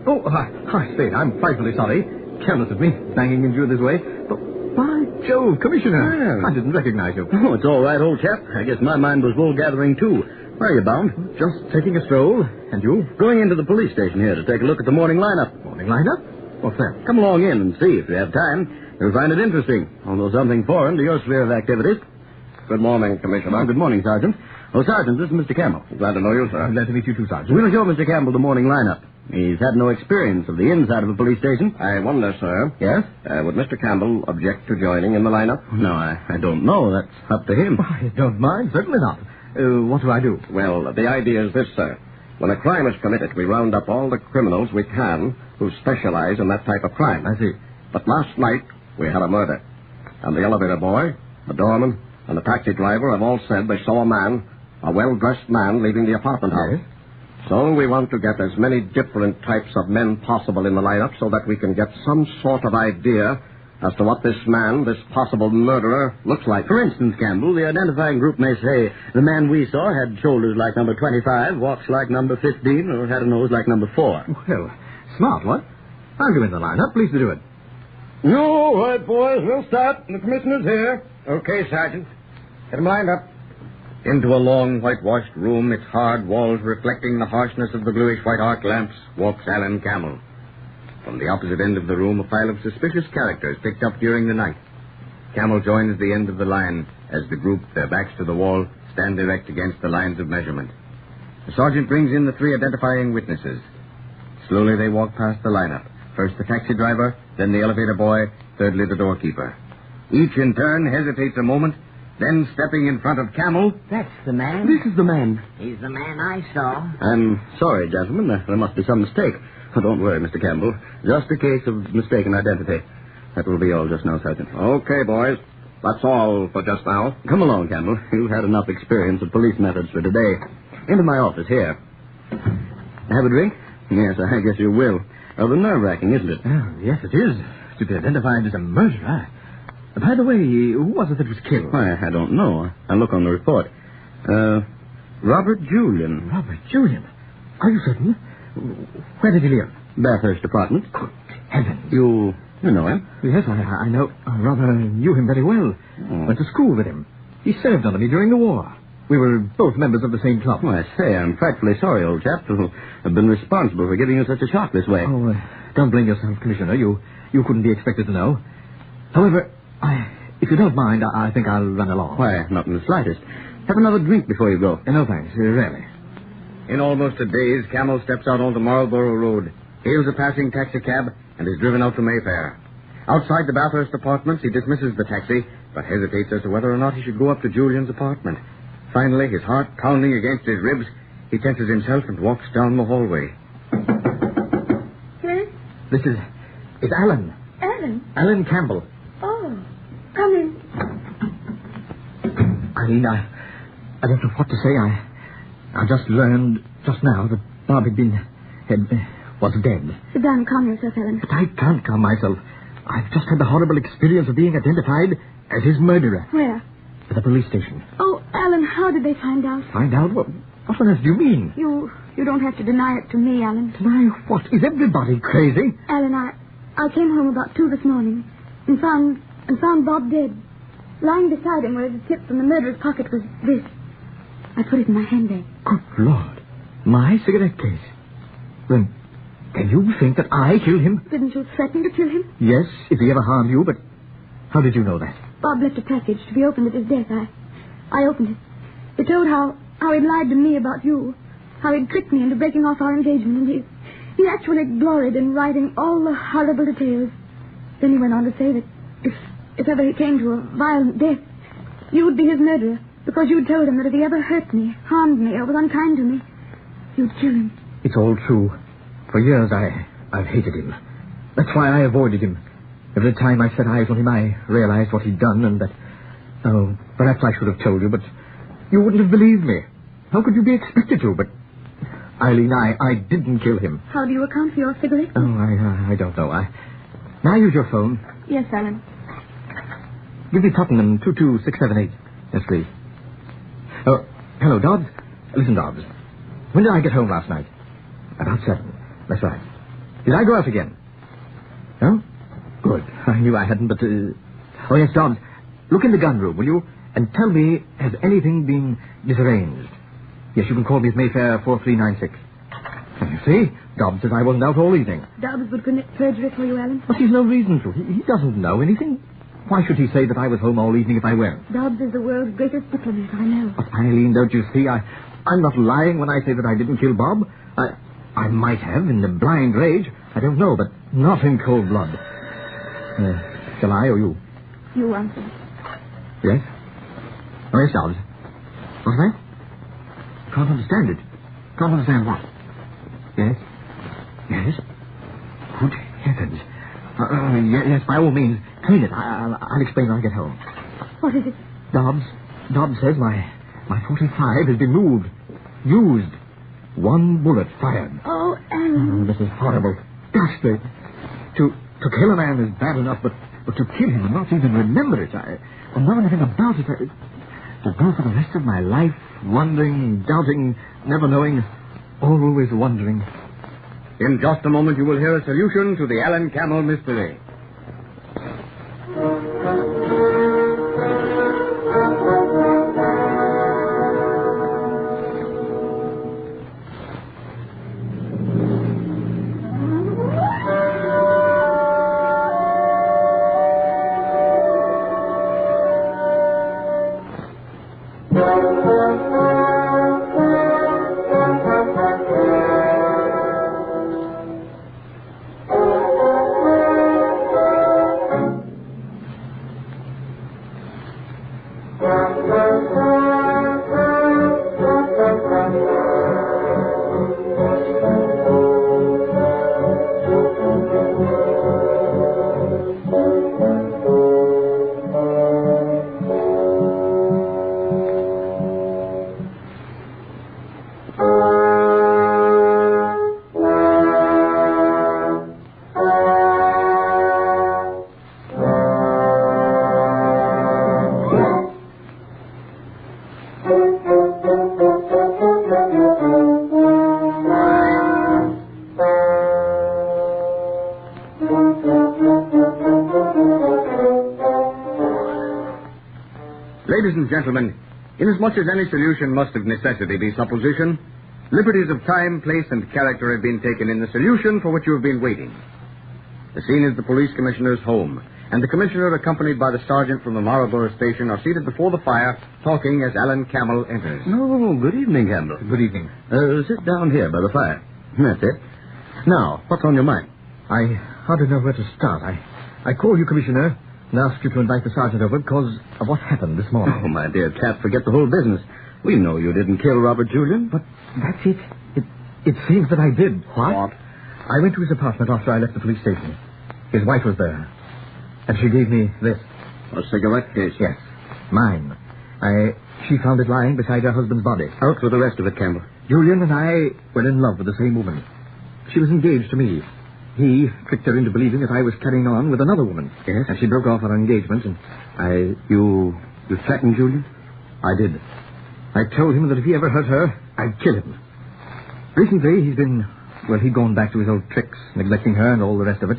Oh, hi, Spade. I'm frightfully sorry. Careless of me, banging into you this way. But by Jove, Commissioner, I didn't recognize you. Oh, it's all right, old chap. I guess my mind was wool gathering, too. Where are you bound? Just taking a stroll. And you? Going into the police station here to take a look at the morning lineup. Morning lineup? What's that? Come along in and see if you have time. You'll find it interesting, although something foreign to your sphere of activities. Good morning, Commissioner. Good morning, Sergeant. Oh, Sergeant, this is Mr. Campbell. Glad to know you, sir. Glad to meet you too, Sergeant. We'll show Mr. Campbell the morning lineup. He's had no experience of the inside of a police station. I wonder, sir. Yes? Would Mr. Campbell object to joining in the lineup? No, I don't know. That's up to him. I don't mind. Certainly not. What do I do? Well, the idea is this, sir. When a crime is committed, we round up all the criminals we can who specialize in that type of crime. I see. But last night, we had a murder. And the elevator boy, the doorman, and the taxi driver have all said they saw a well-dressed man leaving the apartment house. Yes? So we want to get as many different types of men possible in the lineup so that we can get some sort of idea as to what this man, this possible murderer, looks like. For instance, Campbell, the identifying group may say the man we saw had shoulders like number 25, walks like number 15, or had a nose like number 4. Well, smart, what? I'll go in the lineup. Please to do it. All right, boys, we'll start. The commissioner's here. Okay, Sergeant. Get him lined up. Into a long, whitewashed room, its hard walls reflecting the harshness of the bluish white arc lamps, walks Alan Campbell. From the opposite end of the room, a file of suspicious characters picked up during the night. Campbell joins the end of the line as the group, their backs to the wall, stand erect against the lines of measurement. The sergeant brings in the 3 identifying witnesses. Slowly they walk past the lineup. First the taxi driver, then the elevator boy, thirdly the doorkeeper. Each in turn hesitates a moment, then stepping in front of Campbell. That's the man. This is the man. He's the man I saw. I'm sorry, gentlemen. There must be some mistake. Oh, don't worry, Mr. Campbell. Just a case of mistaken identity. That will be all just now, Sergeant. Okay, boys. That's all for just now. Come along, Campbell. You've had enough experience of police methods for today. Into my office here. Have a drink? Yes, I guess you will. Rather nerve-wracking, isn't it? Oh, yes, it is. To be identified as a murderer. By the way, who was it that was killed? Why, I don't know. I'll look on the report. Robert Julian. Robert Julian? Are you certain? Where did he live? Bathurst Apartment. Good heavens. You know him? Yes, I know. I rather knew him very well. Went to school with him. He served under me during the war. We were both members of the same club. Oh, I say, I'm frightfully sorry, old chap, to have been responsible for giving you such a shock this way. Oh, don't blame yourself, Commissioner. You couldn't be expected to know. However, if you don't mind, I think I'll run along. Why, not in the slightest. Have another drink before you go. No, thanks. Really. In almost a daze, Campbell steps out onto Marlborough Road, hails a passing taxicab, and is driven out to Mayfair. Outside the Bathurst Apartments, he dismisses the taxi, but hesitates as to whether or not he should go up to Julian's apartment. Finally, his heart pounding against his ribs, he tenses himself and walks down the hallway. Yes? This is Alan. Alan? Alan Campbell. Oh, come in. Eileen, I don't know what to say. I just learned just now that Bob was dead. Sit down and calm yourself, Alan. But I can't calm myself. I've just had the horrible experience of being identified as his murderer. Where? At the police station. Oh, Alan, how did they find out? Find out? What on earth do you mean? You don't have to deny it to me, Alan. Deny what? Is everybody crazy? Alan, I came home about 2 this morning and found Bob dead. Lying beside him where the tip from the murderer's pocket was this. I put it in my handbag. Good Lord. My cigarette case. Then you think that I killed him? Didn't you threaten to kill him? Yes, if he ever harmed you, but how did you know that? Bob left a package to be opened at his death. I opened it. It told how he'd lied to me about you, how he'd tricked me into breaking off our engagement, and he actually gloried in writing all the horrible details. Then he went on to say that if ever he came to a violent death, you'd be his murderer, because you'd told him that if he ever hurt me, harmed me, or was unkind to me, you'd kill him. It's all true. For years I've hated him. That's why I avoided him. Every time I set eyes on him, I realized what he'd done, and that... Oh, perhaps I should have told you, but you wouldn't have believed me. How could you be expected to? But, Eileen, I didn't kill him. How do you account for your cigarette? Oh, I don't know. May I use your phone? Yes, Alan. Give me Tottenham 22678. Yes, please. Oh, hello, Dobbs. Listen, Dobbs. When did I get home last night? About 7. That's right. Did I go out again? No? Good. I knew I hadn't, but... Oh, yes, Dobbs. Look in the gun room, will you? And tell me, has anything been disarranged? Yes, you can call me at Mayfair 4396. And you see, Dobbs says I wasn't out all evening. Dobbs would commit perjury for you, Alan. But he's no reason to. He doesn't know anything. Why should he say that I was home all evening if I weren't? Dobbs is the world's greatest diplomat, I know. But Eileen, don't you see? I'm not lying when I say that I didn't kill Bob. I might have in a blind rage. I don't know, but not in cold blood. Shall I or you? You answer. Yes? Oh, yes, Dobbs. What's that? Can't understand it. Can't understand what? Yes? Yes? Good heavens. Yes, by all means, clean it. I'll explain when I get home. What is it? Dobbs says my 45 has been moved. Used. One bullet fired. Oh, Alan. Oh, this is horrible. Ghastly. To kill a man is bad enough, but to kill him and not even remember it, and know anything about it, to go for the rest of my life wondering, doubting, never knowing, always wondering. In just a moment, you will hear a solution to the Alan Camel mystery. Ladies and gentlemen, inasmuch as any solution must of necessity be supposition, liberties of time, place, and character have been taken in the solution for which you have been waiting. The scene is the police commissioner's home, and the commissioner, accompanied by the sergeant from the Marlborough station, are seated before the fire, talking as Alan Camel enters. Oh, good evening, Campbell. Good evening. Sit down here by the fire. That's it. Now, what's on your mind? I hardly know where to start. I called you, Commissioner, and asked you to invite the sergeant over because of what happened this morning. Oh, my dear chap, forget the whole business. We know you didn't kill Robert Julian. But that's it. It seems that I did. What? I went to his apartment after I left the police station. His wife was there. And she gave me this. A cigarette case? Yes. Mine. She found it lying beside her husband's body. Out with the rest of it, Campbell. Julian and I were in love with the same woman. She was engaged to me. He tricked her into believing that I was carrying on with another woman. Yes? And she broke off our engagement, and You threatened Julian? I did. I told him that if he ever hurt her, I'd kill him. Recently, he'd gone back to his old tricks, neglecting her and all the rest of it.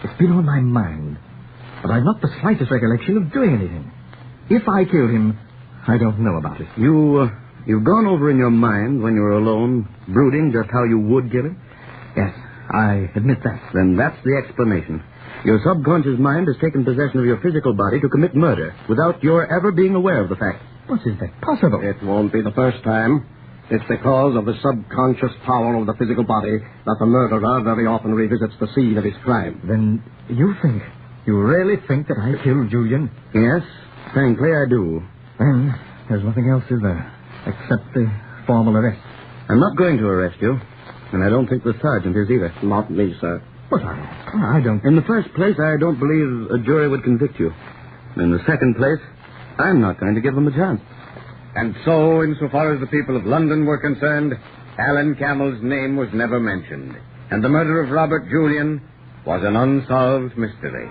It's been on my mind. But I've not the slightest recollection of doing anything. If I killed him, I don't know about it. You've gone over in your mind when you were alone, brooding just how you would kill him? Yes, I admit that. Then that's the explanation. Your subconscious mind has taken possession of your physical body to commit murder without your ever being aware of the fact. But is that possible? It won't be the first time. It's because of the subconscious power of the physical body that the murderer very often revisits the scene of his crime. Then you really think that I killed Julian? Yes, frankly, I do. Then there's nothing else, is there, except the formal arrest? I'm not going to arrest you, and I don't think the sergeant is either. Not me, sir. But I don't... In the first place, I don't believe a jury would convict you. In the second place, I'm not going to give them a chance. And so, insofar as the people of London were concerned, Alan Camel's name was never mentioned, and the murder of Robert Julian was an unsolved mystery.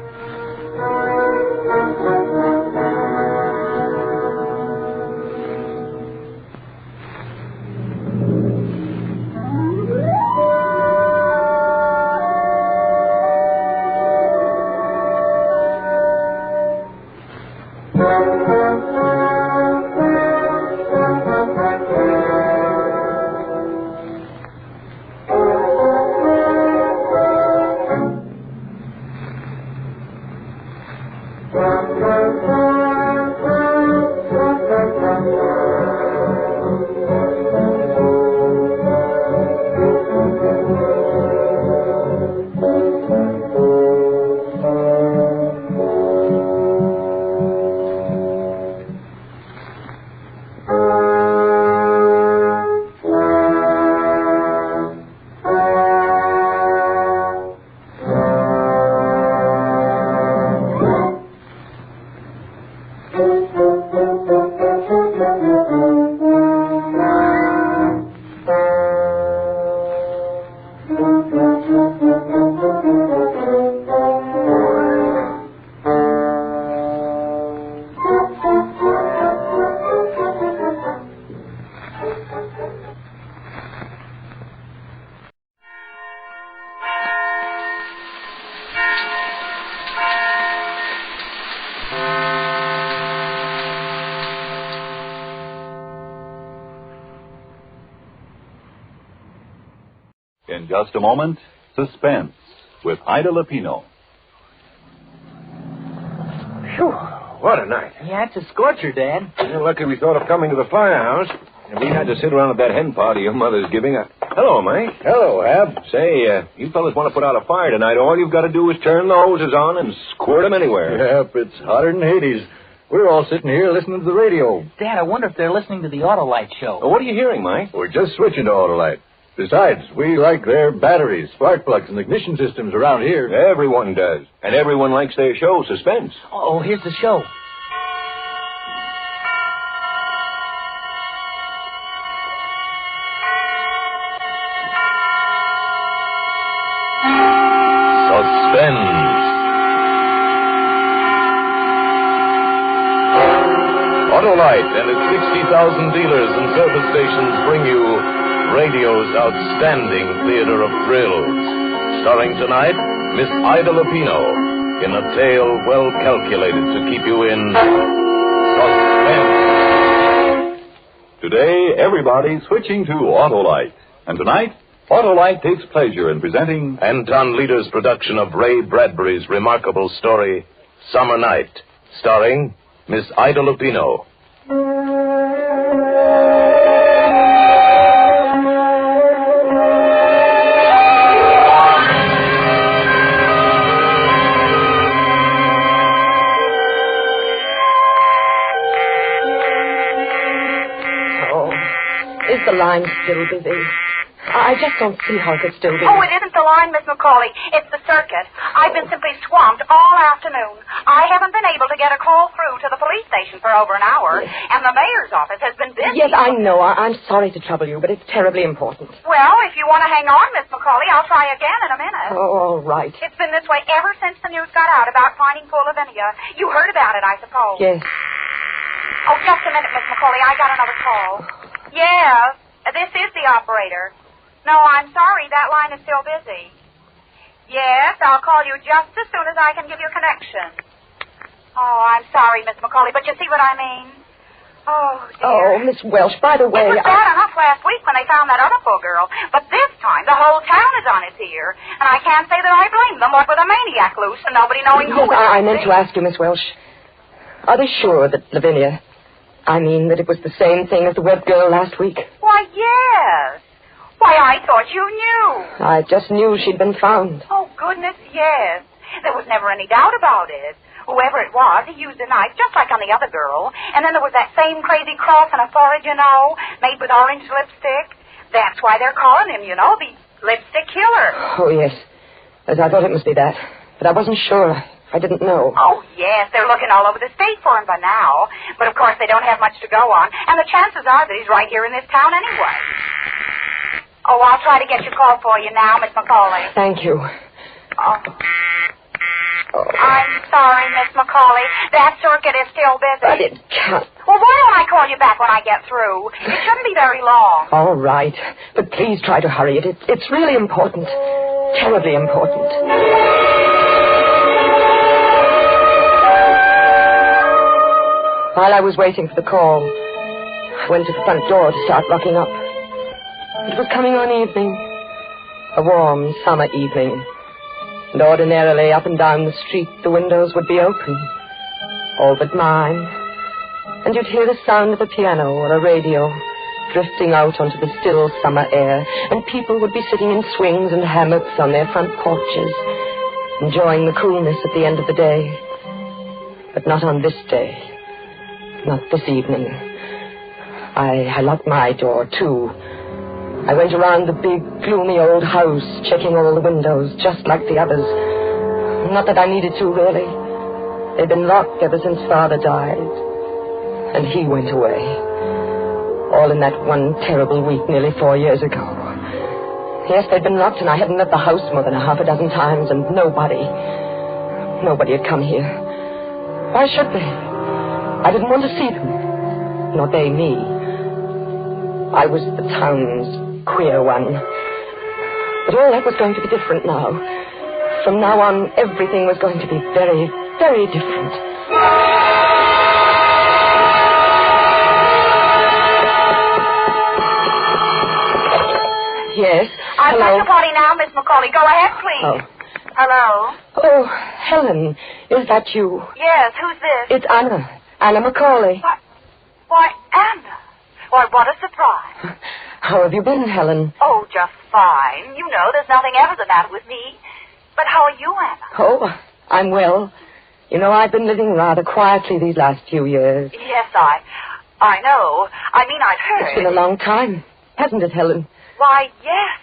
In just a moment, Suspense with Ida Lupino. Phew, what a night. Yeah, it's a scorcher, Dad. You're lucky we thought of coming to the firehouse. And we had to sit around at that hen party your mother's giving. Hello, Mike. Hello, Ab. Say, you fellas want to put out a fire tonight. All you've got to do is turn the hoses on and squirt them anywhere. Yep, it's hotter than Hades. We're all sitting here listening to the radio. Dad, I wonder if they're listening to the Autolite show. What are you hearing, Mike? We're just switching to Autolite. Besides, we like their batteries, spark plugs, and ignition systems around here. Everyone does. And everyone likes their show, Suspense. Oh, here's the show. Suspense. Autolite and its 60,000 dealers and service stations bring you radio's outstanding theater of thrills. Starring tonight, Miss Ida Lupino in a tale well calculated to keep you in suspense. Today, everybody's switching to Autolite. And tonight, Autolite takes pleasure in presenting Anton Leader's production of Ray Bradbury's remarkable story, Summer Night, starring Miss Ida Lupino. Is the line still busy? I just don't see how it could still be. Oh, it isn't the line, Miss McCauley. It's the circuit. I've been simply swamped all afternoon. I haven't been able to get a call through to the police station for over an hour, and the mayor's office has been busy. Yes, I know. I'm sorry to trouble you, but it's terribly important. Well, if you want to hang on, Miss McCauley, I'll try again in a minute. Oh, all right. It's been this way ever since the news got out about finding poor Lavinia. You heard about it, I suppose. Yes. Oh, just a minute, Miss McCauley. I got another call. Yes, this is the operator. No, I'm sorry. That line is still busy. Yes, I'll call you just as soon as I can give you a connection. Oh, I'm sorry, Miss McCauley, but you see what I mean? Oh, dear. Oh, Miss Welsh, by the way... It was bad enough last week when they found that other poor girl, but this time the whole town is on its ear, and I can't say that I blame them, what with a maniac loose and nobody knowing who Yes, it I is. meant to ask you, Miss Welsh. Are they sure that Lavinia... that it was the same thing as the web girl last week? Why, yes. Why, I thought you knew. I just knew she'd been found. Oh, goodness, yes. There was never any doubt about it. Whoever it was, he used a knife just like on the other girl. And then there was that same crazy cross on her forehead, made with orange lipstick. That's why they're calling him, the lipstick killer. Oh, yes. As I thought it must be that. But I wasn't sure. I didn't know. Oh, yes, they're looking all over the state for him by now. But, of course, they don't have much to go on. And the chances are that he's right here in this town anyway. Oh, I'll try to get your call for you now, Miss McCauley. Thank you. Oh. I'm sorry, Miss McCauley. That circuit is still busy. But it can't. Well, why don't I call you back when I get through? It shouldn't be very long. All right. But please try to hurry it. It's really important. Terribly important. While I was waiting for the call, I went to the front door to start locking up. It was coming on evening, a warm summer evening, and ordinarily up and down the street the windows would be open, all but mine, and you'd hear the sound of a piano or a radio drifting out onto the still summer air, and people would be sitting in swings and hammocks on their front porches, enjoying the coolness at the end of the day. But not on this day, not this evening. I locked my door, too. I went around the big, gloomy old house, checking all the windows, just like the others. Not that I needed to, really. They'd been locked ever since Father died. And he went away. All in that one terrible week nearly 4 years ago. Yes, they'd been locked, and I hadn't left the house more than a half a dozen times, and nobody had come here. Why should they? I didn't want to see them. Nor they me. I was the town's queer one. But all that was going to be different now. From now on, everything was going to be very, very different. Yes. I've got your party now, Miss McCauley. Go ahead, please. Oh. Hello? Oh, Helen, is that you? Yes, who's this? It's Anna. Anna McCauley. Why, Anna. Why, what a surprise. How have you been, Helen? Oh, just fine. You know, there's nothing ever the matter with me. But how are you, Anna? Oh, I'm well. You know, I've been living rather quietly these last few years. Yes, I know. I mean, I've heard. It's been a long time, hasn't it, Helen? Why, yes.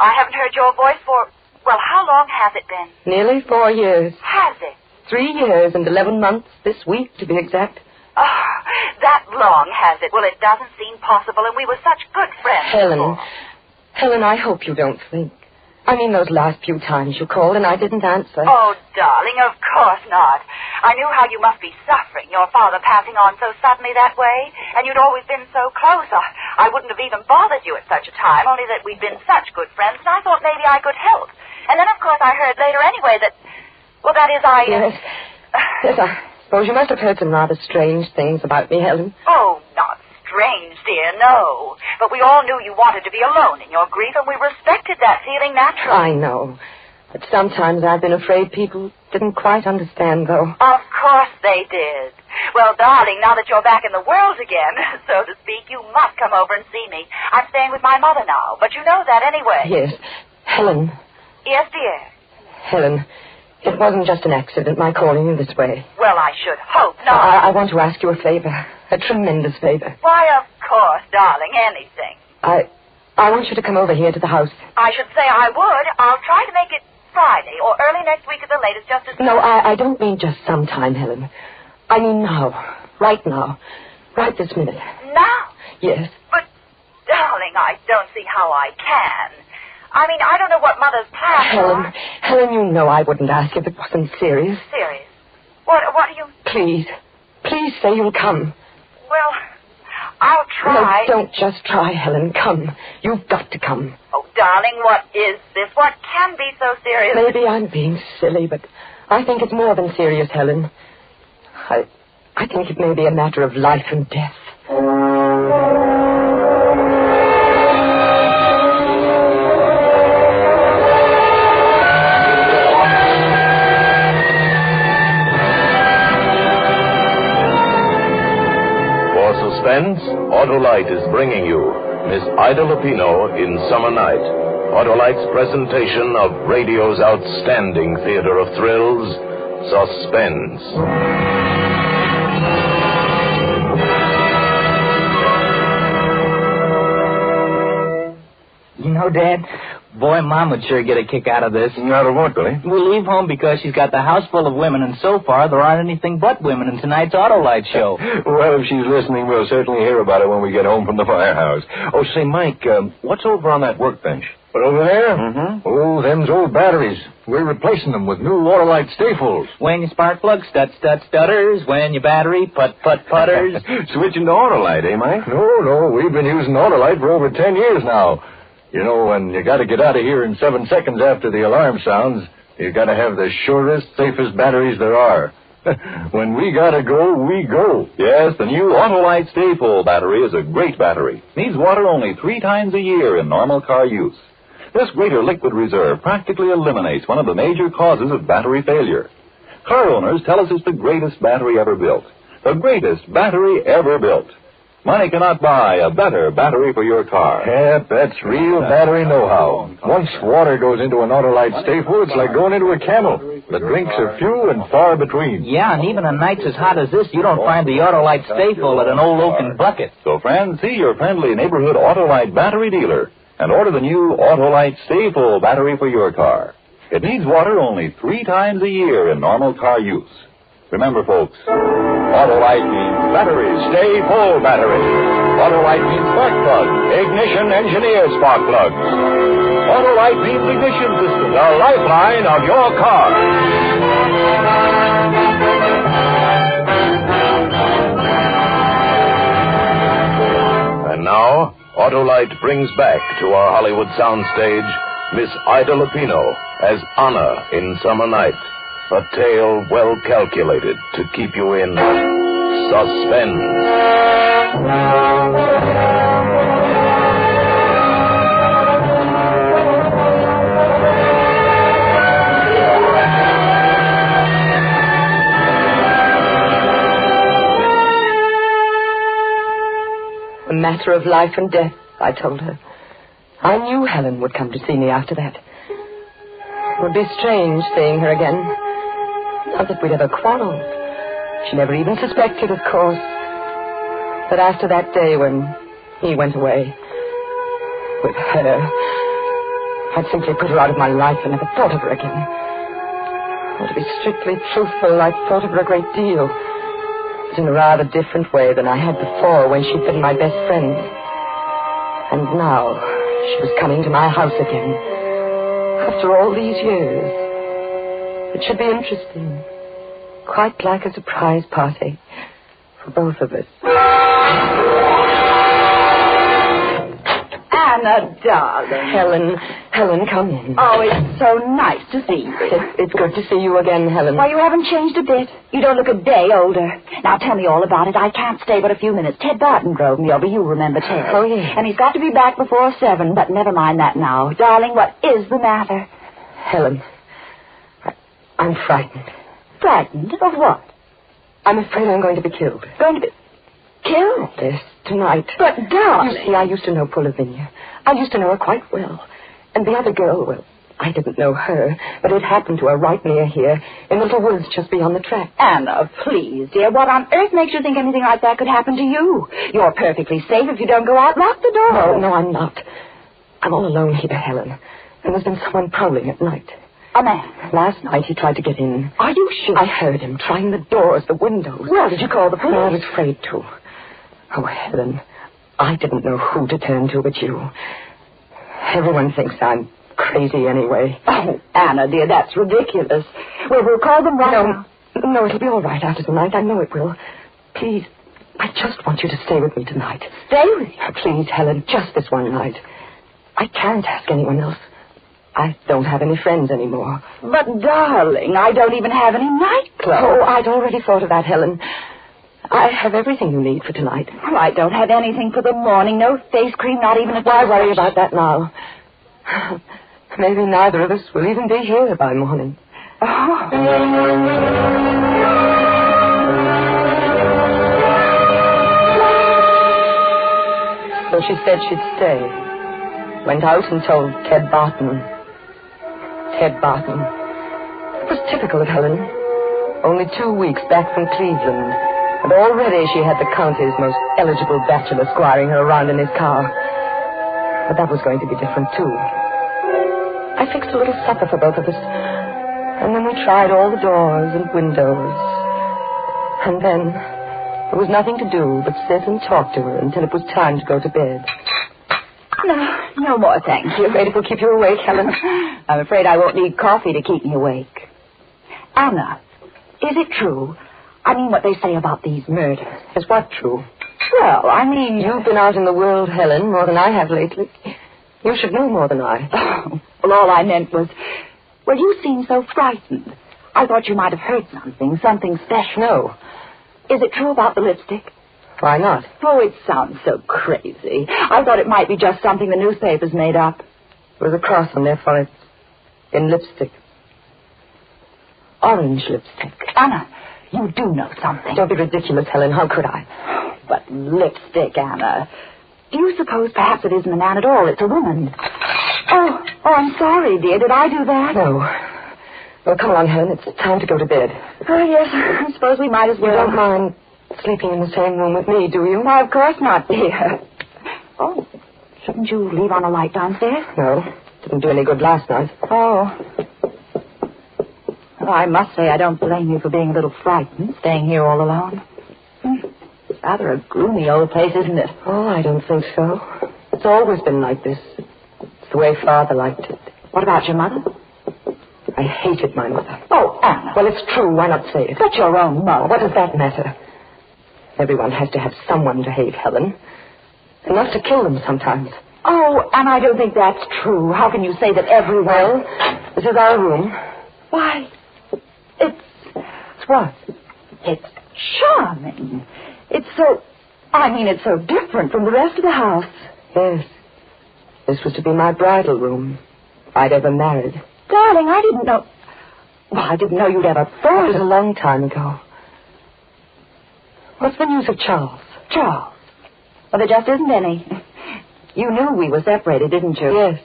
I haven't heard your voice for, well, how long has it been? Nearly 4 years. Has it? 3 years and 11 months this week, to be exact. Oh, that long has it? Well, it doesn't seem possible, and we were such good friends. Helen, I hope you don't think. I mean, those last few times you called and I didn't answer. Oh, darling, of course not. I knew how you must be suffering, your father passing on so suddenly that way, and you'd always been so close. I wouldn't have even bothered you at such a time, only that we'd been such good friends, and I thought maybe I could help. And then, of course, I heard later anyway that, well, that is, Yes, I suppose you must have heard some rather strange things about me, Helen. Oh, not strange, dear, no. But we all knew you wanted to be alone in your grief, and we respected that feeling naturally. I know. But sometimes I've been afraid people didn't quite understand, though. Of course they did. Well, darling, now that you're back in the world again, so to speak, you must come over and see me. I'm staying with my mother now, but you know that anyway. Yes. Helen. Yes, dear. Helen, it wasn't just an accident, my calling you this way. Well, I should hope not. I want to ask you a favor. A tremendous favor. Why, of course, darling, anything. I want you to come over here to the house. I should say I would. I'll try to make it Friday or early next week at the latest, just as... No, I don't mean just sometime, Helen. I mean now. Right now. Right this minute. Now? Yes. But, darling, I don't see how I can. I mean, I don't know what Mother's plans are. Helen, you know I wouldn't ask if it wasn't serious. Serious? What do you... Please say you'll come. Well, I'll try. No, don't just try, Helen. Come. You've got to come. Oh, darling, what is this? What can be so serious? Maybe I'm being silly, but I think it's more than serious, Helen. I think it may be a matter of life and death. Suspense, Autolite is bringing you Miss Ida Lupino in Summer Night. Autolite's presentation of radio's outstanding theater of thrills, Suspense. You know, Dad, boy, Mom would sure get a kick out of this. Out of what, Billy? We leave home because she's got the house full of women, and so far there aren't anything but women in tonight's Autolite show. Well, if she's listening, we'll certainly hear about it when we get home from the firehouse. Oh, say, Mike, what's over on that workbench? But over there? Mm-hmm. Oh, them's old batteries. We're replacing them with new Autolite stay-fulls. When your spark plug stutters. When your battery putters. Switching to Autolite, eh, Mike? No, we've been using Autolite for over 10 years now. You know, when you got to get out of here in 7 seconds after the alarm sounds, you got to have the surest, safest batteries there are. When we got to go, we go. Yes, the new Autolite Stay Full battery is a great battery. Needs water only 3 times a year in normal car use. This greater liquid reserve practically eliminates one of the major causes of battery failure. Car owners tell us it's the greatest battery ever built. The greatest battery ever built. Money cannot buy a better battery for your car. Yep, that's real battery know-how. Once water goes into an Autolite Stay-Full, it's like going into a camel. The drinks are few and far between. Yeah, and even on nights as hot as this, you don't find the Autolite Stay-Full at an old oaken bucket. So, friends, see your friendly neighborhood Autolite battery dealer and order the new Autolite Stay-Full battery for your car. It needs water only 3 times a year in normal car use. Remember, folks, Autolite means batteries stay full batteries. Autolite means spark plug. Ignition engineered spark plugs. Autolite means ignition system, the lifeline of your car. And now, Autolite brings back to our Hollywood soundstage Miss Ida Lupino as Anna in Summer Night. A tale well calculated to keep you in suspense. A matter of life and death, I told her. I knew Helen would come to see me after that. It would be strange seeing her again. Not that we'd ever quarreled. She never even suspected, of course. But after that day when he went away with her, I'd simply put her out of my life and never thought of her again. Well, to be strictly truthful, I thought of her a great deal. But in a rather different way than I had before when she'd been my best friend. And now she was coming to my house again. After all these years. It should be interesting. Quite like a surprise party for both of us. Anna, darling. Helen, come in. Oh, it's so nice to see you. It's good to see you again, Helen. Why, you haven't changed a bit. You don't look a day older. Now, tell me all about it. I can't stay but a few minutes. Ted Barton drove me over. You remember Ted. Oh, yes. And he's got to be back before 7, but never mind that now. Darling, what is the matter? Helen, I'm frightened. Frightened? Of what? I'm afraid I'm going to be killed. Going to be killed? Yes, tonight. But, darling... You see, I used to know poor Lavinia. I used to know her quite well. And the other girl, well, I didn't know her, but it happened to her right near here, in the little woods just beyond the track. Anna, please, dear, what on earth makes you think anything like that could happen to you? You're perfectly safe if you don't go out. Lock the door. No, I'm not. I'm all alone here, Helen. And there's been someone prowling at night. A man? Last night he tried to get in. Are you sure? I heard him trying the doors, the windows. Well, did you call the police? I was afraid to. Oh, Helen, I didn't know who to turn to but you. Everyone thinks I'm crazy anyway. Oh, Anna, dear, that's ridiculous. Well, we'll call them right now. No, it'll be all right after tonight. I know it will. Please, I just want you to stay with me tonight. Stay with you? Please, Helen, just this one night. I can't ask anyone else. I don't have any friends anymore. But, darling, I don't even have any nightclothes. Oh, I'd already thought of that, Helen. I have everything you need for tonight. Well, I don't have anything for the morning. No face cream, not even a... Why worry about that now? Maybe neither of us will even be here by morning. Oh. So she said she'd stay. Went out and told Ted Barton. Ted Barton. It was typical of Helen. Only 2 weeks back from Cleveland, and already she had the county's most eligible bachelor squiring her around in his car. But that was going to be different, too. I fixed a little supper for both of us, and then we tried all the doors and windows. And then there was nothing to do but sit and talk to her until it was time to go to bed. No more, thank you. Afraid it will keep you awake, Helen? I'm afraid I won't need coffee to keep me awake. Anna, is it true? I mean, what they say about these murders. Is what true? Well, I mean... You've been out in the world, Helen, more than I have lately. You should know more than I. Oh, well, all I meant was... Well, you seem so frightened. I thought you might have heard something special. No. Is it true about the lipstick? Why not? Oh, it sounds so crazy. I thought it might be just something the newspapers made up. There was a cross on their foreheads. In lipstick. Orange lipstick. Anna, you do know something. Don't be ridiculous, Helen. How could I? But lipstick, Anna. Do you suppose perhaps it isn't a man at all? It's a woman. Oh, I'm sorry, dear. Did I do that? No. Well, come along, Helen. It's time to go to bed. Oh, yes. I suppose we might as well. You don't mind sleeping in the same room with me, do you? Why, of course not, dear. Oh, shouldn't you leave on a light downstairs? No. Didn't do any good last night. Oh. Well, I must say I don't blame you for being a little frightened, staying here all alone. Rather a gloomy old place, isn't it? Oh, I don't think so. It's always been like this. It's the way Father liked it. What about your mother? I hated my mother. Oh, Anna. Well, it's true. Why not say it? But your own mother. What does that matter? Everyone has to have someone to hate, Helen. Enough to kill them sometimes. Oh, Anna, I don't think that's true. How can you say that everyone... Well, this is our room. Why, it's what? It's charming. It's so different from the rest of the house. Yes. This was to be my bridal room. If I'd ever married. Darling, I didn't know... Well, I didn't know you'd ever thought... It was a long time ago. What's the news of Charles? Charles? Well, there just isn't any. You knew we were separated, didn't you? Yes.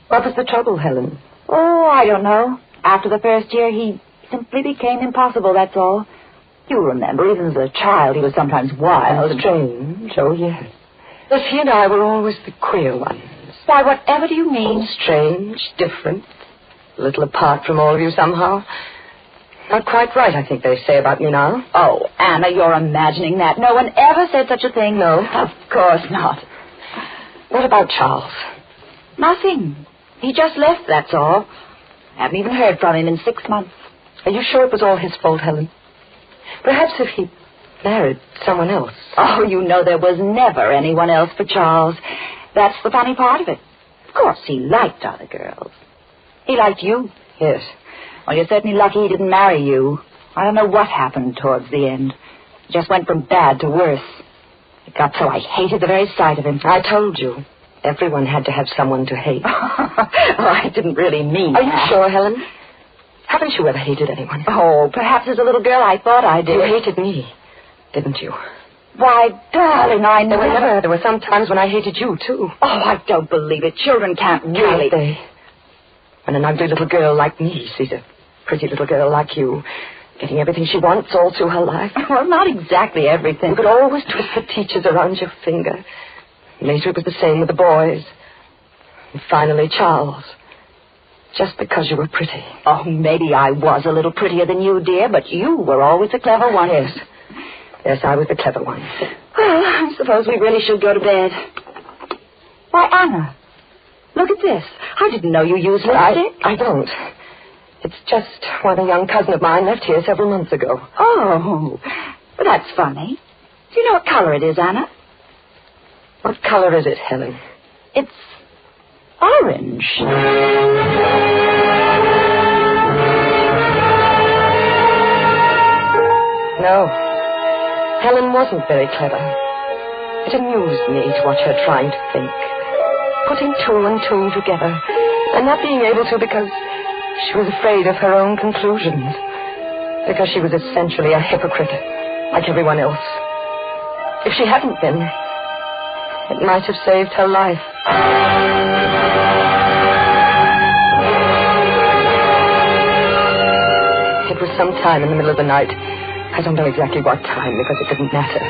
What was the trouble, Helen? Oh, I don't know. After the first year, he simply became impossible, that's all. You remember, even as a child, he was sometimes wild. Strange, oh, yes. But he and I were always the queer ones. Why, whatever do you mean? Strange, different, a little apart from all of you somehow. Not quite right, I think they say about me now. Oh, Anna, you're imagining that. No one ever said such a thing. No? Of course not. What about Charles? Nothing. He just left, that's all. I haven't even heard from him in 6 months. Are you sure it was all his fault, Helen? Perhaps if he married someone else. Oh, you know there was never anyone else for Charles. That's the funny part of it. Of course, he liked other girls. He liked you. Yes. Well, you're certainly lucky he didn't marry you. I don't know what happened towards the end. It just went from bad to worse. It got so I hated the very sight of him. I told you. Everyone had to have someone to hate. Oh, I didn't really mean Are that. you sure, Helen? Haven't you ever hated anyone? Oh, perhaps as a little girl I thought I did. You hated me, didn't you? Why, darling, I never... There were some times when I hated you, too. Oh, I don't believe it. Children can't really... Can't they? When an ugly little girl like me sees a pretty little girl like you getting everything she wants all through her life. Well, not exactly everything. You could always twist the teachers around your finger. Later it was the same with the boys. And finally, Charles. Just because you were pretty. Oh, maybe I was a little prettier than you, dear, but you were always the clever one. Yes. Yes, I was the clever one. Well, I suppose we really should go to bed. Why, Anna, look at this. I didn't know you used lipstick. I don't. It's just one a young cousin of mine left here several months ago. Oh, well, that's funny. Do you know what color it is, Anna? What color is it, Helen? It's orange. No. Helen wasn't very clever. It amused me to watch her trying to think. Putting two and two together. And not being able to because she was afraid of her own conclusions. Because she was essentially a hypocrite, like everyone else. If she hadn't been, it might have saved her life. It was some time in the middle of the night. I don't know exactly what time because it didn't matter.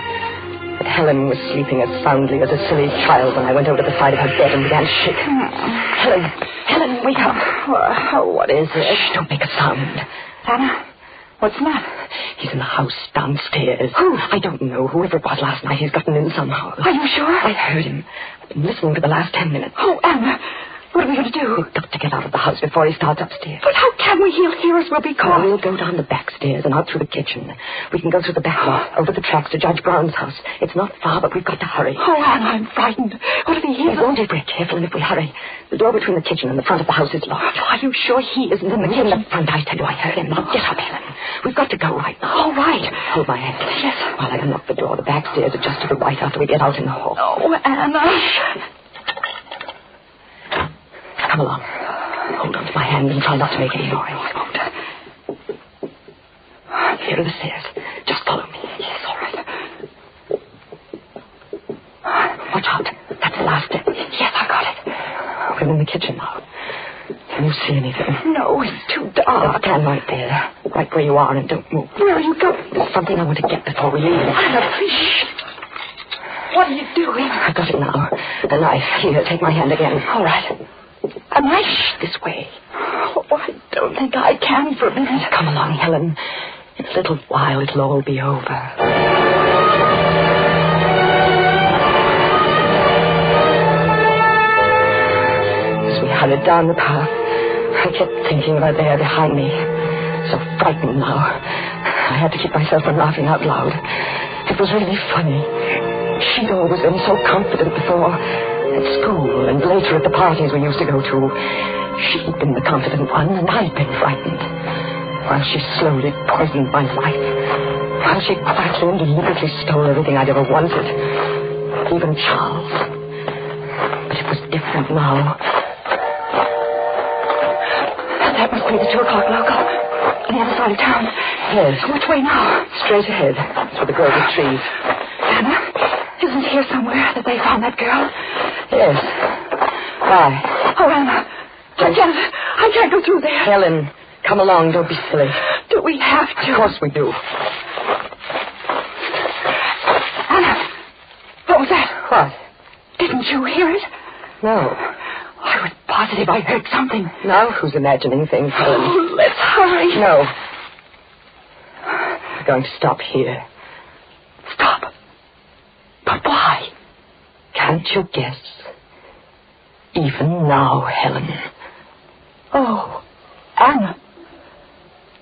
But Helen was sleeping as soundly as a silly child when I went over to the side of her bed and began shaking. Helen, wake up. Oh, what is it? Shh, don't make a sound. Anna, what's the matter? He's in the house downstairs. Who? I don't know. Whoever it was last night, he's gotten in somehow. Are you sure? I heard him. I've been listening for the last 10 minutes. Oh, Anna, what are we going to do? We've got to get out of the house before he starts upstairs. But how can we? He'll hear us. We'll be caught. We'll go down the back stairs and out through the kitchen. We can go through the back lot, over the tracks to Judge Brown's house. It's not far, but we've got to hurry. Oh, Anna, I'm frightened. What if he hears us? Won't if we're careful and if we hurry. The door between the kitchen and the front of the house is locked. Are you sure he isn't in the kitchen? In the front, I tell you, I heard him. Now, get up, Helen. We've got to go right now. All right. Hold my hand. Yes. While I unlock the door, the back stairs are just to the right after we get out in the hall. Oh, Anna. Come along. Hold on to my hand and try not to make any noise. Here are the stairs. Just follow me. Yes, all right. Watch out. That's the last step. Yes, I got it. We're in the kitchen now. Can you see anything? No, it's too dark. Stand right there. Right where you are and don't move. Where are you going? There's something I want to get before we leave. Anna, please. What are you doing? I've got it now. A knife. Here, take my hand again. All right. A knife? This way. Oh, I don't think I can for a minute. Come along, Helen. In a little while, it'll all be over. down the path. I kept thinking of her there behind me. So frightened now. I had to keep myself from laughing out loud. It was really funny. She'd always been so confident before. At school and later at the parties we used to go to. She'd been the confident one and I'd been frightened. While she slowly poisoned my life. While she quietly and deliberately stole everything I'd ever wanted. Even Charles. But it was different now. That must be the 2 o'clock local. On the other side of town. Yes. Which way now? Straight ahead. Through the grove of trees. Anna, isn't it here somewhere that they found that girl? Yes. Why? Oh, Anna. I can't go through there. Helen, come along. Don't be silly. Do we have to? Of course we do. Anna, what was that? What? Didn't you hear it? No. I was positive I heard something. Now who's imagining things, Helen? Oh, let's hurry. No. We're going to stop here. Stop? But why? Can't you guess? Even now, Helen. Oh, Anna.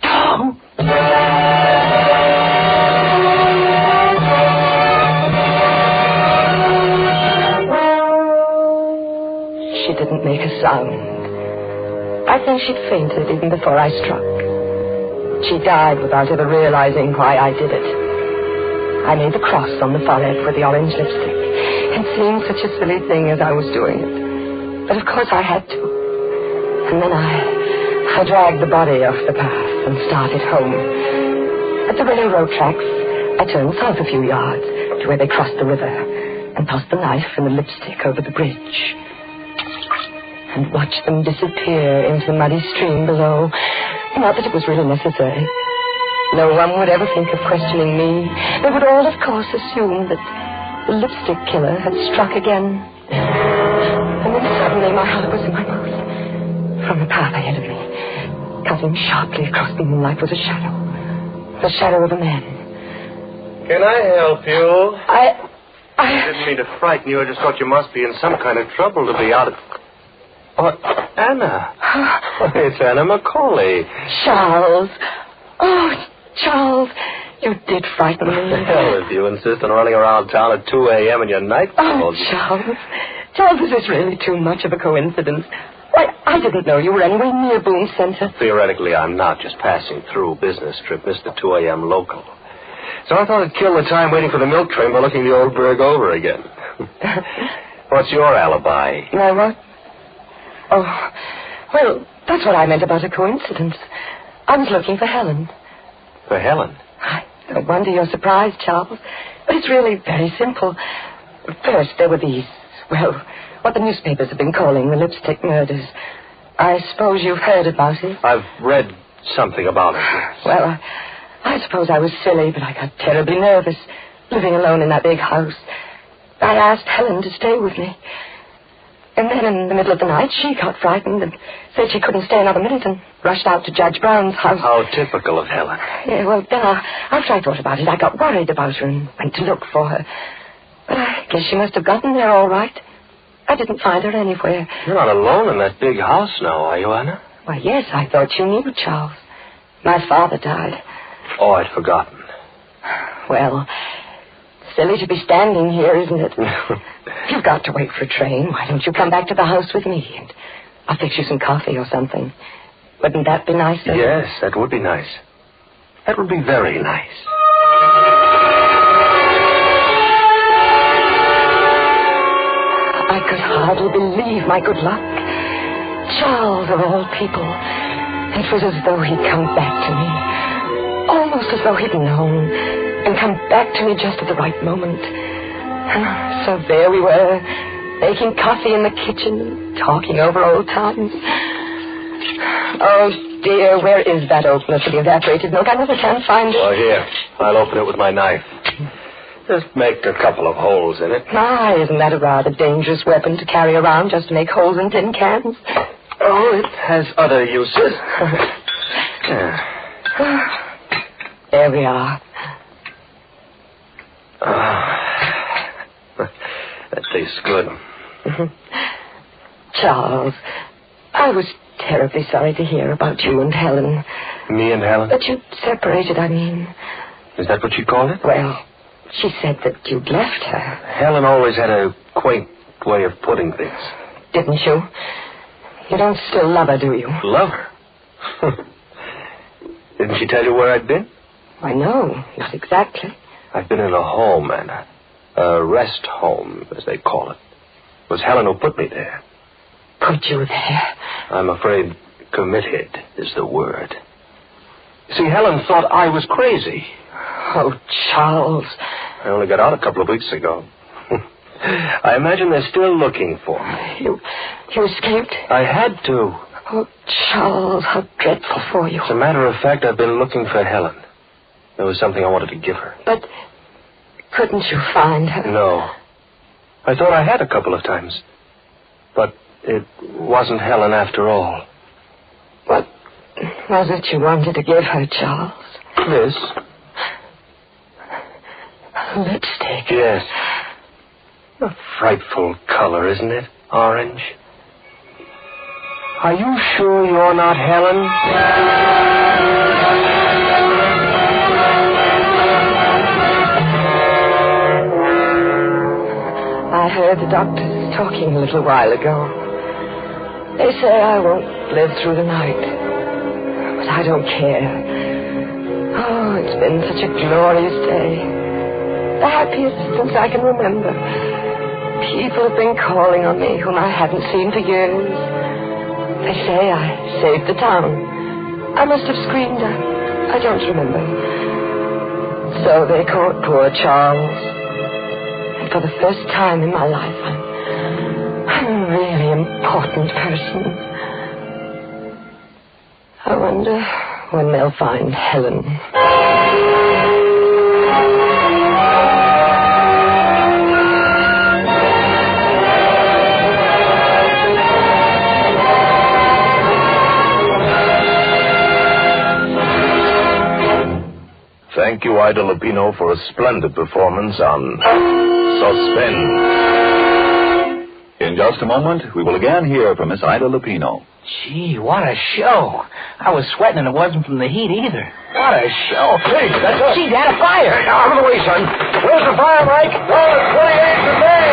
Don't. She didn't make a sound. I think she'd fainted even before I struck. She died without ever realizing why I did it. I made the cross on the forehead with the orange lipstick. It seemed such a silly thing as I was doing it. But of course I had to. And then I dragged the body off the path and started home. At the railroad tracks, I turned south a few yards to where they crossed the river and tossed the knife and the lipstick over the bridge. And watched them disappear into the muddy stream below. Not that it was really necessary. No one would ever think of questioning me. They would all, of course, assume that the lipstick killer had struck again. And then suddenly my heart was in my mouth. From the path ahead of me, cutting sharply across the moonlight, was a shadow. The shadow of a man. Can I help you? I didn't mean to frighten you. I just thought you must be in some kind of trouble to be out of... Oh, Anna. It's Anna Macaulay. Charles. Oh, Charles, you did frighten me. Well, if you insist on running around town at 2 a.m. in your night clothes. Oh, Charles. Charles, this is really too much of a coincidence. Why, I didn't know you were anywhere near Boone Center. Theoretically, I'm not just passing through. Business trip, Mr. 2 a.m. local. So I thought I'd kill the time waiting for the milk train by looking the old burg over again. What's your alibi? My what? Oh, well, that's what I meant about a coincidence. I was looking for Helen. For Helen? I don't wonder you're surprised, Charles. But it's really very simple. First, there were these, well, what the newspapers have been calling the lipstick murders. I suppose you've heard about it. I've read something about it. Yes. Well, I suppose I was silly, but I got terribly nervous, living alone in that big house. I asked Helen to stay with me. And then in the middle of the night, she got frightened and said she couldn't stay another minute and rushed out to Judge Brown's house. How typical of Helen. Yeah, well, then after I thought about it, I got worried about her and went to look for her. But I guess she must have gotten there all right. I didn't find her anywhere. You're not alone in that big house now, are you, Anna? Why, yes, I thought you knew, Charles. My father died. Oh, I'd forgotten. Well, silly to be standing here, isn't it? You've got to wait for a train. Why don't you come back to the house with me? And I'll fix you some coffee or something. Wouldn't that be nice? Yes, that would be nice. That would be very nice. I could hardly believe my good luck. Charles, of all people. It was as though he'd come back to me. Almost as though he'd known and come back to me just at the right moment. So there we were, making coffee in the kitchen, talking over old times. Oh, dear, where is that opener for the evaporated milk? I never can find it. Oh, here. I'll open it with my knife. Just make a couple of holes in it. My, isn't that a rather dangerous weapon to carry around just to make holes in tin cans? Oh, it has other uses. There we are. That tastes good. Charles, I I was terribly sorry to hear about you and Helen. Me and Helen? That you'd separated, I mean. Is that what she called it? Well, she said that you'd left her. Helen always had a quaint way of putting things. Didn't you? You don't still love her, do you? Love her? Didn't she tell you where I'd been? I know, not exactly. I've been in a home, Anna. A rest home, as they call it. It was Helen who put me there. Put you there? I'm afraid committed is the word. See, Helen thought I was crazy. Oh, Charles. I only got out a couple of weeks ago. I imagine they're still looking for me. You escaped? I had to. Oh, Charles, how dreadful for you. As a matter of fact, I've been looking for Helen. There was something I wanted to give her. But couldn't you find her? No. I thought I had a couple of times. But it wasn't Helen after all. What was it you wanted to give her, Charles? This. Lipstick. Yes. A frightful color, isn't it? Orange. Are you sure you're not Helen? I heard the doctors talking a little while ago. They say I won't live through the night. But I don't care. Oh, it's been such a glorious day. The happiest since I can remember. People have been calling on me whom I haven't seen for years. They say I saved the town. I must have screamed. I don't remember. So they caught poor Charles. And for the first time in my life, I'm a really important person. I wonder when they'll find Helen. Thank you, Ida Lupino, for a splendid performance on Suspense. In just a moment, we will again hear from Miss Ida Lupino. Gee, what a show. I was sweating and it wasn't from the heat either. What a show. Hey, that's us. Gee, that a fire. Hey, out of the way, son. Where's the fire, Mike? Well, it's 28 today.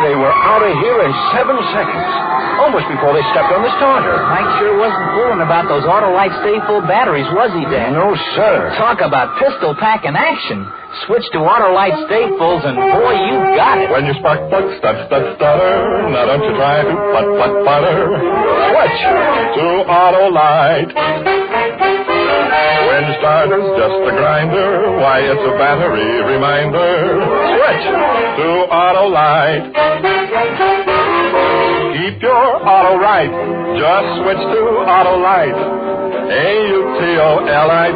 They were out of here in 7 seconds. Almost before they stepped on the starter. Mike sure wasn't fooling about those Autolite Stay Full batteries, was he, Dad? No, sir. Talk about pistol pack in action. Switch to Autolite Stay Fulls, and boy, you got it. When your spark plug stutter, now don't you try to putter. Switch to Autolite. When your starter's just a grinder, why, it's a battery reminder. Switch to Autolite. Keep your auto right. Just switch to Autolite. AUTOLITE.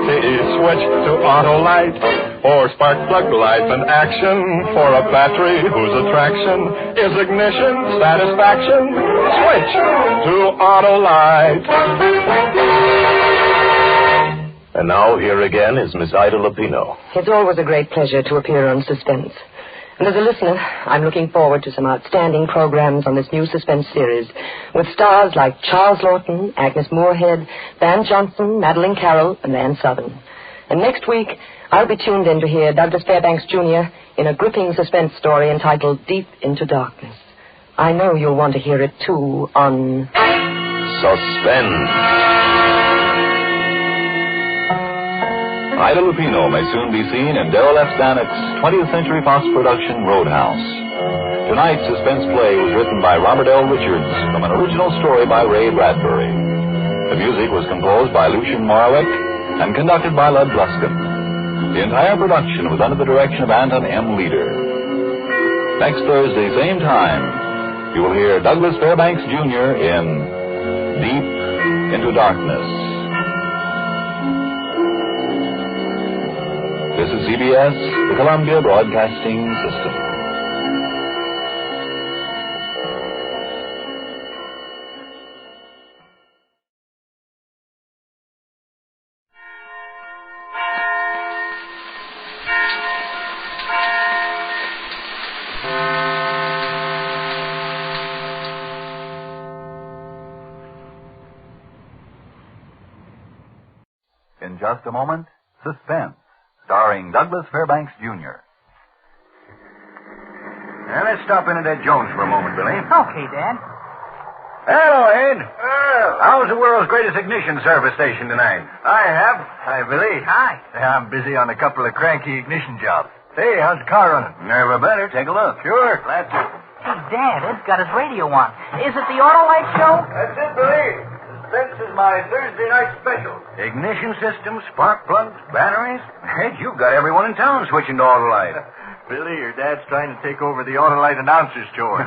Switch to Autolite. For spark plug life and action. For a battery whose attraction is ignition satisfaction. Switch to Autolite. And now, here again is Miss Ida Lupino. It's always a great pleasure to appear on Suspense. And as a listener, I'm looking forward to some outstanding programs on this new Suspense series with stars like Charles Lawton, Agnes Moorehead, Van Johnson, Madeline Carroll, and Ann Southern. And next week, I'll be tuned in to hear Douglas Fairbanks Jr. in a gripping suspense story entitled Deep into Darkness. I know you'll want to hear it, too, on Suspense. Ida Lupino may soon be seen in Darrell F. Zanuck's 20th Century Fox production, Roadhouse. Tonight's suspense play was written by Robert L. Richards from an original story by Ray Bradbury. The music was composed by Lucien Morawick and conducted by Lud Gluskin. The entire production was under the direction of Anton M. Leader. Next Thursday, same time, you will hear Douglas Fairbanks Jr. in Deep into Darkness. This is CBS, the Columbia Broadcasting System. in just a moment, Suspense, starring Douglas Fairbanks, Jr. Now, let's stop in at that Jones for a moment, Billy. Okay, Dad. Hello, Ed. How's the world's greatest ignition service station tonight? Hi, Billy. Hi. I'm busy on a couple of cranky ignition jobs. Hey, how's the car running? Never better. Take a look. Sure, glad to. Hey, Dad, Ed's got his radio on. Is it the Autolite show? That's it, Billy. Suspense is my Thursday night special. Ignition systems, spark plugs, batteries. Ed, you've got everyone in town switching to Autolite. Billy, your dad's trying to take over the Autolite announcer's chore.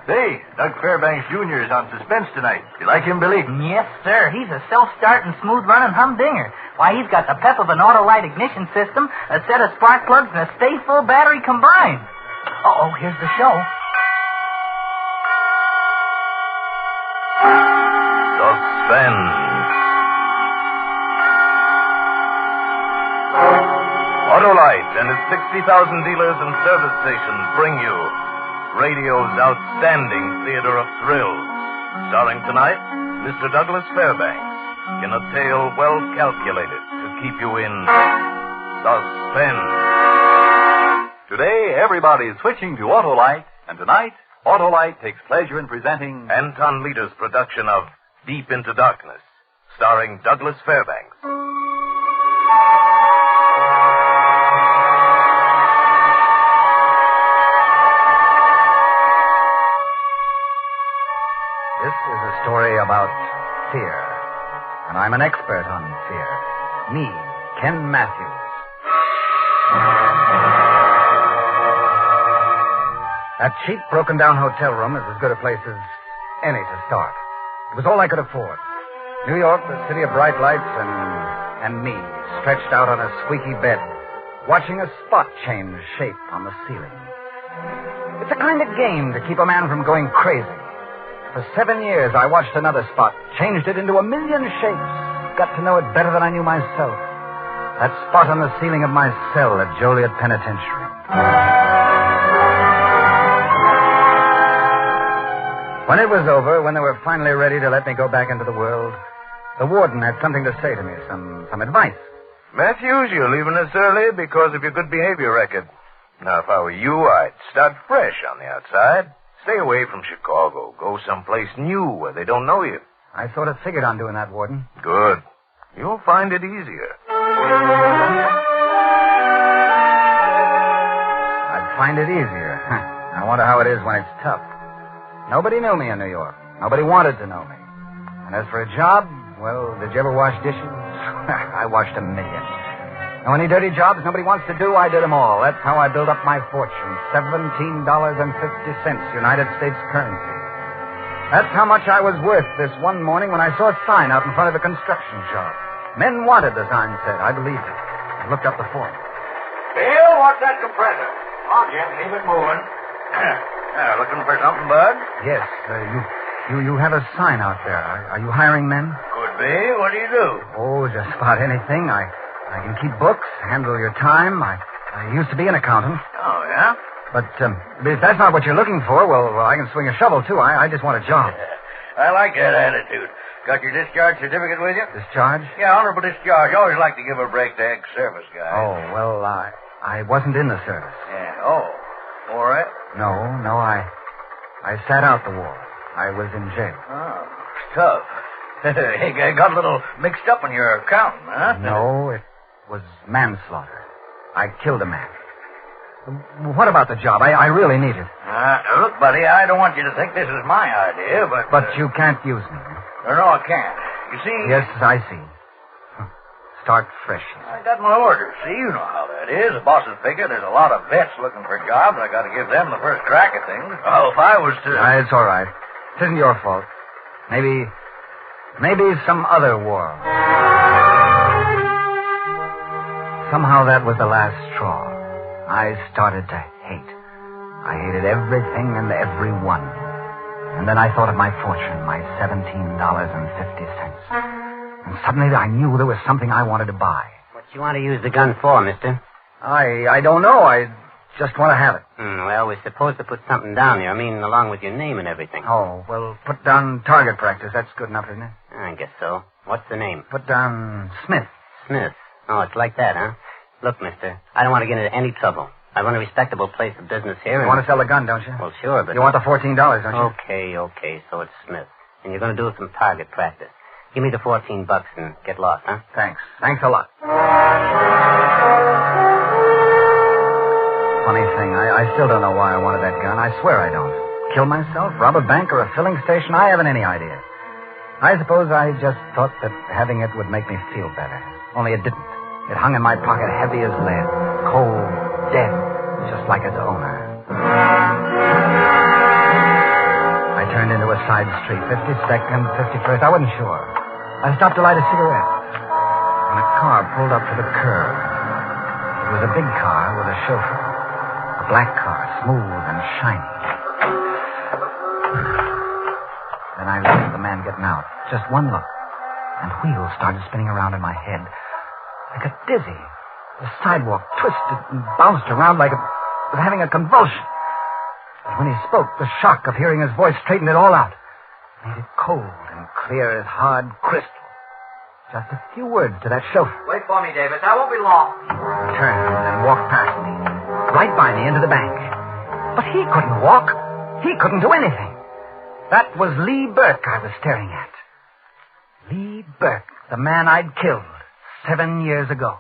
Hey, Doug Fairbanks Jr. is on Suspense tonight. You like him, Billy? Yes, sir. He's a self-starting, smooth-running humdinger. Why, he's got the pep of an Autolite ignition system, a set of spark plugs, and a stay-full battery combined. Uh-oh, here's the show. Suspense. Autolite and its 60,000 dealers and service stations bring you radio's outstanding theater of thrills. Starring tonight, Mr. Douglas Fairbanks, in a tale well calculated to keep you in suspense. Today, everybody's switching to Autolite, and tonight, Autolite takes pleasure in presenting Anton Leader's production of Deep into Darkness, starring Douglas Fairbanks. This is a story about fear, and I'm an expert on fear. Me, Ken Matthews. That cheap, broken-down hotel room is as good a place as any to start. It was all I could afford. New York, the city of bright lights, and me, stretched out on a squeaky bed, watching a spot change shape on the ceiling. It's a kind of game to keep a man from going crazy. For 7 years, I watched another spot, changed it into a million shapes, got to know it better than I knew myself. That spot on the ceiling of my cell at Joliet Penitentiary. When it was over, when they were finally ready to let me go back into the world, the warden had something to say to me, some advice. Matthews, you're leaving us early because of your good behavior record. Now, if I were you, I'd start fresh on the outside. Stay away from Chicago. Go someplace new where they don't know you. I sort of figured on doing that, Warden. Good. You'll find it easier. I'd find it easier. I wonder how it is when it's tough. Nobody knew me in New York. Nobody wanted to know me. And as for a job, well, did you ever wash dishes? I washed a million. Now, any dirty jobs nobody wants to do, I did them all. That's how I built up my fortune. $17.50 United States currency. That's how much I was worth this one morning when I saw a sign out in front of a construction shop. Men wanted, the sign said. I believed it. I looked up the form. Bill, what's that compressor? Come on, Jim, keep it moving. Looking for something, Bud? Yes, you have a sign out there. Are you hiring men? Could be. What do you do? Oh, just about anything. I can keep books, handle your time. I used to be an accountant. Oh, yeah? But if that's not what you're looking for, well, I can swing a shovel, too. I just want a job. I like that attitude. Got your discharge certificate with you? Discharge? Yeah, honorable discharge. Always like to give a break to ex-service guys. Oh, well, I wasn't in the service. Yeah. Oh, all right. No, I sat out the war. I was in jail. Oh, tough. You got a little mixed up in your accounting, huh? No, it was manslaughter. I killed a man. What about the job? I really need it. Look, buddy, I don't want you to think this is my idea, but... But you can't use me. No, I can't. You see... Yes, I see. Start fresh. I got my orders. See, you know how that is. The bosses figure there's a lot of vets looking for jobs. I got to give them the first crack at things. Oh, if I was to... It's all right. It isn't your fault. Maybe some other war. Somehow that was the last straw. I started to hate. I hated everything and everyone. And then I thought of my fortune, my $17.50. And suddenly I knew there was something I wanted to buy. What you want to use the gun for, mister? I don't know. I just want to have it. Well, we're supposed to put something down there. I mean, along with your name and everything. Oh, well, put down target practice. That's good enough, isn't it? I guess so. What's the name? Put down Smith. Smith. Oh, it's like that, huh? Look, mister, I don't want to get into any trouble. I run a respectable place of business here. You want to sell the gun, don't you? Well, sure, but... You want the $14, don't you? Okay, so it's Smith. And you're going to do some target practice. Give me the $14 and get lost, huh? Thanks a lot. Funny thing, I still don't know why I wanted that gun. I swear I don't. Kill myself, rob a bank, or a filling station? I haven't any idea. I suppose I just thought that having it would make me feel better. Only it didn't. It hung in my pocket heavy as lead. Cold, dead, just like its owner. I turned into a side street, 52nd, 51st, I wasn't sure. I stopped to light a cigarette. And a car pulled up to the curb. It was a big car with a chauffeur. A black car, smooth and shiny. Then I looked at the man getting out. Just one look. And wheels started spinning around in my head. I got dizzy. The sidewalk twisted and bounced around like it was having a convulsion. But when he spoke, the shock of hearing his voice straightened it all out. Made it cold and clear as hard crystal. Just a few words to that chauffeur. Wait for me, Davis. I won't be long. He turned and walked past me. Right by me into the bank. But he couldn't walk. He couldn't do anything. That was Lee Burke I was staring at. Lee Burke, the man I'd killed 7 years ago.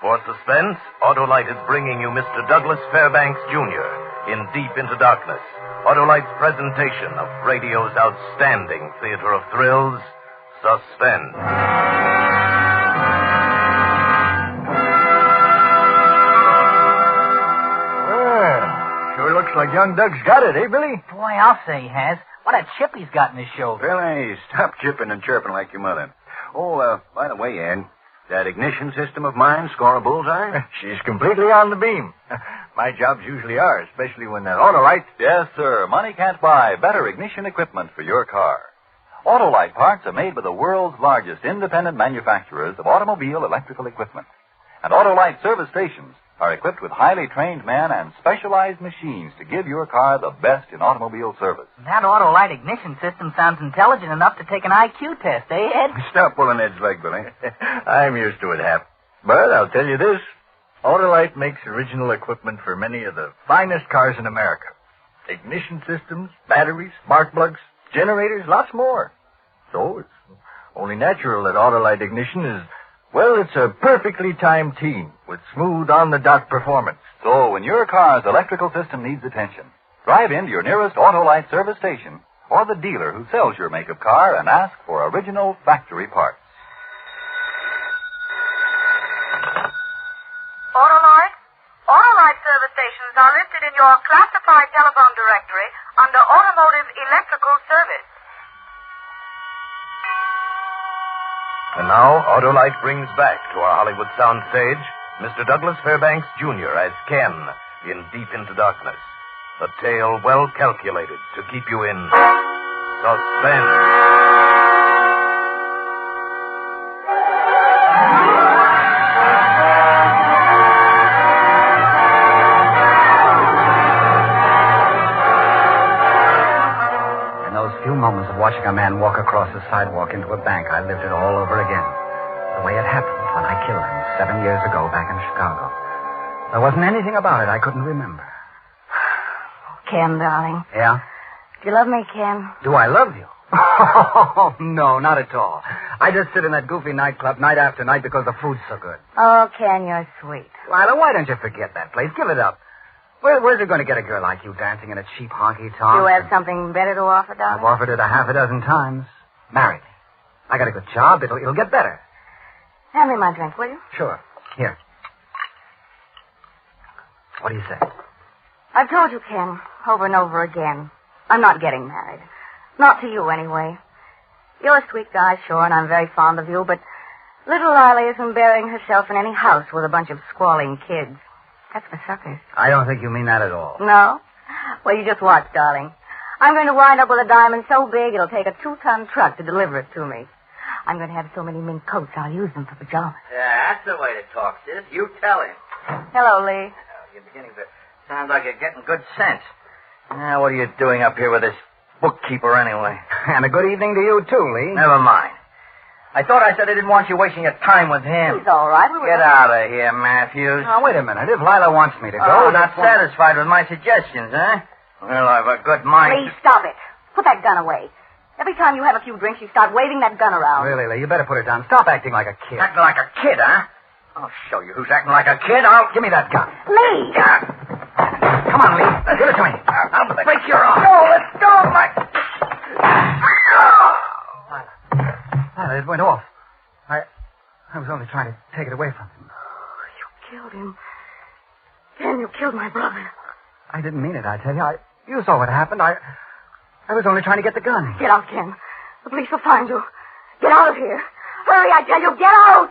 For Suspense, Autolite is bringing you Mr. Douglas Fairbanks, Jr. in Deep into Darkness. Autolite's presentation of radio's outstanding theater of thrills, Suspense. Sure looks like young Doug's got it, eh, Billy? Boy, I'll say he has. What a chip he's got in his shoulder. Billy, stop chipping and chirping like your mother. Oh, by the way, Ed, that ignition system of mine score a bullseye? She's completely on the beam. My jobs usually are, especially when that Autolite... Yes, sir. Money can't buy better ignition equipment for your car. Autolite parts are made by the world's largest independent manufacturers of automobile electrical equipment. And Autolite service stations are equipped with highly trained men and specialized machines to give your car the best in automobile service. That Autolite ignition system sounds intelligent enough to take an IQ test, eh, Ed? Stop pulling Ed's leg, Billy. I'm used to it, Hap. But I'll tell you this. Autolite makes original equipment for many of the finest cars in America. Ignition systems, batteries, spark plugs, generators, lots more. So it's only natural that Autolite ignition is... Well, it's a perfectly timed team with smooth, on-the-dot performance. So when your car's electrical system needs attention, drive into your nearest Autolite service station or the dealer who sells your make of car and ask for original factory parts. Autolite service stations are listed in your classified telephone directory under Automotive Electrical Service. And now, Autolite brings back to our Hollywood soundstage Mr. Douglas Fairbanks, Jr. as Ken in Deep into Darkness. A tale well calculated to keep you in suspense. Few moments of watching a man walk across the sidewalk into a bank, I lived it all over again. The way it happened when I killed him 7 years ago back in Chicago. There wasn't anything about it I couldn't remember. Ken, darling. Yeah? Do you love me, Ken? Do I love you? Oh, no, not at all. I just sit in that goofy nightclub night after night because the food's so good. Oh, Ken, you're sweet. Lila, why don't you forget that place? Give it up. Where's it going to get a girl like you dancing in a cheap honky-tonk? Do you have something better to offer, darling? I've offered it 6 times. Marry me. I got a good job. It'll get better. Hand me my drink, will you? Sure. Here. What do you say? I've told you, Ken, over and over again. I'm not getting married. Not to you, anyway. You're a sweet guy, sure, and I'm very fond of you, but little Lily isn't burying herself in any house with a bunch of squalling kids. That's for suckers. I don't think you mean that at all. No? Well, you just watch, darling. I'm going to wind up with a diamond so big it'll take a 2-ton truck to deliver it to me. I'm going to have so many mink coats I'll use them for pajamas. Yeah, that's the way to talk, sis. You tell him. Hello, Lee. You're beginning to sound like you're getting good sense. Now, what are you doing up here with this bookkeeper anyway? And a good evening to you, too, Lee. Never mind. I thought I said I didn't want you wasting your time with him. He's all right. Get out of here, Matthews. Now, wait a minute. If Lila wants me to go... Oh, not satisfied with my suggestions, huh? Well, I've a good mind. Lee, stop it. Put that gun away. Every time you have a few drinks, you start waving that gun around. Really, Lee, you better put it down. Stop acting like a kid. Acting like a kid, huh? I'll show you who's acting like a kid. Give me that gun. Lee! Come on, Lee. Give it to me. I'll break your arm. No, let go of my... Lila, it went off. I was only trying to take it away from him. You killed him. Ken, you killed my brother. I didn't mean it, I tell you. You saw what happened. I was only trying to get the gun. Get out, Ken. The police will find you. Get out of here. Hurry, I tell you, get out!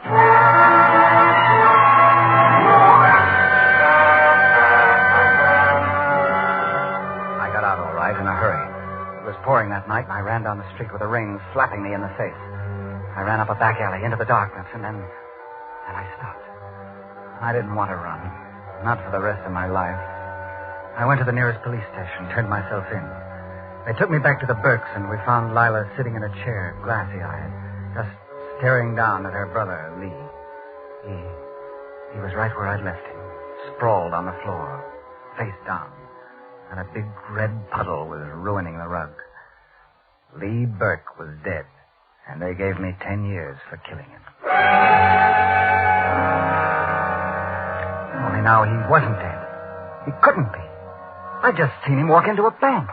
I got out all right in a hurry. It was pouring that night, and I ran down the street with the rain slapping me in the face. I ran up a back alley into the darkness, and then I stopped. I didn't want to run. Not for the rest of my life. I went to the nearest police station, turned myself in. They took me back to the Burks, and we found Lila sitting in a chair, glassy-eyed, just staring down at her brother, Lee. He was right where I'd left him, sprawled on the floor, face down, and a big red puddle was ruining the rug. Lee Burke was dead. And they gave me 10 years for killing him. Only now he wasn't dead. He couldn't be. I just seen him walk into a bank.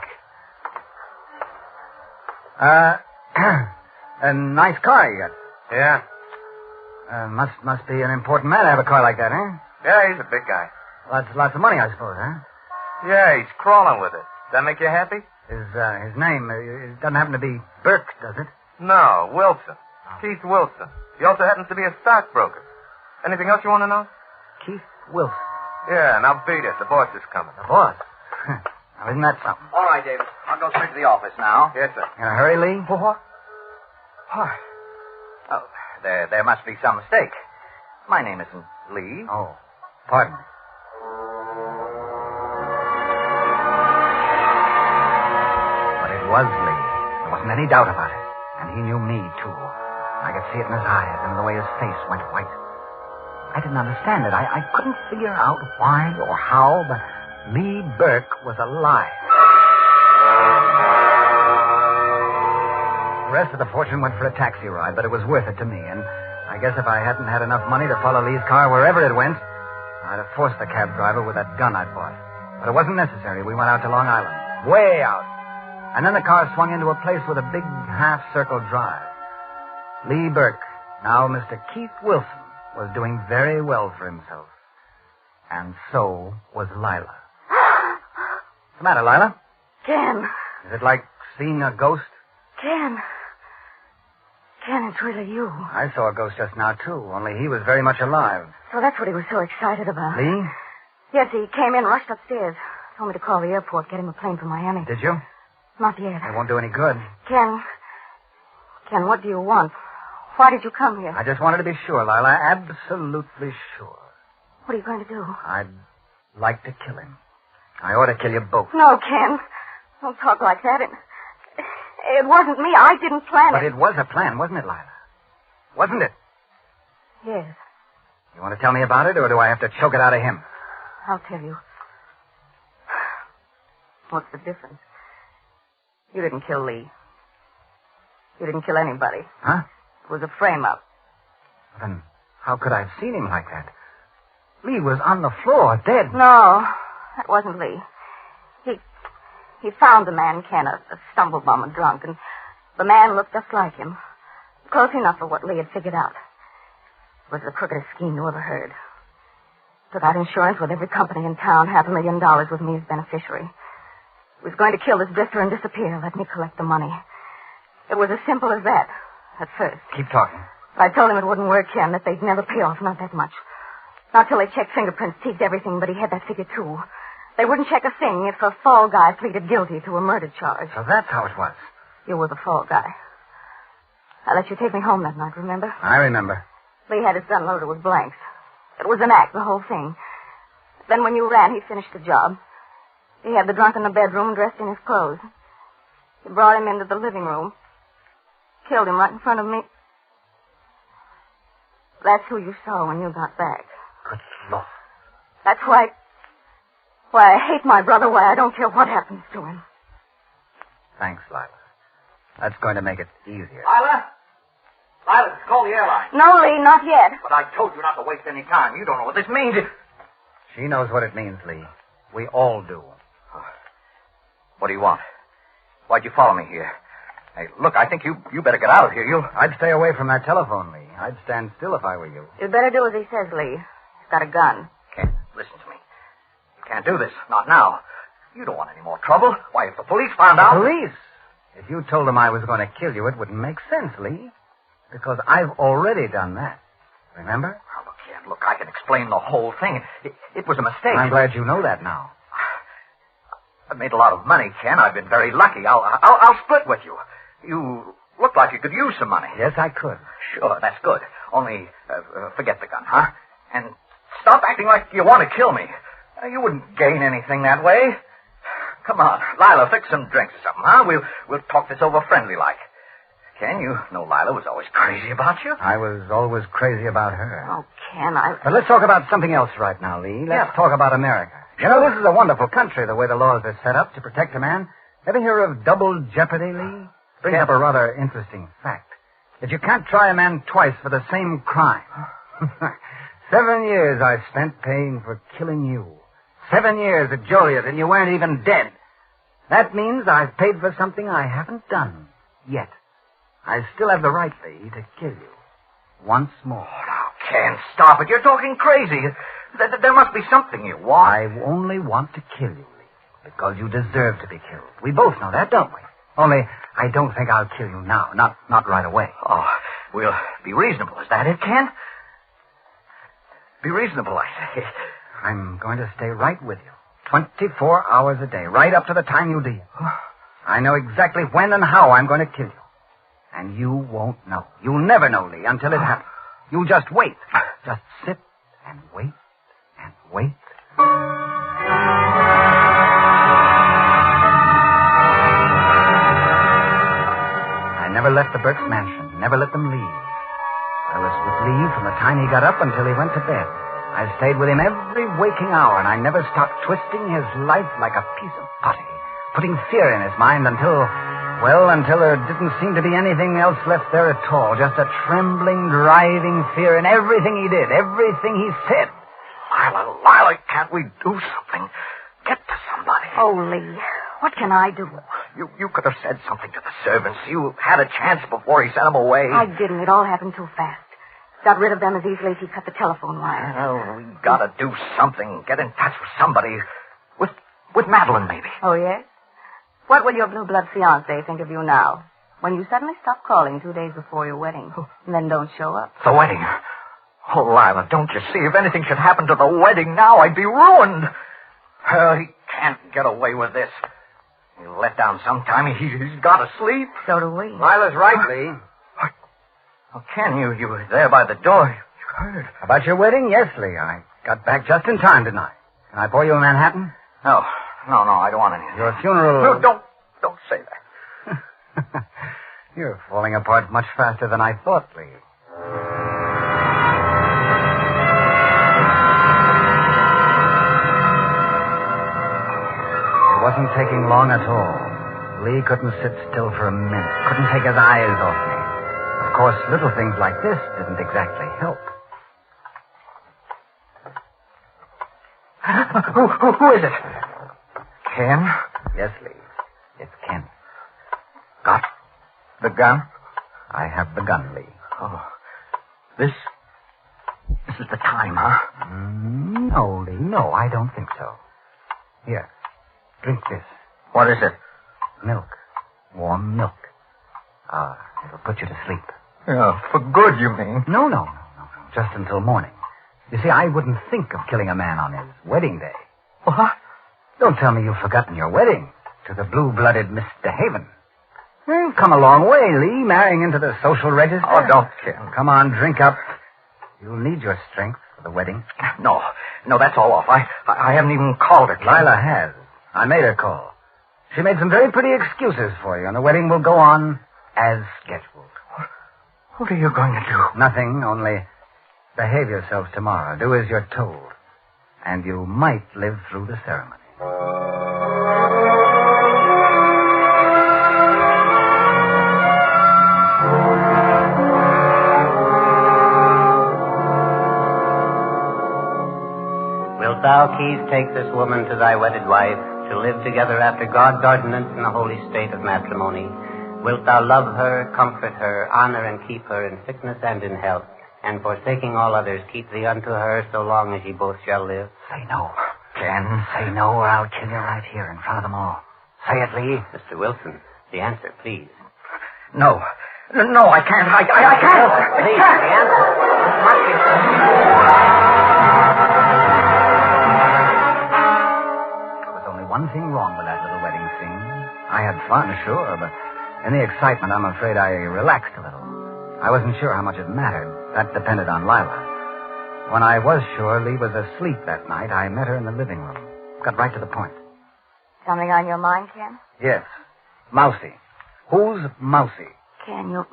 A nice car you got. Yeah. Must be an important man to have a car like that, huh? Yeah, he's a big guy. Lots of money, I suppose, huh? Yeah, he's crawling with it. Does that make you happy? His name, it doesn't happen to be Burke, does it? No, Wilson. Keith Wilson. He also happens to be a stockbroker. Anything else you want to know? Keith Wilson. Yeah, now beat it. The boss is coming. The boss? Now, isn't that something? All right, David. I'll go straight to the office now. Yes, sir. In a hurry, Lee? What? Oh, there must be some mistake. My name isn't Lee. Oh, pardon me. But it was Lee. There wasn't any doubt about it. And he knew me, too. I could see it in his eyes and in the way his face went white. I didn't understand it. I couldn't figure out why or how, but Lee Burke was alive. The rest of the fortune went for a taxi ride, but it was worth it to me. And I guess if I hadn't had enough money to follow Lee's car wherever it went, I'd have forced the cab driver with that gun I'd bought. But it wasn't necessary. We went out to Long Island. Way out. And then the car swung into a place with a big half-circle drive. Lee Burke, now Mr. Keith Wilson, was doing very well for himself. And so was Lila. What's the matter, Lila? Ken. Is it like seeing a ghost? Ken, it's really you. I saw a ghost just now, too, only he was very much alive. So that's what he was so excited about. Lee? Yes, he came in, rushed upstairs. Told me to call the airport, get him a plane from Miami. Did you? Not yet. It won't do any good. Ken, what do you want? Why did you come here? I just wanted to be sure, Lila. Absolutely sure. What are you going to do? I'd like to kill him. I ought to kill you both. No, Ken. Don't talk like that. It wasn't me. I didn't plan it. But it was a plan, wasn't it, Lila? Wasn't it? Yes. You want to tell me about it, or do I have to choke it out of him? I'll tell you. What's the difference? You didn't kill Lee. You didn't kill anybody. Huh? It was a frame-up. Then how could I have seen him like that? Lee was on the floor, dead. No, that wasn't Lee. He found the man, Ken, a stumblebum, a drunk, and the man looked just like him. Close enough for what Lee had figured out. It was the crookedest scheme you ever heard. Took out insurance with every company in town, $500,000 with me as beneficiary. He was going to kill this drifter and disappear, let me collect the money. It was as simple as that, at first. Keep talking. I told him it wouldn't work, Ken, that they'd never pay off, not that much. Not till they checked fingerprints, teased everything, but he had that figure, too. They wouldn't check a thing if a fall guy pleaded guilty to a murder charge. So that's how it was. You were the fall guy. I let you take me home that night, remember? I remember. Lee had his gun loaded with blanks. It was an act, the whole thing. Then when you ran, he finished the job. He had the drunk in the bedroom dressed in his clothes. He brought him into the living room. Killed him right in front of me. That's who you saw when you got back. Good Lord. That's why I hate my brother, why I don't care what happens to him. Thanks, Lila. That's going to make it easier. Lila? Lila, call the airline. No, Lee, not yet. But I told you not to waste any time. You don't know what this means. She knows what it means, Lee. We all do. What do you want? Why'd you follow me here? Hey, look, I think you better get out of here. I'd stay away from that telephone, Lee. I'd stand still if I were you. You'd better do as he says, Lee. He's got a gun. Can't listen to me. You can't do this. Not now. You don't want any more trouble. Why, if the police found out... Police? If you told them I was going to kill you, it wouldn't make sense, Lee. Because I've already done that. Remember? Oh, look, Ken, look, I can explain the whole thing. It was a mistake. I'm glad you know that now. I've made a lot of money, Ken. I've been very lucky. I'll split with you. You look like you could use some money. Yes, I could. Sure, that's good. Only, forget the gun, huh? And stop acting like you want to kill me. You wouldn't gain anything that way. Come on, Lila, fix some drinks or something, huh? We'll talk this over friendly-like. Ken, you know Lila was always crazy about you. I was always crazy about her. Oh, Ken, But let's talk about something else right now, Lee. Let's talk about America. You know, this is a wonderful country, the way the laws are set up to protect a man. Ever hear of double jeopardy, Lee? Brings up a rather interesting fact. That you can't try a man twice for the same crime. 7 years I spent paying for killing you. 7 years at Joliet, and you weren't even dead. That means I've paid for something I haven't done yet. I still have the right, Lee, to kill you. Once more. Oh, now, Ken, stop it. You're talking crazy. There must be something you want. I only want to kill you, Lee, because you deserve to be killed. We both know that, don't we? Only, I don't think I'll kill you now. Not right away. Oh, we'll be reasonable. Is that it, Ken? Be reasonable, I say. I'm going to stay right with you. 24 hours a day, right up to the time you leave. I know exactly when and how I'm going to kill you. And you won't know. You'll never know, Lee, until it happens. You just wait. Just sit and wait and wait. I never left the Burke's mansion, never let them leave. I was with Lee from the time he got up until he went to bed. I stayed with him every waking hour, and I never stopped twisting his life like a piece of putty, putting fear in his mind until there didn't seem to be anything else left there at all. Just a trembling, driving fear in everything he did, everything he said. Lila, can't we do something? Get to somebody. Oh, Lee, what can I do? You could have said something to the servants. You had a chance before he sent them away. I didn't. It all happened too fast. Got rid of them as easily as he cut the telephone wire. Well, we gotta do something. Get in touch with somebody. With Madeline, maybe. Oh, yes? What will your blue-blood fiancé think of you now, when you suddenly stop calling 2 days before your wedding, and then don't show up? The wedding? Oh, Lila, don't you see? If anything should happen to the wedding now, I'd be ruined. He can't get away with this. He'll let down sometime. He's got to sleep. So do we. Lila's right, Lee. Oh, Ken, you were there by the door. You heard. About your wedding? Yes, Lee. I got back just in time tonight. Can I pour you a Manhattan? No, I don't want anything. Your funeral... No, don't say that. You're falling apart much faster than I thought, Lee. It wasn't taking long at all. Lee couldn't sit still for a minute. Couldn't take his eyes off me. Of course, little things like this didn't exactly help. Who is it? Ken? Yes, Lee. It's Ken. Got the gun? I have the gun, Lee. Oh. This is the time, huh? No, Lee. No, I don't think so. Here. Drink this. What is it? Milk. Warm milk. It'll put you to sleep. Yeah, for good, you mean? No. Just until morning. You see, I wouldn't think of killing a man on his wedding day. What? Don't tell me you've forgotten your wedding to the blue-blooded Mr. Haven. You've come a long way, Lee, marrying into the social register. Oh, don't, Ken. Come on, drink up. You'll need your strength for the wedding. No, that's all off. I haven't even called her, Ken. Lila has. I made her call. She made some very pretty excuses for you, and the wedding will go on as scheduled. What are you going to do? Nothing, only behave yourselves tomorrow. Do as you're told. And you might live through the ceremony. Wilt thou, Keith, take this woman to thy wedded wife, to live together after God's ordinance in the holy state of matrimony? Wilt thou love her, comfort her, honor and keep her in sickness and in health, and forsaking all others, keep thee unto her so long as ye both shall live? Say no. Ken, say no, or I'll kill you right here in front of them all. Say it, Lee. Mr. Wilson, the answer, please. No. No, I can't. I can't. Please, the answer. This must be... There was only one thing wrong with that little wedding scene. I had fun, sure, but in the excitement, I'm afraid I relaxed a little. I wasn't sure how much it mattered. That depended on Lila. When I was sure Lee was asleep that night, I met her in the living room. Got right to the point. Something on your mind, Ken? Yes. Mousy. Who's Mousy? Ken, you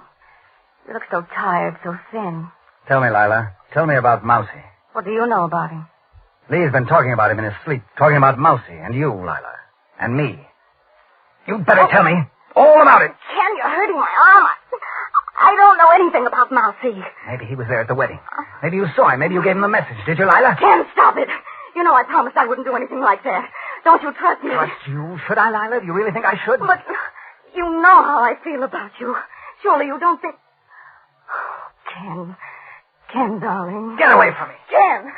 look so tired, so thin. Tell me, Lila. Tell me about Mousy. What do you know about him? Lee's been talking about him in his sleep. Talking about Mousy and you, Lila. And me. You better tell me all about it. Ken, you're hurting my arm. I don't know anything about Mousy. Maybe he was there at the wedding. Maybe you saw him. Maybe you gave him a message. Did you, Lila? Ken, stop it. You know I promised I wouldn't do anything like that. Don't you trust me? Trust you? Should I, Lila? Do you really think I should? But you know how I feel about you. Surely you don't think... Oh, Ken, darling. Get away from me. Ken!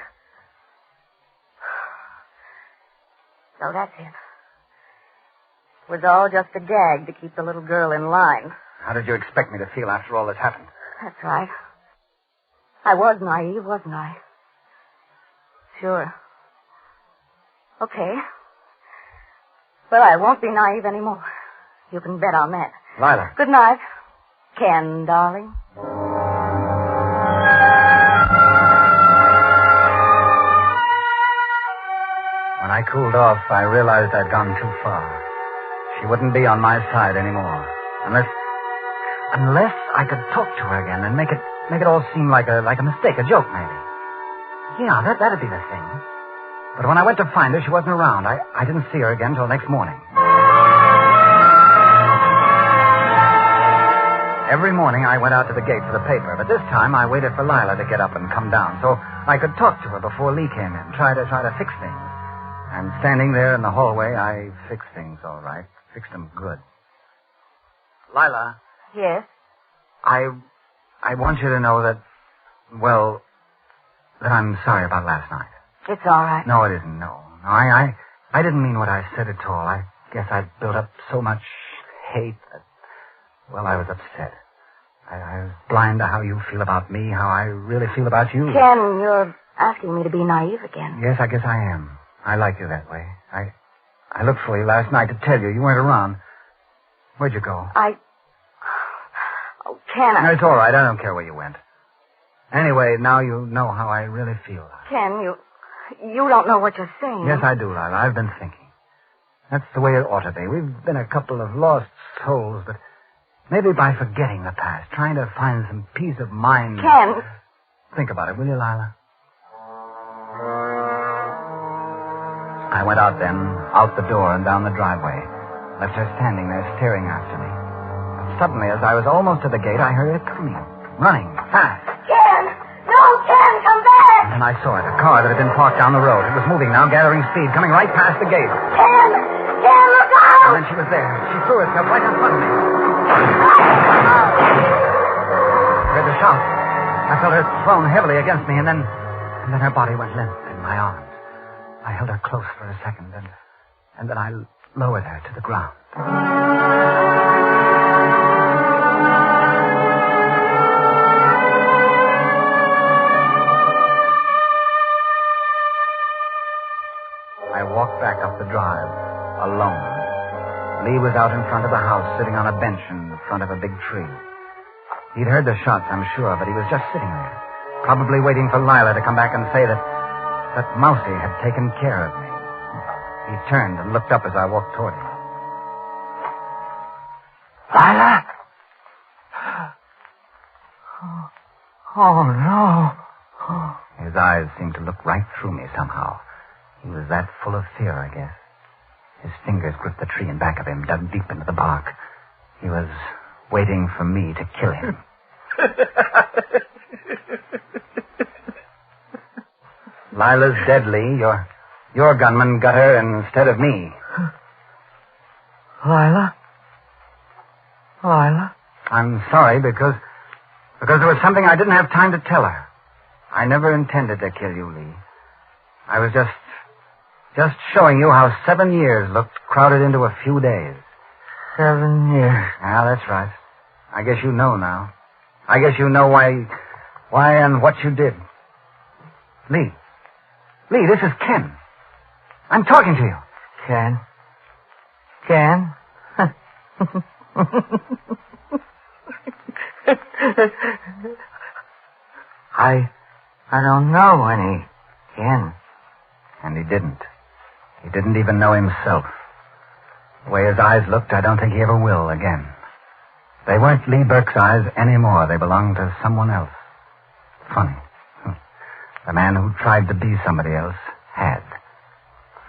So that's it. It was all just a gag to keep the little girl in line. How did you expect me to feel after all this happened? That's right. I was naive, wasn't I? Sure. Okay. Well, I won't be naive anymore. You can bet on that. Lila. Good night, Ken, darling. When I cooled off, I realized I'd gone too far. She wouldn't be on my side anymore. Unless I could talk to her again and make it all seem like a mistake, a joke, maybe. Yeah, that'd be the thing. But when I went to find her, she wasn't around. I didn't see her again till next morning. Every morning I went out to the gate for the paper, but this time I waited for Lila to get up and come down so I could talk to her before Lee came in, try to fix things. And standing there in the hallway, I fixed things all right. Fixed them good. Lila. Yes? I want you to know that, well, that I'm sorry about last night. It's all right. No, it isn't, no. I didn't mean what I said at all. I guess I built up so much hate that, well, I was upset. I was blind to how you feel about me, how I really feel about you. Ken, you're asking me to be naive again. Yes, I guess I am. I like you that way. I looked for you last night to tell you. You weren't around. Where'd you go? Oh, Ken, No, it's all right. I don't care where you went. Anyway, now you know how I really feel. Ken, you don't know what you're saying. Yes, I do, Lila. I've been thinking. That's the way it ought to be. We've been a couple of lost souls, but maybe by forgetting the past, trying to find some peace of mind... Ken! Think about it, will you, Lila? I went out then, out the door and down the driveway. Left her standing there staring after me. But suddenly, as I was almost to the gate, I heard her coming. Running, fast. Ken! No, Ken, come back! And then I saw it, a car that had been parked down the road. It was moving now, gathering speed, coming right past the gate. Ken, look out! And then she was there. She threw herself right in front of me. I heard the shout. I felt her thrown heavily against me, and then her body went limp in my arms. I held her close for a second, and then I lowered her to the ground. I walked back up the drive, alone. Lee was out in front of the house, sitting on a bench in front of a big tree. He'd heard the shots, I'm sure, but he was just sitting there, probably waiting for Lila to come back and say that Mousy had taken care of me. He turned and looked up as I walked toward him. Lila? Oh, no. His eyes seemed to look right through me somehow. He was that full of fear, I guess. His fingers gripped the tree in back of him, dug deep into the bark. He was waiting for me to kill him. Lila's deadly. Your gunman got her instead of me. Lila? Lila? I'm sorry because there was something I didn't have time to tell her. I never intended to kill you, Lee. I was just showing you how 7 years looked crowded into a few days. 7 years. Yeah, that's right. I guess you know now. I guess you know why and what you did. Lee, this is Ken. I'm talking to you. Ken? I don't know any Ken. And he didn't. He didn't even know himself. The way his eyes looked, I don't think he ever will again. They weren't Lee Burke's eyes anymore. They belonged to someone else. Funny. The man who tried to be somebody else had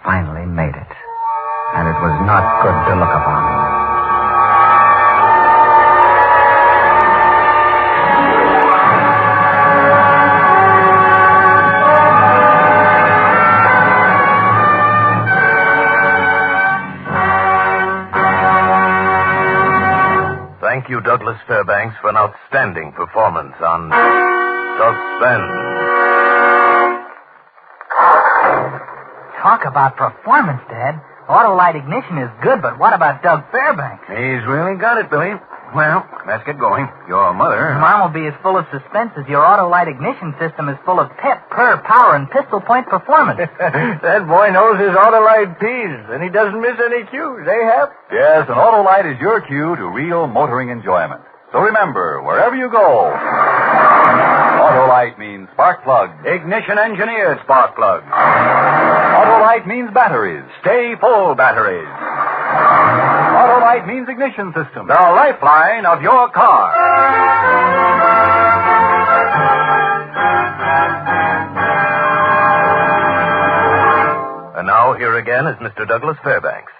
finally made it. And it was not good to look upon. Thank you, Douglas Fairbanks, for an outstanding performance on Suspense. Talk about performance, Dad. Autolite ignition is good, but what about Doug Fairbanks? He's really got it, Billy. Well, let's get going. Your mother... Mom will be as full of suspense as your Autolite ignition system is full of pep, purr, power, and pistol point performance. That boy knows his Autolite P's, and he doesn't miss any cues, eh, Hap? Yes, an Autolite is your cue to real motoring enjoyment. So remember, wherever you go, Autolite means spark plug. Ignition engineered spark plug. Autolite means batteries. Stay full batteries. Autolite means ignition system. The lifeline of your car. And now, here again is Mr. Douglas Fairbanks.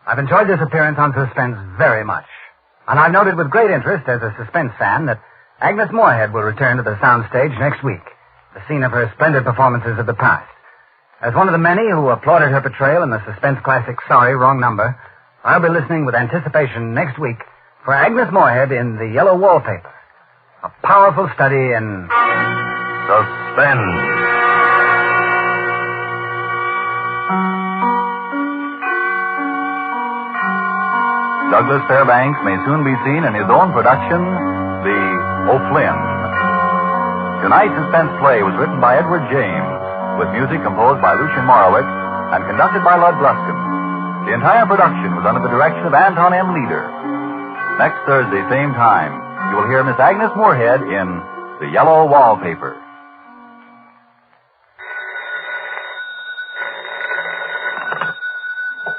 I've enjoyed this appearance on Suspense very much. And I've noted with great interest as a Suspense fan that Agnes Moorehead will return to the soundstage next week, the scene of her splendid performances of the past. As one of the many who applauded her portrayal in the Suspense classic Sorry, Wrong Number, I'll be listening with anticipation next week for Agnes Moorehead in The Yellow Wallpaper, a powerful study in Suspense. Douglas Fairbanks may soon be seen in his own production, The O'Flynn. Tonight's suspense play was written by Edward James, with music composed by Lucien Morowitz and conducted by Lud Gluskin. The entire production was under the direction of Anton M. Leader. Next Thursday, same time, you will hear Miss Agnes Moorehead in The Yellow Wallpaper.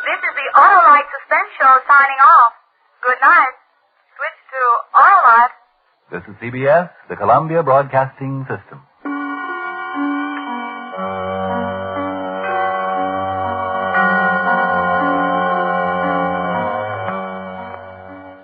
This is the Autolite Suspense Show signing off. Good night. Switch to Autolite. This is CBS, the Columbia Broadcasting System.